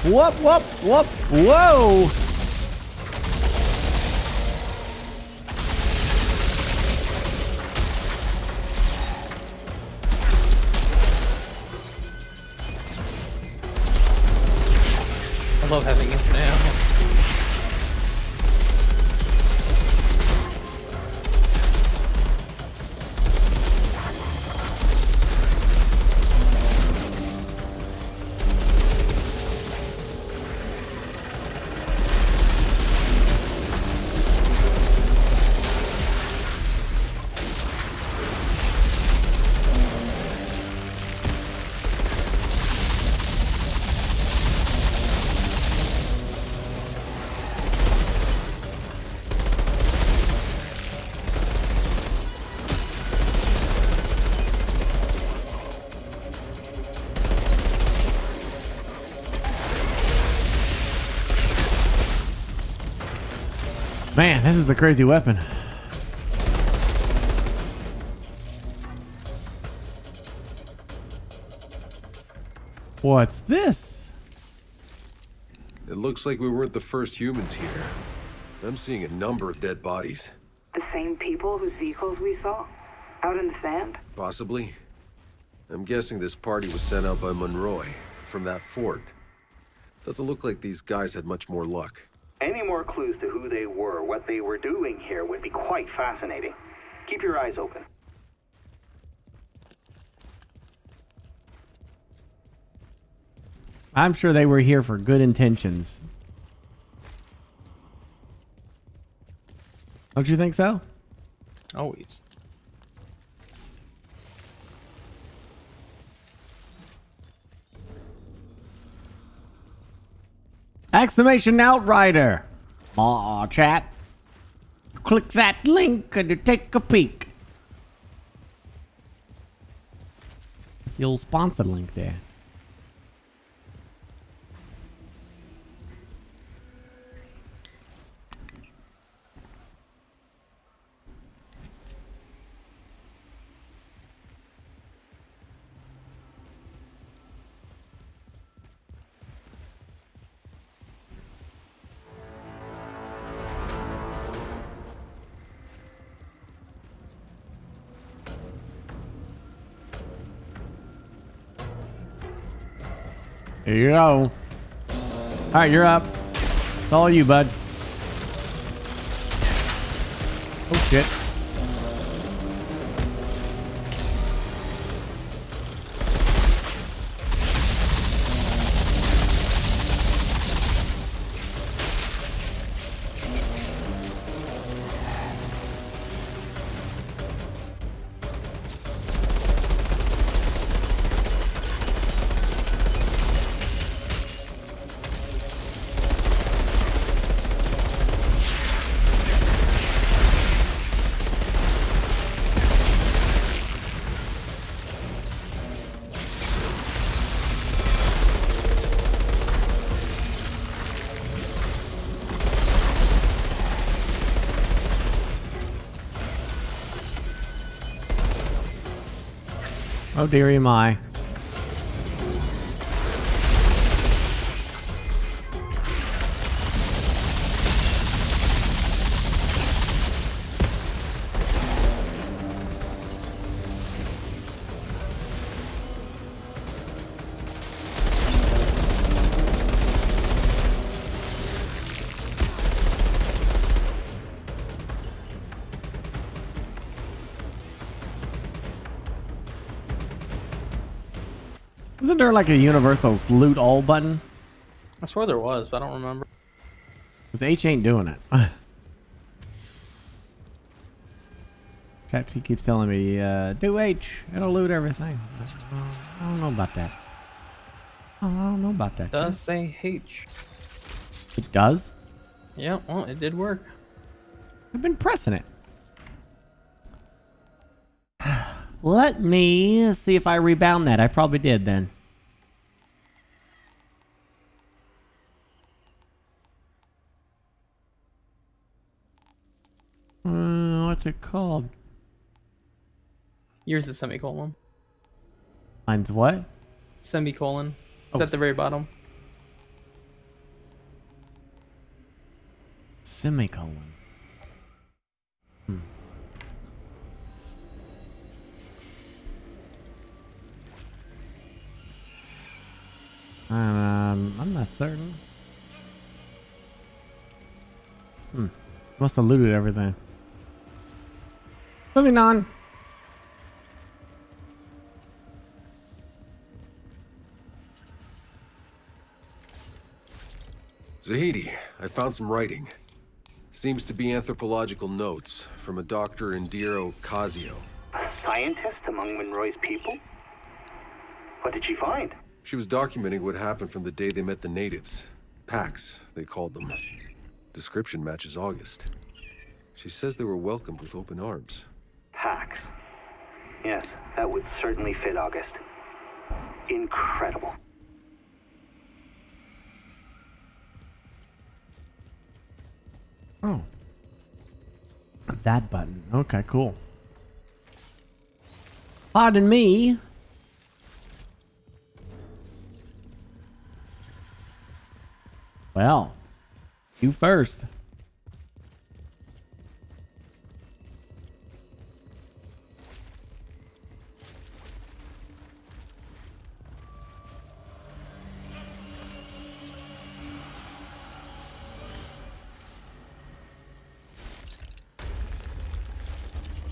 whoop, whoop, whoop, whoa. I love having infinite ammo. Man, this is a crazy weapon. What's this? It looks like we weren't the first humans here. I'm seeing a number of dead bodies. The same people whose vehicles we saw? Out in the sand? Possibly. I'm guessing this party was sent out by Monroy from that fort. Doesn't look like these guys had much more luck. Any more clues to who they were, what they were doing here, would be quite fascinating. Keep your eyes open. I'm sure they were here for good intentions. Don't you think so? Always. Exclamation Outrider. Aw, chat. Click that link and you take a peek. The old sponsor link there. Here you go. All right, you're up. It's all you, bud. Oh, shit. Oh, dearie my. Isn't there like a universal loot all button? I swear there was, but I don't remember. Because H ain't doing it. He keeps telling me, do H, it'll loot everything. I don't know about that. I don't know about that. It does say H. It does? Yeah, well, it did work. I've been pressing it. Let me see if I rebound that. I probably did then. What's it called? Yours is semicolon. Mine's what? Semicolon. It's at the very bottom. Semicolon. I'm not certain. Must have looted everything. Moving on. Zahidi, I found some writing. Seems to be anthropological notes from a Dr. Indiro Casio. A scientist among Monroy's people? What did she find? She was documenting what happened from the day they met the natives. Packs, they called them. Description matches August. She says they were welcomed with open arms. Packs. Yes, that would certainly fit August. Incredible. Oh. That button. Okay, cool. Pardon me. Well, you first.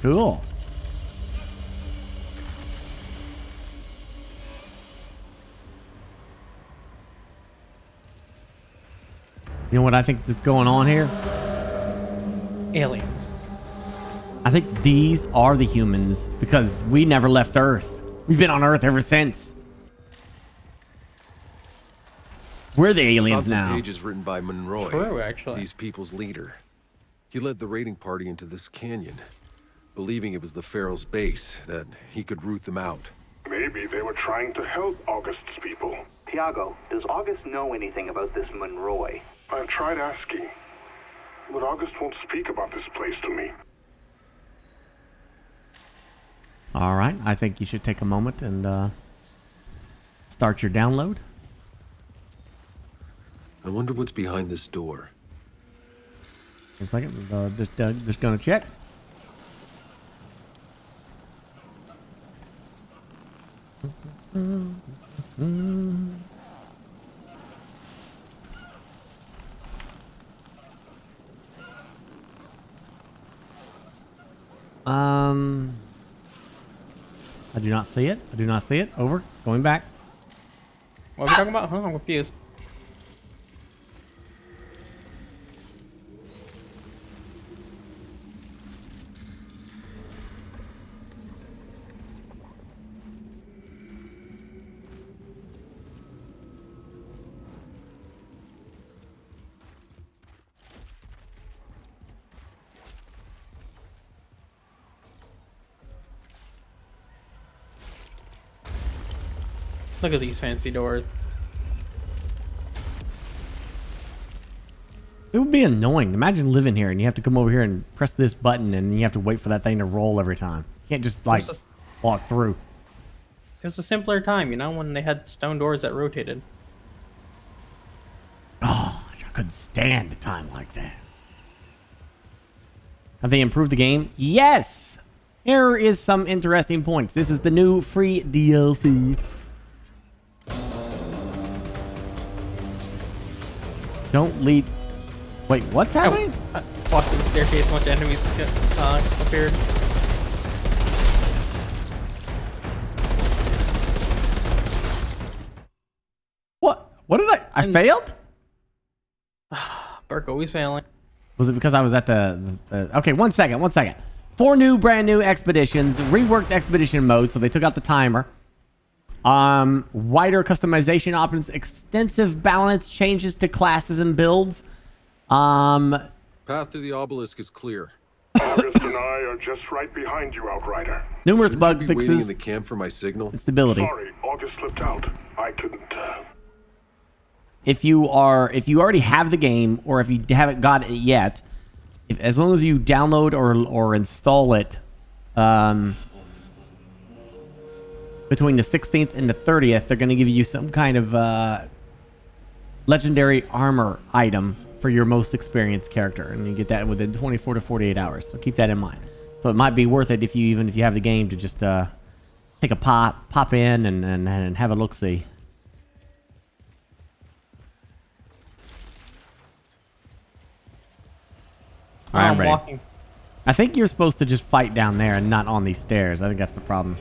Cool. You know what I think is going on here? Aliens. I think these are the humans because we never left Earth. We've been on Earth ever since. We're the aliens now. now. Pages written by Monroy. True, actually. These people's leader. He led the raiding party into this canyon, believing it was the Pharaoh's base, that he could root them out. Maybe they were trying to help August's people. Tiago, does August know anything about this Monroy? I've tried asking, but August won't speak about this place to me. All right, I think you should take a moment and start your download. I wonder what's behind this door. Just a second, just gonna check. I do not see it. I do not see it. Over. Going back. What are we talking about? Huh? I'm confused. Look at these fancy doors. It would be annoying. Imagine living here and you have to come over here and press this button and you have to wait for that thing to roll every time. You can't just like walk through. It was a simpler time, you know, when they had stone doors that rotated. Oh, I couldn't stand a time like that. Have they improved the game? Yes! Here is some interesting points. This is the new free DLC. Don't lead. Wait, what's happening? Walked to the staircase, a bunch of enemies appeared. I failed? Burke always failing. Was it because I was at the okay, one second. 4 new, brand new expeditions, reworked expedition mode, so they took out the timer. Wider customization options, extensive balance changes to classes and builds. Path to the obelisk is clear. August and I are just right behind you, Outrider. Numerous Shouldn't bug you be waiting in fixes the camp for my signal? and stability. Sorry, August slipped out. I couldn't. If you already have the game, or if you haven't got it yet, as long as you download or install it between the 16th and the 30th, they're going to give you some kind of legendary armor item for your most experienced character, and you get that within 24 to 48 hours. So keep that in mind. So it might be worth it if you have the game to just take a pop in and have a look-see. All right, I'm ready. Walking. I think you're supposed to just fight down there and not on these stairs. I think that's the problem.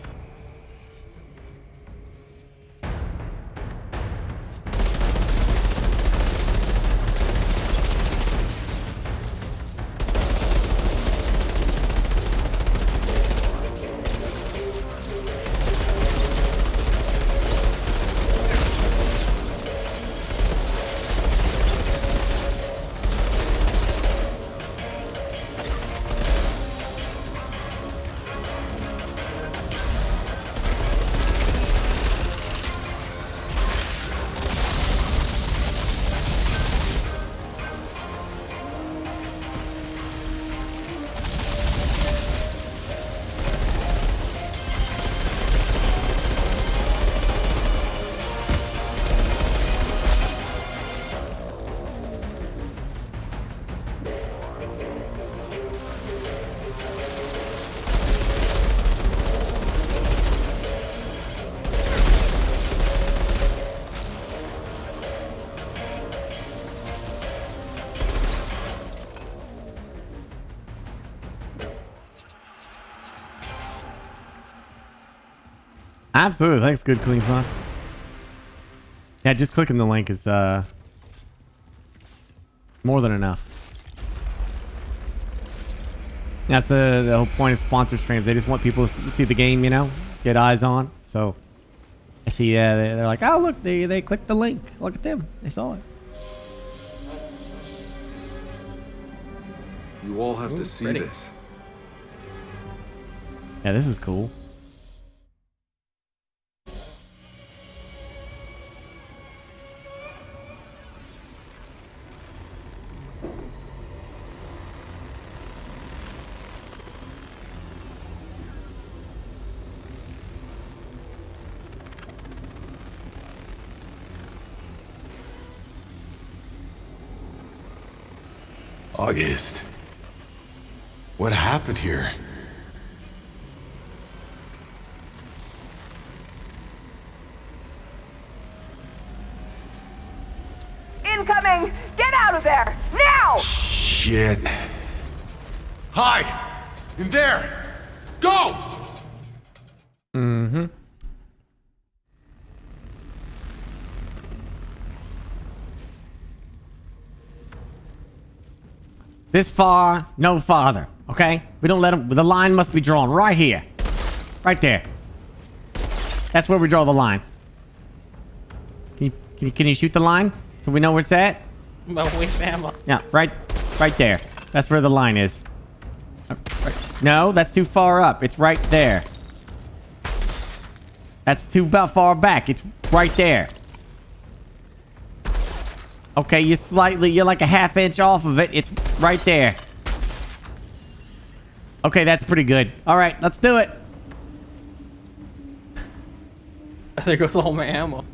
Absolutely. Thanks, good clean fun. Yeah, just clicking the link is more than enough. That's the whole point of sponsor streams. They just want people to see the game, you know, get eyes on. So I see they're like, oh look, they clicked the link. Look at them. They saw it. You all have to see pretty. this. Yeah, this is cool. August. What happened here? Incoming! Get out of there! Now! Shit. Hide! In there! Go! Mm-hmm. This far, no farther. Okay? We don't let them... The line must be drawn right here. Right there. That's where we draw the line. Can you shoot the line? So we know where it's at? Waste ammo. Yeah, right there. That's where the line is. No, that's too far up. It's right there. That's too far back. It's right there. Okay, you're like a half inch off of it. It's right there. Okay, that's pretty good. All right, let's do it. There goes all my ammo.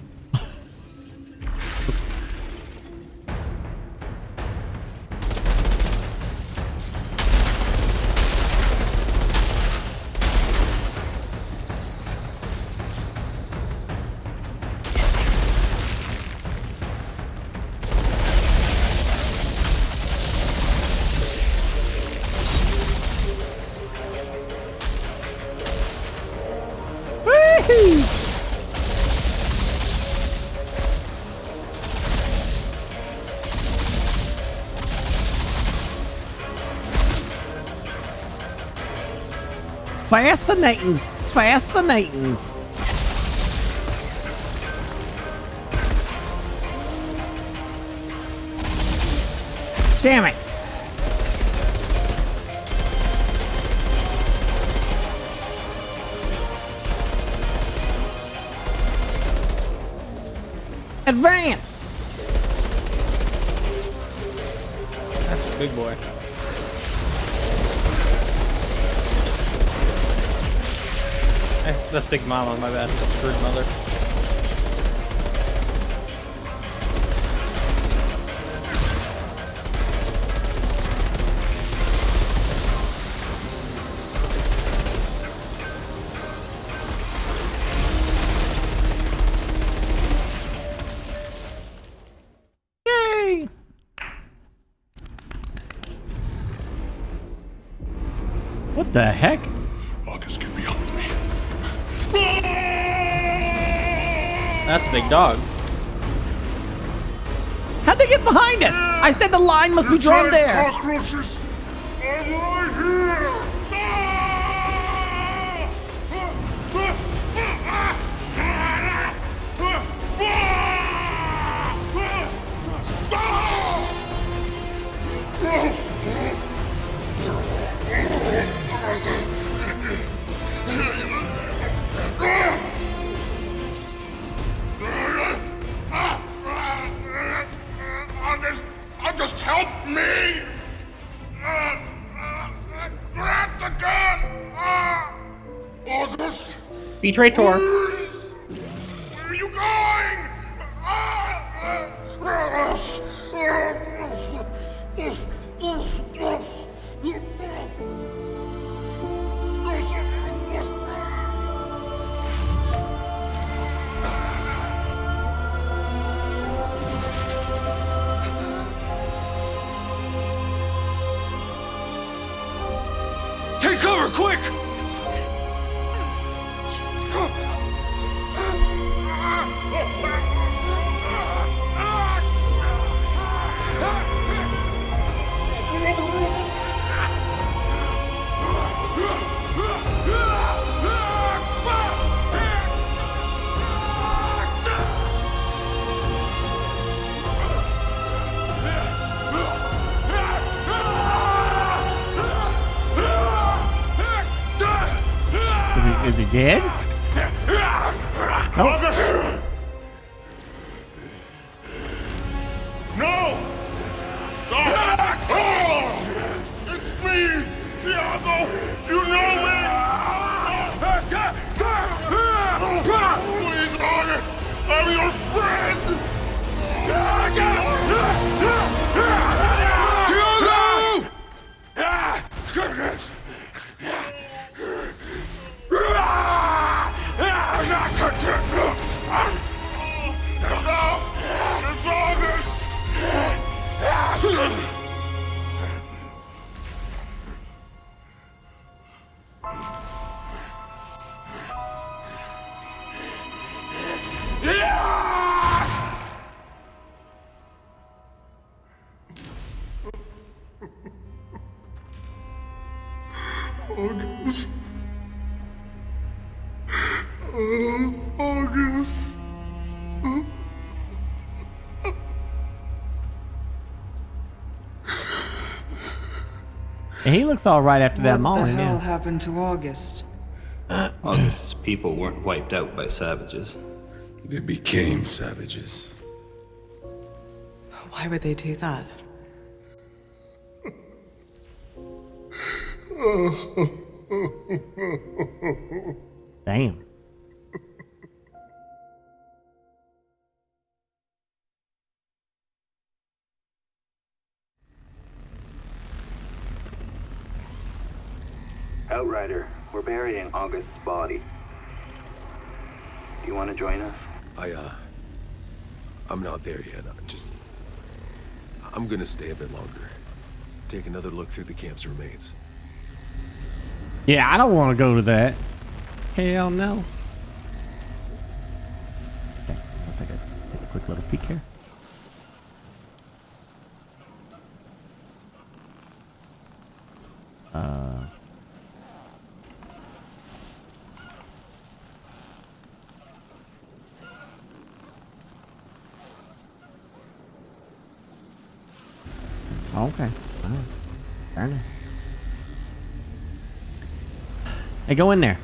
Fascinatings. Fascinatings. Damn it. Advance. That's a big boy. That's Big Mama, my bad. That's Screwed Mother. Yay! What the heck? That's a big dog. How'd they get behind us? I said the line must be drawn there. Cockroaches are right here! Just help me! Grab the gun! August! Betray Tor. Where are you going? Take cover, quick! Is he dead? August! No! Stop! Oh! It's me, Thiago! You know me! Please, August! I'm your friend! It's August! August. August. He looks all right after that What the mauling. hell Yeah. happened to August? August's people weren't wiped out by savages. They became savages. Why would they do that? Damn. Outrider, we're burying August's body. Do you want to join us? I'm not there yet. I'm gonna stay a bit longer. Take another look through the camp's remains. Yeah, I don't want to go to that. Hell no. Okay, I'll take a quick little peek here. Okay. All right. Fair enough. Hey, go in there.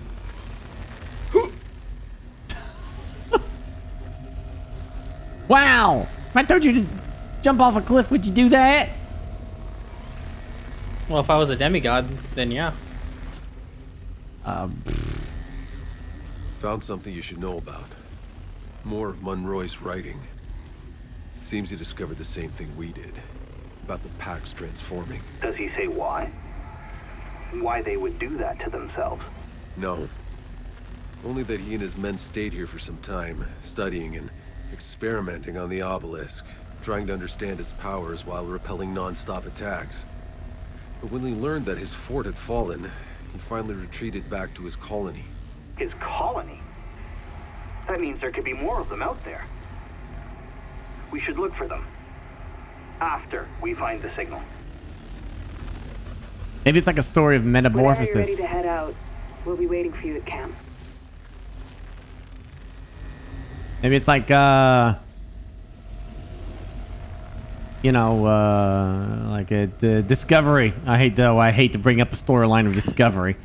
Wow! If I told you to jump off a cliff, would you do that? Well, if I was a demigod, then yeah. Found something you should know about. More of Monroy's writing. Seems he discovered the same thing we did. About the Pax transforming. Does he say why? Why they would do that to themselves? No. Only that he and his men stayed here for some time, studying and experimenting on the obelisk, trying to understand its powers while repelling non-stop attacks. But when he learned that his fort had fallen, he finally retreated back to his colony. His colony? That means there could be more of them out there. We should look for them. After we find the signal. Maybe it's like a story of metamorphosis. Whenever you're ready to head out, we'll be waiting for you at camp. Maybe it's like, you know, like the Discovery. I hate to bring up a storyline of Discovery.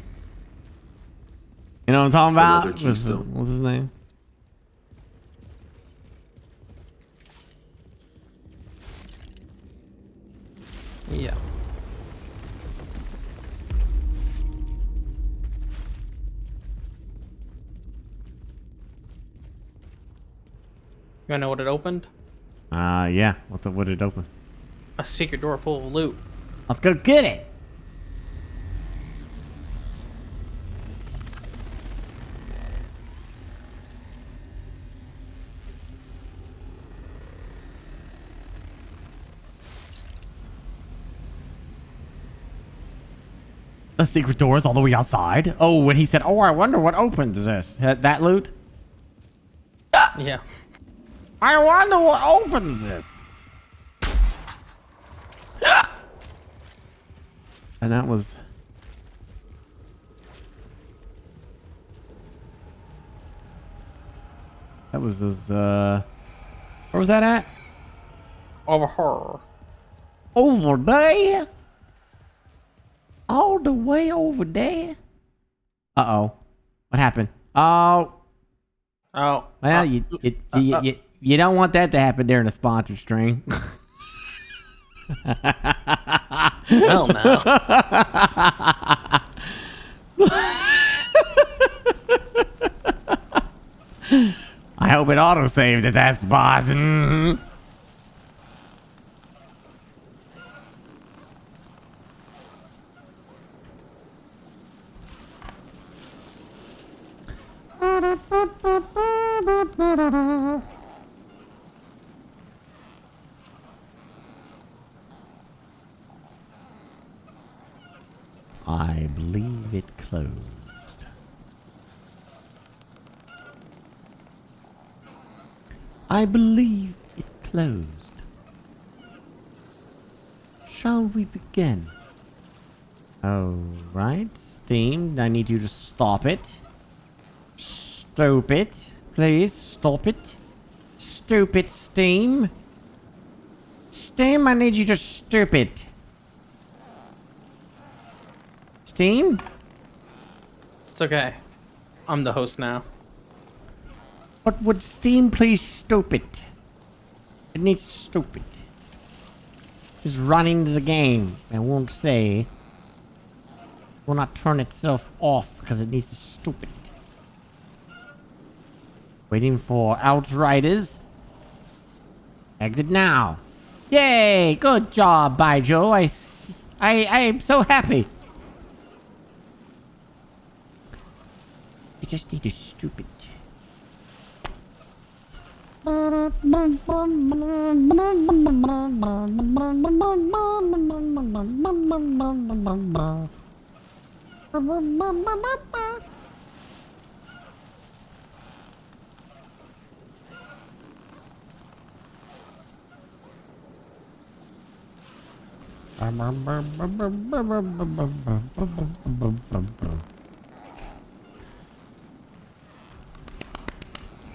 You know what I'm talking about? What's his name? Yeah. You wanna know what it opened? Yeah. What did it open? A secret door full of loot. Let's go get it. The secret door is all the way outside. Oh, when he said, "Oh, I wonder what opens this." That loot? Yeah. I wonder what opens this. And that was... That was his, where was that at? Over her. Over there? All the way over there? Uh-oh. What happened? Oh. Oh. Well, you don't want that to happen during a sponsor stream. Well, now. I hope it autosaved at that spot. I believe it closed. I believe it closed. Shall we begin? Alright, Steam, I need you to stop it. Stupid. Please, stop it. Stupid, Steam. Steam, I need you to stop it. Steam? It's okay. I'm the host now. But would Steam please stop it? It needs to stop it. Just running the game. I won't say. Will not turn itself off because it needs to stop it. Waiting for Outriders. Exit now. Yay! Good job, Baijo. I am so happy. You just need to stop it.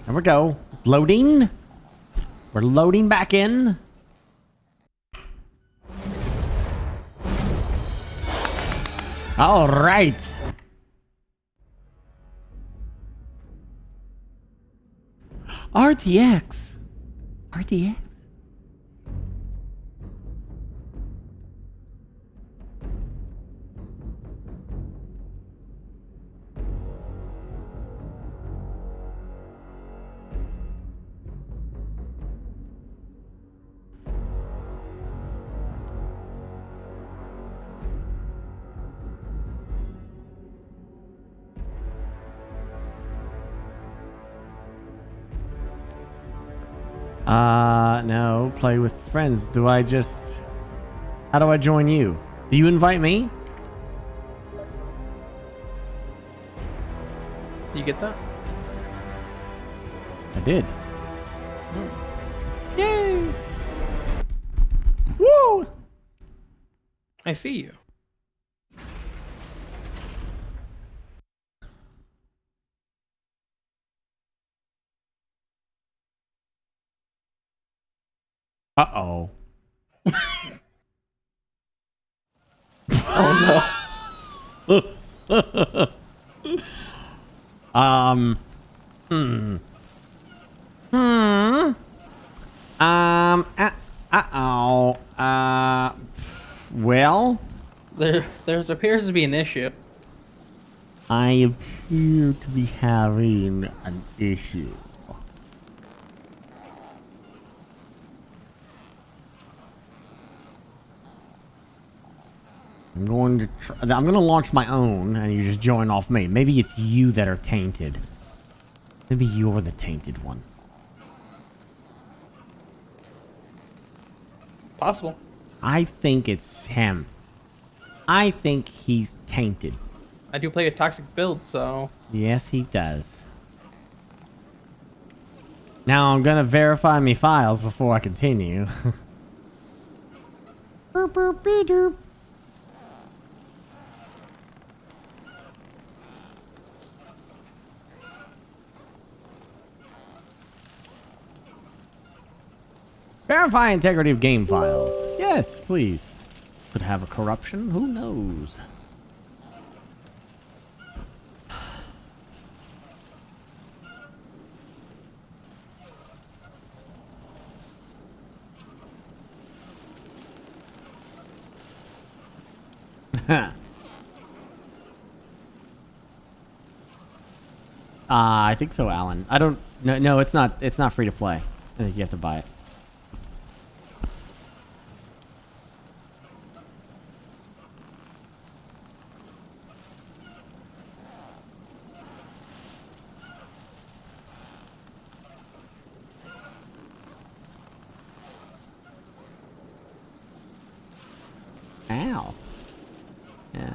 There we go. Loading. We're loading back in. All right. RTX. RTX. No, play with friends. Do I just... How do I join you? Do you invite me? You get that? I did. Yay! Woo! I see you. Uh-oh. Oh no. Uh-oh. Well, there appears to be an issue. I appear to be having an issue. I'm going to launch my own, and you just join off me. Maybe it's you that are tainted. Maybe you're the tainted one. Possible. I think it's him. I think he's tainted. I do play a toxic build, so... Yes, he does. Now I'm gonna verify me files before I continue. Boop, boop, beep, doop. Verify integrity of game files. Yes, please. Could have a corruption. Who knows? I think so, Alan. I don't. No, it's not. It's not free to play. I think you have to buy it. Ow. Yeah.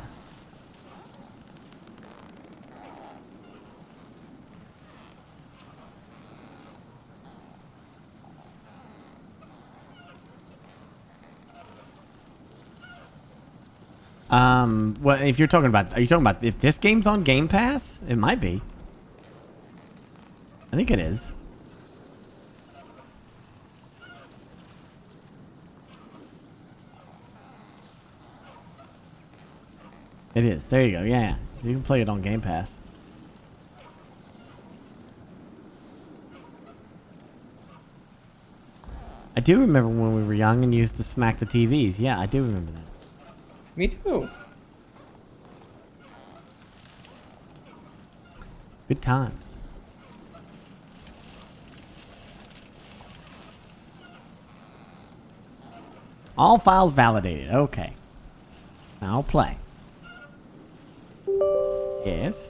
Well, if you're talking about, are you talking about if this game's on Game Pass? It might be. I think it is. It is. There you go. Yeah. So you can play it on Game Pass. I do remember when we were young and used to smack the TVs. Yeah, I do remember that. Me too. Good times. All files validated. Okay. I'll play. Yes.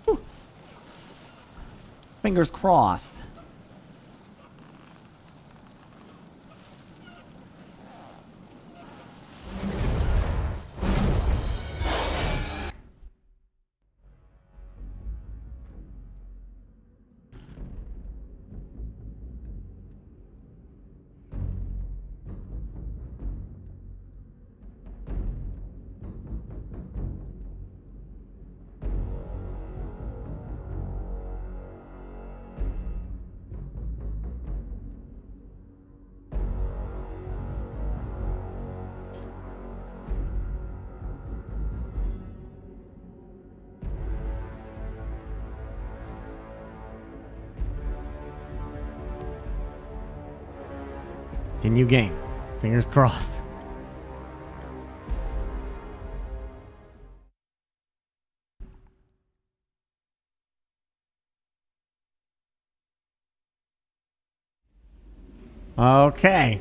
Whew. Fingers crossed. Continue game. Fingers crossed. Okay.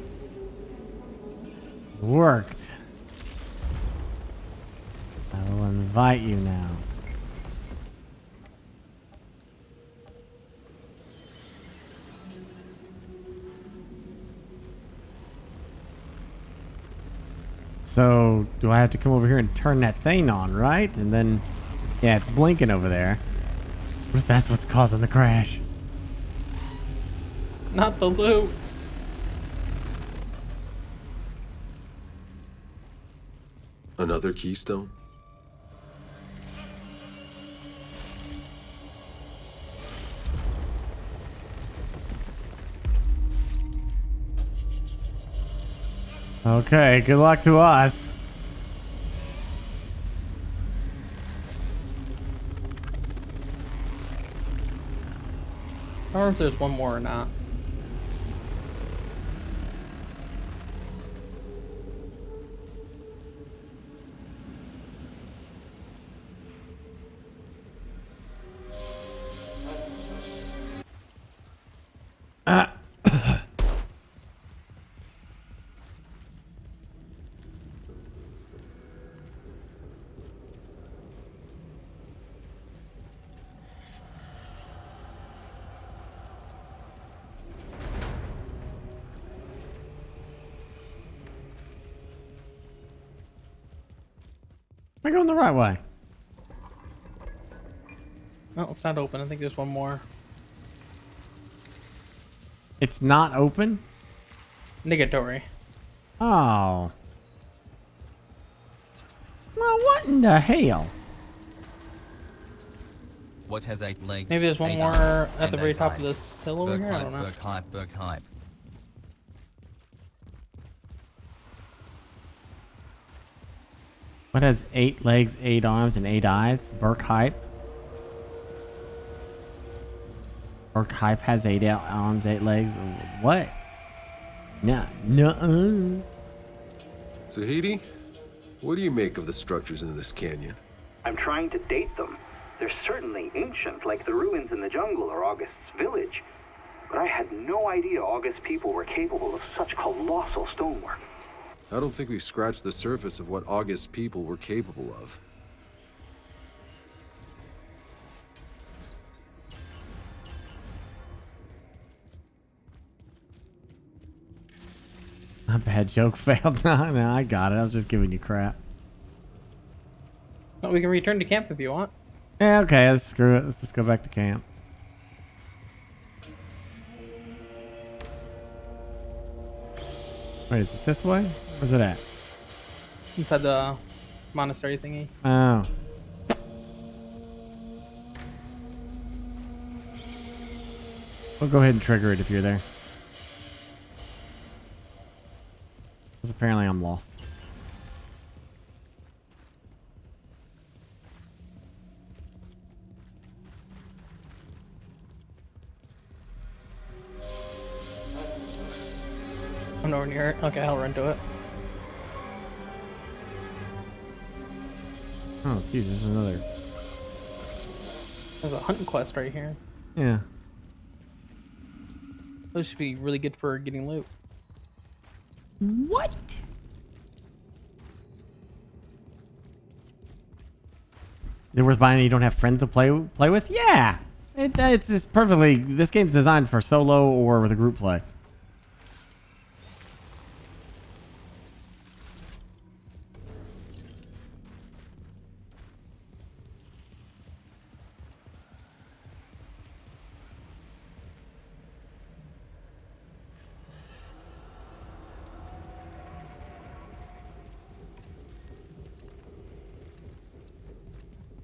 Worked. I will invite you now. So, do I have to come over here and turn that thing on, right? And then, yeah, it's blinking over there. What if that's what's causing the crash? Not the loot. Another keystone? Okay, good luck to us. I wonder if there's one more or not. Am I going the right way? No, it's not open. I think there's one more. It's not open? Negatory. Oh. Well, what in the hell? What has 8 legs? Maybe there's one 8 more arms, at the and very 8 top of eyes? this hill over here. I don't know. Burke hype. What has 8 legs, 8 arms, and 8 eyes? Burke hype. Burke hype has 8 arms, 8 legs. What? No. Zahidi, what do you make of the structures in this canyon? I'm trying to date them. They're certainly ancient, like the ruins in the jungle or August's village. But I had no idea August people were capable of such colossal stonework. I don't think we've scratched the surface of what August people were capable of. A bad joke failed. No, I got it. I was just giving you crap. Well, we can return to camp if you want. Yeah, okay. Let's screw it. Let's just go back to camp. Wait, is it this way? Where's it at? Inside the monastery thingy. Oh. We'll go ahead and trigger it if you're there. Because apparently I'm lost. I'm nowhere near it. Okay, I'll run to it. Oh, geez, this is another. There's a hunting quest right here. Yeah. Those should be really good for getting loot. What? Is it worth buying and you don't have friends to play with? Yeah! It's just perfectly... This game's designed for solo or with a group play.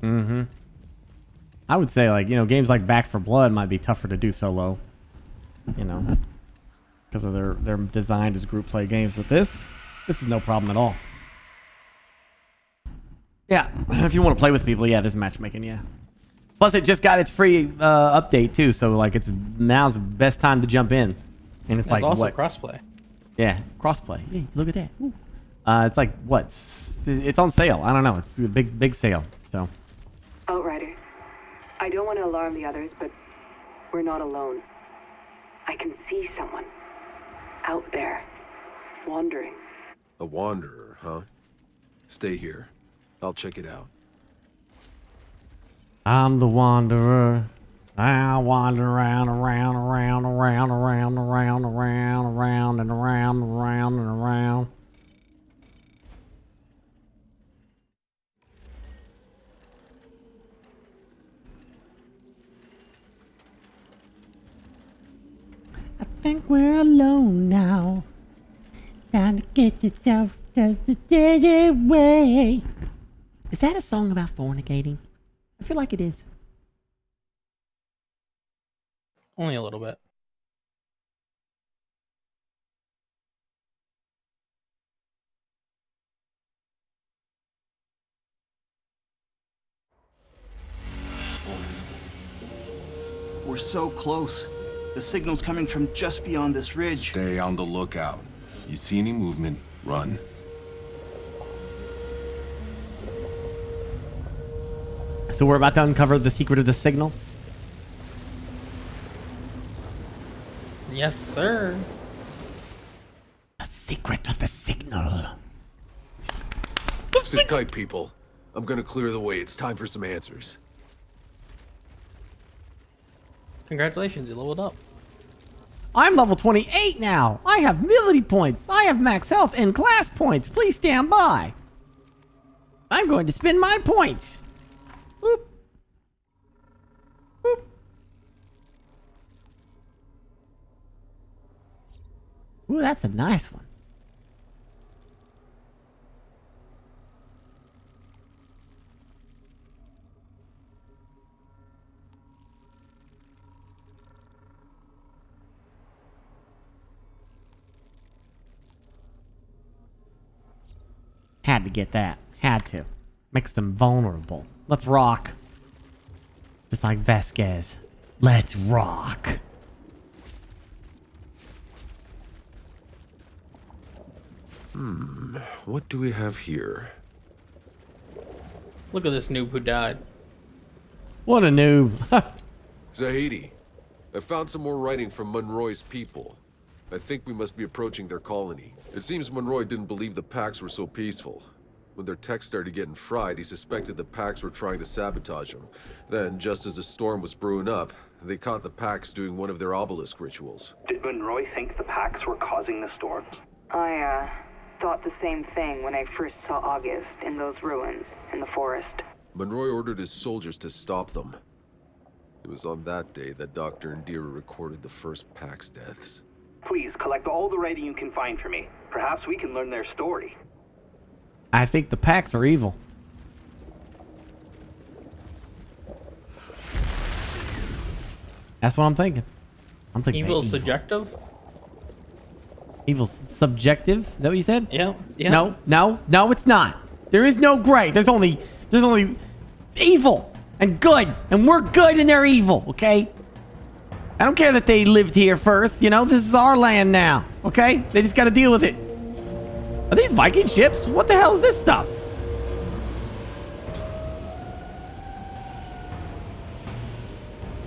Mm-hmm. I would say, like, you know, games like Back 4 Blood might be tougher to do solo. You know, because of they're designed as group play games. But this is no problem at all. Yeah, if you want to play with people, yeah, this matchmaking, yeah. Plus, it just got its free update too, so like now's the best time to jump in. And it's like also what? crossplay. Yeah, crossplay. Hey, look at that. Ooh. It's like what? It's on sale. I don't know. It's a big sale. So. Outrider, I don't want to alarm the others, but we're not alone. I can see someone out there, wandering. A wanderer, huh? Stay here. I'll check it out. I'm the wanderer. I wander around and around and around. I think we're alone now. Trying to get yourself just a day away. Is that a song about fornicating? I feel like it is. Only a little bit. We're so close. The signal's coming from just beyond this ridge. Stay on the lookout. You see any movement, run. So we're about to uncover the secret of the signal? Yes, sir. The secret of the signal. Sit tight, people. I'm gonna clear the way. It's time for some answers. Congratulations, you leveled up. I'm level 28 now. I have ability points. I have max health and class points. Please stand by. I'm going to spend my points. Boop. Boop. Ooh, that's a nice one. Had to get that. Had to. Makes them vulnerable. Let's rock. Just like Vasquez. Let's rock. What do we have here? Look at this noob who died. What a noob. Zahidi, I found some more writing from Monroy's people. I think we must be approaching their colony. It seems Monroy didn't believe the Pax were so peaceful. When their tech started getting fried, he suspected the Pax were trying to sabotage him. Then, just as a storm was brewing up, they caught the Pax doing one of their obelisk rituals. Did Monroy think the Pax were causing the storms? I, thought the same thing when I first saw August in those ruins in the forest. Monroy ordered his soldiers to stop them. It was on that day that Dr. Indira recorded the first Pax deaths. Please, collect all the writing you can find for me. Perhaps we can learn their story. I think the Pax are evil. That's what I'm thinking. I'm thinking Evil subjective? Evil's subjective? Is that what you said? Yeah. Yeah. No, it's not. There is no gray. There's only evil and good, and we're good and they're evil, okay? I don't care that they lived here first, you know? This is our land now, okay? They just gotta deal with it. Are these Viking ships? What the hell is this stuff?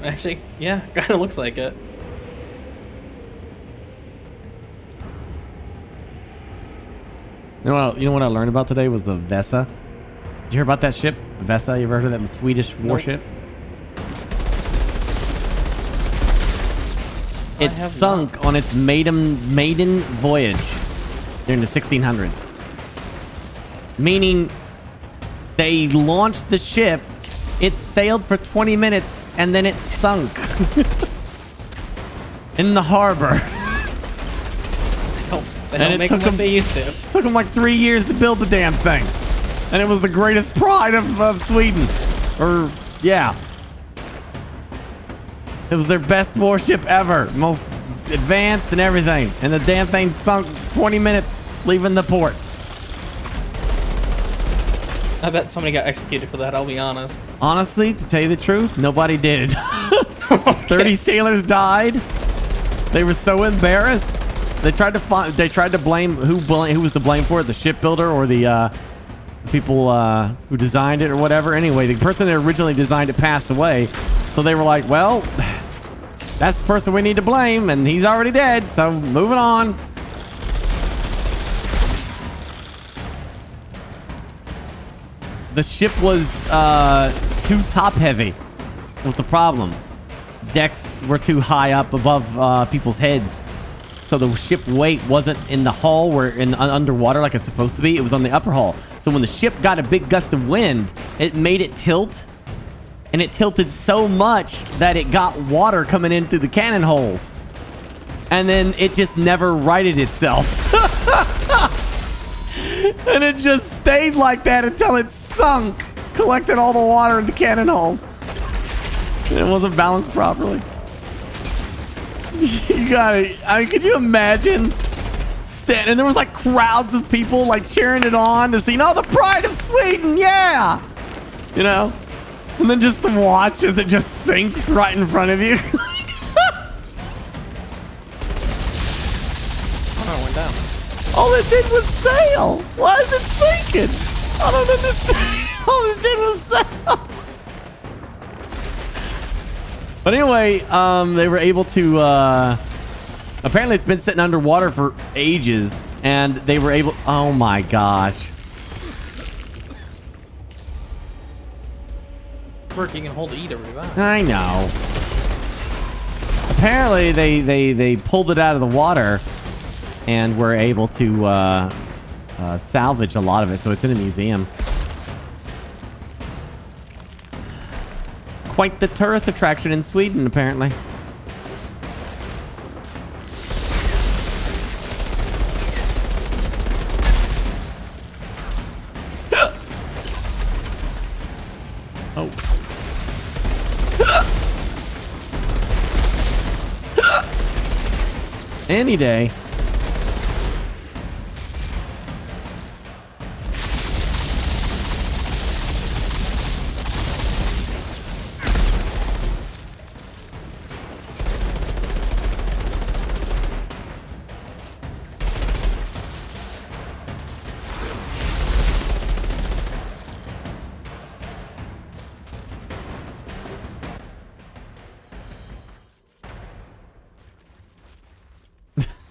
Actually, yeah, kind of looks like it. You know what I learned about today was the Vesa. Did you hear about that ship? Vesa, you ever heard of that? The Swedish warship? It sunk on its maiden voyage during the 1600s. Meaning they launched the ship, it sailed for 20 minutes, and then it sunk in the harbor. They don't make them what they used to. Took them like 3 years to build the damn thing. And it was the greatest pride of Sweden. Or, yeah. It was their best warship ever. Most advanced and everything. And the damn thing sunk 20 minutes leaving the port. I bet somebody got executed for that, I'll be honest. Honestly, to tell you the truth, nobody did. 30 sailors died. They were so embarrassed. They tried to blame who was to blame for it, the shipbuilder or the people who designed it or whatever. Anyway, the person that originally designed it passed away, so they were like, well, that's the person we need to blame, and he's already dead, so moving on. The ship was too top heavy was the problem. Decks were too high up above people's heads, so the ship weight wasn't in the hull where underwater like it's supposed to be. It was on the upper hull. So when the ship got a big gust of wind, it made it tilt, and it tilted so much that it got water coming in through the cannon holes, and then it just never righted itself. And it just stayed like that until it sunk, collected all the water in the cannon holes. It wasn't balanced properly. You gotta, I mean, could you imagine? And there was like crowds of people like cheering it on to see, the pride of Sweden, yeah! You know? And then just to watch as it just sinks right in front of you. Oh, it went down. All it did was sail. Why is it sinking? I don't understand. All it did was sail. But anyway, they were able to, apparently it's been sitting underwater for ages, and they were able, oh my gosh. Burke, you can hold E to revive. I know. Apparently they pulled it out of the water and were able to salvage a lot of it, so it's in a museum. Quite the tourist attraction in Sweden, apparently. Oh. Any day.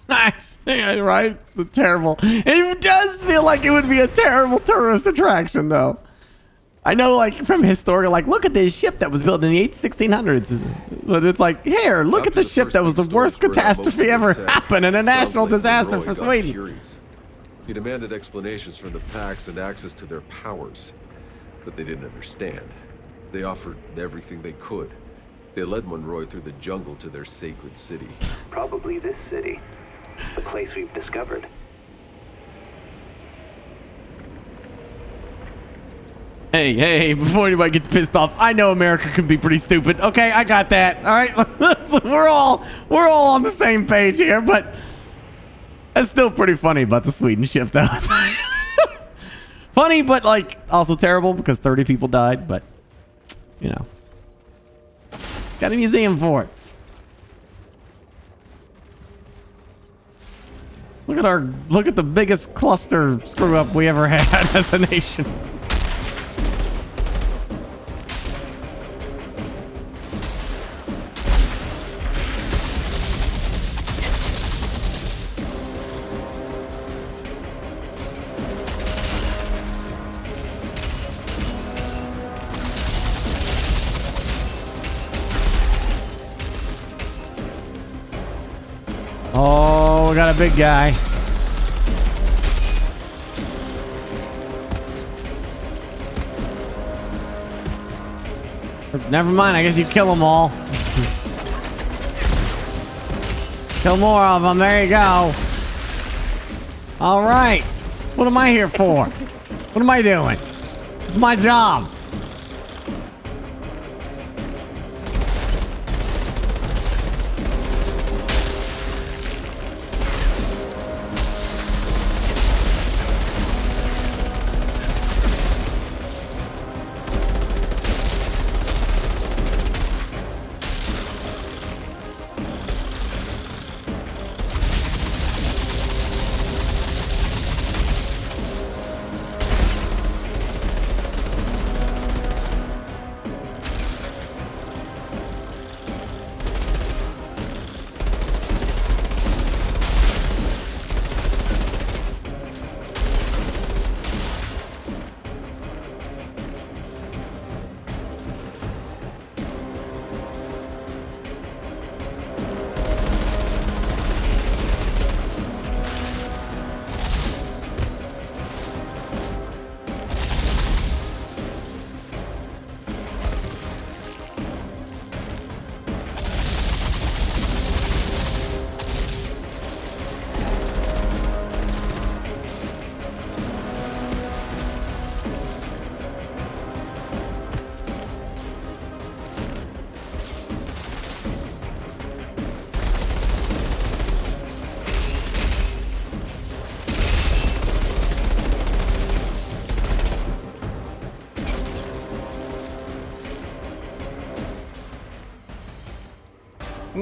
Nice. Yeah, right? The terrible. It does feel like it would be a terrible tourist attraction, though. I know, like, from historical, like, look at this ship that was built in the 1600s. But it's like, here, look at the ship that was the worst catastrophe ever happened and a national disaster for Sweden. He demanded explanations from the Pax and access to their powers. But they didn't understand. They offered everything they could. They led Monroy through the jungle to their sacred city. Probably this city. The place we've discovered. Hey, before anybody gets pissed off, I know America can be pretty stupid. Okay, I got that. All right, we're all on the same page here, but that's still pretty funny about the Sweden ship, though. Funny, but like also terrible because 30 people died, but you know. Got a museum for it. Look at the biggest cluster screw up we ever had as a nation. Oh, we got a big guy. Never mind, I guess you kill them all. Kill more of them, there you go. All right. What am I here for? What am I doing? It's my job.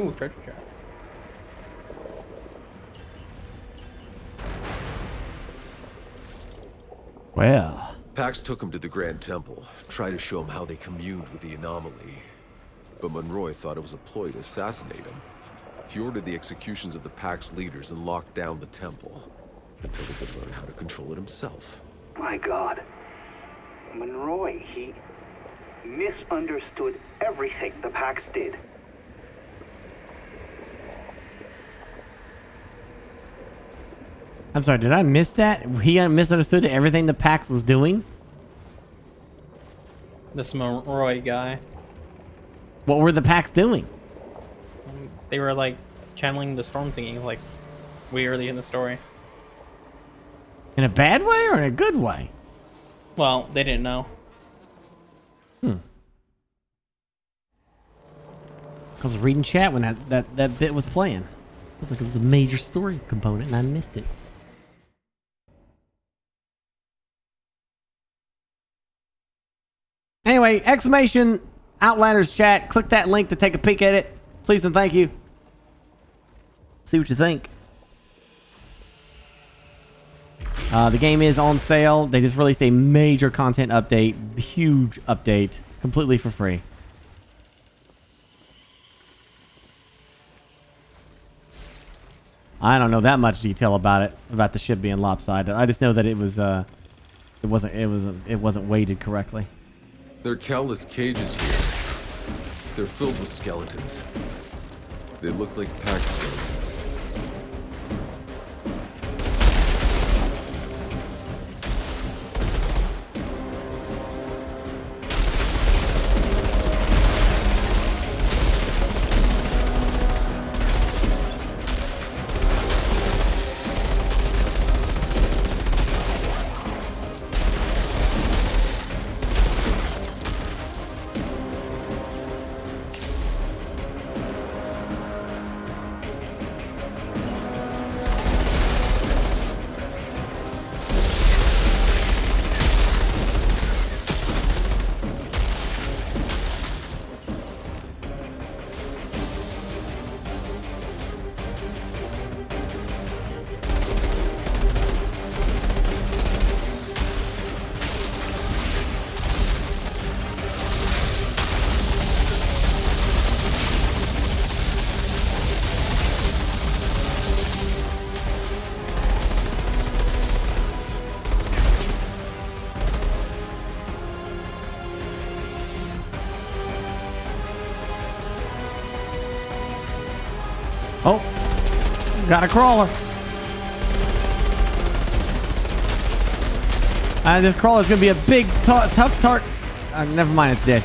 Ooh, treasure chest. Well. Pax took him to the Grand Temple, tried to show him how they communed with the anomaly. But Monroy thought it was a ploy to assassinate him. He ordered the executions of the Pax leaders and locked down the temple until he could learn how to control it himself. My God. Monroy, he misunderstood everything the Pax did. I'm sorry, did I miss that? He misunderstood everything the Pax was doing? This Monroy guy. What were the Pax doing? They were like channeling the storm thingy like way early in the story. In a bad way or in a good way? Well, they didn't know. I was reading chat when that bit was playing. It was like it was a major story component and I missed it. Anyway, exclamation Outlanders chat. Click that link to take a peek at it. Please and thank you. See what you think. The game is on sale. They just released a major content update. Huge update. Completely for free. I don't know that much detail about it, about the ship being lopsided. I just know that it wasn't weighted correctly. There are countless cages here. They're filled with skeletons. They look like Pax skeletons. Oh, got a crawler. This crawler's gonna be a big, tough tart. Never mind, it's dead.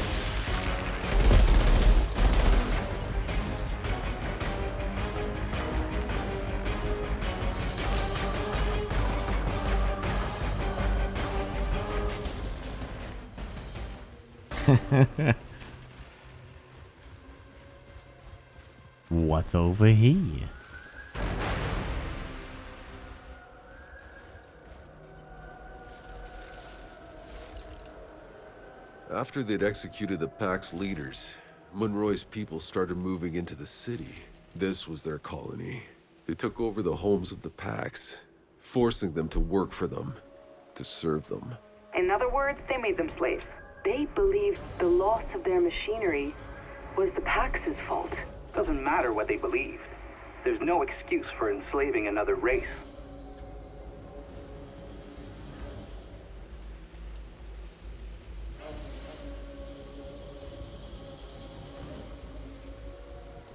What's over here? After they'd executed the Pax leaders, Monroy's people started moving into the city. This was their colony. They took over the homes of the Pax, forcing them to work for them, to serve them. In other words, they made them slaves. They believed the loss of their machinery was the Pax's fault. Doesn't matter what they believed. There's no excuse for enslaving another race.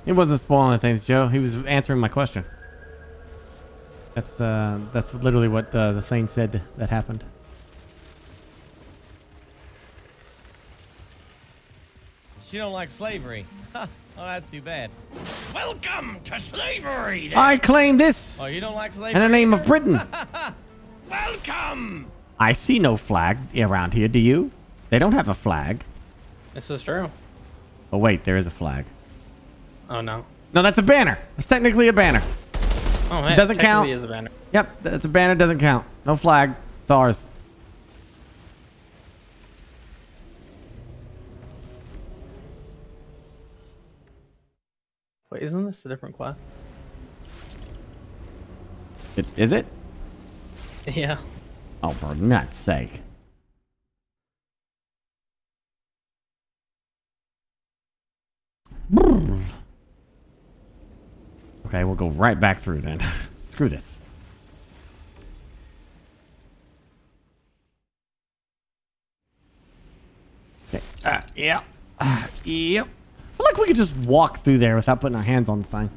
He wasn't spoiling things, Joe. He was answering my question. That's literally what the thing said that happened. She don't like slavery. Oh, that's too bad. Welcome to slavery, then. I claim this. Oh, you don't like slavery? In the name of Britain. Welcome. I see no flag around here. Do you? They don't have a flag. This is true. Oh wait, there is a flag. Oh no. No, that's a banner. It's technically a banner. Oh man, It doesn't count. Is a banner. Yep, it's a banner. Doesn't count. No flag. It's ours. Wait, isn't this a different quest? Is it? Yeah. Oh, for nuts sake. Okay, we'll go right back through then. Screw this. Okay. Yeah. Yep. I feel like we could just walk through there without putting our hands on the thing.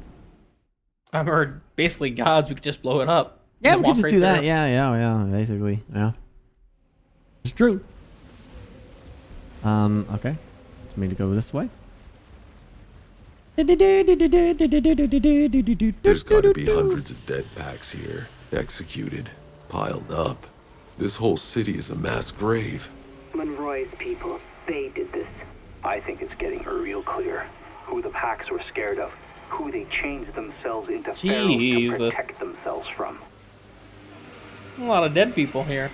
We're basically gods. We could just blow it up. Yeah, we could walk just right do there. that. Yeah. Basically, yeah. It's true. Okay. It's me to go this way. There's gotta be hundreds of dead packs here, executed, piled up. This whole city is a mass grave. Monroy's people, they did this. I think it's getting real clear who the packs were scared of, who they changed themselves into pharaohs to protect themselves from. A lot of dead people here.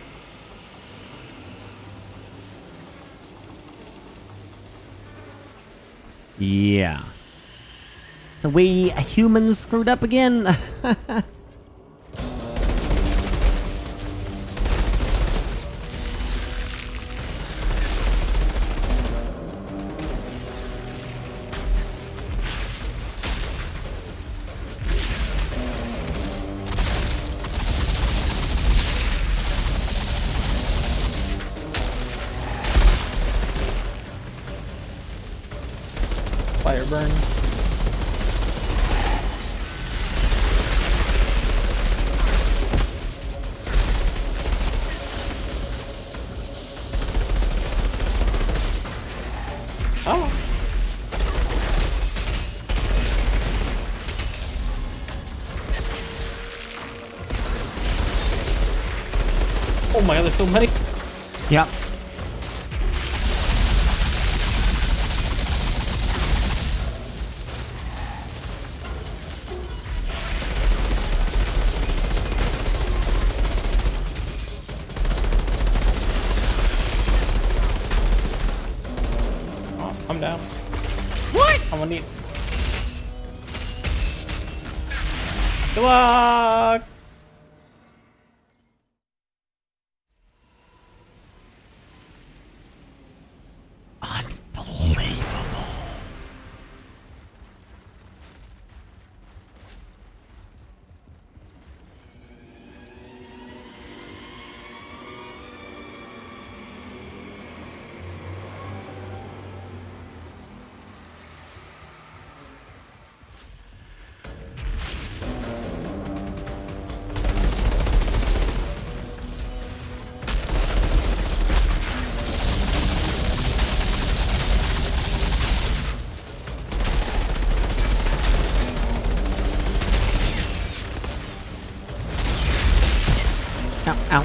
Yeah. So we humans screwed up again. Fire burn. Oh. Oh my god, there's so many. Yep. I'm down. What? I'm gonna need. Good luck. Unbelievable. Ow, ow.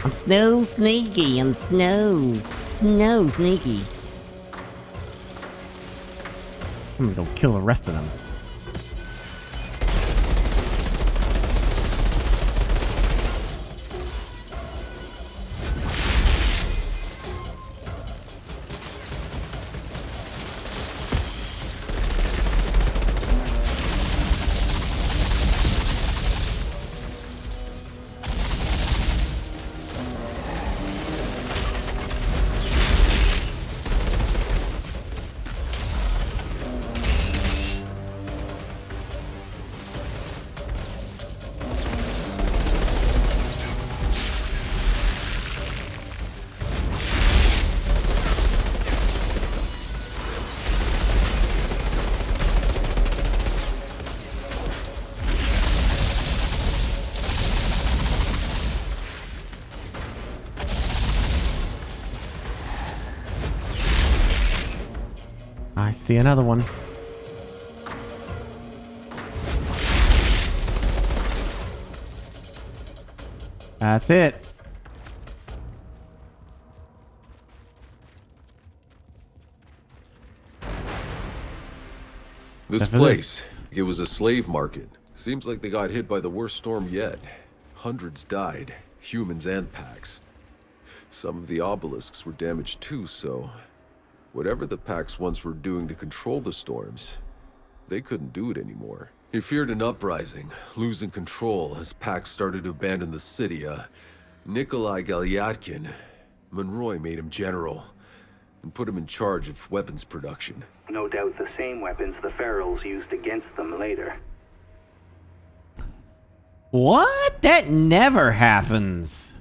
I'm snow sneaky. I'm snow sneaky. I'm gonna go kill the rest of them. I see another one. That's it. This Except for place, it was a slave market. Seems like they got hit by the worst storm yet. Hundreds died, humans and packs. Some of the obelisks were damaged too, so whatever the packs once were doing to control the storms, they couldn't do it anymore. He feared an uprising, losing control as packs started to abandon the city. Nikolai Galyatkin, Monroy made him general and put him in charge of weapons production. No doubt the same weapons the Ferals used against them later. What? That never happens.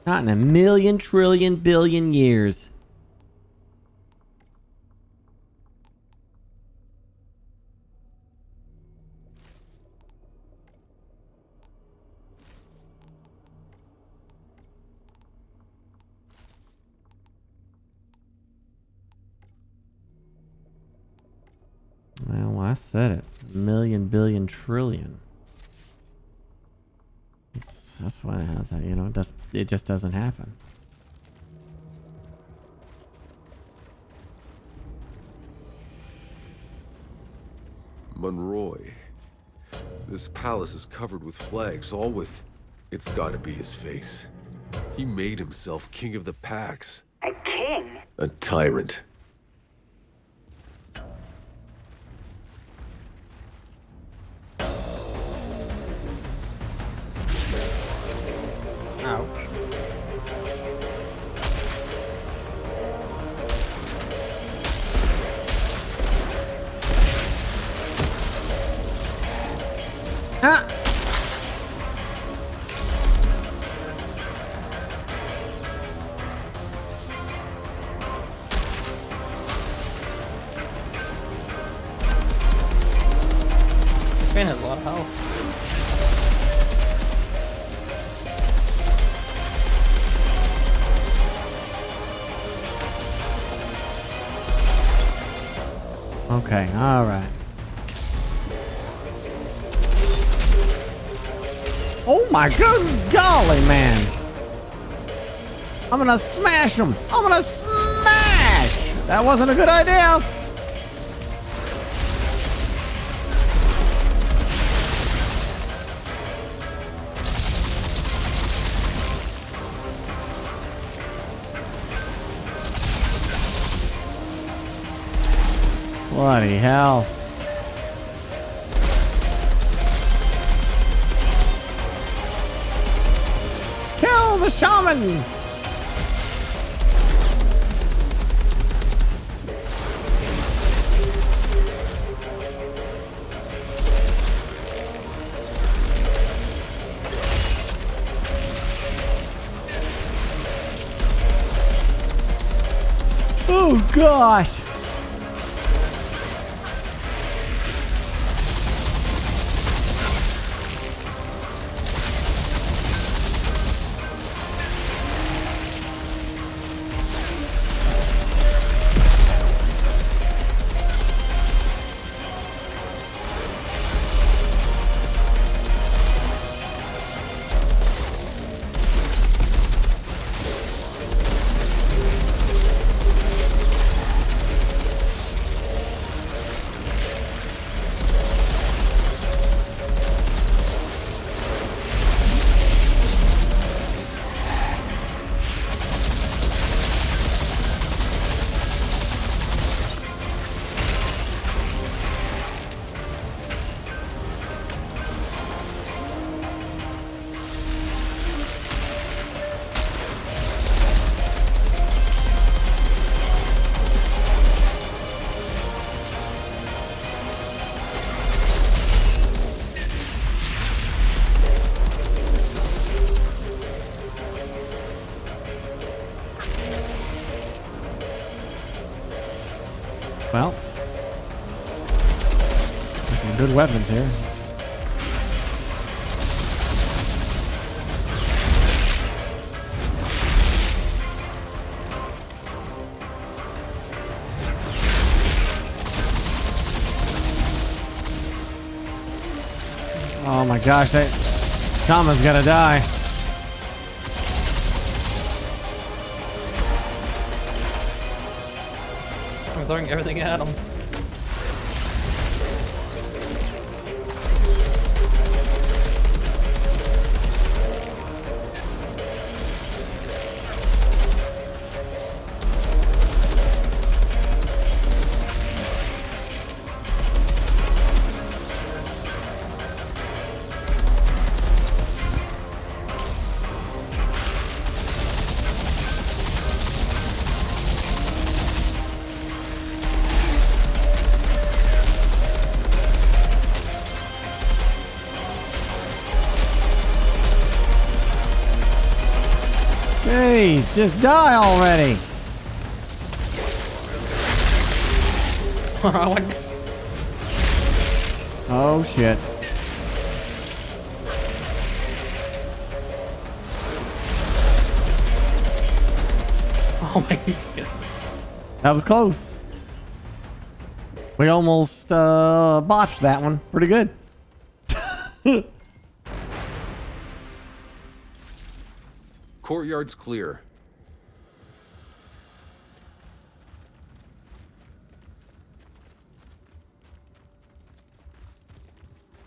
Not in a million, trillion, billion years. Well, I said it. Million, billion, trillion. That's why it has that, you know, it just doesn't happen. Monroy. This palace is covered with flags, all with... It's gotta be his face. He made himself king of the packs. A king? A tyrant. Ouch. Ah! Man has a lot of health. Okay, alright. Oh my good golly, man! I'm gonna smash him! I'm gonna smash! That wasn't a good idea! Bloody hell. Kill the shaman! Oh gosh! Well, there's some good weapons here. Oh my gosh, that shaman's gonna die. I'm throwing everything at him. Jeez, just die already. Oh shit. Oh my god. That was close. We almost botched that one. Pretty good. Courtyard's clear.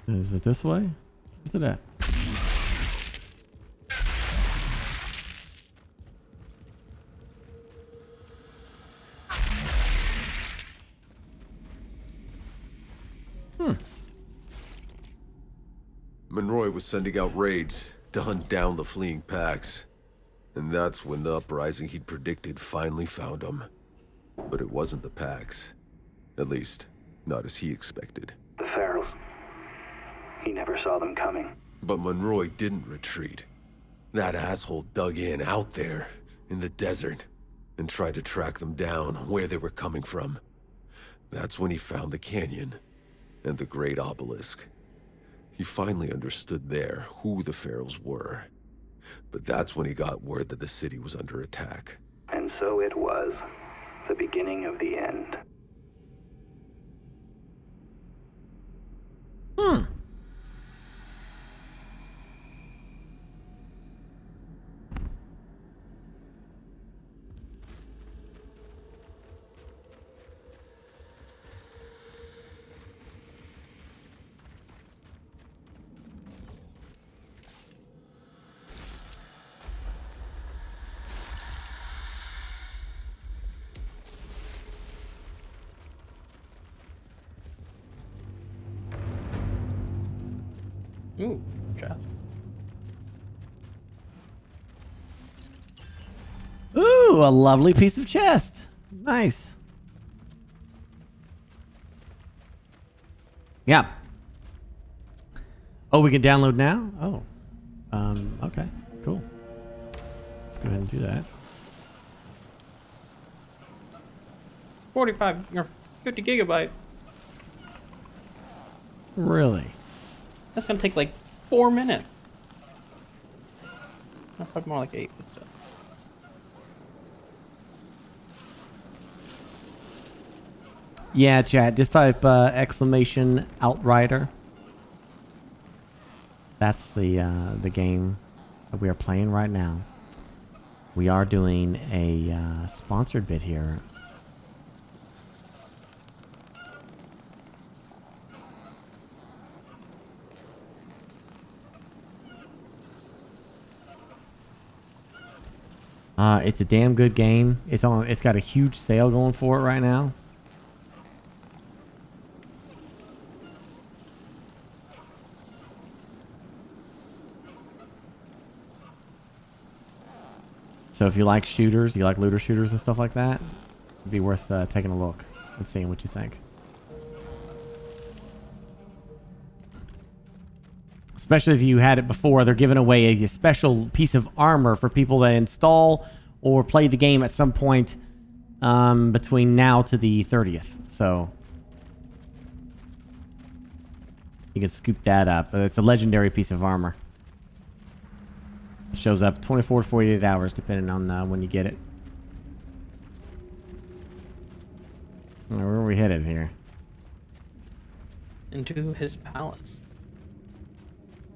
Is it this way? Where's it at? Monroy was sending out raids to hunt down the fleeing packs. And that's when the uprising he'd predicted finally found him. But it wasn't the packs. At least, not as he expected. The Ferals. He never saw them coming. But Monroy didn't retreat. That asshole dug in out there, in the desert, and tried to track them down where they were coming from. That's when he found the canyon and the great obelisk. He finally understood there who the Ferals were. But that's when he got word that the city was under attack. And so it was. The beginning of the end. Ooh, chest. Ooh, a lovely piece of chest. Nice. Yeah. Oh, we can download now? Oh. Okay, cool. Let's go ahead and do that. 45 or 50 gigabyte. Really? That's gonna take like 4 minutes. Probably more like 8, but still. Yeah, chat. Just type exclamation Outrider. That's the game that we are playing right now. We are doing a sponsored bit here. It's a damn good game. It's got a huge sale going for it right now. So if you like shooters, you like looter shooters and stuff like that, it'd be worth taking a look and seeing what you think. Especially if you had it before, they're giving away a special piece of armor for people that install or play the game at some point between now to the 30th. So you can scoop that up. It's a legendary piece of armor. It shows up 24 to 48 hours depending on when you get it. Where are we headed here? Into his palace.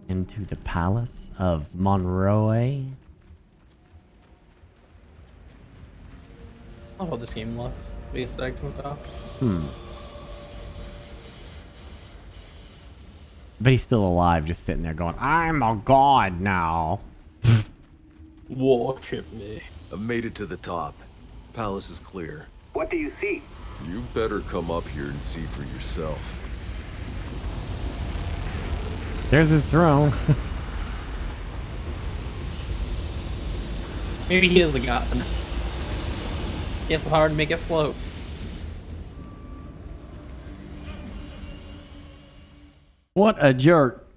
Into the palace of Monroy. I love how this game looks. The aesthetics and stuff. But he's still alive, just sitting there going, I'm a god now. Worship me. I've made it to the top. Palace is clear. What do you see? You better come up here and see for yourself. There's his throne. Maybe he is a god. He has the power to make it float. What a jerk.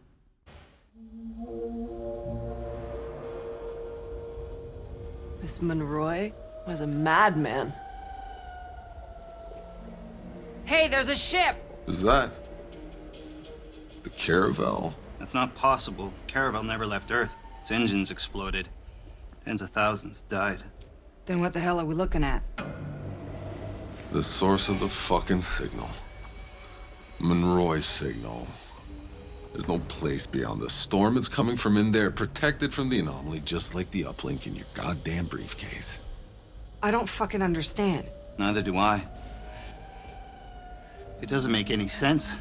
This Monroy was a madman. Hey, there's a ship! Is that the Caravel? That's not possible. Caravel never left Earth. Its engines exploded. Tens of thousands died. Then what the hell are we looking at? The source of the fucking signal. Monroy's signal. There's no place beyond the storm. It's coming from in there, protected from the anomaly, just like the uplink in your goddamn briefcase. I don't fucking understand. Neither do I. It doesn't make any sense.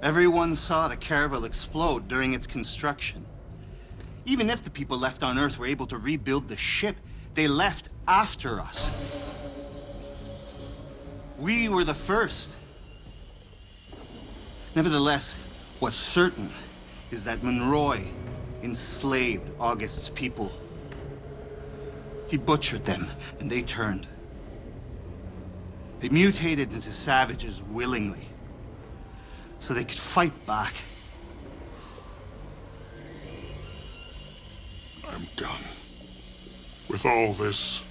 Everyone saw the Caravel explode during its construction. Even if the people left on Earth were able to rebuild the ship, they left after us. We were the first. Nevertheless, what's certain is that Monroy enslaved August's people. He butchered them, and they turned. They mutated into savages willingly, so they could fight back. I'm done with all this.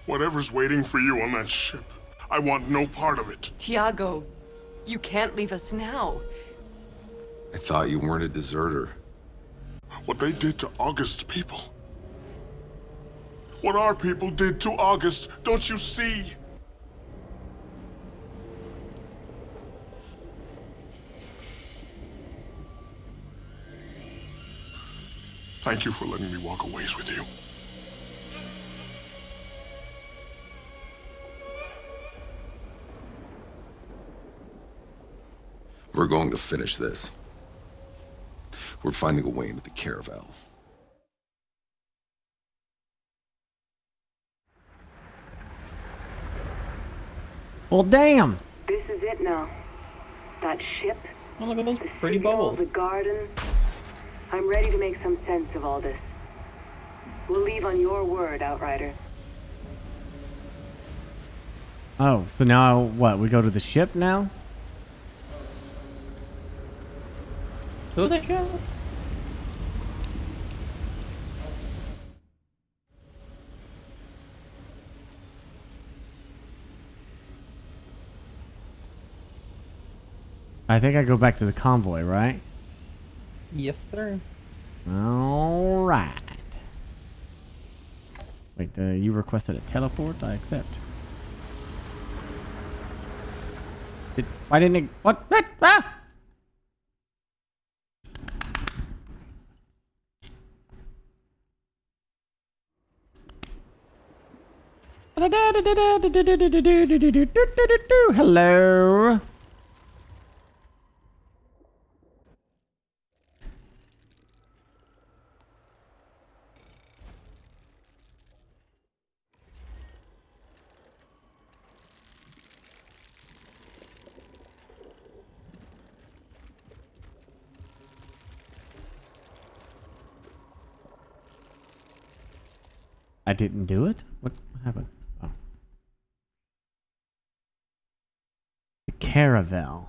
Whatever's waiting for you on that ship, I want no part of it. Tiago, you can't leave us now. I thought you weren't a deserter. What they did to August's people. What our people did to August, don't you see? Thank you for letting me walk a ways with you. We're going to finish this. We're finding a way into the Caravel. Well, damn. This is it now. That ship. Oh, look at those the pretty signal, bubbles. The garden. I'm ready to make some sense of all this. We'll leave on your word, Outrider. Oh, so now what? We go to the ship now? Who the hell? I think I go back to the convoy, right? Yes, sir. All right. Wait, you requested a teleport? I accept. Why didn't it? What? Ah! Hello. I didn't do it? What happened? Oh. The Caravel.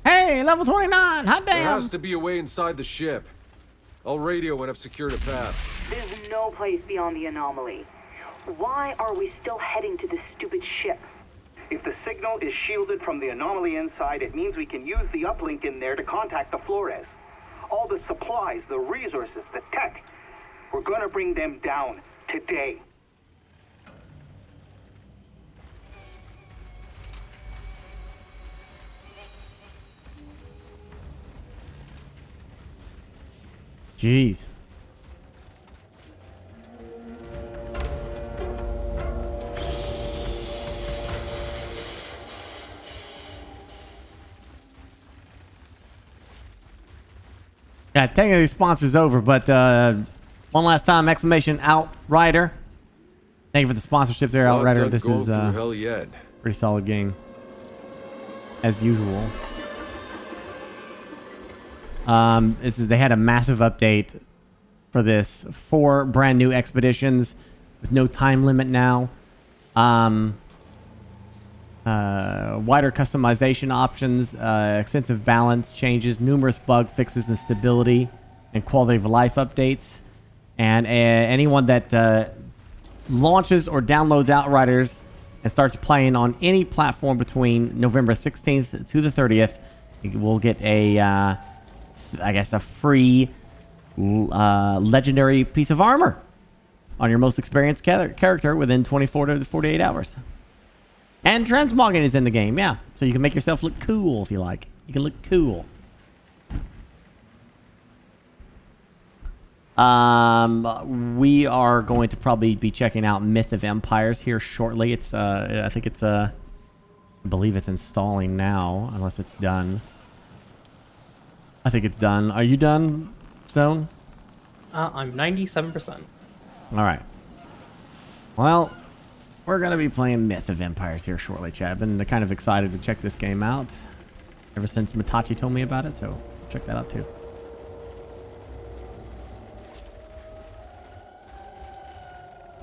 Hey, level 29! Hot There damn! has to be a way inside the ship. I'll radio when I've secured a path. There's no place beyond the anomaly. Why are we still heading to this stupid ship? If the signal is shielded from the anomaly inside, it means we can use the uplink in there to contact the Flores. All the supplies, the resources, the tech. We're gonna bring them down. Today. Jeez. Yeah, technically sponsor's over, but one last time, exclamation Outrider. Thank you for the sponsorship there, Outrider. This is hell yet. Pretty solid game, as usual. They had a massive update for this. 4 brand new expeditions with no time limit now. Wider customization options, extensive balance changes, numerous bug fixes and stability and quality of life updates. And anyone that launches or downloads Outriders and starts playing on any platform between November 16th to the 30th will get a free legendary piece of armor on your most experienced character within 24 to 48 hours. And transmogging is in the game, yeah. So you can make yourself look cool if you like. You can look cool. We are going to probably be checking out Myth of Empires here shortly. It's I believe it's installing now, unless it's done. I think it's done. Are you done, Stone? I'm 97%. All right. Well, we're going to be playing Myth of Empires here shortly, Chad. I've been kind of excited to check this game out ever since Mitachi told me about it, so check that out too.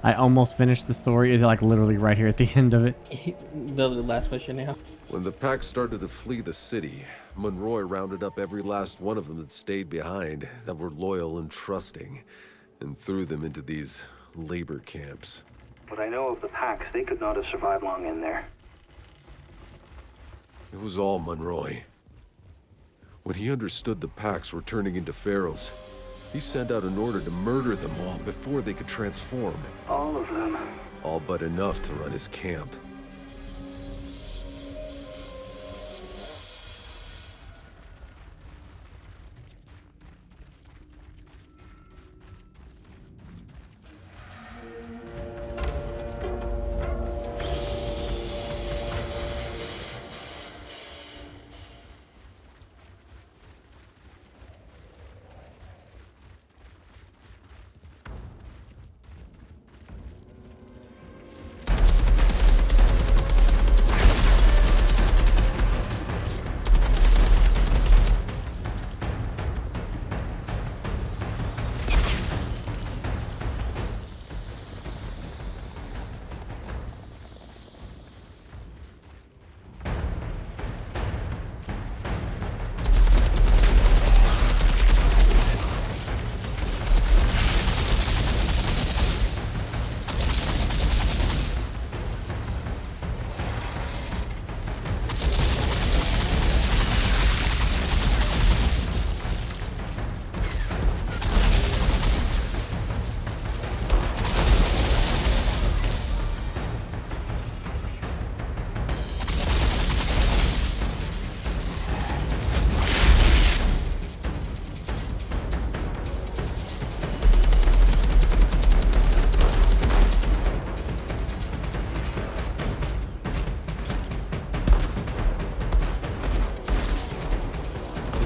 I almost finished the story. Is it like literally right here at the end of it? The last mission, yeah. When the pack started to flee the city, Monroy rounded up every last one of them that stayed behind, that were loyal and trusting, and threw them into these labor camps. What I know of the packs, they could not have survived long in there. It was all Monroy. When he understood the packs were turning into ferals, he sent out an order to murder them all before they could transform. All of them? All but enough to run his camp.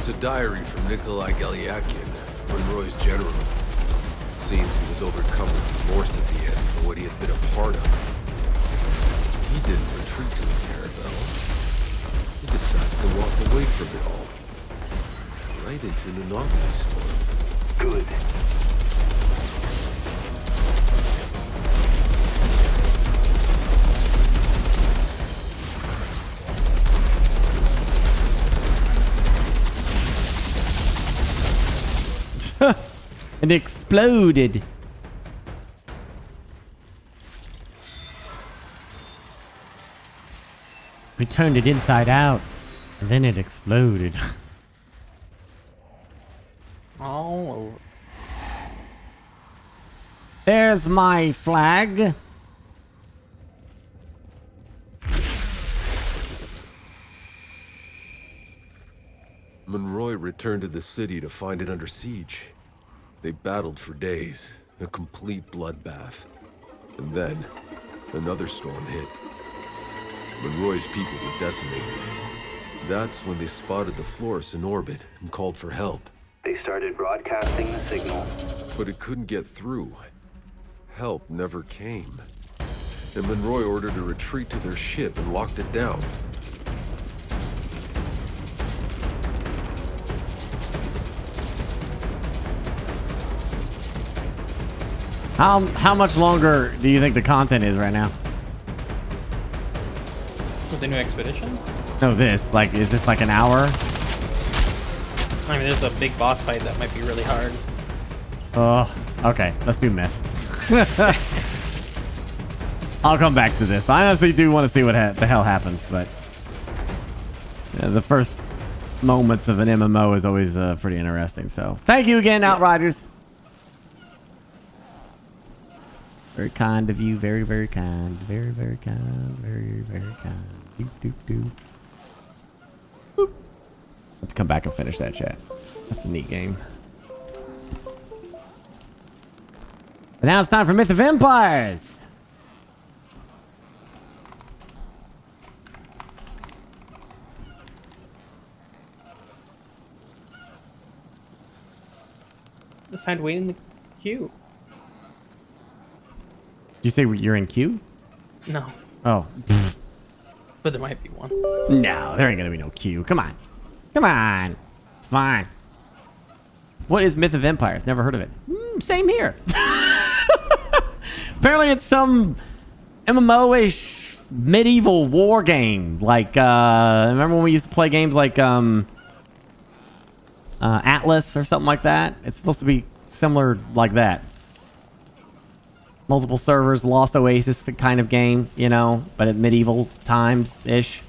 It's a diary from Nikolai Galyakin, Monroy's general. Seems he was overcome with remorse at the end for what he had been a part of. He didn't retreat to the caravel. He decided to walk away from it all. Right into an anomaly storm. Good. And exploded. We turned it inside out, and then it exploded. All over. There's my flag. Monroy returned to the city to find it under siege. They battled for days, a complete bloodbath. And then, another storm hit. Monroy's people were decimated. That's when they spotted the Florus in orbit and called for help. They started broadcasting the signal. But it couldn't get through. Help never came. And Monroy ordered a retreat to their ship and locked it down. How much longer do you think the content is right now? With the new expeditions? No, this. Like, is this like an hour? I mean, there's a big boss fight that might be really hard. Oh, okay. Let's do myth. I'll come back to this. I honestly do want to see what the hell happens, but the first moments of an MMO is always pretty interesting. So, thank you again, Outriders. Very kind of you. Very, very kind. Very, very kind. Very, very kind. Do, do, do. Boop. Let's come back and finish that chat. That's a neat game. But now it's time for Myth of Empires. It's time to wait in the queue. Did you say you're in queue? No. Oh. But there might be one. No, there ain't gonna be no queue. Come on. Come on. It's fine. What is Myth of Empires? Never heard of it. Same here. Apparently it's some MMO-ish medieval war game. Like, remember when we used to play games like Atlas or something like that? It's supposed to be similar like that. Multiple servers, Lost Oasis kind of game, you know, but at medieval times-ish.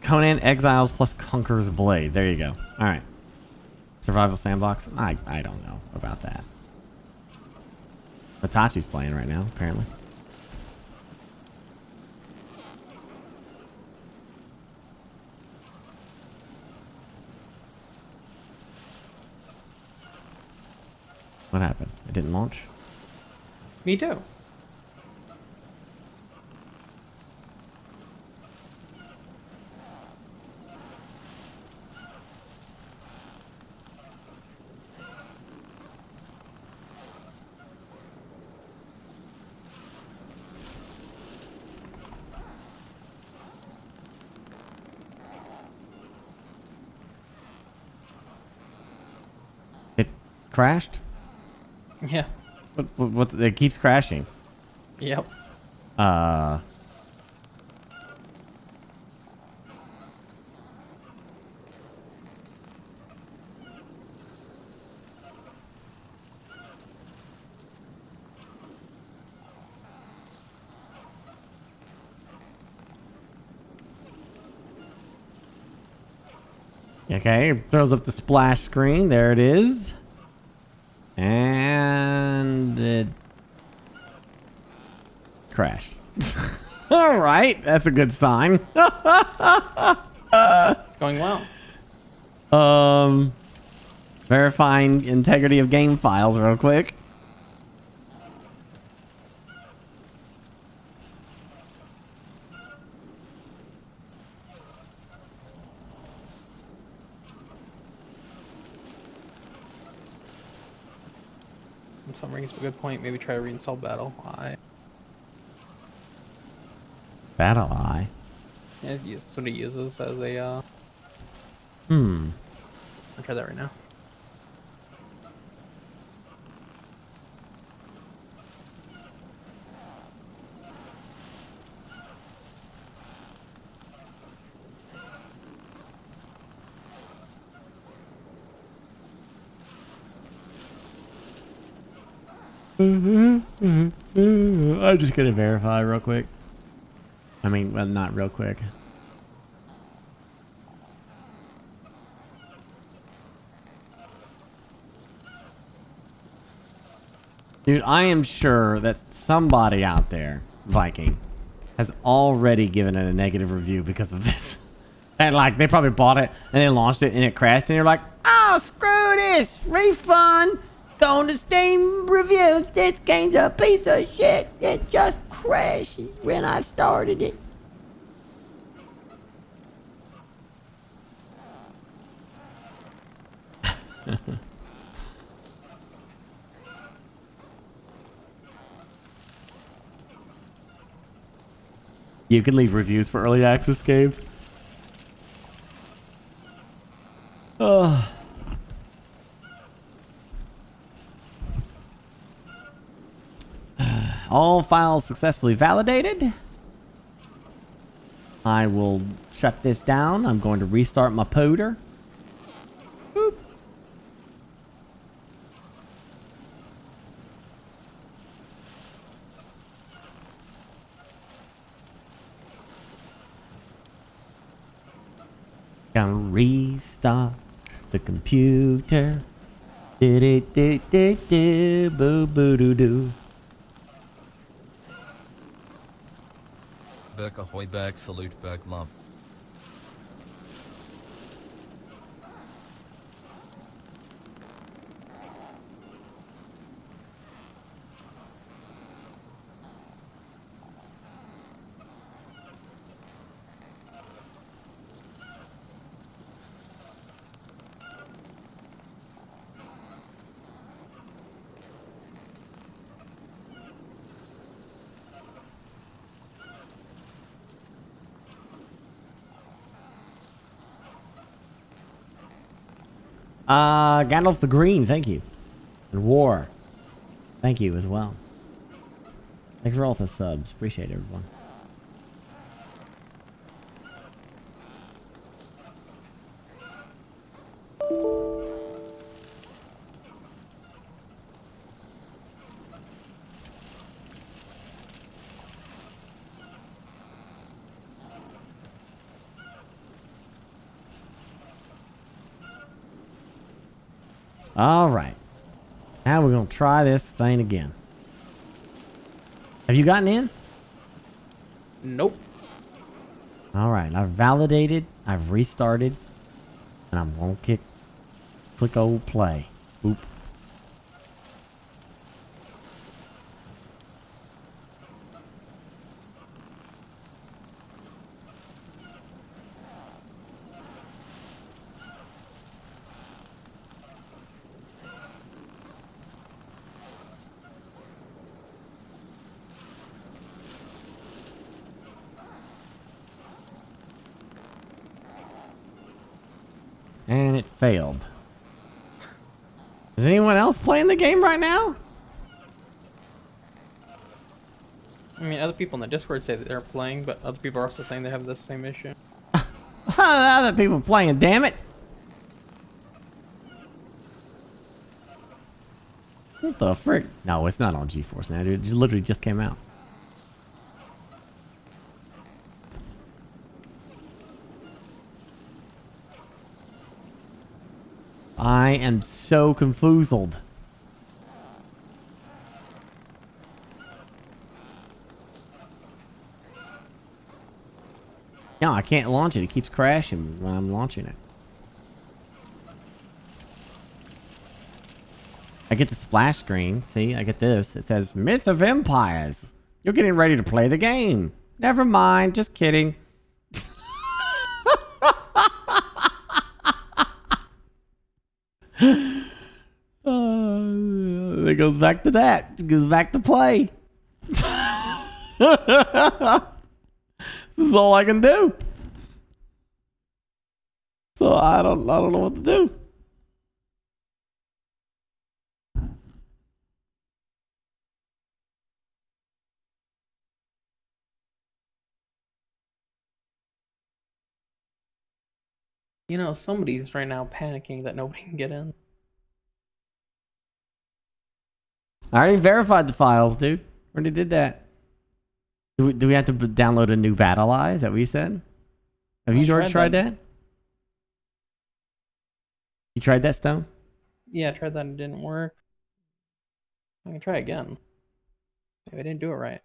Conan Exiles plus Conqueror's Blade. There you go. All right. Survival sandbox. I don't know about that. Hitachi's playing right now, apparently. What happened? It didn't launch? Me too. It crashed? Yeah. What it keeps crashing. Yep. Okay, it throws up the splash screen. There it is. And it crashed. All right, that's a good sign. It's going well. Verifying integrity of game files real quick. Some brings up a good point. Maybe try to reinstall Battle Eye. Battle Eye? Yeah, that's what he uses as a, I'll try that right now. I'm just gonna verify real quick. I mean, well, not real quick. Dude, I am sure that somebody out there, Viking, has already given it a negative review because of this. And like, they probably bought it and they launched it and it crashed and you're like, oh, screw this, refund, going to Steam reviews, this game's a piece of shit, it just crashed when I started it. You can leave reviews for early access games. Oh. All files successfully validated. I will shut this down. I'm going to restart my poder. Boop. Gonna restart the computer. Boo boo doo doo. Burke ahoy, Burke salute, Burke love. Gandalf the Green, thank you. And War, thank you as well. Thank you for all the subs. Appreciate it, everyone. All right. Now we're going to try this thing again. Have you gotten in? Nope. All right. I've validated. I've restarted. And I'm going to click old play. Boop. And it failed. Is anyone else playing the game right now? I mean, other people in the Discord say that they're playing, but other people are also saying they have the same issue. Other people playing, damn it. What the frick? No, it's not on GeForce now, dude. It literally just came out. I am so confoozled. No, I can't launch it. It keeps crashing when I'm launching it. I get the splash screen. See, I get this. It says Myth of Empires. You're getting ready to play the game. Never mind. Just kidding. It goes back to that. It goes back to play. This is all I can do. So I don't know what to do. You know, somebody's right now panicking that nobody can get in. I already verified the files, dude. Already did that. Do we have to download a new battle eye? Is that what you said? Have you already tried that? You tried that, Stone? Yeah, I tried that and it didn't work. I can try again. Maybe I didn't do it right.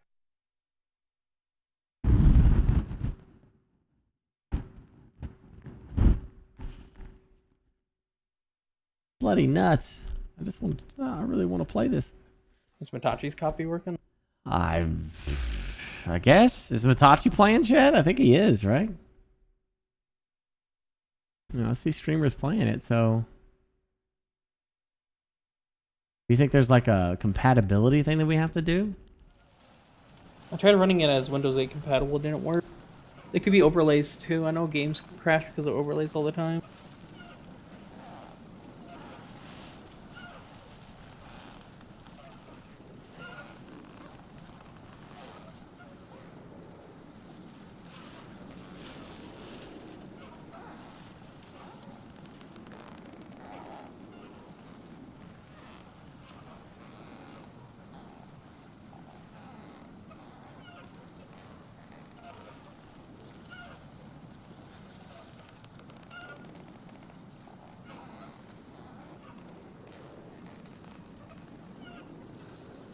Bloody nuts. I really want to play this. Is Mitachi's copy working? I guess. Is Mitachi playing, Chad? I think he is, right? You know, I see streamers playing it, so... Do you think there's like a compatibility thing that we have to do? I tried running it as Windows 8 compatible, it didn't work. It could be overlays too. I know games crash because of overlays all the time.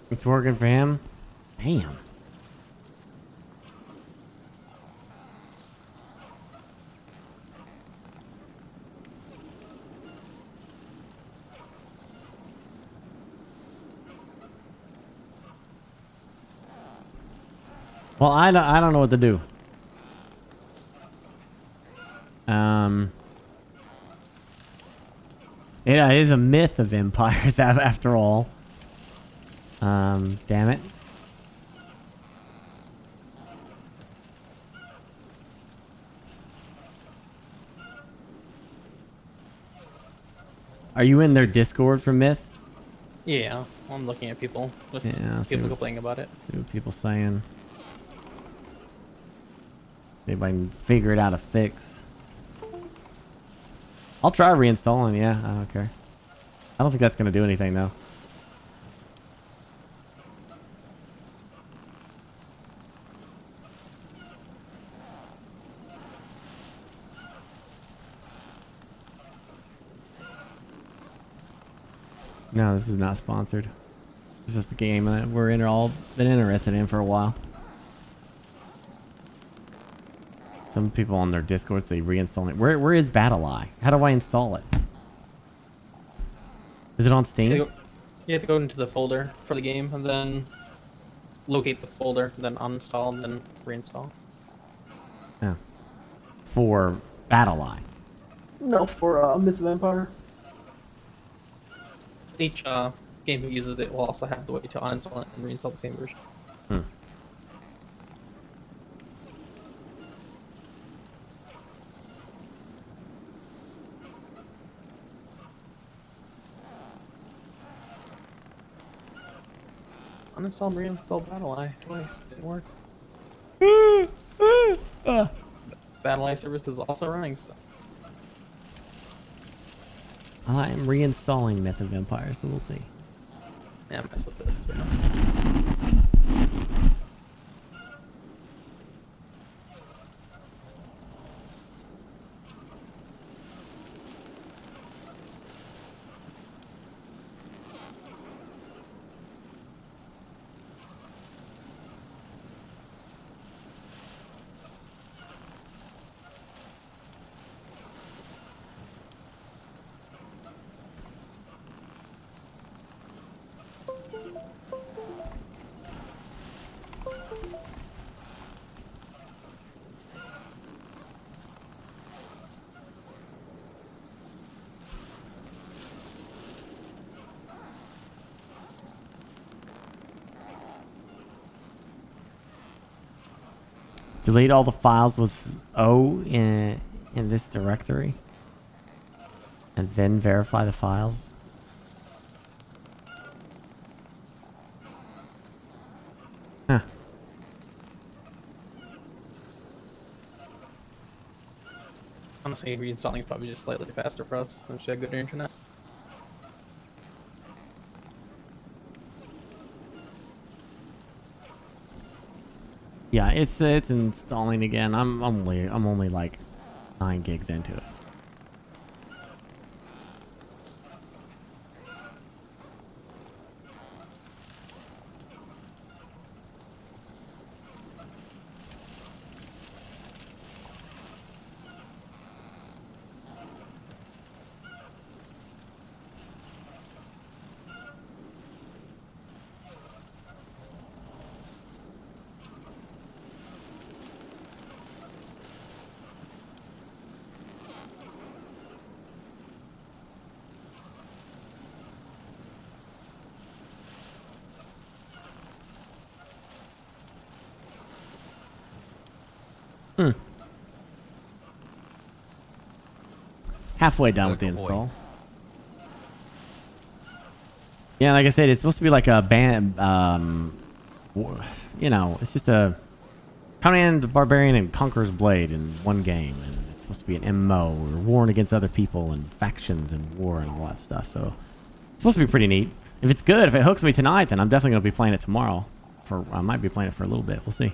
It's working for him? Damn. Well, I don't know what to do. It is a myth of empires after all. Damn it. Are you in their Discord for Myth? Yeah, I'm looking at people. Yeah, People complaining about it. See what people saying. Anybody can figure it out a fix. I'll try reinstalling, yeah, I don't care. I don't think that's gonna do anything though. No, this is not sponsored. It's just a game that we're all been interested in for a while. Some people on their Discord say reinstall it. Where is BattleEye? How do I install it? Is it on Steam? You have to go into the folder for the game and then locate the folder, then uninstall, and then reinstall. Yeah. For BattleEye. No, for Myth of Empire. Each game that uses it will also have the way to uninstall it and reinstall the same version. Hmm. Uninstall and reinstall BattleEye twice. Didn't work. BattleEye service is also running, so. I am reinstalling Myth of Empire, so we'll see. Yeah, I'm with it. Delete all the files with O in this directory. And then verify the files. Huh. Honestly, reinstalling is probably just slightly faster for us. We should have good internet. Yeah, it's installing again. I'm only like 9 gigs into it. Halfway done with the install. Yeah, like I said, it's supposed to be like a band. You know, it's just a Conan the Barbarian and Conqueror's Blade in one game, and it's supposed to be an MMO or warring against other people and factions and war and all that stuff. So it's supposed to be pretty neat. If it's good, if it hooks me tonight, then I'm definitely gonna be playing it tomorrow. I might be playing it for a little bit. We'll see.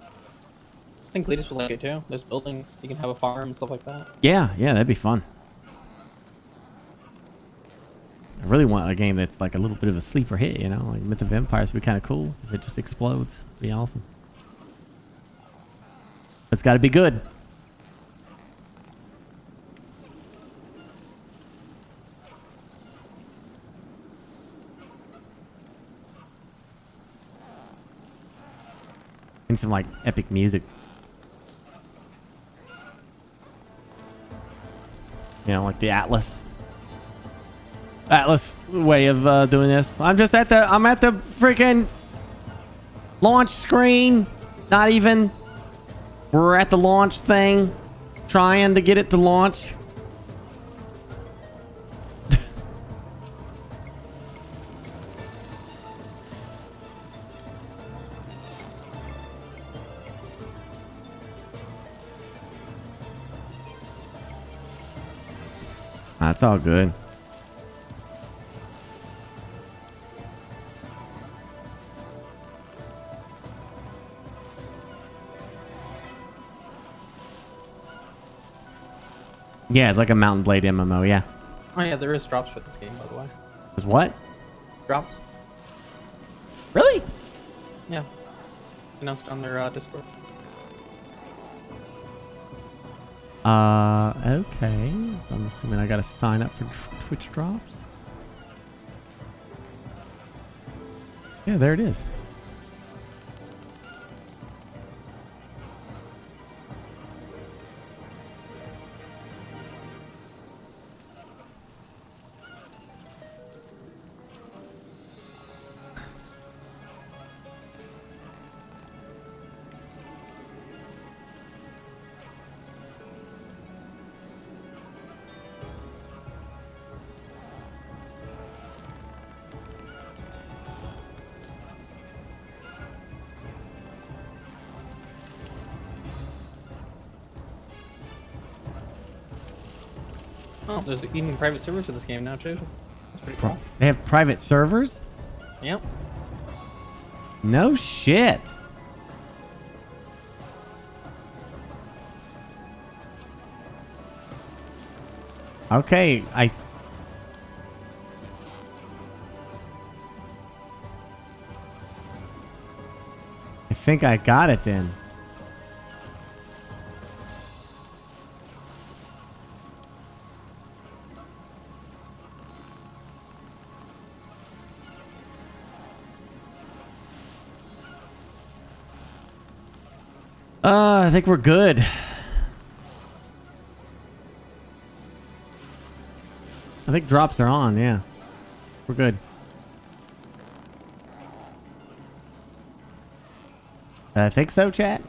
I think Cletus would like it too. This building, you can have a farm and stuff like that. Yeah, that'd be fun. I really want a game that's like a little bit of a sleeper hit, you know? Like Myth of Empires would be kind of cool. If it just explodes, it'd be awesome. It's got to be good. And some like epic music. You know, like the Atlas way of doing this. I'm at the freaking launch screen. Not even. We're at the launch thing, trying to get it to launch. That's all good. Yeah, it's like a Mountain Blade MMO, yeah. Oh yeah, there is drops for this game, by the way. Is what? Drops. Really? Yeah. Announced on their Discord. Okay. So I'm assuming I gotta sign up for Twitch drops. Yeah, there it is. Oh, there's even private servers for this game now too. That's pretty cool. They have private servers? Yep. No shit. Okay, I think I got it then. I think we're good. I think drops are on, yeah. We're good. I think so, chat.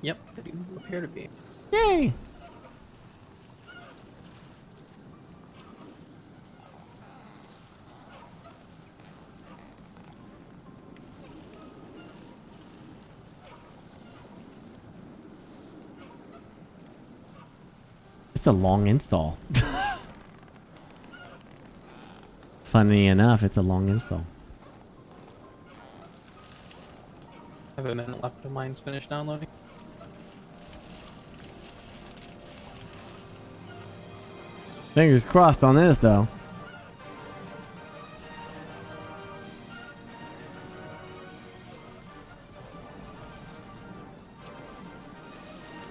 Yep, they do appear to be. Yay! It's a long install. Funny enough, it's a long install. I have a minute left till mine's finished downloading. Fingers crossed on this, though.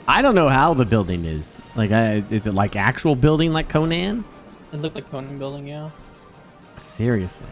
I don't know how the building is. Like, is it like actual building like Conan? It looked like Conan building, yeah. Seriously.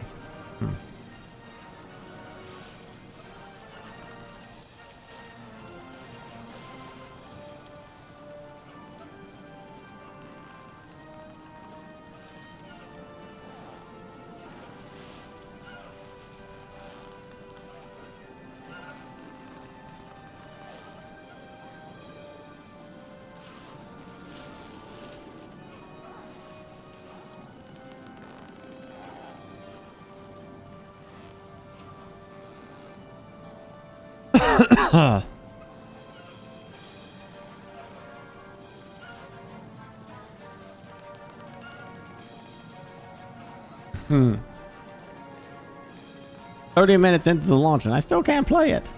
30 minutes into the launch and I still can't play it.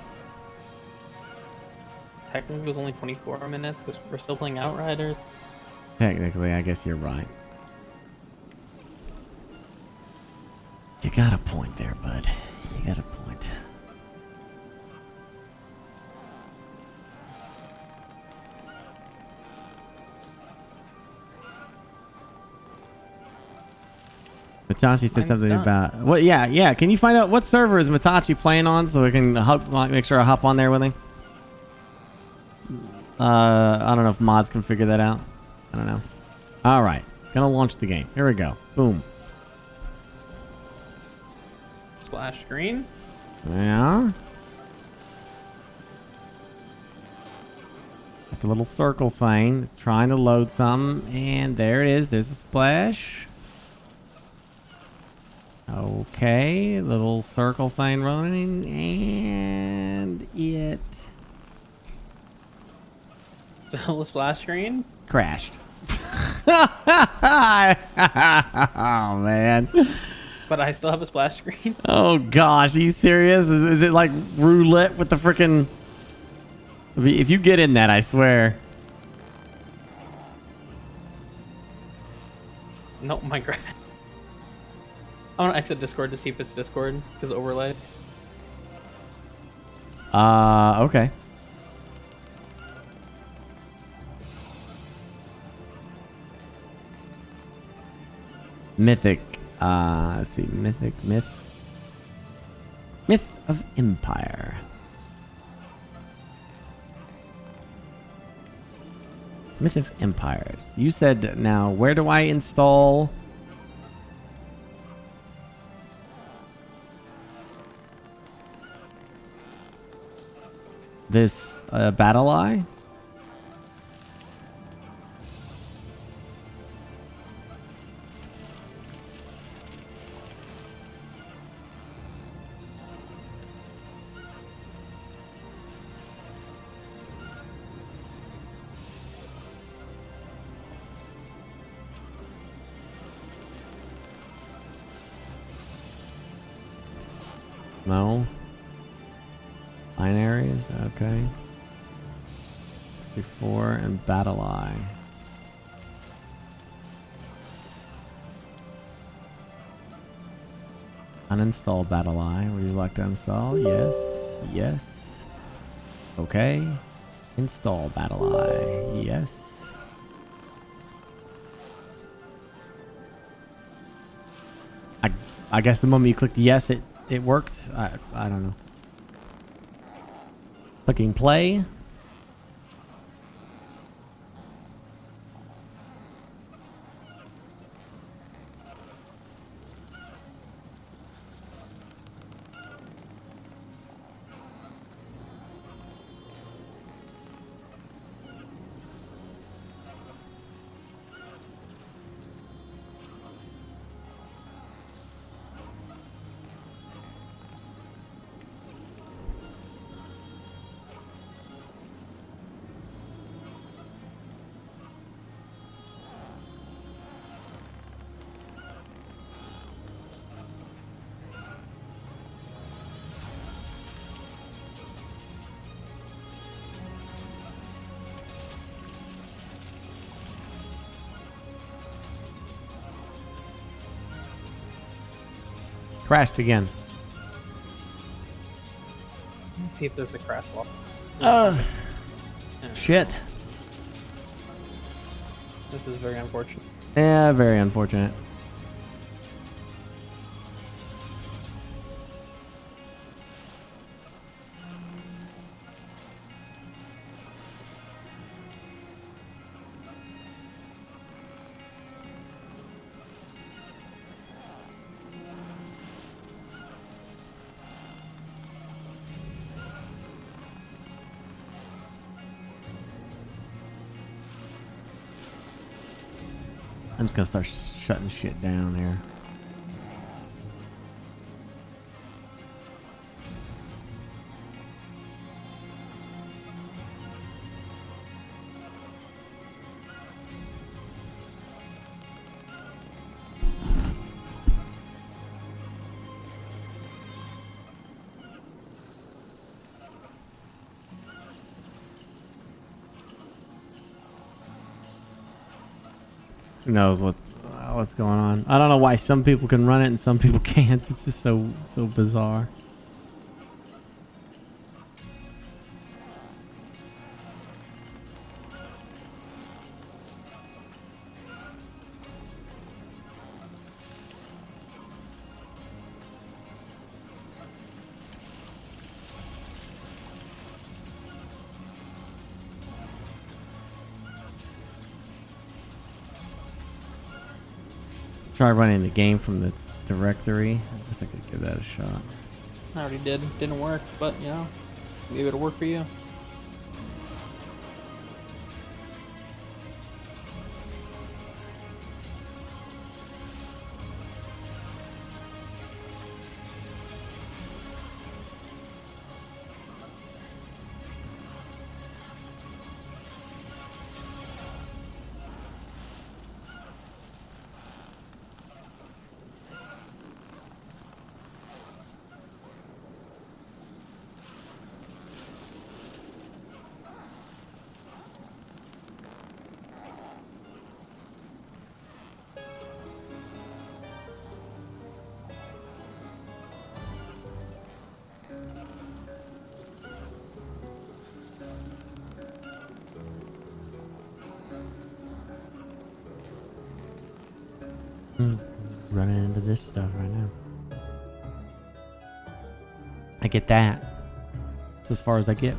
Technically, it was only 24 minutes because we're still playing Outriders. Technically, I guess you're right. You got a point there, bud. You got a point. Matachi said something about what? Yeah. Can you find out what server is Matachi playing on so we can make sure I hop on there with him? I don't know if mods can figure that out. I don't know. All right, gonna launch the game. Here we go. Boom. Splash screen. Yeah. Got the little circle thing. It's trying to load something, and there it is. There's a splash. Okay, little circle thing running, and it Still a splash screen? crashed. Oh man. But I still have a splash screen. Oh gosh, are you serious? Is it like roulette with the freaking? If you get in that, I swear. No, my god. I want to exit Discord to see if it's Discord because overlay. Okay. Mythic. Let's see. Myth of Empire. Myth of Empires. You said now, where do I install? This battle eye? No. Binaries, okay. 64 and Battle Eye. Uninstall Battle Eye. Would you like to install? Yes. Yes. Okay. Install Battle Eye. Yes. I guess the moment you clicked yes, it worked. I don't know. Clicking play. Crashed again. Let's see if there's a crash log. Shit. This is very unfortunate. Yeah, very unfortunate. I'm just gonna start shutting shit down here. Who knows what's going on? I don't know why some people can run it and some people can't. It's just so bizarre. Try running the game from its directory. I guess I could give that a shot. I already did. Didn't work, but you know, maybe it'll work for you. Running into this stuff right now. I get that. It's as far as I get.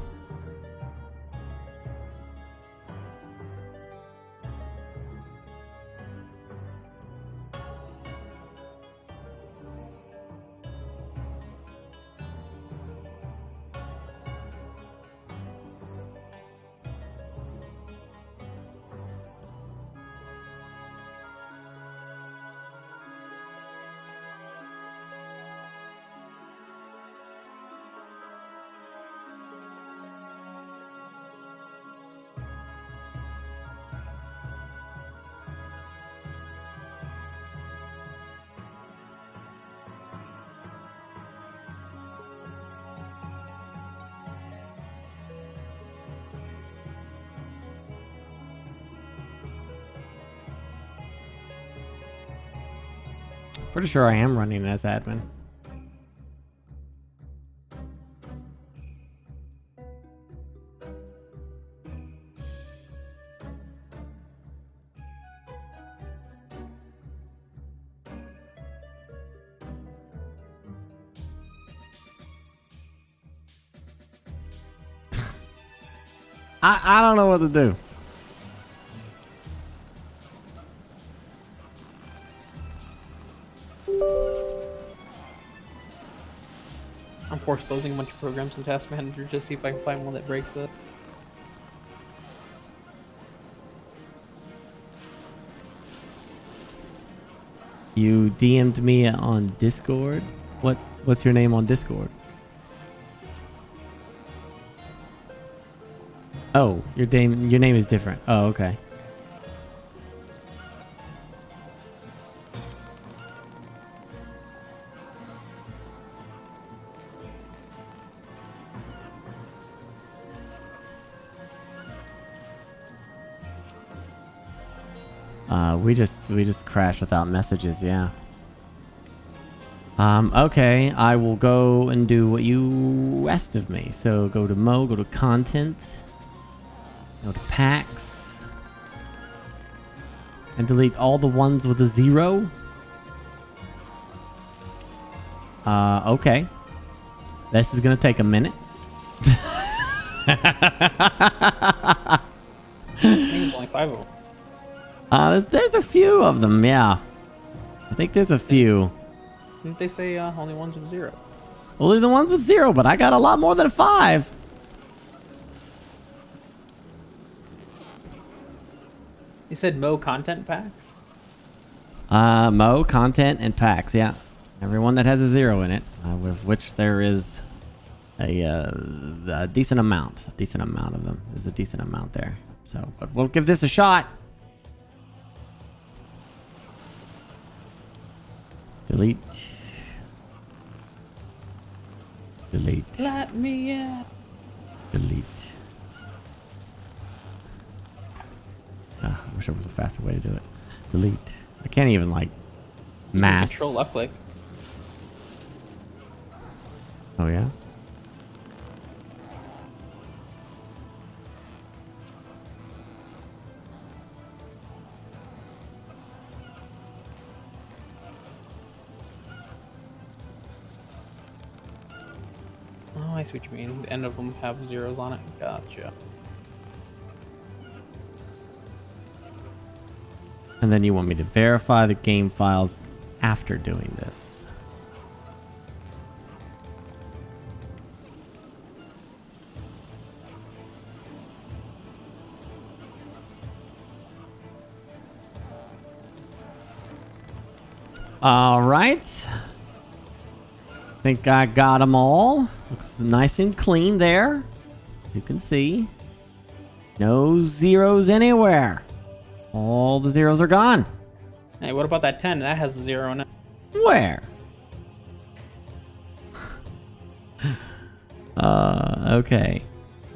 Pretty sure I am running as admin. I don't know what to do. I'm force closing a bunch of programs in Task Manager just to see if I can find one that breaks it. You DM'd me on Discord. What's your name on Discord? Oh, your name is different. Oh, okay. We just crashed without messages, yeah. Okay, I will go and do what you asked of me. So go to Mo, go to Content, go to Packs, and delete all the ones with a 0. Okay. This is gonna take a minute. I think there's only 5 of them. There's a few of them, yeah. I think there's a few. Didn't they say only ones with 0? Only the ones with 0, but I got a lot more than 5. You said Mo Content Packs? Mo, Content, and Packs, yeah. Everyone that has a 0 in it, with which there is a decent amount. A decent amount of them. There's a decent amount there. So, but we'll give this a shot. Delete. Delete. Let me in. Delete. I wish there was a faster way to do it. delete. I can't even like mass. Control left click. Oh yeah. Oh, I see what you mean. The end of them have zeros on it. Gotcha. And then you want me to verify the game files after doing this. All right. Think I got them all. Looks nice and clean there. As you can see. No zeros anywhere. All the zeros are gone. Hey, what about that 10? That has a 0 in it. Where? Okay.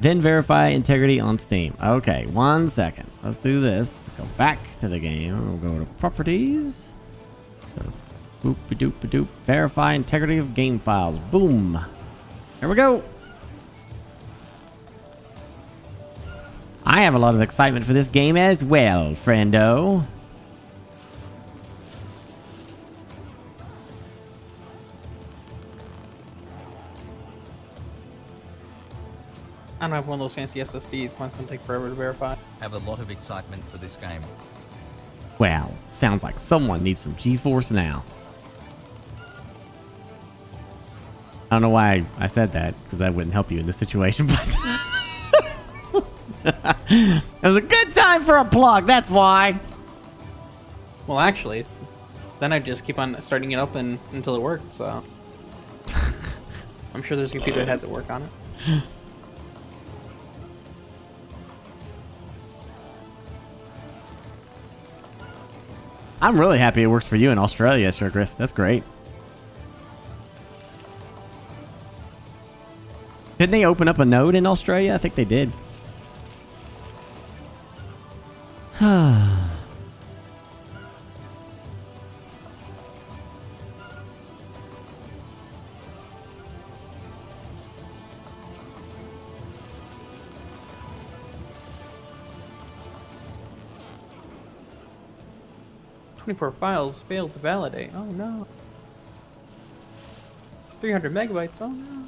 Then verify integrity on Steam. Okay, 1 second. Let's do this. Go back to the game. We'll go to properties. Boop-a-doop-a-doop. Verify integrity of game files. Boom. Here we go. I have a lot of excitement for this game as well, friendo. I don't have one of those fancy SSDs. Mine's gonna take forever to verify. Have a lot of excitement for this game. Well, sounds like someone needs some GeForce now. I don't know why I said that, because that wouldn't help you in this situation, but... It was a good time for a plug, that's why. Well, actually, then I just keep on starting it up until it worked, so... I'm sure there's a computer that has it work on it. I'm really happy it works for you in Australia, Sir Chris. That's great. Didn't they open up a node in Australia? I think they did. 24 files failed to validate. Oh no. 300 megabytes. Oh no.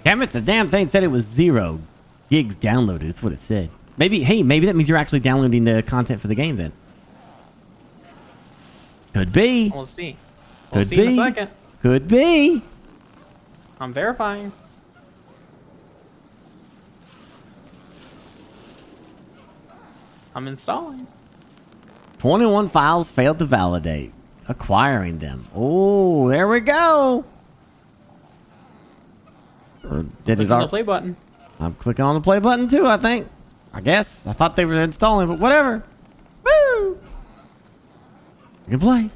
Damn it, the damn thing said it was 0 gigs downloaded. That's what it said. Maybe, hey, maybe that means you're actually downloading the content for the game then. Could be. We'll see. We'll Could see be. in a second. Could be. I'm verifying. I'm installing. 21 files failed to validate. Acquiring them. Oh, there we go. Or did it Click on the play button. I'm clicking on the play button too, I think. I guess. I thought they were installing, but whatever. Woo! You can play.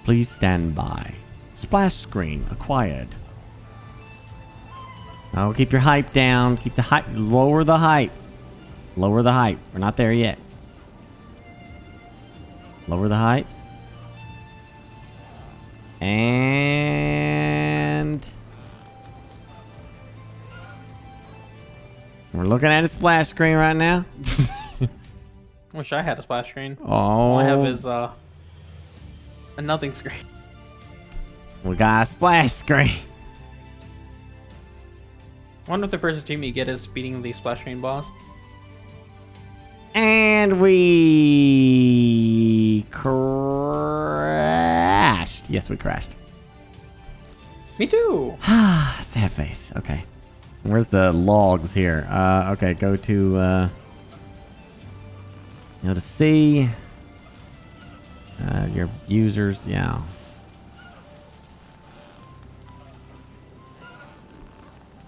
Please stand by. Splash screen acquired. Oh, keep your hype down. Keep the hype. Lower the hype. Lower the hype. We're not there yet. Lower the hype. And we're looking at a splash screen right now. Wish I had a splash screen. Oh. All I have is a nothing screen. We got a splash screen. I wonder if the first team you get is beating the splash screen boss. And we crashed. Yes, we crashed. Me too. Sad face. Okay. Where's the logs here? Okay, go to C. Your users, yeah.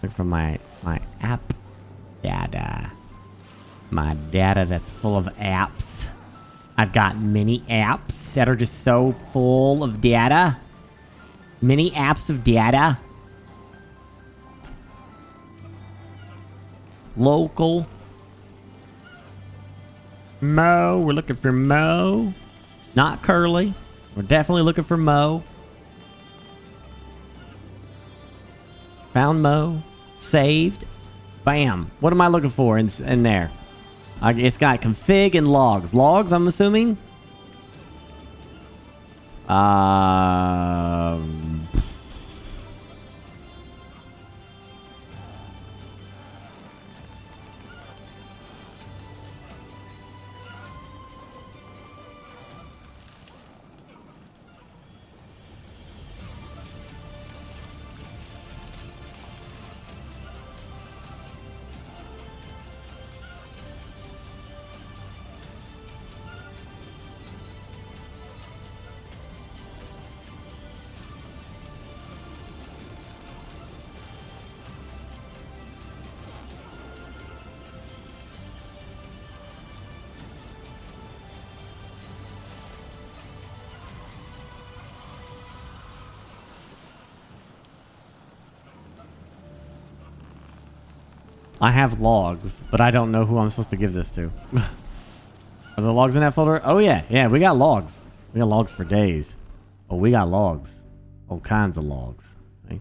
Look for my app data. My data that's full of apps. I've got many apps that are just so full of data. Many apps of data. Local Mo. We're looking for Mo. Not Curly. We're definitely looking for Mo. Found Mo. Saved. Bam. What am I looking for in there? It's got config and logs. Logs, I'm assuming? I have logs, but I don't know who I'm supposed to give this to. Are there logs in that folder? Oh, yeah. Yeah, we got logs. We got logs for days. Oh, we got logs. All kinds of logs. See?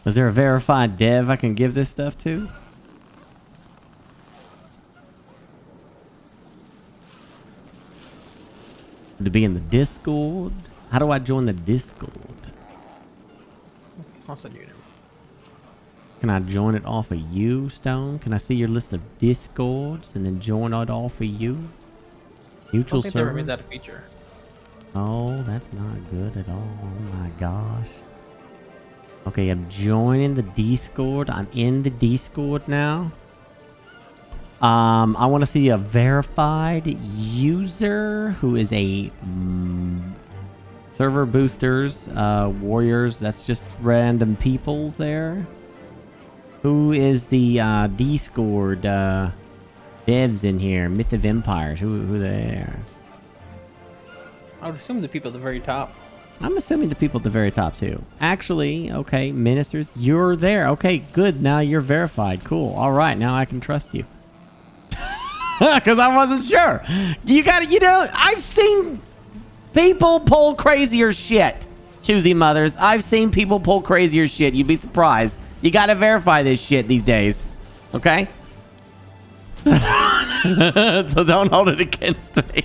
Is there a verified dev I can give this stuff to? To be in the Discord? How do I join the Discord? I'll send you an invite. Can I join it off of you, Stone? Can I see your list of Discords and then join it off of you? Mutual I don't think they ever servers? made that a feature. Oh, that's not good at all. Oh my gosh. Okay, I'm joining the Discord. I'm in the Discord now. I want to see a verified user who is a server boosters, warriors. That's just random peoples there. Who is the Discord devs in here? Myth of Empires. Who they are? I would assume the people at the very top. I'm assuming the people at the very top too. Actually, okay, ministers, you're there. Okay, good. Now you're verified. Cool. All right, now I can trust you. Because I wasn't sure. You gotta, I've seen people pull crazier shit. Choosy mothers. I've seen people pull crazier shit. You'd be surprised. You gotta verify this shit these days. Okay? So don't hold it against me.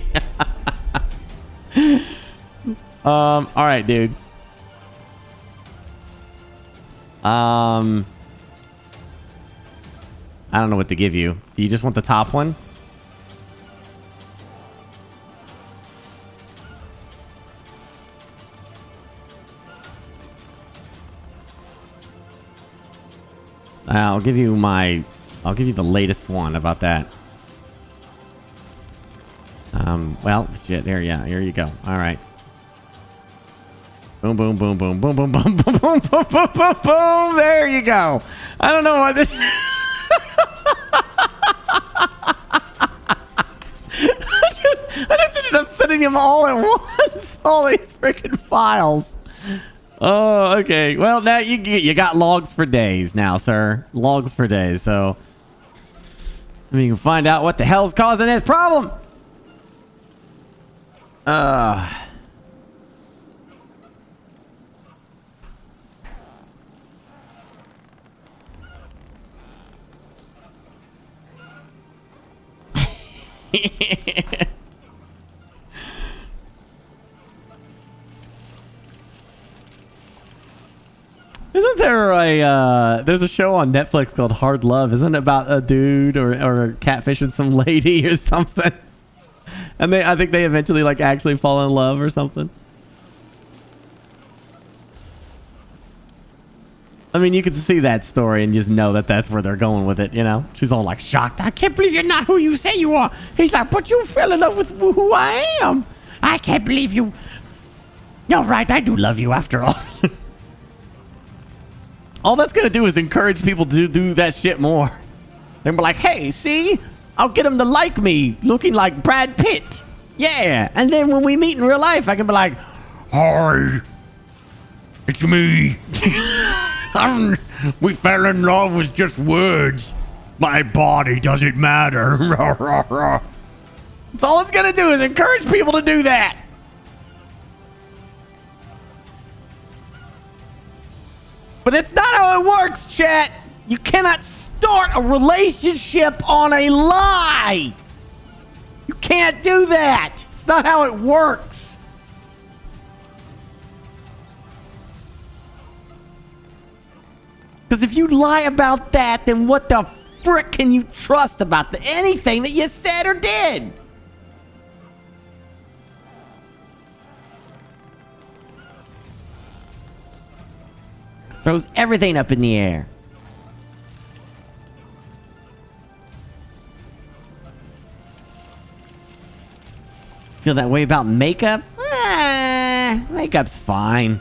Alright, dude. I don't know what to give you. Do you just want the top one? I'll give you the latest one. How about that? Well, shit, here you go. All right. Boom, boom, boom, boom, boom, boom, boom, boom, boom, boom, boom, boom, boom, boom. There you go. I don't know what this... I'm sending them all at once. All these freaking files. Oh, okay. Well, now you got logs for days now, sir. Logs for days. So, I mean, you can find out what the hell's causing this problem. Isn't there there's a show on Netflix called Hard Love? Isn't it about a dude or catfishing some lady or something? And I think they eventually actually fall in love or something. I mean, you can see that story and just know that that's where they're going with it, you know? She's all shocked. I can't believe you're not who you say you are. He's like, but you fell in love with who I am. I can't believe you. You're right, I do love you after all. All that's going to do is encourage people to do that shit more. They're going to be like, hey, see? I'll get them to like me looking like Brad Pitt. Yeah. And then when we meet in real life, I can be like, Hi. It's me. We fell in love with just words. My body doesn't matter. That's all it's gonna do is encourage people to do that. But it's not how it works, chat. You cannot start a relationship on a lie. You can't do that. It's not how it works. Because if you lie about that, then what the frick can you trust about anything that you said or did? Throws everything up in the air. Feel that way about makeup? Makeup's fine.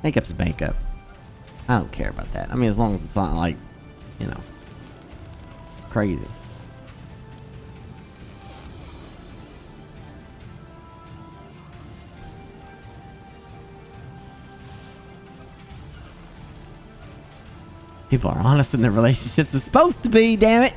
Makeup's makeup. I don't care about that. I mean, as long as it's not like, you know, crazy. People are honest in their relationships. It's supposed to be, damn it.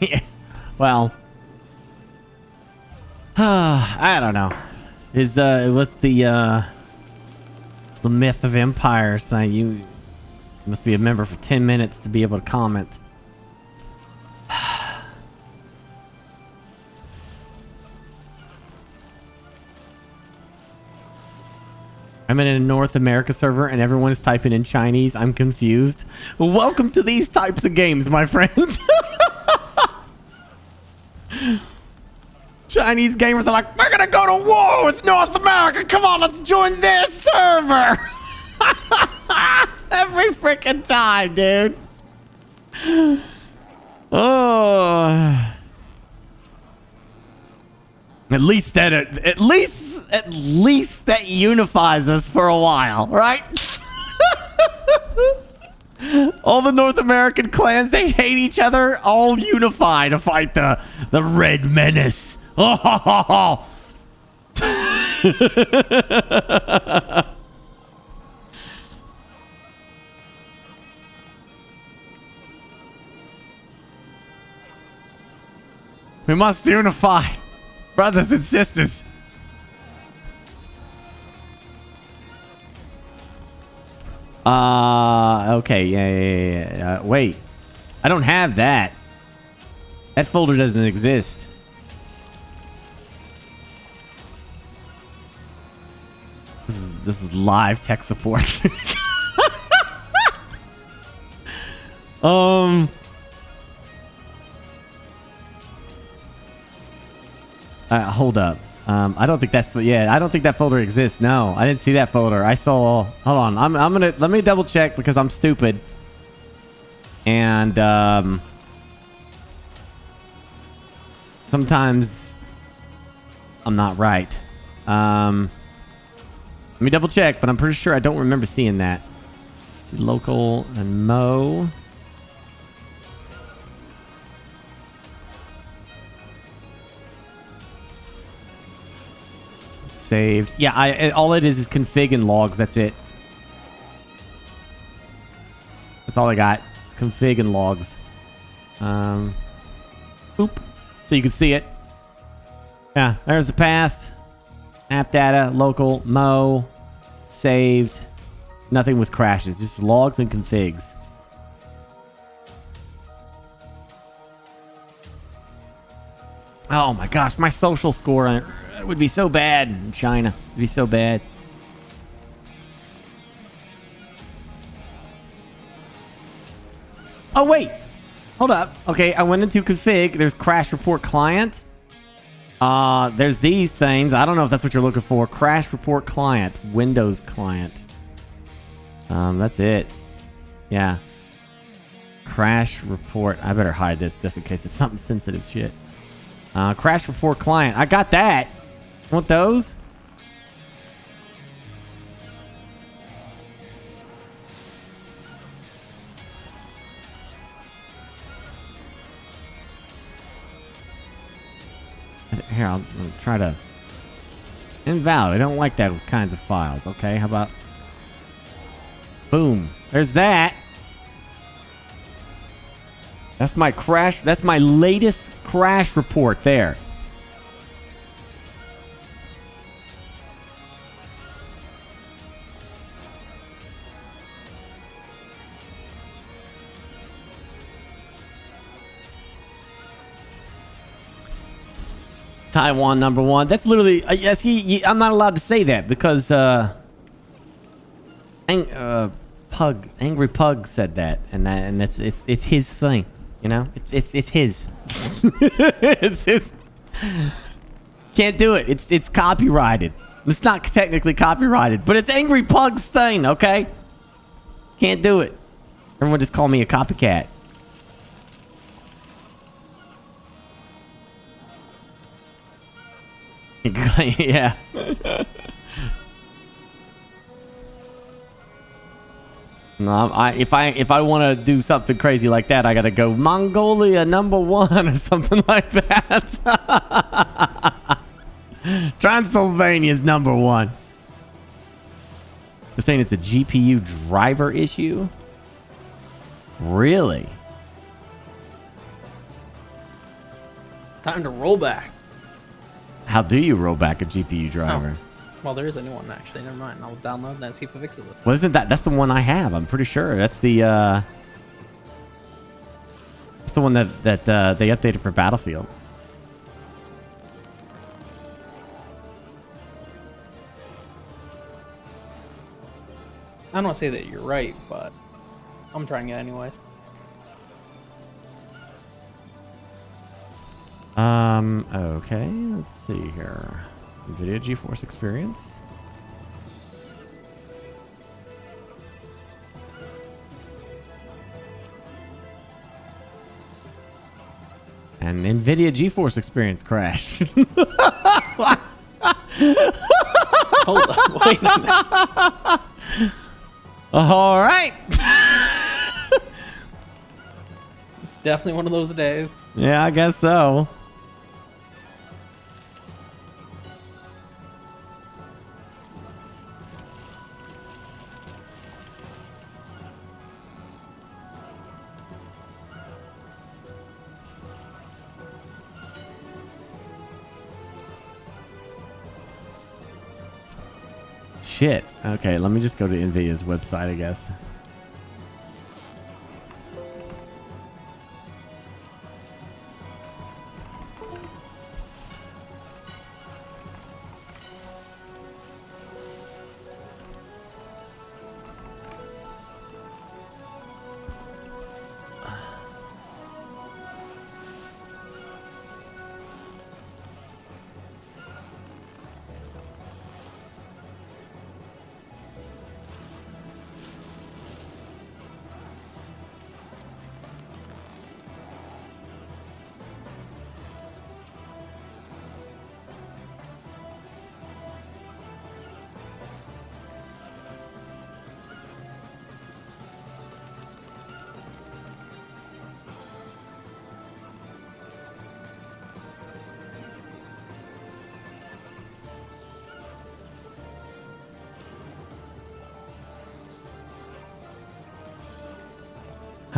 Yeah. Well, I don't know. Is what's the myth of empires thing? You must be a member for 10 minutes to be able to comment. I'm in a North America server and everyone's typing in Chinese. I'm confused. Well, welcome to these types of games, my friends. Chinese gamers are like, we're gonna go to war with North America. Come on, let's join their server. Every freaking time, dude. Oh. At least that unifies us for a while, right? All the North American clans, they hate each other, all unify to fight the Red Menace. Oh. We must unify, brothers and sisters. Okay, yeah. Wait, I don't have that. That folder doesn't exist. This is live tech support. Hold up. I don't think that's, I don't think that folder exists. No, I didn't see that folder. I saw, hold on. I'm gonna, let me double check because I'm stupid. And, sometimes I'm not right. Let me double check, but I'm pretty sure I don't remember seeing that. Let's see, local and Mo. saved. Yeah, all it is config and logs. That's it. That's all I got. It's config and logs. Boop. So you can see it. Yeah, there's the path. App data, local, mo, saved. Nothing with crashes, just logs and configs. Oh my gosh, my social score would be so bad in China. It'd be so bad. Oh wait, hold up. Okay, I went into config. There's crash report client. There's these things. I don't know if that's what you're looking for. Crash report client, Windows client. That's it. Yeah. Crash report. I better hide this just in case it's something sensitive shit. Crash report client. I got that. Want those? Here, I'll try to... Invalid. I don't like those kinds of files. Okay, how about... Boom. There's that. That's my crash. That's my latest crash report there. Taiwan #1. That's literally yes. I'm not allowed to say that because Angry Pug said that, and it's his thing. You know, it's his. It's his. Can't do it. It's copyrighted. It's not technically copyrighted, but it's Angry Pug's thing. Okay. Can't do it. Everyone just call me a copycat. Yeah. No, if I want to do something crazy like that, I gotta go Mongolia #1 or something like that. Transylvania's #1. They're saying it's a GPU driver issue. Really? Time to roll back. How do you roll back a GPU driver? Oh. Well, there is a new one actually. Never mind. I'll download that and see if it fixes it. Well, isn't that's the one I have? I'm pretty sure that's the one that they updated for Battlefield. I don't want to say that you're right, but I'm trying it anyways. Okay, let's see here. NVIDIA GeForce Experience. And NVIDIA GeForce Experience crashed. Hold on, wait a minute. All right. Definitely one of those days. Yeah, I guess so. Shit. Okay, let me just go to NVIDIA's website, I guess.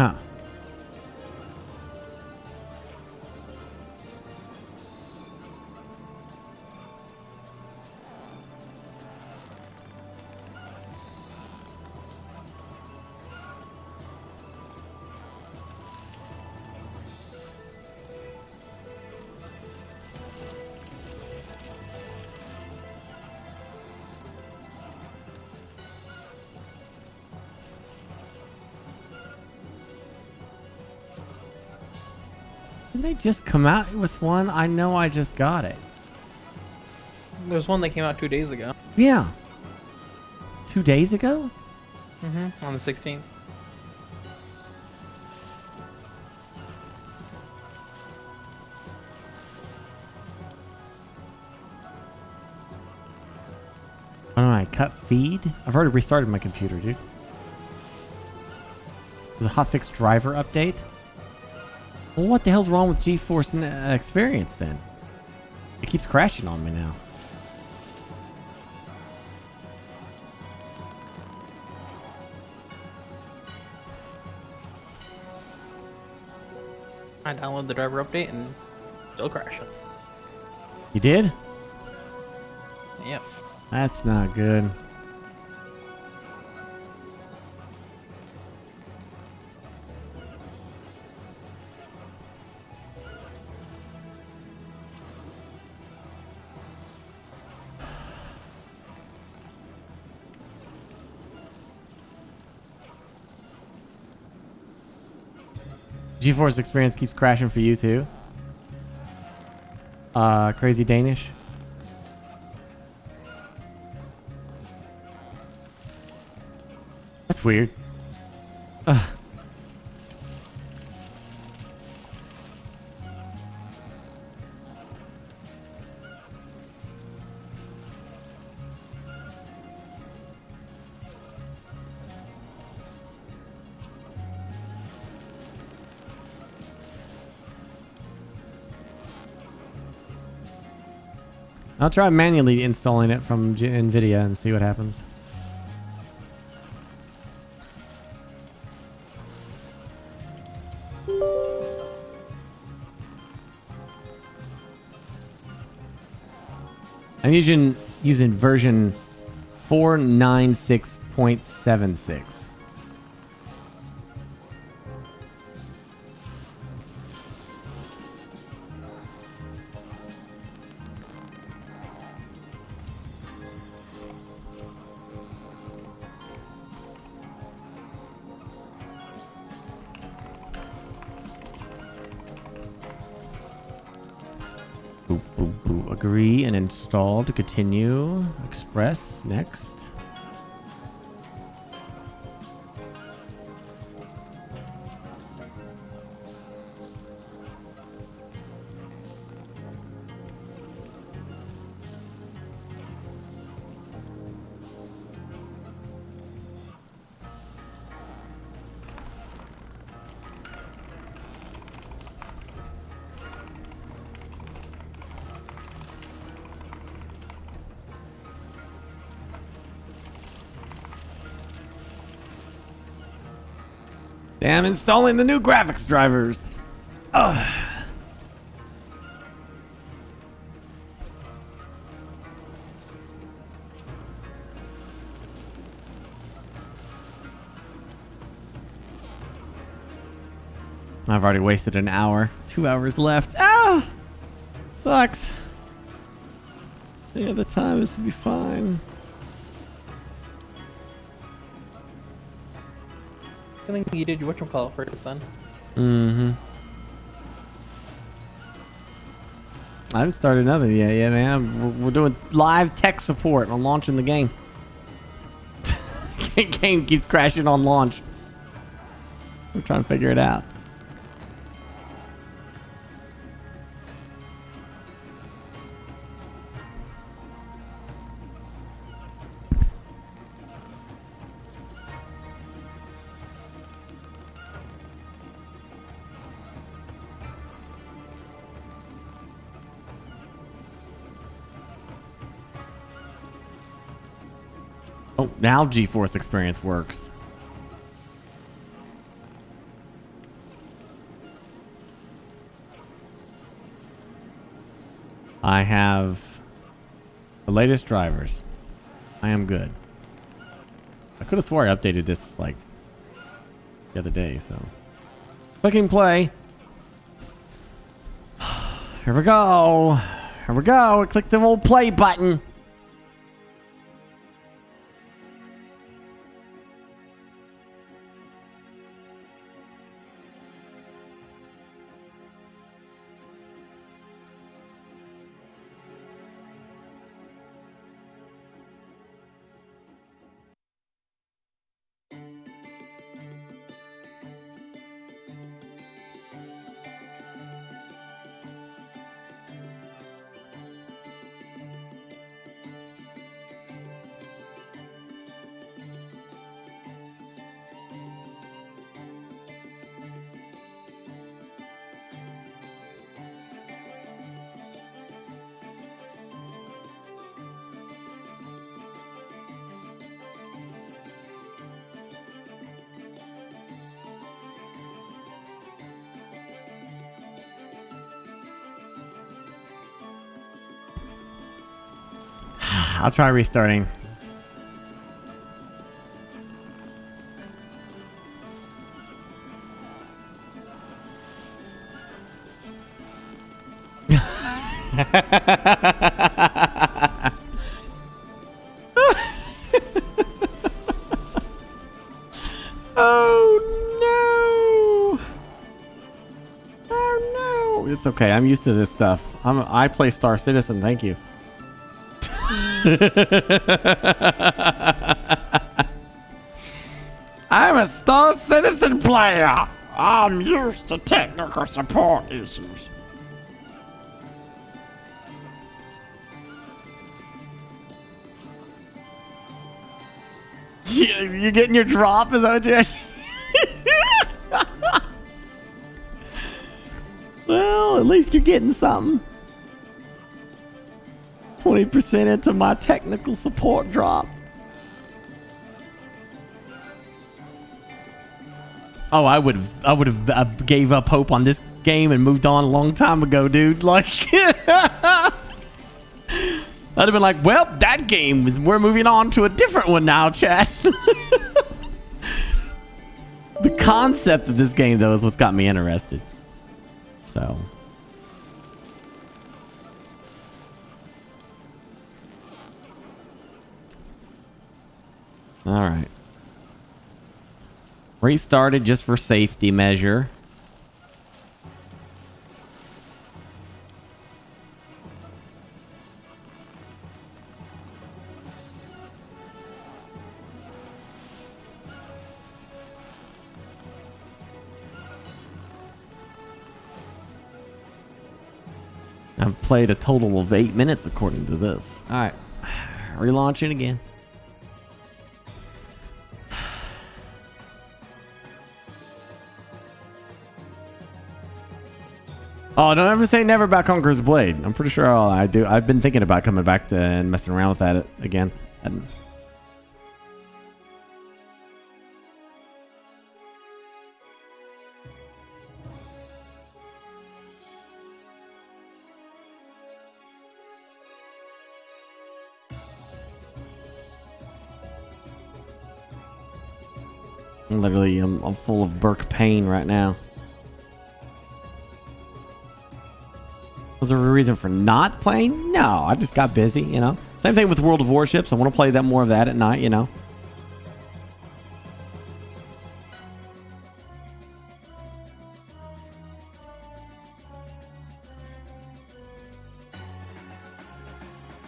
Huh. Didn't they just come out with one? I know I just got it. There's one that came out 2 days ago. Yeah. 2 days ago? Mm-hmm. On the 16th. Why don't I cut feed? I've already restarted my computer, dude. There's a hotfix driver update. Well, what the hell's wrong with GeForce Experience then? It keeps crashing on me now. I downloaded the driver update and it's still crashing. You did? Yep. That's not good. GeForce Experience keeps crashing for you too. Crazy Danish. That's weird. Ugh. I'll try manually installing it from NVIDIA and see what happens. I'm using version 496.76. Agree and install to continue. Express next. Damn, installing the new graphics drivers. Ugh. I've already wasted an hour. 2 hours left. Ah! Sucks. Yeah, the time is to be fine. I think you did your whatchamacallit first then. Mm-hmm. I haven't started another yet, man. We're doing live tech support on launching the game. Game keeps crashing on launch. We're trying to figure it out. Oh, now GeForce Experience works. I have the latest drivers. I am good. I could have swore I updated this like the other day, so. Clicking play. Here we go. Here we go. Click the old play button. I'll try restarting. Oh no! Oh no! It's okay. I'm used to this stuff. I play Star Citizen. Thank you. I'm a Star Citizen player. I'm used to technical support issues. You getting your drop, is that what you're... Well, at least you're getting something. 20% into my technical support drop. Oh, I would have gave up hope on this game and moved on a long time ago, dude. Like, I'd have been like, well, that game we're moving on to a different one now, chat. The concept of this game, though, is what's got me interested. So. All right. Restarted just for safety measure. I've played a total of 8 minutes according to this. All right. Relaunching again. Oh, don't ever say never about Conqueror's Blade. I'm pretty sure I do. I've been thinking about coming back to and messing around with that again. And literally, I'm full of Burke pain right now. Was there a reason for not playing? No, I just got busy, you know. Same thing with World of Warships. I want to play that more of that at night, you know.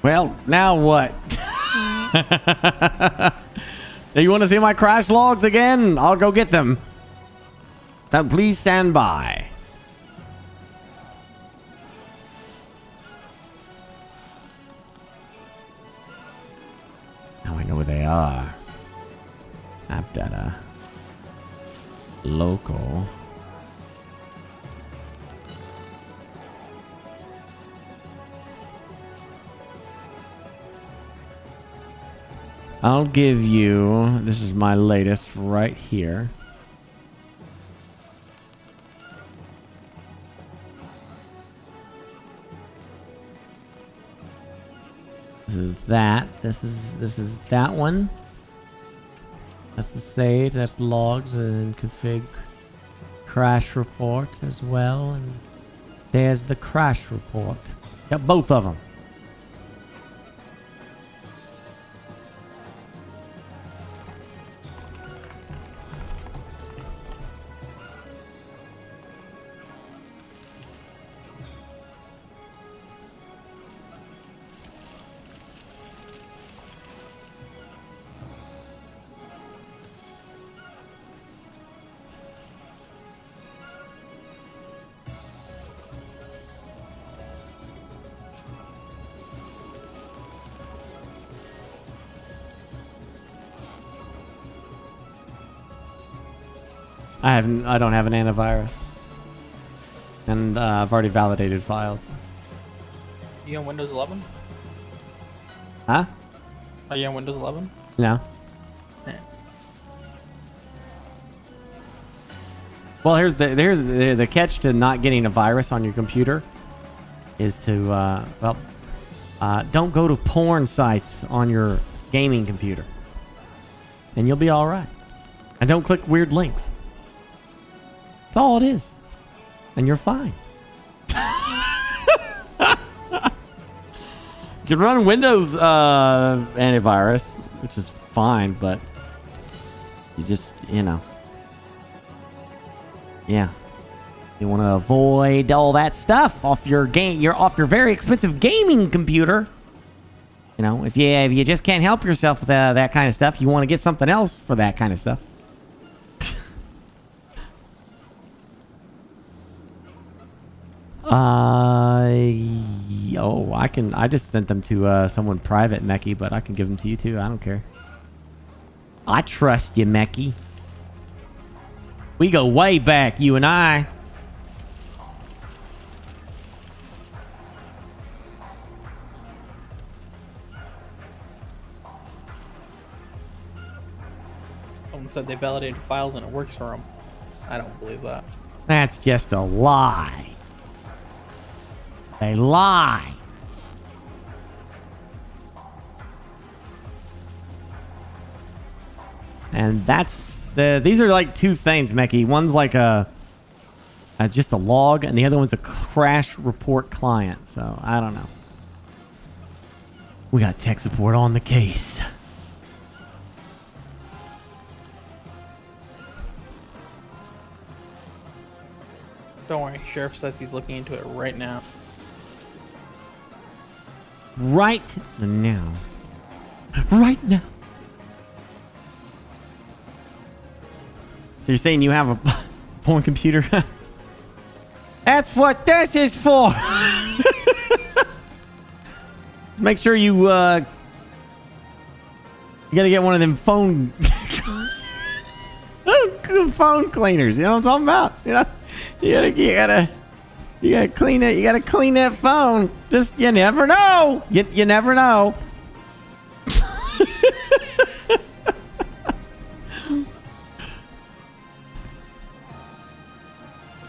Well, now what? You want to see my crash logs again? I'll go get them. Now, please stand by. Now I know where they are. App data. Local. I'll give you, this is my latest right here. This is that. This is that one. That's the sage. That's logs and config crash report as well. And there's the crash report. Got both of them. I don't have an antivirus. And I've already validated files. You on Windows 11? Huh? Are you on Windows 11? No. Yeah. Well, here's the catch to not getting a virus on your computer is to don't go to porn sites on your gaming computer, and you'll be all right. And don't click weird links. That's all it is, and you're fine. You can run Windows antivirus, which is fine, but you just, yeah. You want to avoid all that stuff off your very expensive gaming computer. You know, if you just can't help yourself with that kind of stuff, you want to get something else for that kind of stuff. I just sent them to someone private, Meki, but I can give them to you too. I don't care. I trust you, Meki. We go way back, you and I. Someone said they validated files and it works for them. I don't believe that. That's just a lie. A lie. And that's these are like two things, Meki. One's like just a log, and the other one's a crash report client. So I don't know. We got tech support on the case. Don't worry, Sheriff says he's looking into it right now. Right now. Right now. So you're saying you have a porn computer? That's what this is for. Make sure you gotta get one of them phone phone cleaners. You know what I'm talking about? You know, you gotta clean it. You gotta clean that phone. Just you never know. You never know.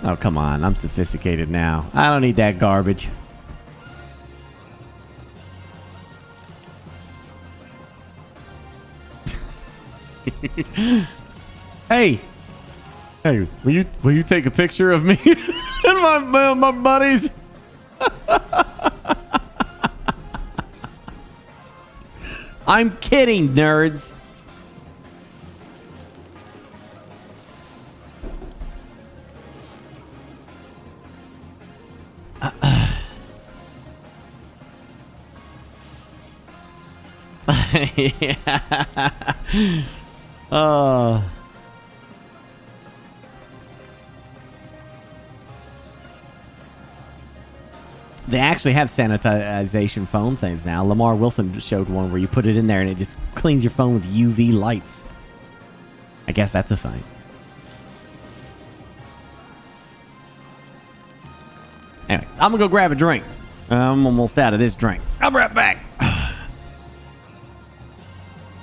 Oh, come on. I'm sophisticated now. I don't need that garbage. Hey. Hey, will you take a picture of me and my buddies? I'm kidding, nerds. Yeah. They actually have sanitization phone things now. Lamar Wilson showed one where you put it in there and it just cleans your phone with UV lights. I guess that's a thing. Anyway, I'm gonna go grab a drink. I'm almost out of this drink. I'll be right back.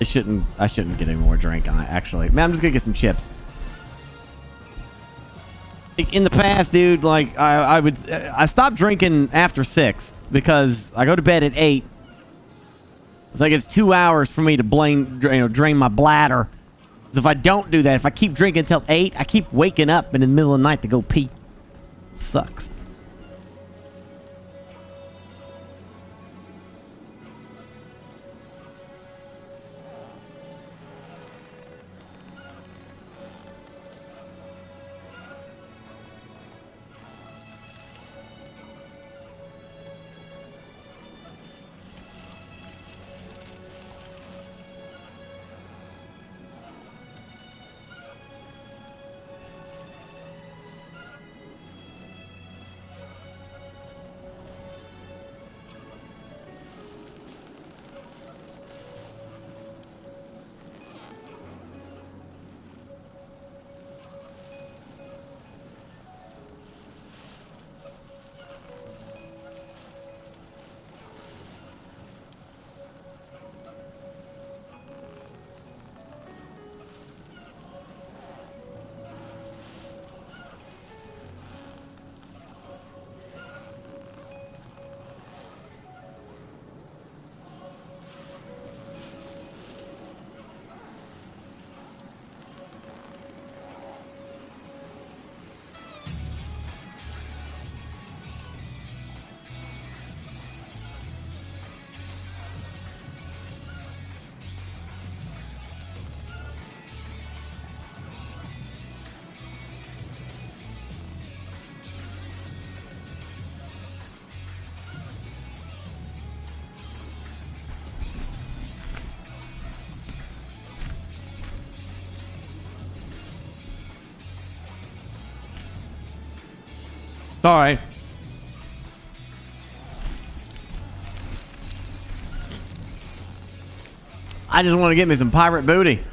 I shouldn't get any more drink on it, actually. Man, I'm just gonna get some chips. In the past, dude, like I stopped drinking after 6 because I go to bed at 8 It's like it's 2 hours for me to drain my bladder. 'Cause if I don't do that, if I keep drinking until 8, I keep waking up in the middle of the night to go pee. Sucks. All right. I just want to get me some pirate booty.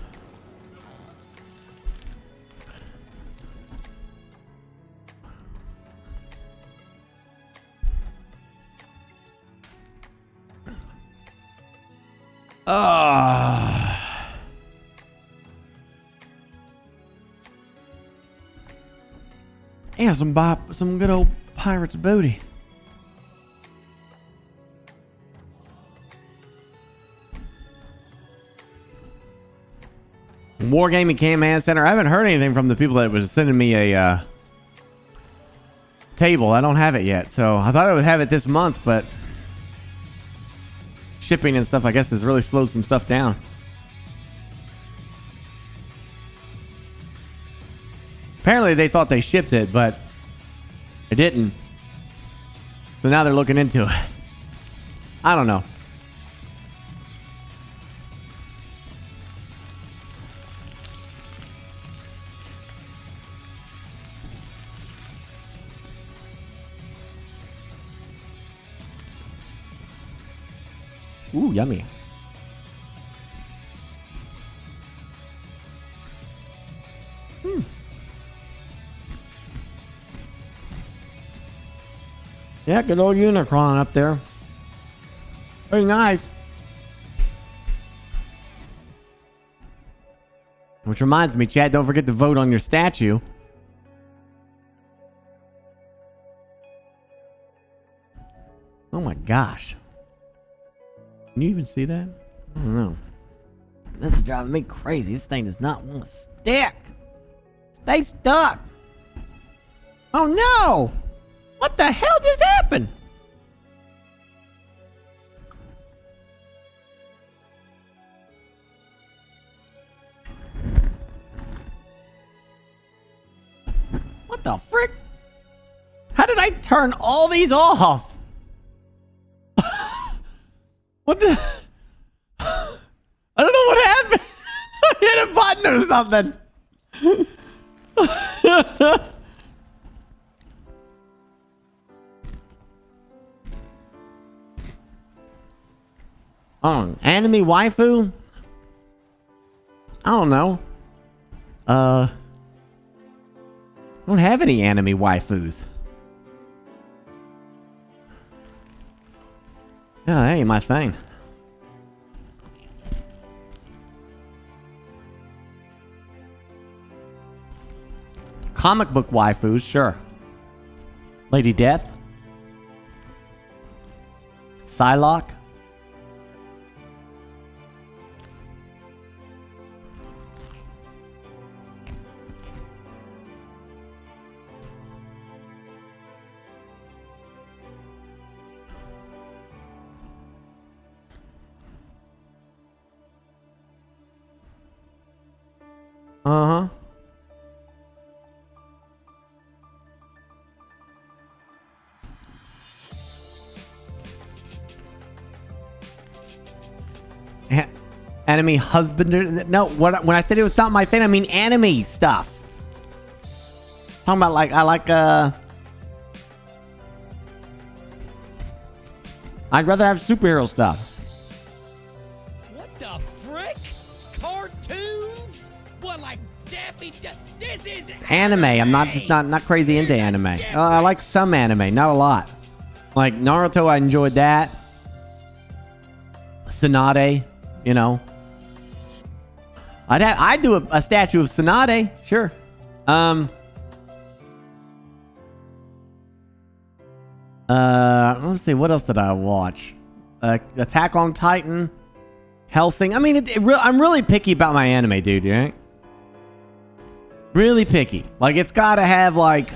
Yeah, some good old pirate's booty. Wargaming Command Center. I haven't heard anything from the people that was sending me a table. I don't have it yet, so I thought I would have it this month, but shipping and stuff, I guess, has really slowed some stuff down. Apparently they thought they shipped it, but it didn't. So now they're looking into it. I don't know. Ooh, yummy. Yeah, good old Unicron up there. Very nice. Which reminds me, Chad, don't forget to vote on your statue. Oh my gosh. Can you even see that? I don't know. This is driving me crazy. This thing does not want to stick. Stay stuck. Oh no! What the hell just happened? What the frick? How did I turn all these off? What the? I don't know what happened. I hit a button or something. Oh, anime waifu? I don't know. I don't have any anime waifus. Yeah, that ain't my thing. Comic book waifus, sure. Lady Death. Psylocke. Anime husbandry. No, when I said it was not my thing, I mean anime stuff. Talking about like I'd rather have superhero stuff. What the frick? Cartoons? What, like Daffy Duck? This is Anime. I'm not crazy into anime. I like some anime, not a lot. Like Naruto, I enjoyed that. Tsunade, you know. I'd do a statue of Tsunade, sure. Let's see, what else did I watch? Attack on Titan, Hellsing. I mean, I'm really picky about my anime, dude. Right? Really picky. Like, it's got to have like.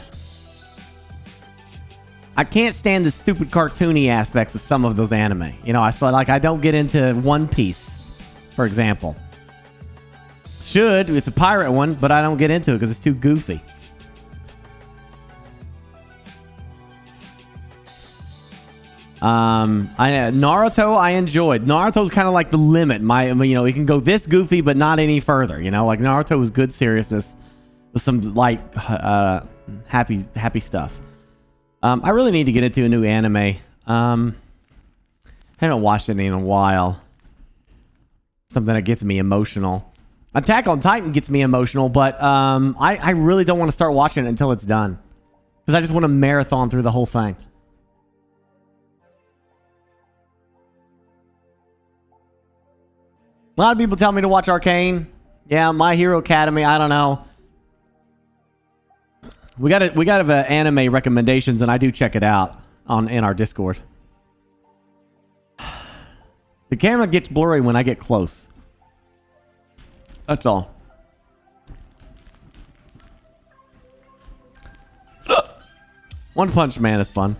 I can't stand the stupid cartoony aspects of some of those anime. You know, I don't get into One Piece, for example. It's a pirate one, but I don't get into it because it's too goofy. Naruto I enjoyed. Naruto's kind of like the limit. It can go this goofy but not any further, you know? Like Naruto was good seriousness with some light happy stuff. I really need to get into a new anime. I haven't watched any in a while. Something that gets me emotional. Attack on Titan gets me emotional, but I really don't want to start watching it until it's done. Because I just want to marathon through the whole thing. A lot of people tell me to watch Arcane. Yeah, My Hero Academy. I don't know. We got anime recommendations, and I do check it out in our Discord. The camera gets blurry when I get close. That's all. One Punch Man is fun.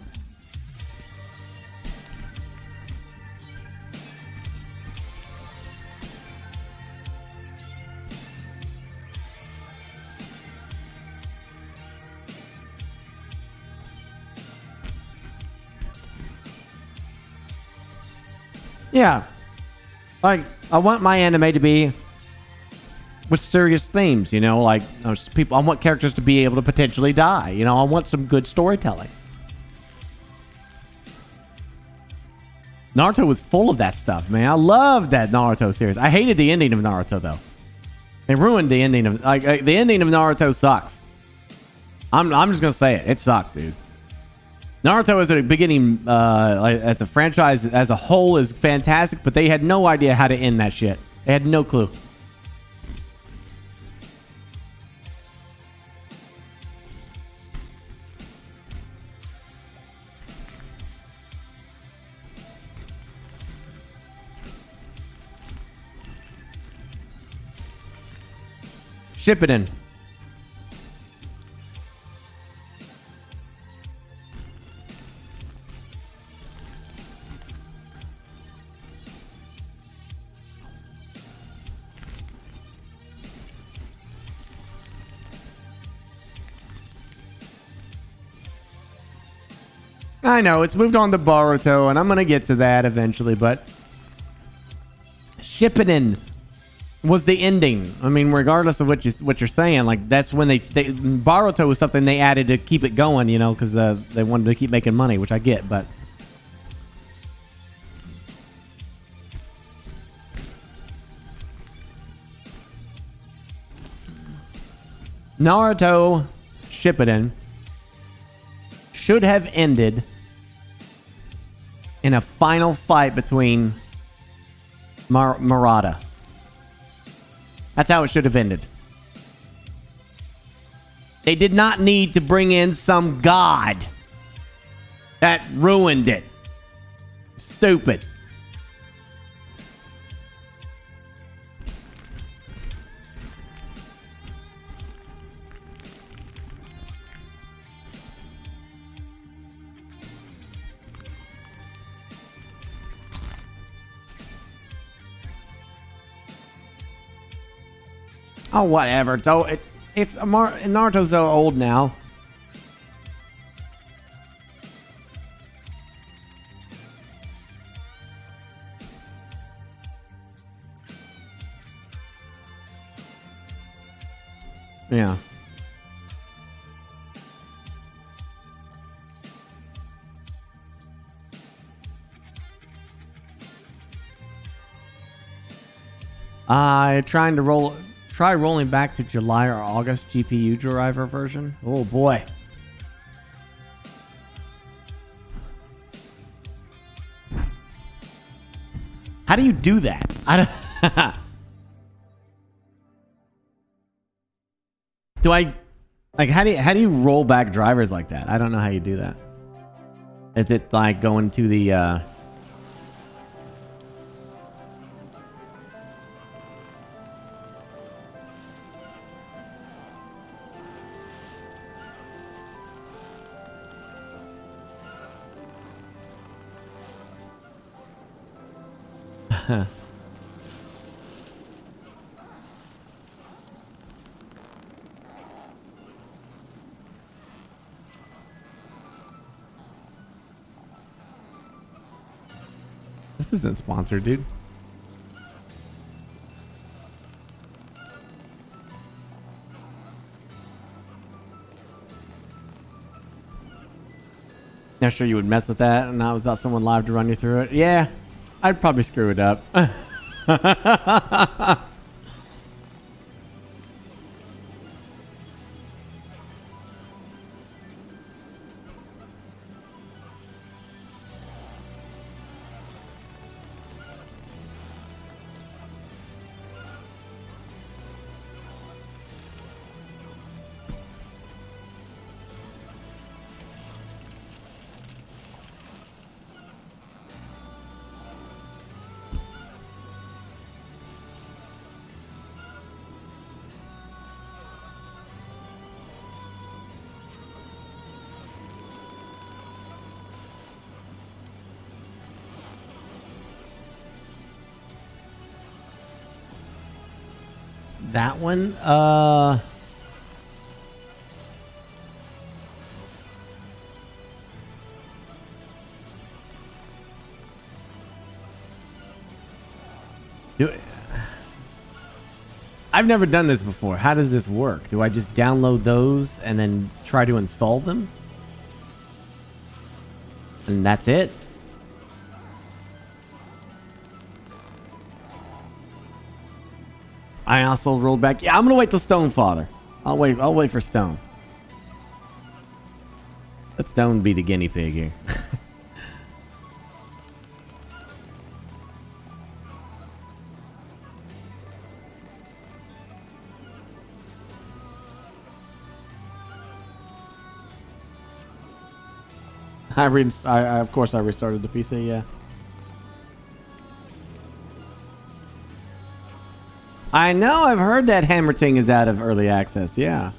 Yeah. Like, I want my anime to be with serious themes, you know? Like, I want characters to be able to potentially die. You know, I want some good storytelling. Naruto was full of that stuff, man. I loved that Naruto series. I hated the ending of Naruto, though. They ruined the ending of... the ending of Naruto sucks. I'm just gonna say it. It sucked, dude. Naruto as a beginning, as a franchise as a whole is fantastic, but they had no idea how to end that shit. They had no clue. Ship it in. I know, it's moved on to Boruto, and I'm going to get to that eventually, but... Shippuden was the ending. I mean, regardless of what you're saying, like, that's when Boruto was something they added to keep it going, you know, because they wanted to keep making money, which I get, but... Naruto Shippuden should have ended in a final fight between Murata. That's how it should have ended. They did not need to bring in some god. That ruined it. Stupid. Oh, whatever. So Naruto's so old now. Yeah. Trying to try rolling back to July or August GPU driver version. Oh boy. How do you do that? I don't do I like how do you roll back drivers like that? I don't know how you do that. Is it like going to the This isn't sponsored, dude. Not sure you would mess with that and not without someone live to run you through it. Yeah, I'd probably screw it up. That one, I've never done this before. How does this work? Do I just download those and then try to install them? And that's it? I also rolled back. Yeah, I'm gonna wait till Stonefather. I'll wait for Stone. Let Stone be the guinea pig here. Of course I restarted the PC, yeah. I know, I've heard that Hammer Ting is out of early access, yeah.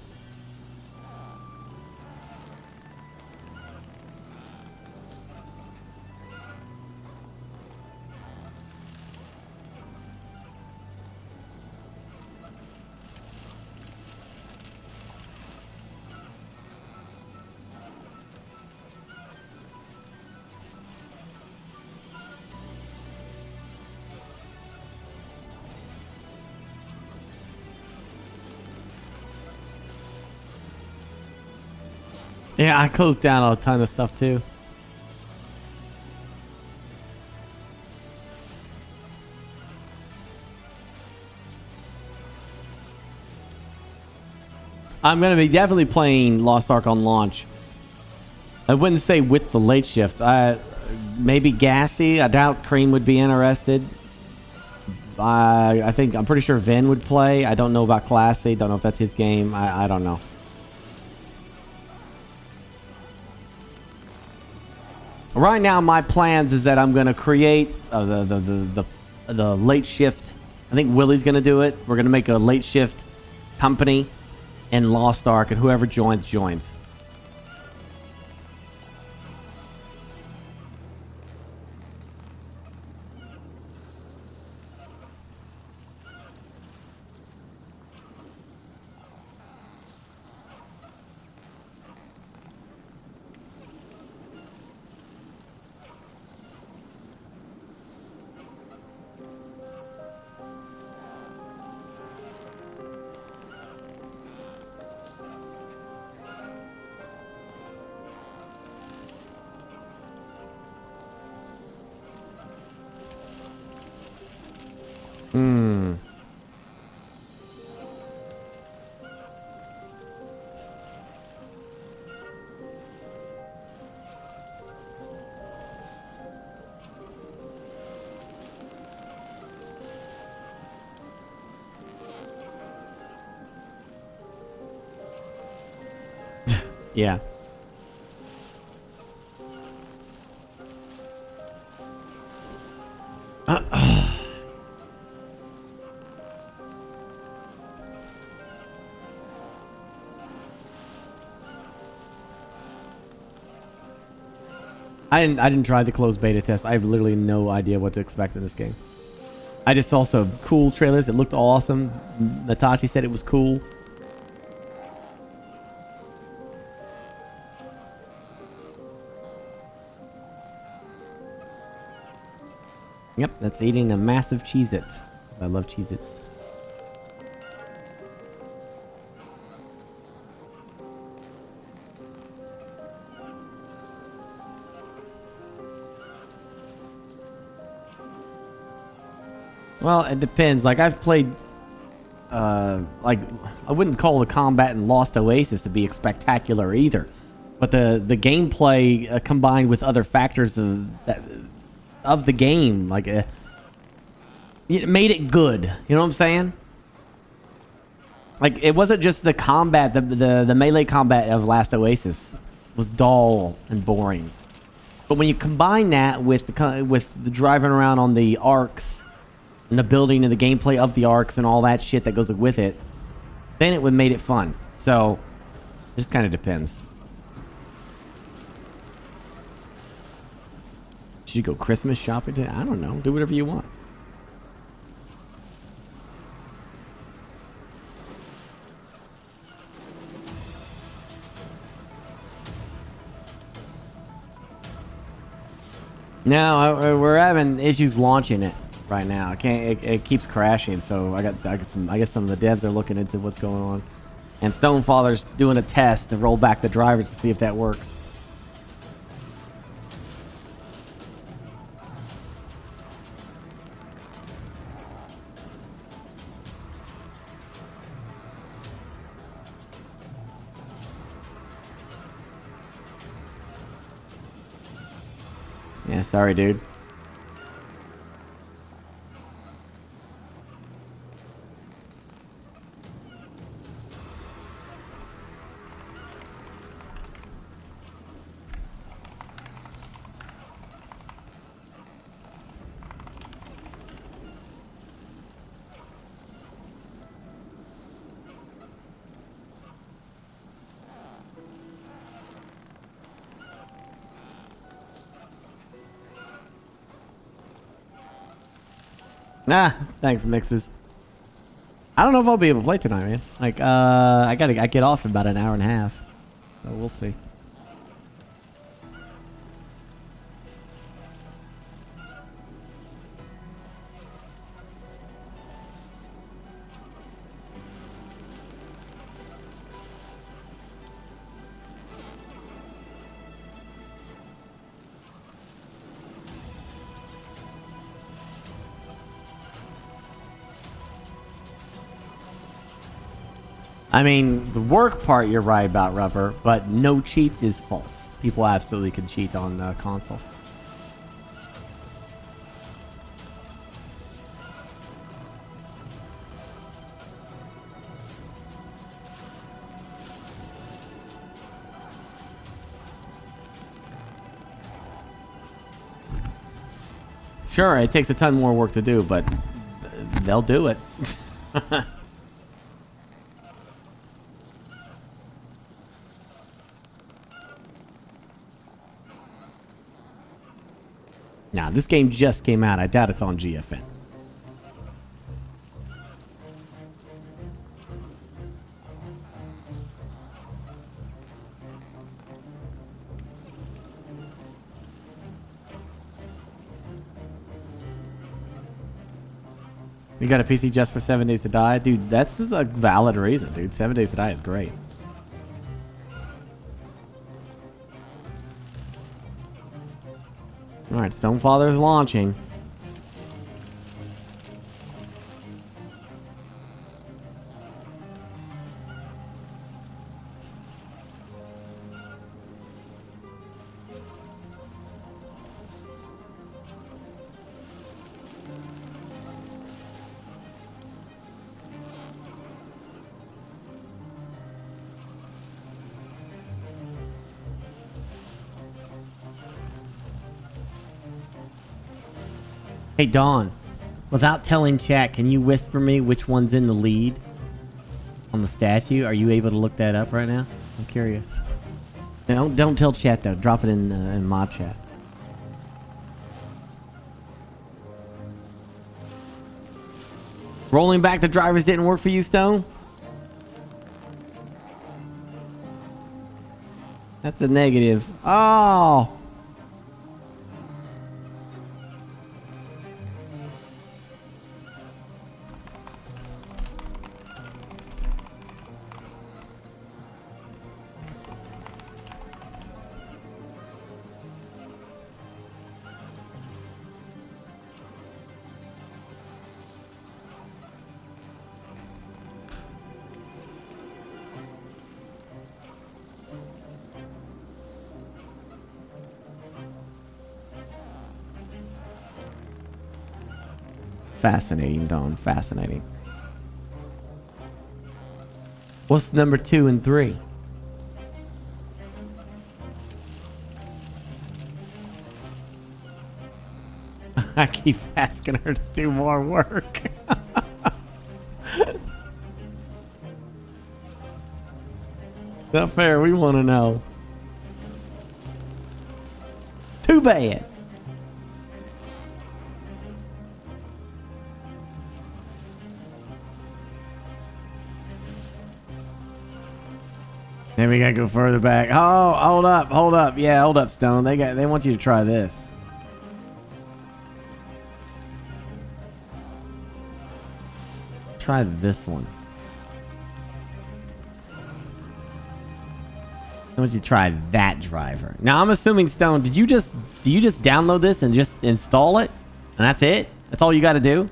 Yeah, I closed down a ton of stuff too. I'm going to be definitely playing Lost Ark on launch. I wouldn't say with the late shift. Maybe Gassy. I doubt Cream would be interested. I'm pretty sure Vin would play. I don't know about Classy. Don't know if that's his game. I don't know. Right now, my plans is that I'm going to create the late shift. I think Willie's going to do it. We're going to make a late shift company in Lost Ark, and whoever joins, joins. Yeah. I didn't try the closed beta test. I have literally no idea what to expect in this game. I just saw some cool trailers. It looked awesome. Natachi said it was cool. Yep, that's eating a massive Cheez-It. I love Cheez-Its. Well, it depends. Like, I've played... like, I wouldn't call the combat in Lost Oasis to be spectacular either. But the gameplay combined with other factors of the game, like, it made it good. You know what I'm saying? Like, it wasn't just the combat. The melee combat of Last Oasis was dull and boring. But when you combine that with the driving around on the arcs... and the building and the gameplay of the arcs and all that shit that goes with it, then it would made it fun. So, it just kind of depends. Should you go Christmas shopping today? I don't know. Do whatever you want. No, we're having issues launching it right now. I can't. It keeps crashing. So I guess some of the devs are looking into what's going on, and Stonefather's doing a test to roll back the drivers to see if that works. Yeah, sorry, dude. Nah, thanks, Mixes. I don't know if I'll be able to play tonight, man. Like, I get off in about an hour and a half. So we'll see. I mean, the work part you're right about, Rubber, but no cheats is false. People absolutely can cheat on console. Sure, it takes a ton more work to do, but they'll do it. Now, this game just came out. I doubt it's on GFN. You got a PC just for 7 Days to Die? Dude, that's just a valid reason, dude. 7 Days to Die is great. Alright, Stonefather is launching. Hey, Dawn. Without telling chat, can you whisper me which one's in the lead on the statue? Are you able to look that up right now? I'm curious. Don't tell chat though. Drop it in mod chat. Rolling back the drivers didn't work for you, Stone? That's a negative. Oh! Fascinating, Dawn. Fascinating. What's number 2 and 3? I keep asking her to do more work. Not fair. We want to know. Too bad. Then we gotta go further back. Oh, hold up. Yeah, hold up, Stone. They want you to try this. Try this one. I want you to try that driver. Now I'm assuming, Stone, do you just download this and just install it? And that's it? That's all you gotta do?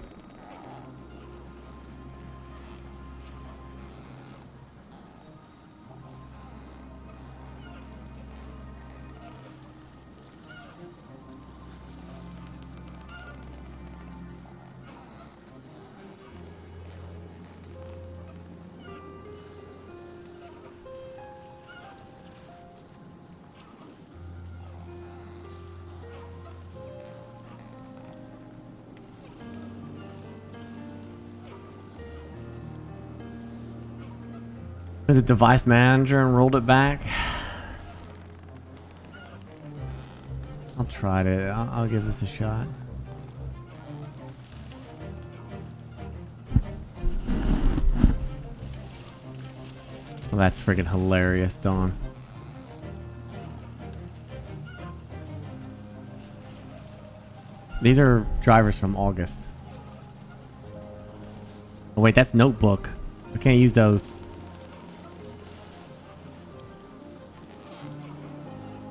The device manager and rolled it back. I'll try it. I'll give this a shot. Well, that's freaking hilarious, Dawn. These are drivers from August. Oh wait, that's Notebook. I can't use those.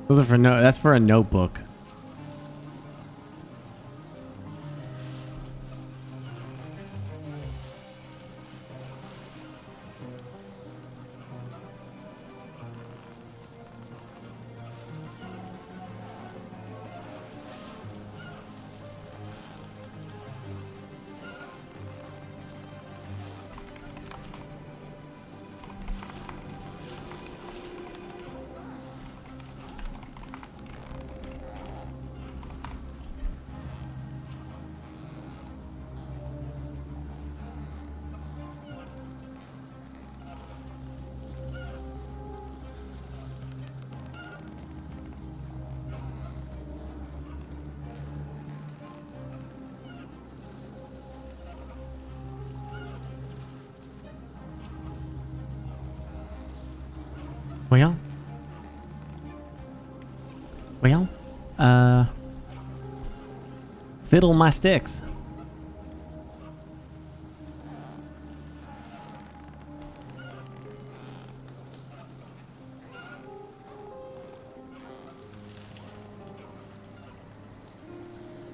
Those are for that's for a Notebook. Fiddle my sticks.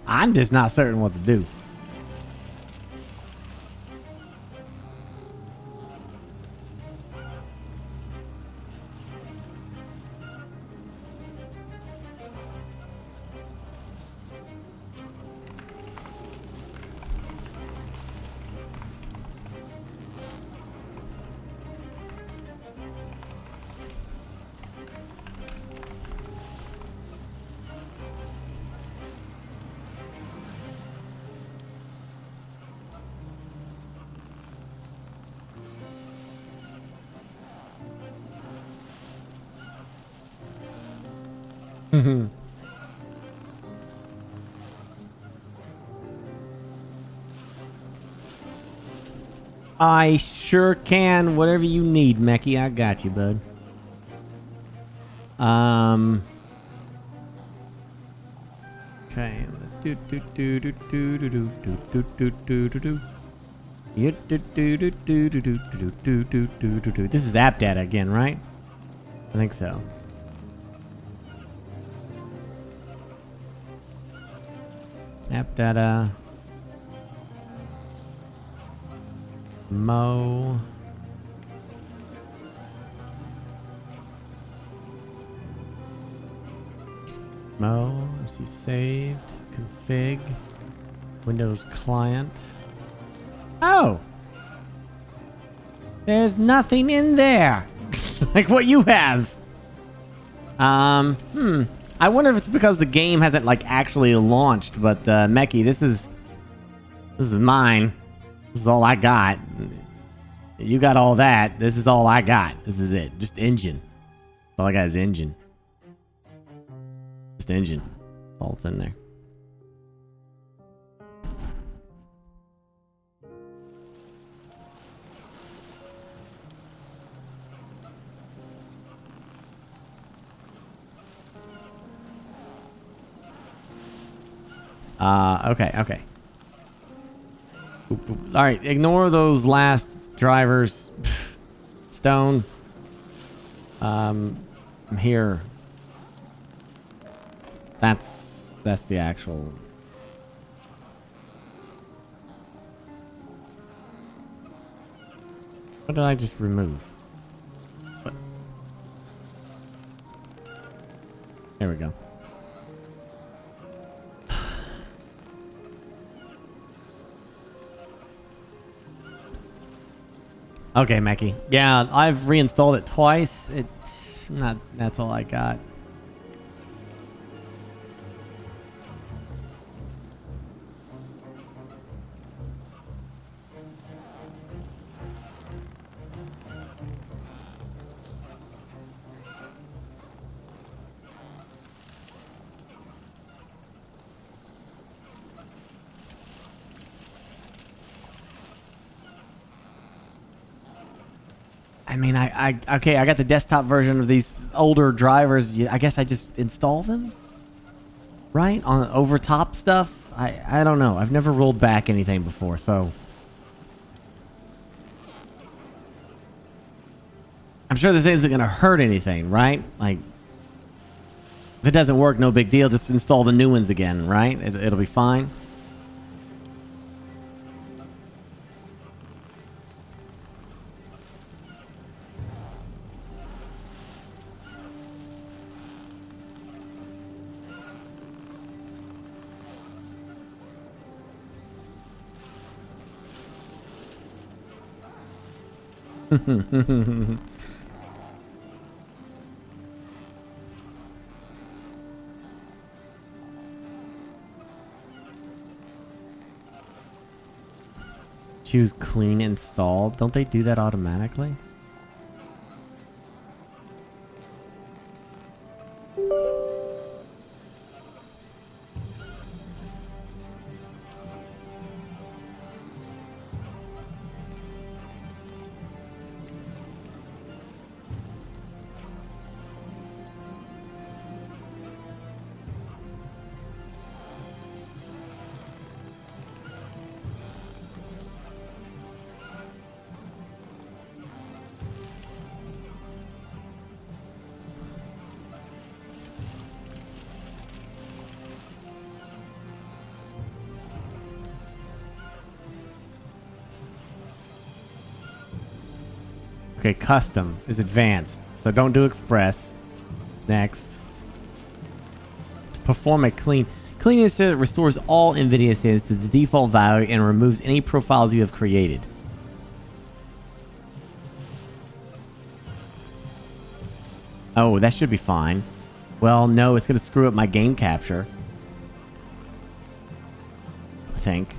I'm just not certain what to do. I sure can. Whatever you need, Mechie, I got you, bud. Okay. This is app data again, right? I think so. App data. Mo. Let's see, saved, config, Windows client. Oh! There's nothing in there! Like what you have! I wonder if it's because the game hasn't, like, actually launched, but, Mechie, this is mine. This is all I got. You got all that. This is all I got. This is it. Just engine. All I got is engine. Just engine. That's all that's in there. Okay. Alright, ignore those last drivers. Stone. I'm here. That's the actual... What did I just remove? What? There we go. Okay, Mechie. Yeah, I've reinstalled it twice. That's all I got. I mean, okay, I got the desktop version of these older drivers. I guess I just install them, right? On over top stuff. I don't know. I've never rolled back anything before, so I'm sure this isn't gonna hurt anything, right? Like, if it doesn't work, no big deal. Just install the new ones again, right? It'll be fine. Choose clean install. Don't they do that automatically? Okay, custom is advanced, so don't do express. Next. To perform a clean install restores all NVIDIA settings to the default value and removes any profiles you have created. Oh, that should be fine. Well, no, it's going to screw up my game capture. I think.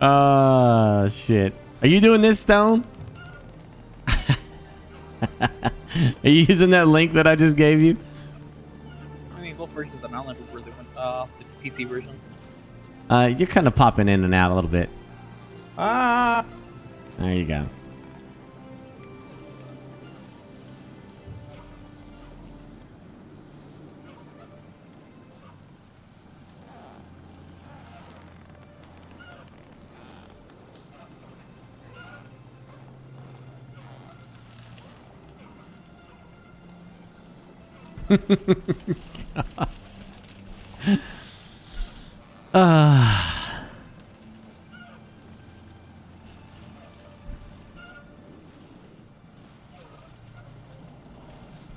Oh, shit. Are you doing this, Stone? Are you using that link that I just gave you? I mean, both versions of Outlander were the PC version. You're kind of popping in and out a little bit. Ah. There you go.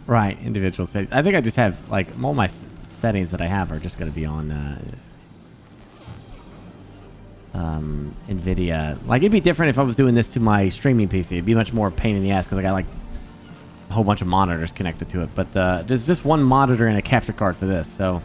Right, individual settings. I think I just have, like, all my settings that I have are just going to be on NVIDIA. Like, it'd be different if I was doing this to my streaming PC. It'd be much more pain in the ass because I got, like, a whole bunch of monitors connected to it. But there's just one monitor and a capture card for this, so...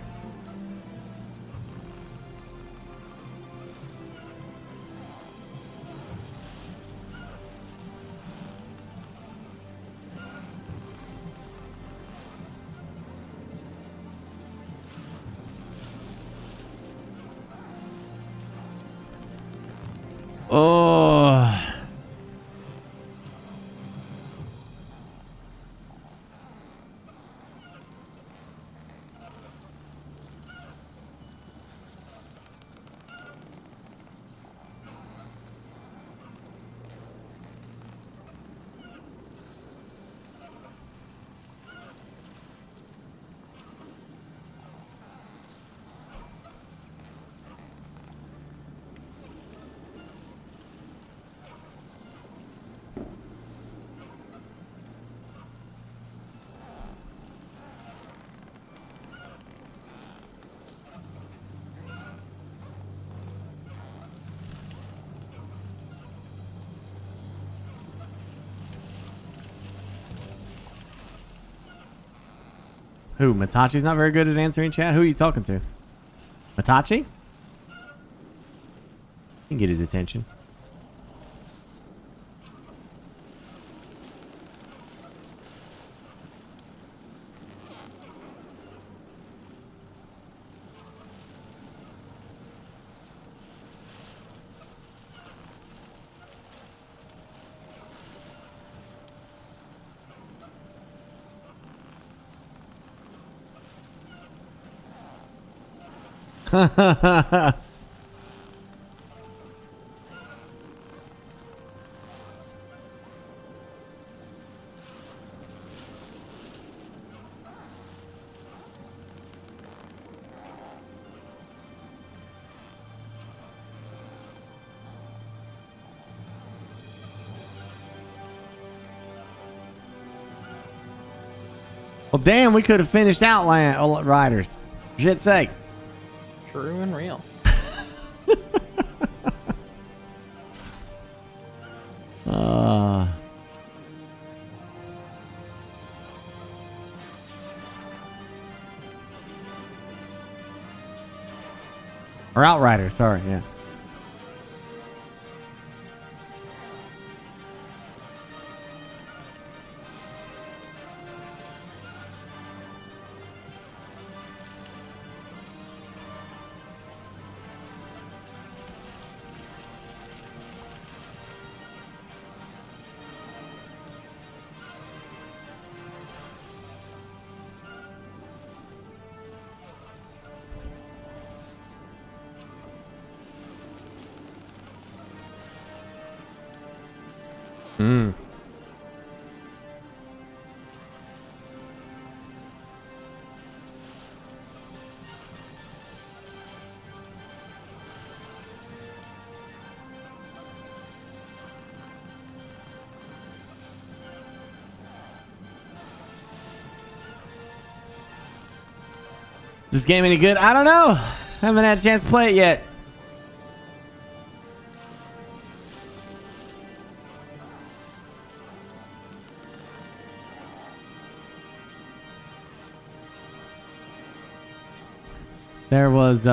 Oh. Who? Matachi's not very good at answering chat? Who are you talking to? Matachi? Can get his attention. Well, damn, we could have finished Outriders. Shit's sake. True and real. Or Outriders, sorry, yeah. Hmm. Is this game any good? I don't know. Haven't had a chance to play it yet. There was they're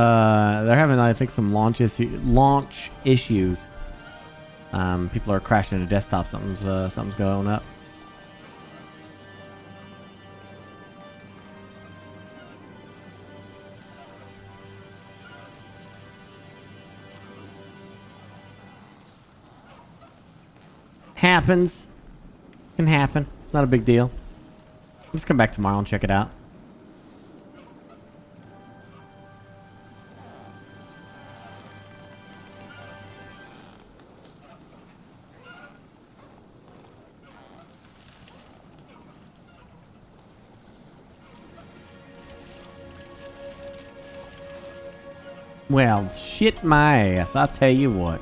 having, I think, some launch issues. People are crashing into desktop. Something's going up. Happens. Can happen. It's not a big deal. Just come back tomorrow and check it out. Well, shit my ass, I'll tell you what.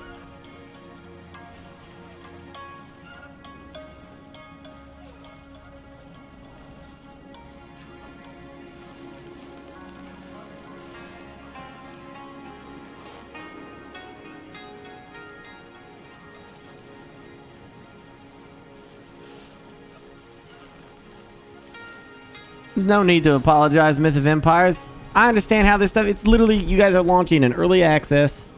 There's no need to apologize, Myth of Empires. I understand how this stuff... It's literally... You guys are launching in early access.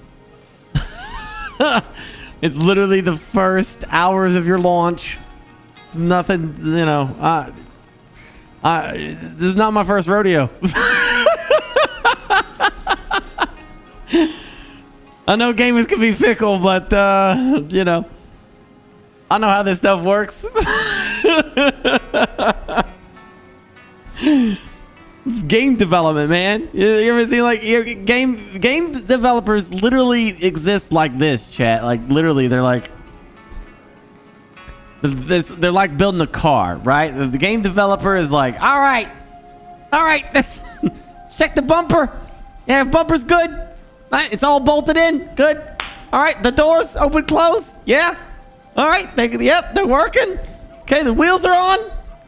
It's literally the first hours of your launch. It's nothing, you know... this is not my first rodeo. I know gamers can be fickle, but, you know... I know how this stuff works. It's game development, man. You ever seen like game developers literally exist like this, chat. Like literally, they're like like building a car, right? The game developer is like, all right, let's check the bumper. Yeah, bumper's good. Right, it's all bolted in. Good. All right, the doors open, close. Yeah. All right. Yep, they're working. Okay, the wheels are on.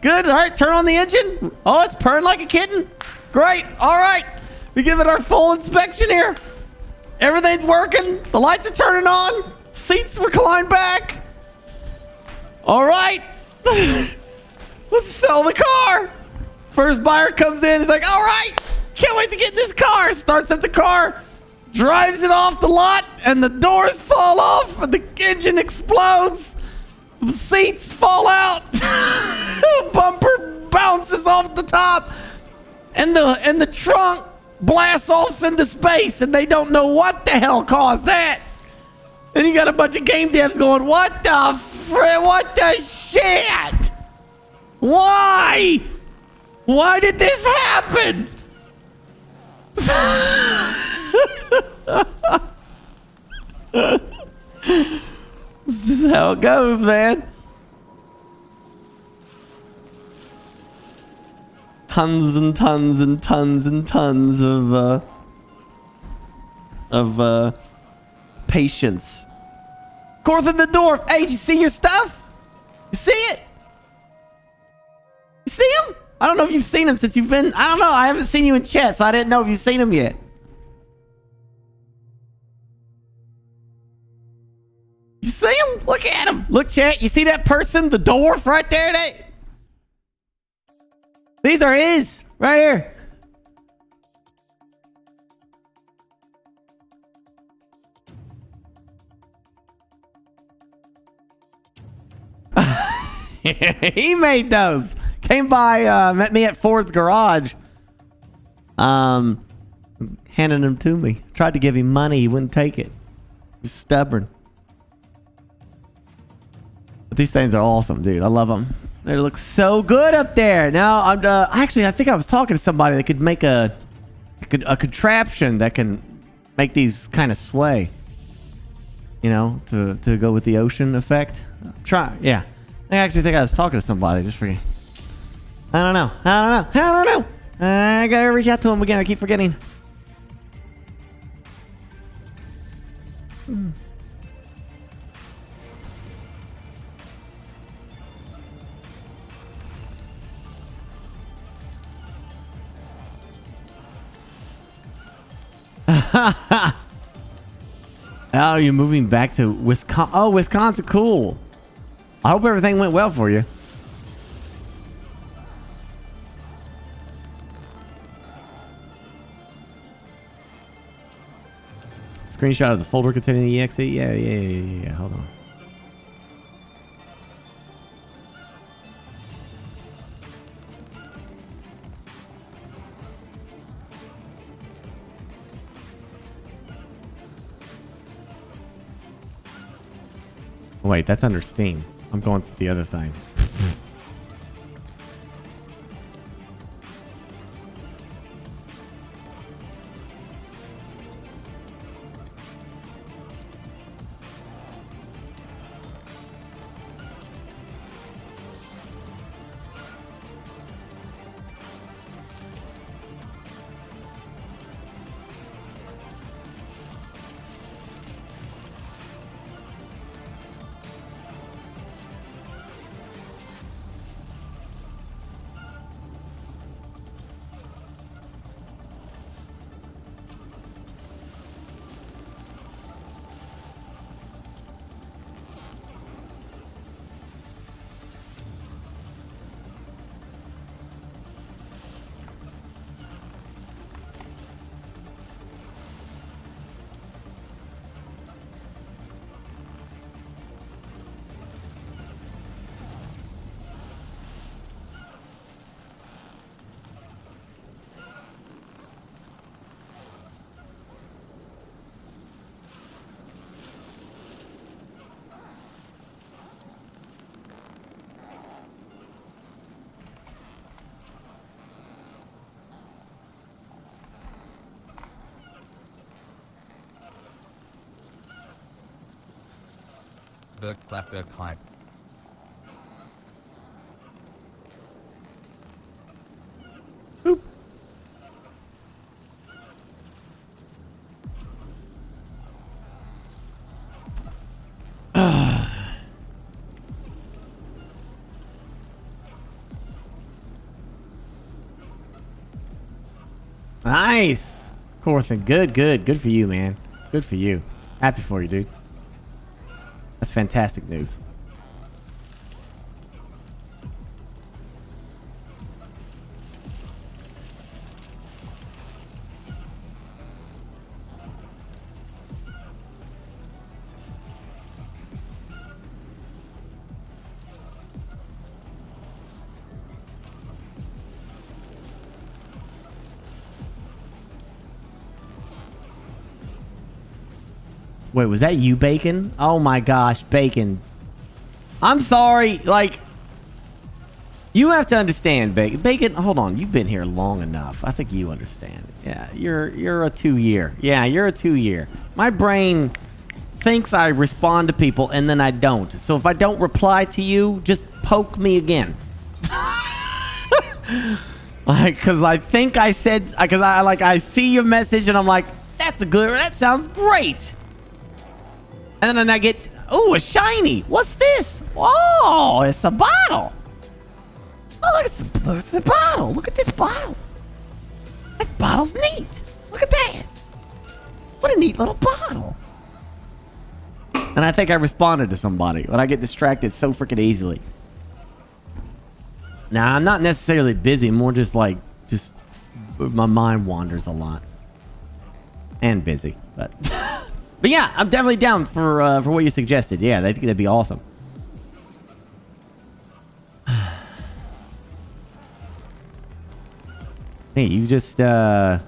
Good. All right, turn on the engine. Oh, it's purring like a kitten. Great. All right. We give it our full inspection here. Everything's working. The lights are turning on. Seats recline back. All right. Let's sell the car. First buyer comes in. He's like, all right. Can't wait to get in this car. Starts up the car. Drives it off the lot. And the doors fall off. And the engine explodes. Seats fall out. Bumper bounces off the top, and the trunk blasts off into space, and they don't know what the hell caused that. And you got a bunch of game devs going, "What the shit? Why? Why did this happen?" This is how it goes, man. Tons and tons and tons and tons of patience. Gorthan the Dwarf. Hey, did you see your stuff? You see it? You see him? I don't know if you've seen him since you've been... I don't know. I haven't seen you in chat, so I didn't know if you've seen him yet. You see him? Look at him. Look, chat. You see that person? The dwarf right there? These are his. Right here. He made those. Came by, met me at Ford's garage. Handing them to me. Tried to give him money. He wouldn't take it. He was stubborn. These things are awesome, dude. I love them. They look so good up there. Now, actually, I think I was talking to somebody that could make a contraption that can make these kind of sway. You know, to go with the ocean effect. Yeah. I actually think I was talking to somebody just for you. I don't know. I gotta reach out to him again. I keep forgetting. Oh, you're moving back to Wisconsin. Oh, Wisconsin, cool. I hope everything went well for you. Screenshot of the folder containing the exe. Yeah. Hold on. Wait, that's under Steam. I'm going through the other thing. BurkeBlack hype. Nice, Corthan. Good for you, man. Good for you. Happy for you, dude. That's fantastic news. Wait, was that you, Bacon? Oh my gosh, Bacon. I'm sorry, like, you have to understand, Bacon. Bacon, hold on, you've been here long enough. I think you understand. Yeah, you're a 2-year. Yeah, you're a 2-year. My brain thinks I respond to people and then I don't. So if I don't reply to you, just poke me again. Like, cause I think I said, cause I see your message and I'm like, that sounds great. And then I get, oh, a shiny. What's this? Oh, it's a bottle. Oh, look, it's a bottle. Look at this bottle. This bottle's neat. Look at that. What a neat little bottle. And I think I responded to somebody, but I get distracted so freaking easily. Now, I'm not necessarily busy, more just my mind wanders a lot. And busy, but... But yeah, I'm definitely down for what you suggested. Yeah, I think that'd be awesome. Hey, you just yeah.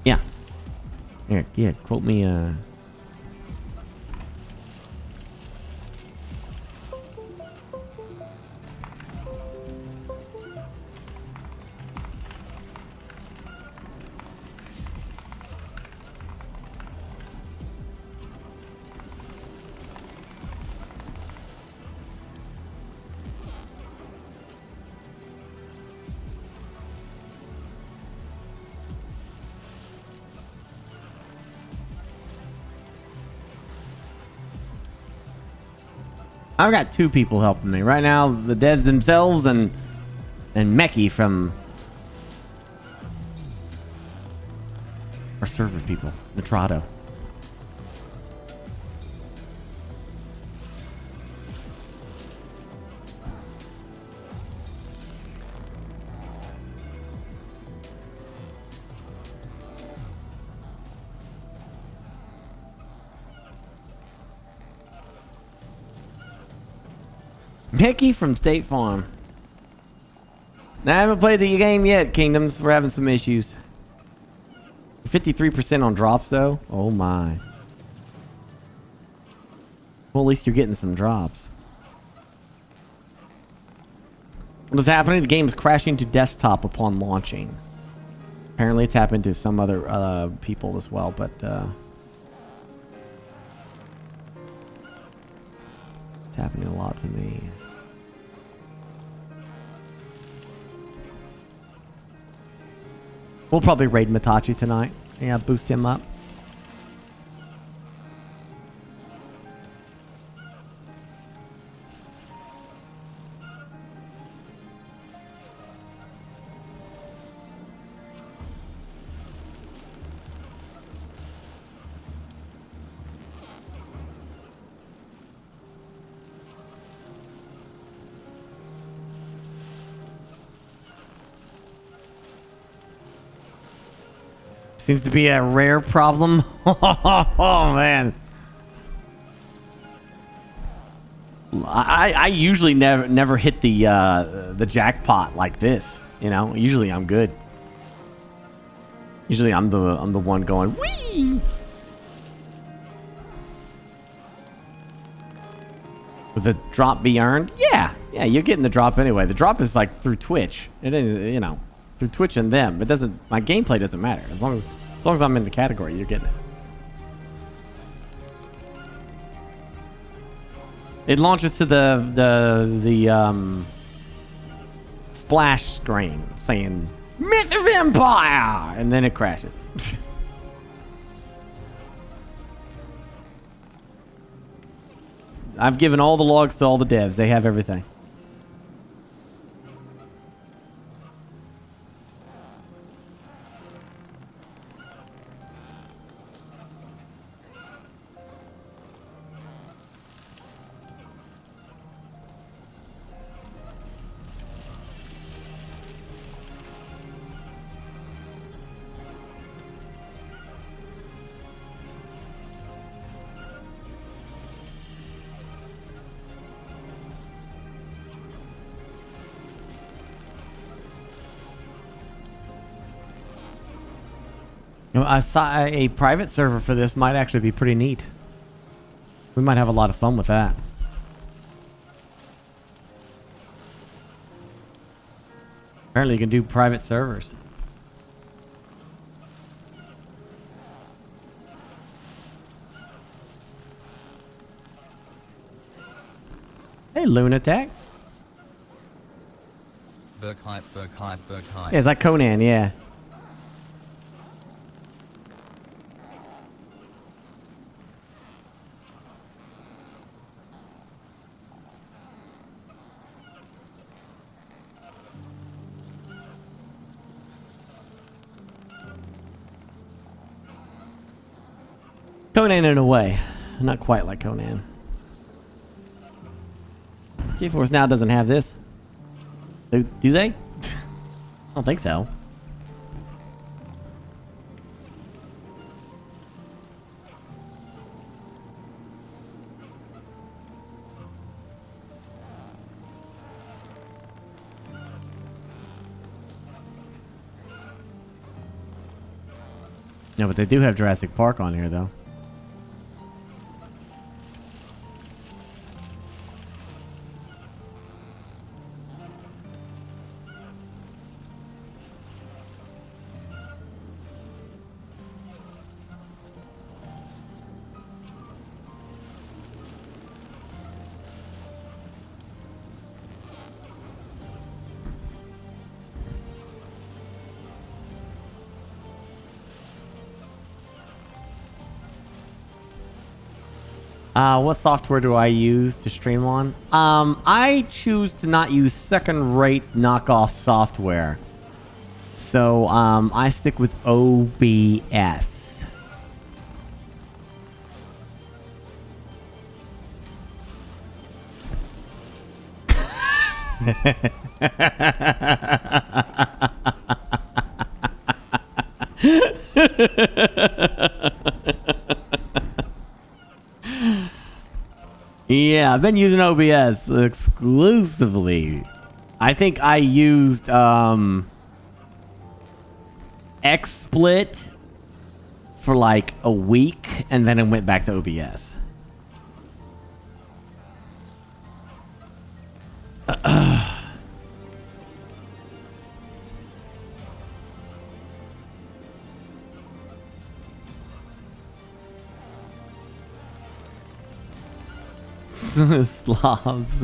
Yeah, quote me I've got 2 people helping me right now, the devs themselves and Meki from our server people, Nitrado. Mickey from State Farm. Now, I haven't played the game yet, Kingdoms. We're having some issues. 53% on drops, though. Oh, my. Well, at least you're getting some drops. What is happening? The game is crashing to desktop upon launching. Apparently, it's happened to some other people as well, but... it's happening a lot to me. We'll probably raid Mitachi tonight. Yeah, boost him up. Seems to be a rare problem. Oh man. I usually never hit the jackpot like this, you know? Usually I'm good. Usually I'm the one going wee. Would the drop be earned? Yeah, you're getting the drop anyway. The drop is like through Twitch. It is, you know, through Twitch and them. It doesn't. My gameplay doesn't matter as long as I'm in the category. You're getting it. It launches to the splash screen saying Myth of Empire, and then it crashes. I've given all the logs to all the devs. They have everything. I saw a private server for this might actually be pretty neat. We might have a lot of fun with that. Apparently you can do private servers. Hey, Lunatic. Burke hype. Yeah, it's like Conan, yeah. Conan in a way. Not quite like Conan. GeForce Now doesn't have this. Do they? I don't think so. No, but they do have Jurassic Park on here, though. What software do I use to stream on? I choose to not use second-rate knockoff software. So, I stick with OBS. Yeah, I've been using OBS exclusively. I think I used XSplit for like a week, and then I went back to OBS. Slobs.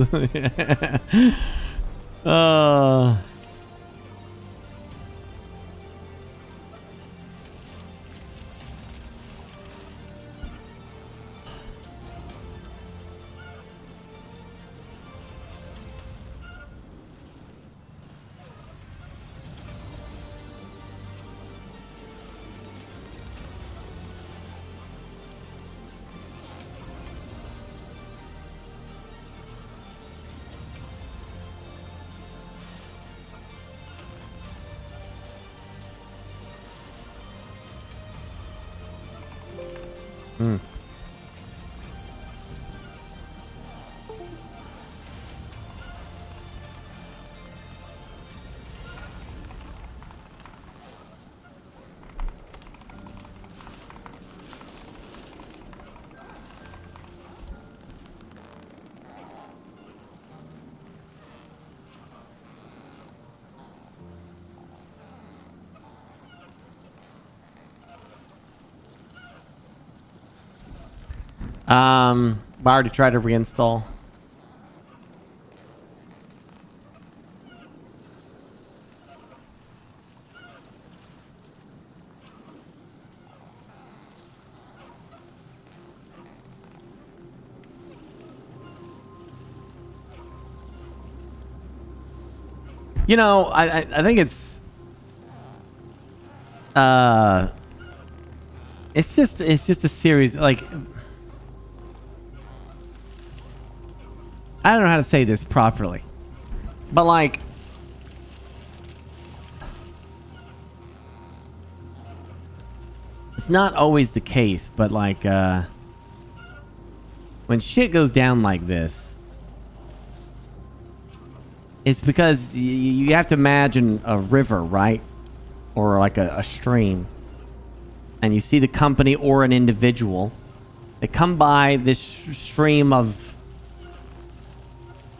Hmm. I already tried to reinstall. You know, I think it's just a series, like, I don't know how to say this properly, but like, it's not always the case, but like, when shit goes down like this, it's because you have to imagine a river, right? Or like a stream. And you see the company or an individual. They come by this stream of...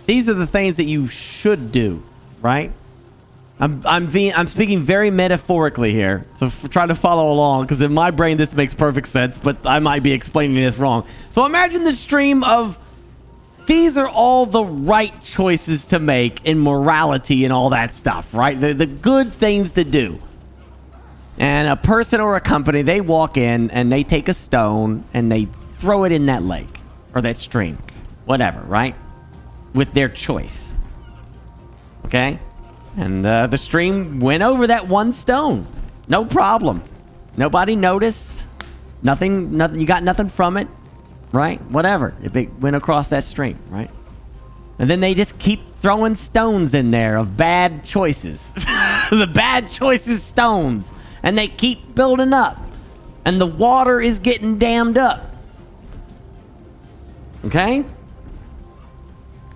These are the things that you should do, right? I'm speaking very metaphorically here, so try to follow along, because in my brain this makes perfect sense, but I might be explaining this wrong. So imagine the stream of... These are all the right choices to make in morality and all that stuff, right? The good things to do. And a person or a company, they walk in and they take a stone and they throw it in that lake or that stream, whatever, right? With their choice. Okay? And the stream went over that one stone. No problem. Nobody noticed. Nothing, you got nothing from it. Right? Whatever. It went across that stream, right? And then they just keep throwing stones in there of bad choices. The bad choices stones. And they keep building up. And the water is getting dammed up. Okay?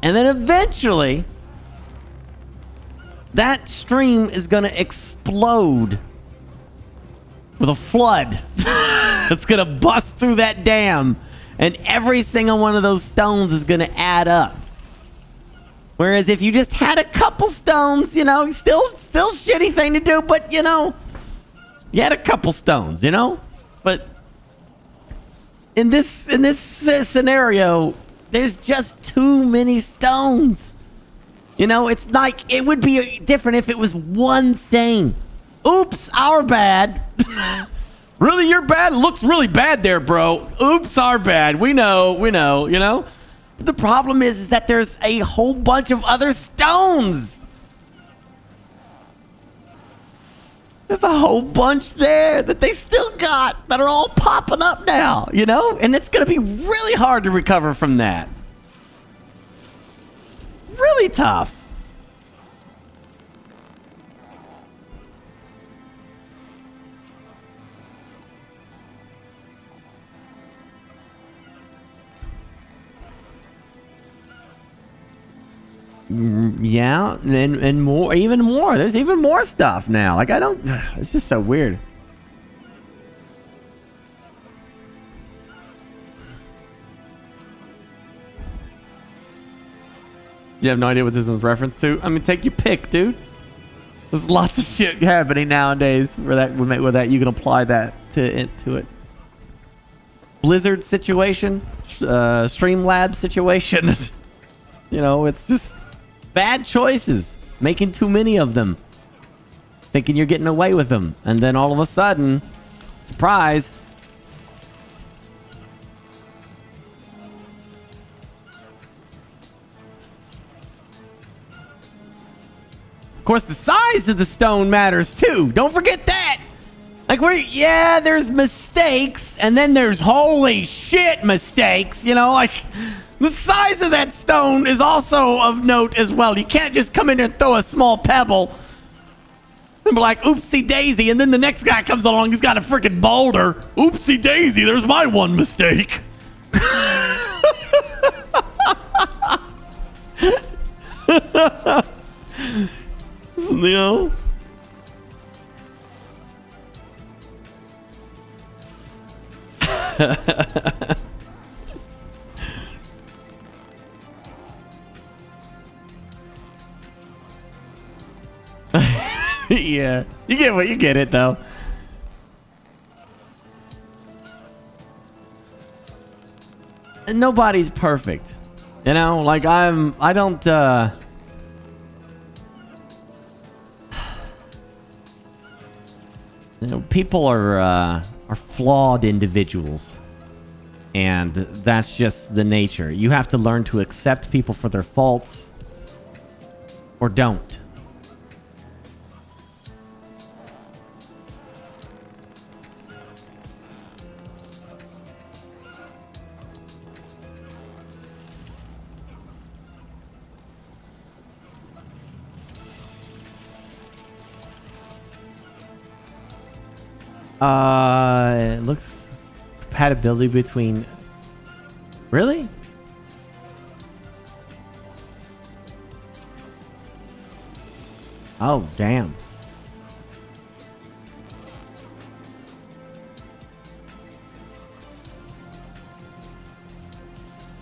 And then eventually, that stream is going to explode with a flood. It's going to bust through that dam. And every single one of those stones is going to add up. Whereas if you just had a couple stones, you know, still shitty thing to do, but, you know, you had a couple stones, you know? But in this scenario, there's just too many stones. You know, it's like, it would be different if it was one thing. Oops, our bad. Really, you're bad? Looks really bad there, bro. Oops, our bad. We know, you know? But the problem is that there's a whole bunch of other stones. There's a whole bunch there that they still got that are all popping up now, you know? And it's going to be really hard to recover from that. Really tough. Yeah, and more, even more. There's even more stuff now. Like, I don't... It's just so weird. You have no idea what this is in reference to? I mean, take your pick, dude. There's lots of shit happening nowadays where that you can apply that to it. Blizzard situation, Streamlabs situation. You know, it's just bad choices, making too many of them, thinking you're getting away with them, and then all of a sudden, surprise. Of course, the size of the stone matters too. Don't forget that. Like, yeah, there's mistakes, and then there's holy shit mistakes. You know, like, the size of that stone is also of note as well. You can't just come in and throw a small pebble and be like, oopsie daisy, and then the next guy comes along, he's got a freaking boulder. Oopsie daisy, there's my one mistake. You know? Yeah, you get it though. And nobody's perfect, you know. Like I don't. You know, people are flawed individuals, and that's just the nature. You have to learn to accept people for their faults, or don't. It looks compatibility between... Really? Oh, damn.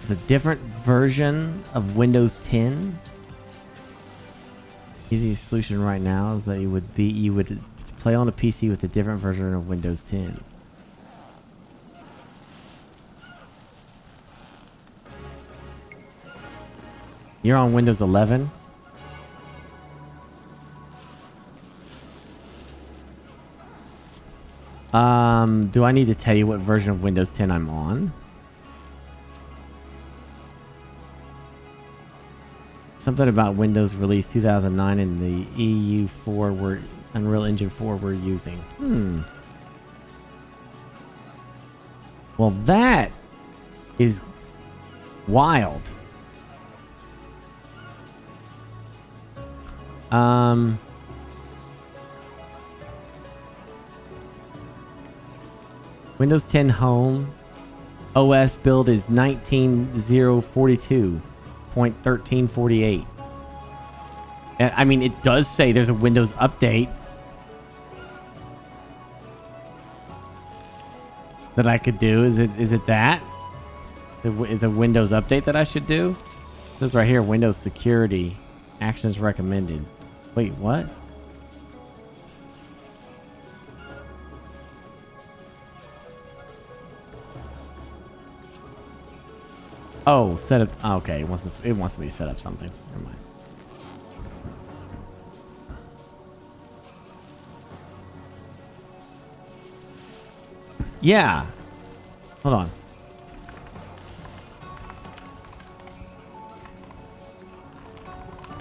The different version of Windows 10. Easiest solution right now is that you would play on a PC with a different version of Windows 10. You're on Windows 11? Do I need to tell you what version of Windows 10 I'm on? Something about Windows release 2009 and the EU4 were Unreal Engine 4 we're using. Well, that is wild. Windows 10 Home OS build is 19.042.1348. And I mean, it does say there's a Windows update that I could do. Is it that? Is a Windows update that I should do? It says right here, Windows security actions recommended. Wait, what? Oh, set up. Okay, it wants me to set up something. Never mind. Yeah. Hold on.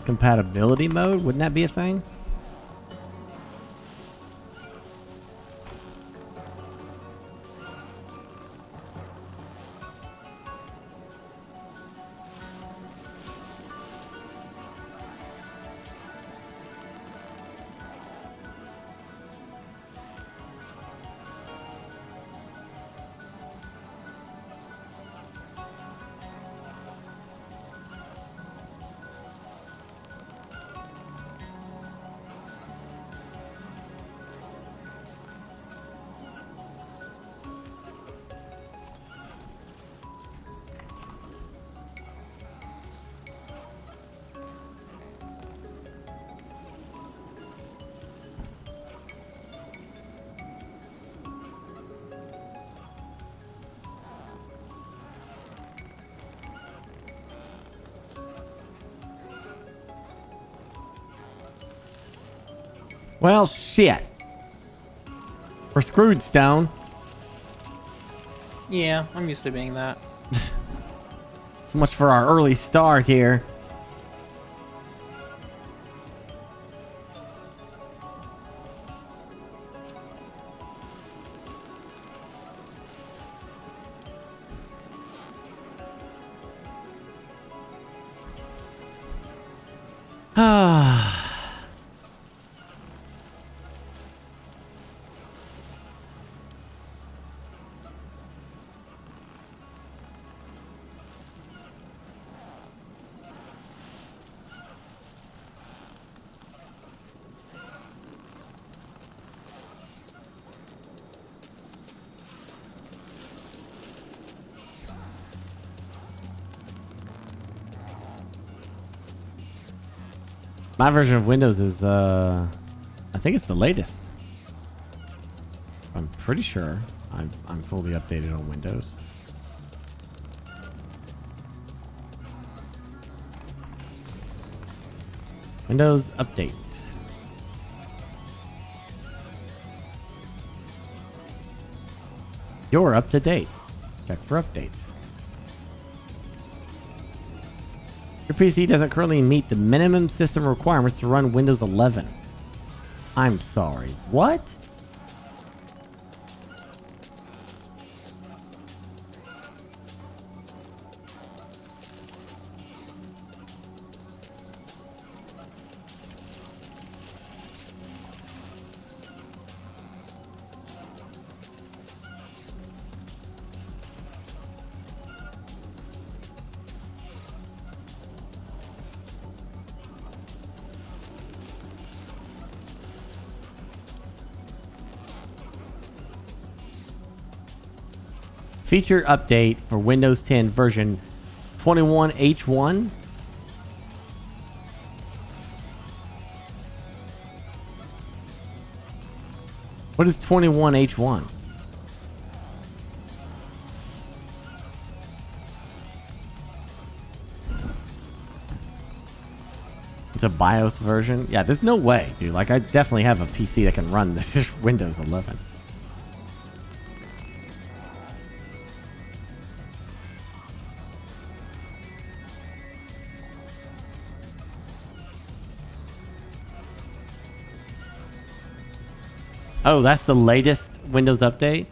Compatibility mode? Wouldn't that be a thing? Well, shit. We're screwed, Stone. Yeah, I'm used to being that. So much for our early start here. Ah. My version of Windows is, I think it's the latest. I'm pretty sure I'm fully updated on Windows. Windows Update. You're up to date. Check for updates. Your PC doesn't currently meet the minimum system requirements to run Windows 11. I'm sorry. What? Feature update for Windows 10 version 21H1. What is 21H1? It's a BIOS version? Yeah, there's no way, dude. Like, I definitely have a PC that can run this Windows 11. Oh, that's the latest Windows update?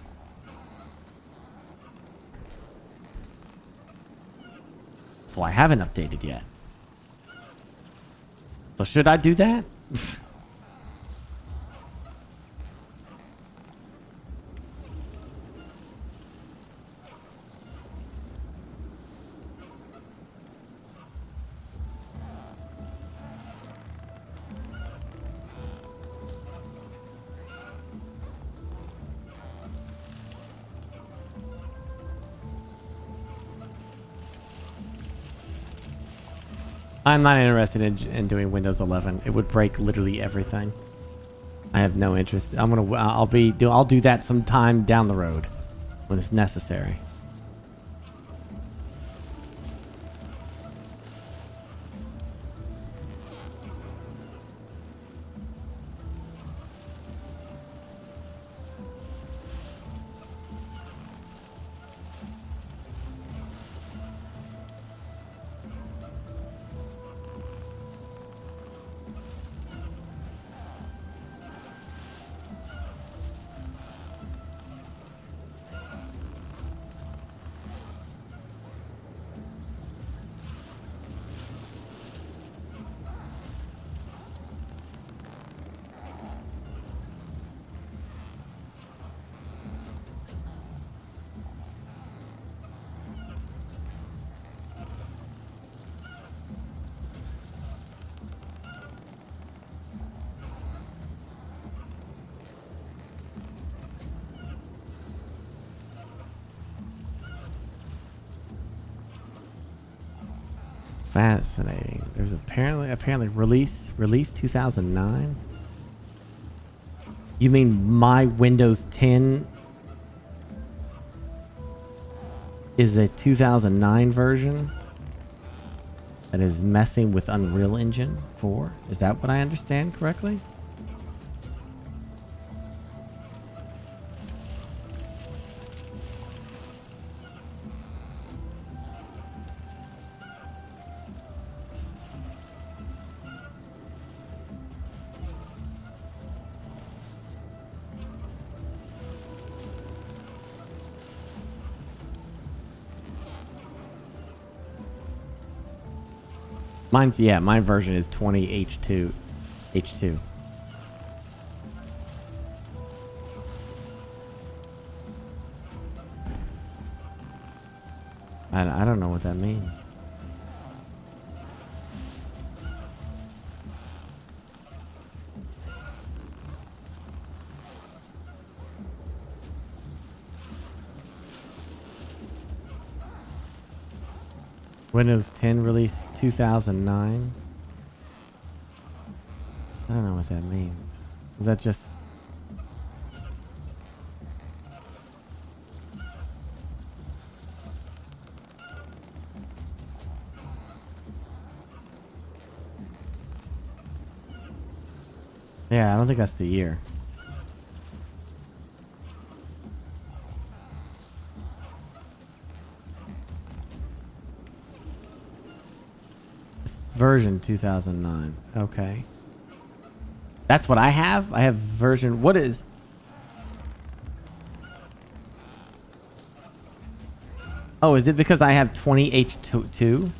So I haven't updated yet. So should I do that? I'm not interested in doing Windows 11. It would break literally everything. I have no interest. I'll do that sometime down the road when it's necessary. Fascinating. There's apparently release 2009. You mean my Windows 10 is a 2009 version that is messing with Unreal Engine 4? Is that what I understand correctly? My version is 20H2. H2. I don't know what that means. Windows 10 release 2009. I don't know what that means. Is that just... Yeah, I don't think that's the year. It's version 2009. Okay. That's what I have? I have version... What is... Oh, is it because I have 20H2?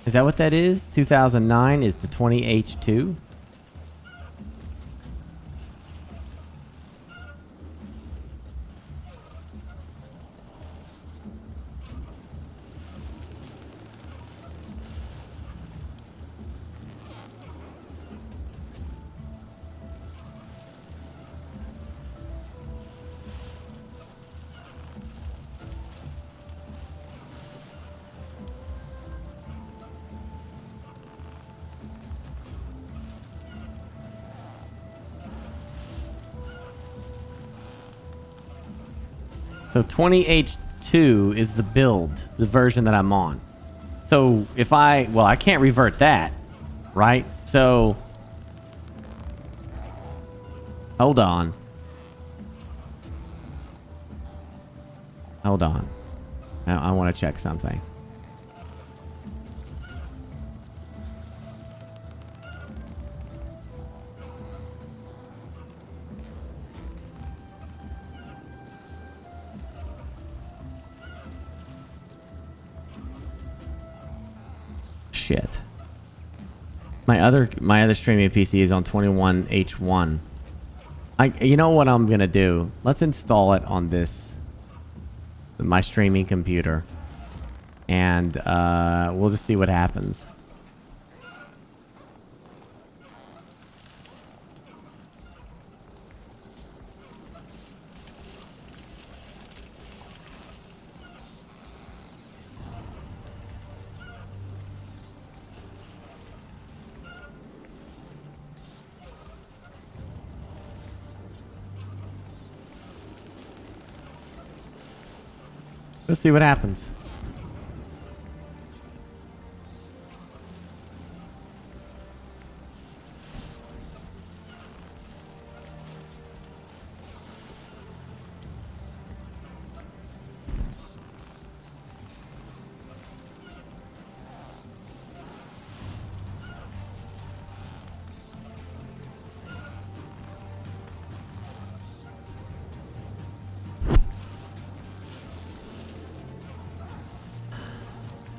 Is that what that is? 2009 is the 20H2? So 20H2 is the build, the version that I'm on. So if I can't revert that, right? So hold on. Hold on. I want to check something. Shit. My other streaming PC is on 21H1. You know what I'm gonna do? Let's install it on my streaming computer, and we'll just see what happens. Let's see what happens.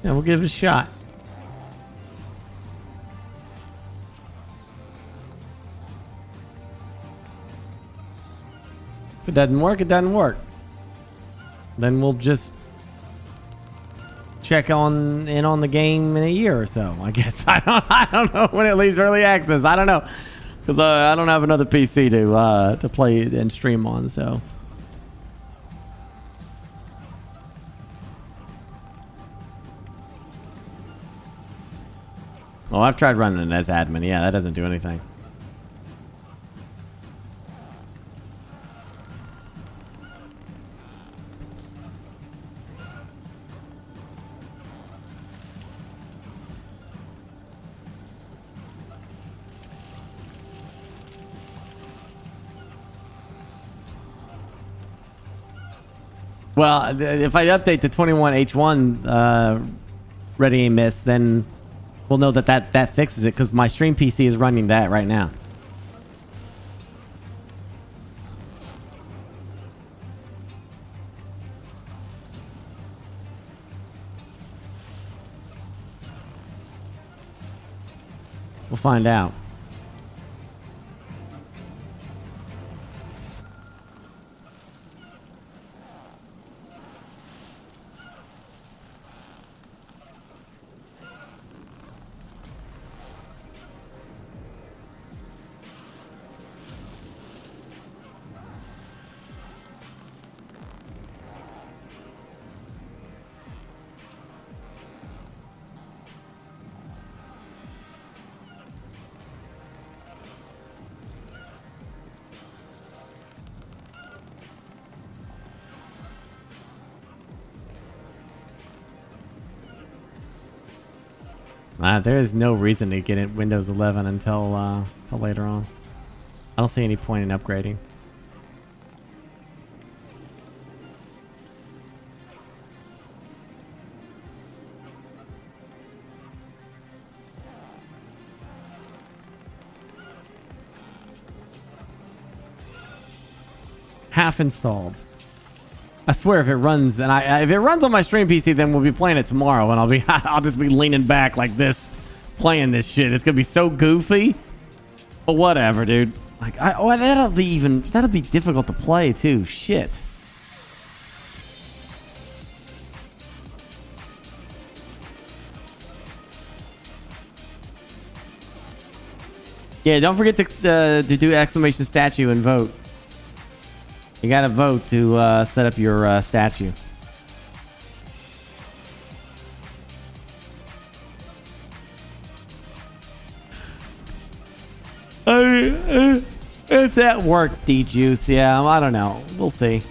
Yeah, we'll give it a shot. If it doesn't work, it doesn't work. Then we'll just check in on the game in a year or so. I guess I don't know when it leaves early access. I don't know, because I don't have another PC to play and stream on. So. Oh, I've tried running it as admin. Yeah, that doesn't do anything. Well, if I update to 21H1 Ready Aim Miss, then we'll know that fixes it, because my stream PC is running that right now. We'll find out. There is no reason to get it Windows 11 until later on. I don't see any point in upgrading. Half installed. I swear, if it runs, and if it runs on my stream PC, then we'll be playing it tomorrow, and I'll just be leaning back like this, playing this shit. It's gonna be so goofy, but whatever, dude. Like, that'll be difficult to play too. Shit. Yeah, don't forget to do exclamation statue and vote. You gotta vote to set up your statue. If that works, D-Juice, yeah, I don't know. We'll see.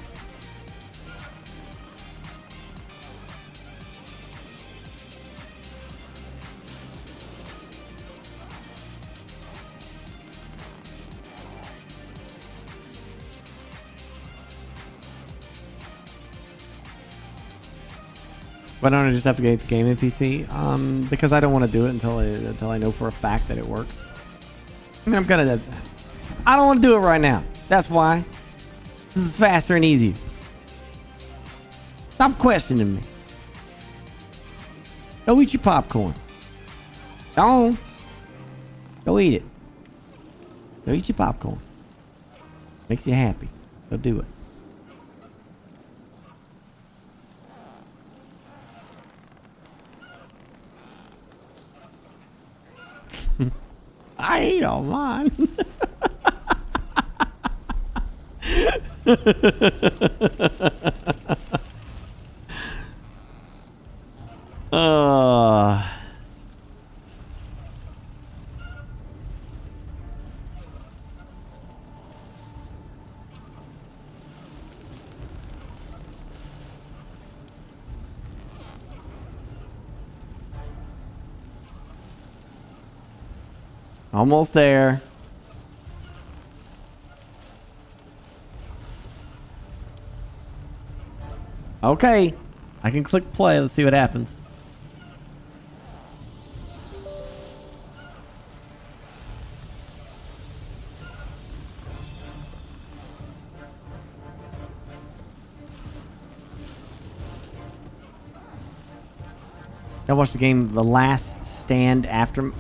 Why don't I just upgrade the gaming PC? Because I don't want to do it until I know for a fact that it works. I mean, I don't want to do it right now. That's why. This is faster and easier. Stop questioning me. Go eat your popcorn. Go eat it. Go eat your popcorn. Makes you happy. Go do it. I ate all mine. Almost there. Okay. I can click play. Let's see what happens. I watched the game The Last Stand After...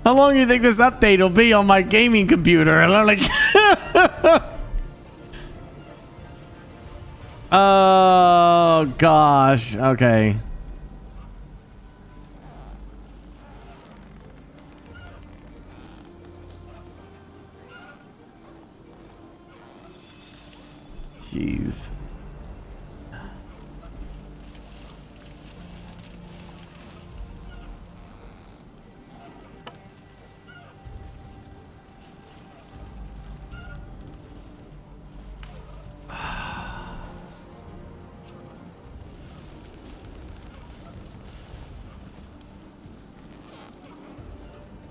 How long do you think this update will be on my gaming computer? And I'm like, oh gosh. Okay. Jeez.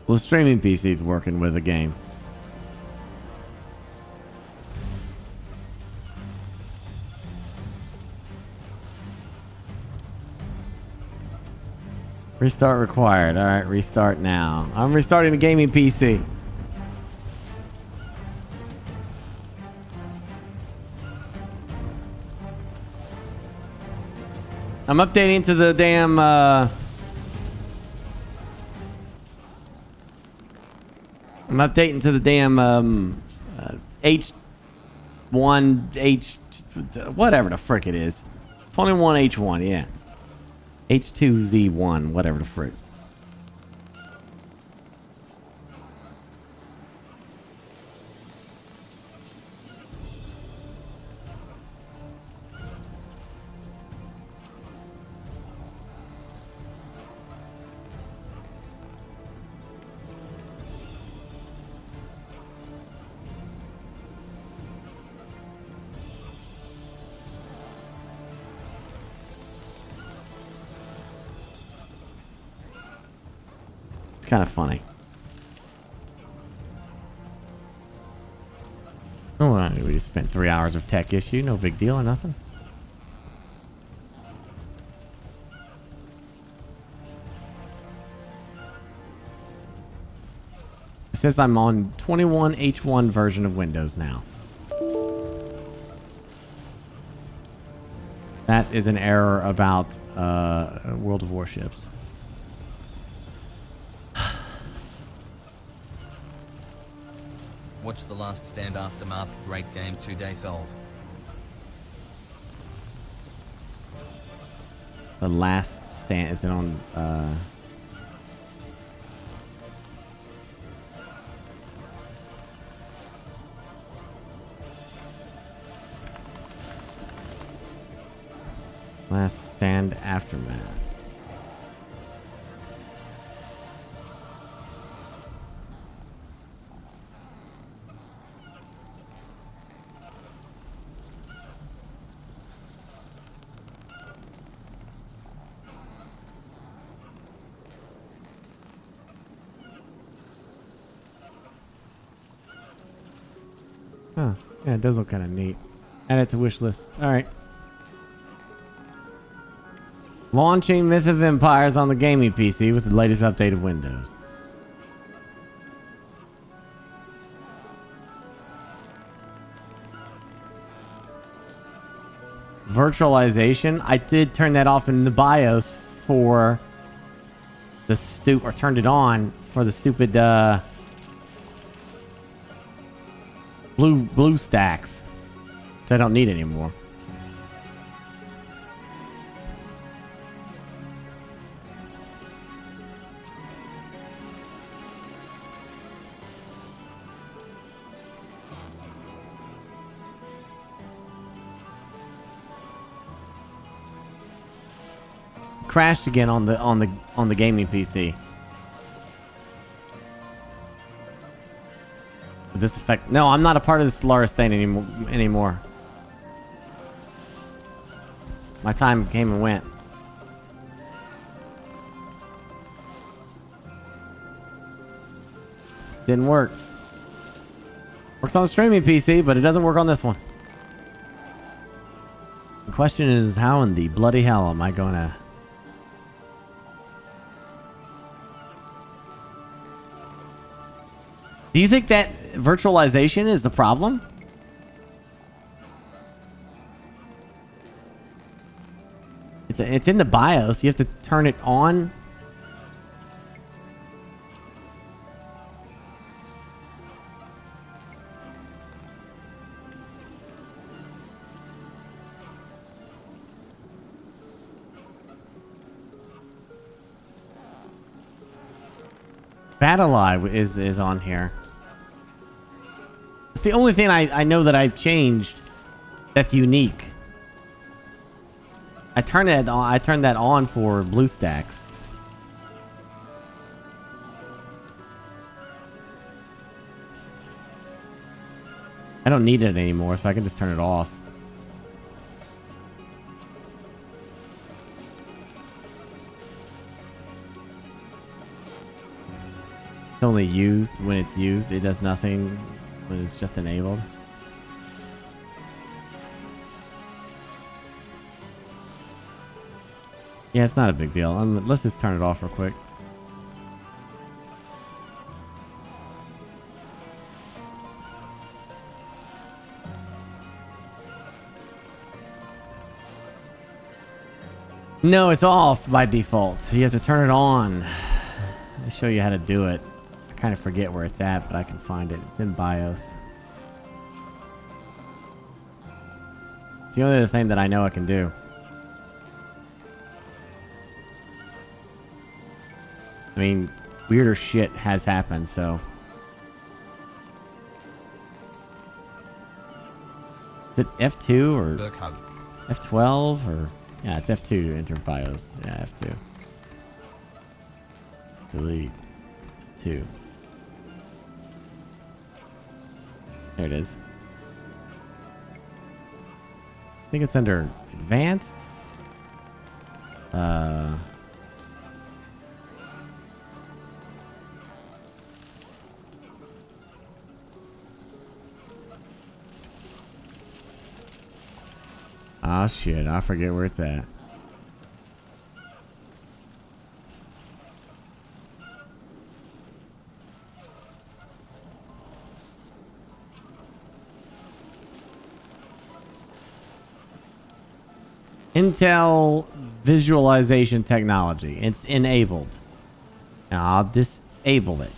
Well, the streaming PC is working with the game. Restart required. All right, restart now. I'm restarting the gaming PC. I'm updating to the damn I'm updating to the damn H1H whatever the frick it is. 21H1, yeah. H2Z1, whatever the frick. Kind of funny. Oh, well, we just spent 3 hours of tech issue. No big deal or nothing. It says I'm on 21H1 version of Windows now. That is an error about World of Warships. Watch The Last Stand Aftermath. Great game, 2 days old. The Last Stand, is it on Last Stand Aftermath? Huh. Yeah, it does look kind of neat. Add it to wish list. All right. Launching Myth of Empires on the gaming PC with the latest update of Windows. Virtualization. I did turn that off in the BIOS for the or turned it on for the stupid blue stacks, which I don't need anymore. Crashed again on the gaming PC. This effect. No, I'm not a part of the Solaris thing anymore. My time came and went. Didn't work. Works on the streaming PC, but it doesn't work on this one. The question is, how in the bloody hell am I gonna... Do you think that virtualization is the problem? It's in the BIOS. You have to turn it on. BattleEye is on here. It's the only thing I know that I've changed that's unique. I turned that on for BlueStacks. I don't need it anymore, so I can just turn it off. It's only used when it's used. It does nothing when it's just enabled. Yeah, it's not a big deal. Let's just turn it off real quick. No, it's off by default. You have to turn it on. Let me show you how to do it. I kind of forget where it's at, but I can find it. It's in BIOS. It's the only other thing that I know I can do. I mean, weirder shit has happened, so... Is it F2 or F12 or... Yeah, it's F2 to enter BIOS. Yeah, F2. Delete. F2. There it is. I think it's under Advanced. Oh shit, I forget where it's at. Intel visualization technology. It's enabled. Now I'll disable it.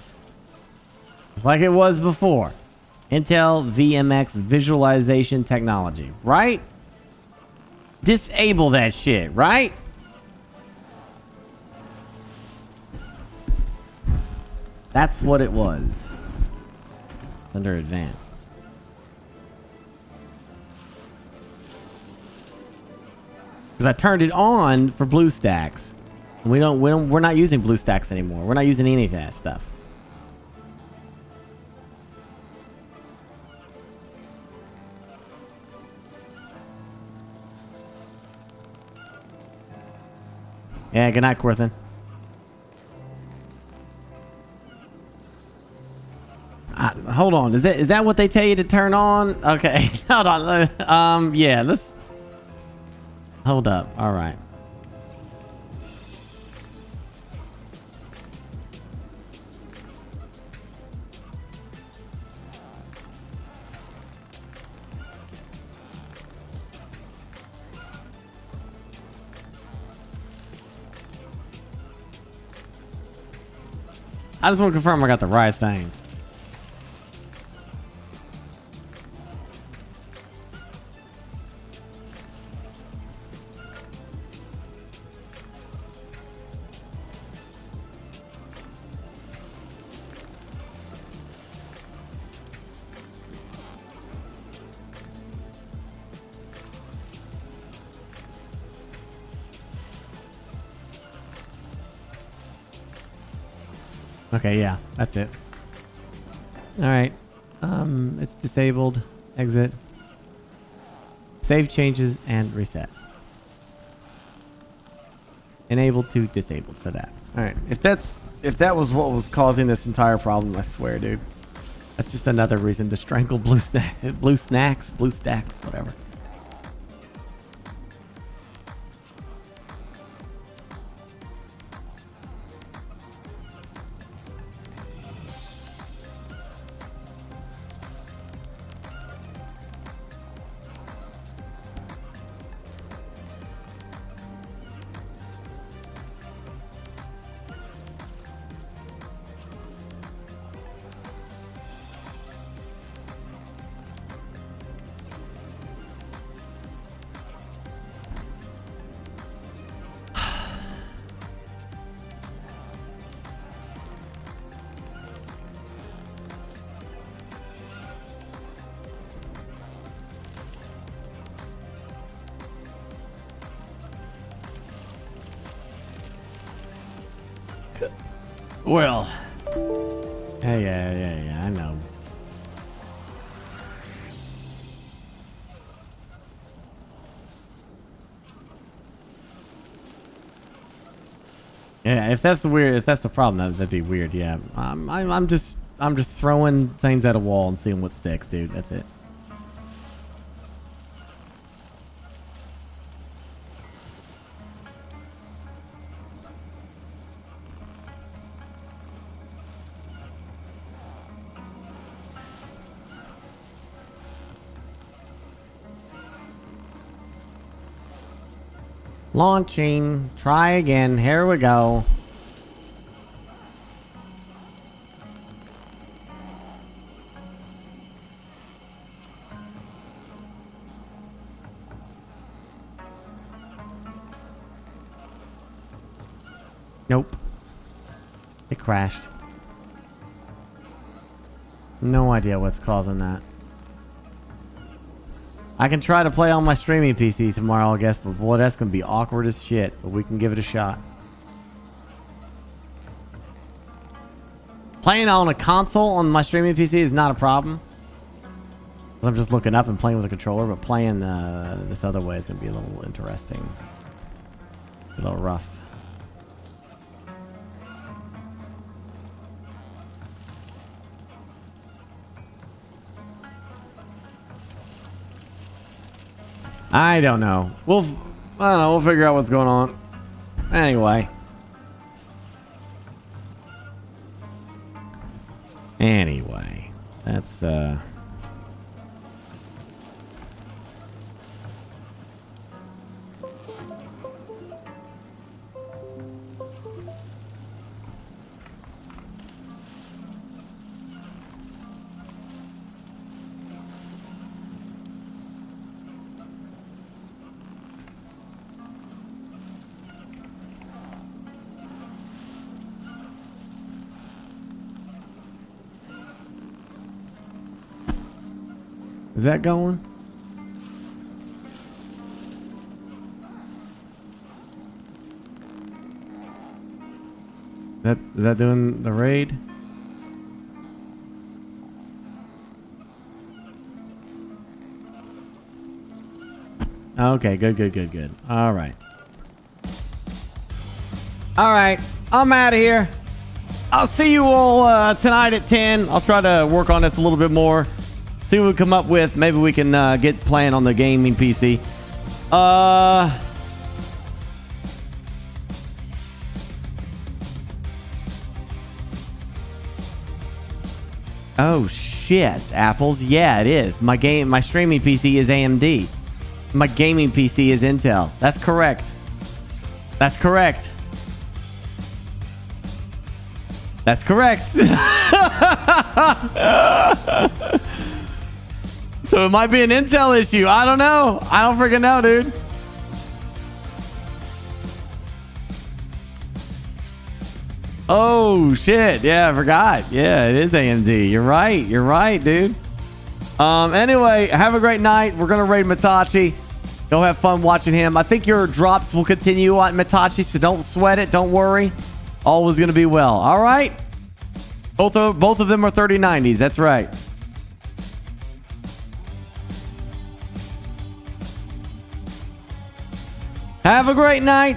Just like it was before. Intel VMX visualization technology, right? Disable that shit, right? That's what it was. It's under advanced. Because I turned it on for BlueStacks. And we're not using BlueStacks anymore. We're not using any of that stuff. Yeah, good night, Quirthin. Hold on. Is that what they tell you to turn on? Okay. Hold on. Yeah, let's... Hold up. All right. I just want to confirm I got the right thing. Okay, yeah, that's it. All right. It's disabled. Exit. Save changes and reset. Enabled to disabled for that. All right. If that was what was causing this entire problem, I swear, dude. That's just another reason to strangle BlueStacks, whatever. Well, yeah, I know. Yeah, if that's the problem, that'd be weird. Yeah, I'm just throwing things at a wall and seeing what sticks, dude. That's it. Launching. Try again. Here we go. Nope. It crashed. No idea what's causing that. I can try to play on my streaming PC tomorrow, I guess, but boy, that's going to be awkward as shit. But we can give it a shot. Playing on a console on my streaming PC is not a problem. I'm just looking up and playing with a controller, but playing this other way is going to be a little interesting. A little rough. I don't know. I don't know. We'll figure out what's going on. Anyway. That's Is that going? Is that doing the raid? Okay, good. All right. I'm out of here. I'll see you all tonight at 10. I'll try to work on this a little bit more. See what we come up with. Maybe we can get playing on the gaming PC. Oh shit, apples. Yeah, it is. My streaming PC is AMD. My gaming PC is Intel. That's correct. That's correct. That's correct. So it might be an Intel issue. I don't know. I don't freaking know, dude. Oh, shit. Yeah, I forgot. Yeah, it is AMD. You're right. You're right, dude. Anyway, have a great night. We're going to raid Mitachi. Go have fun watching him. I think your drops will continue on Mitachi, so don't sweat it. Don't worry. All is going to be well. All right? Both of them are 3090s. That's right. Have a great night.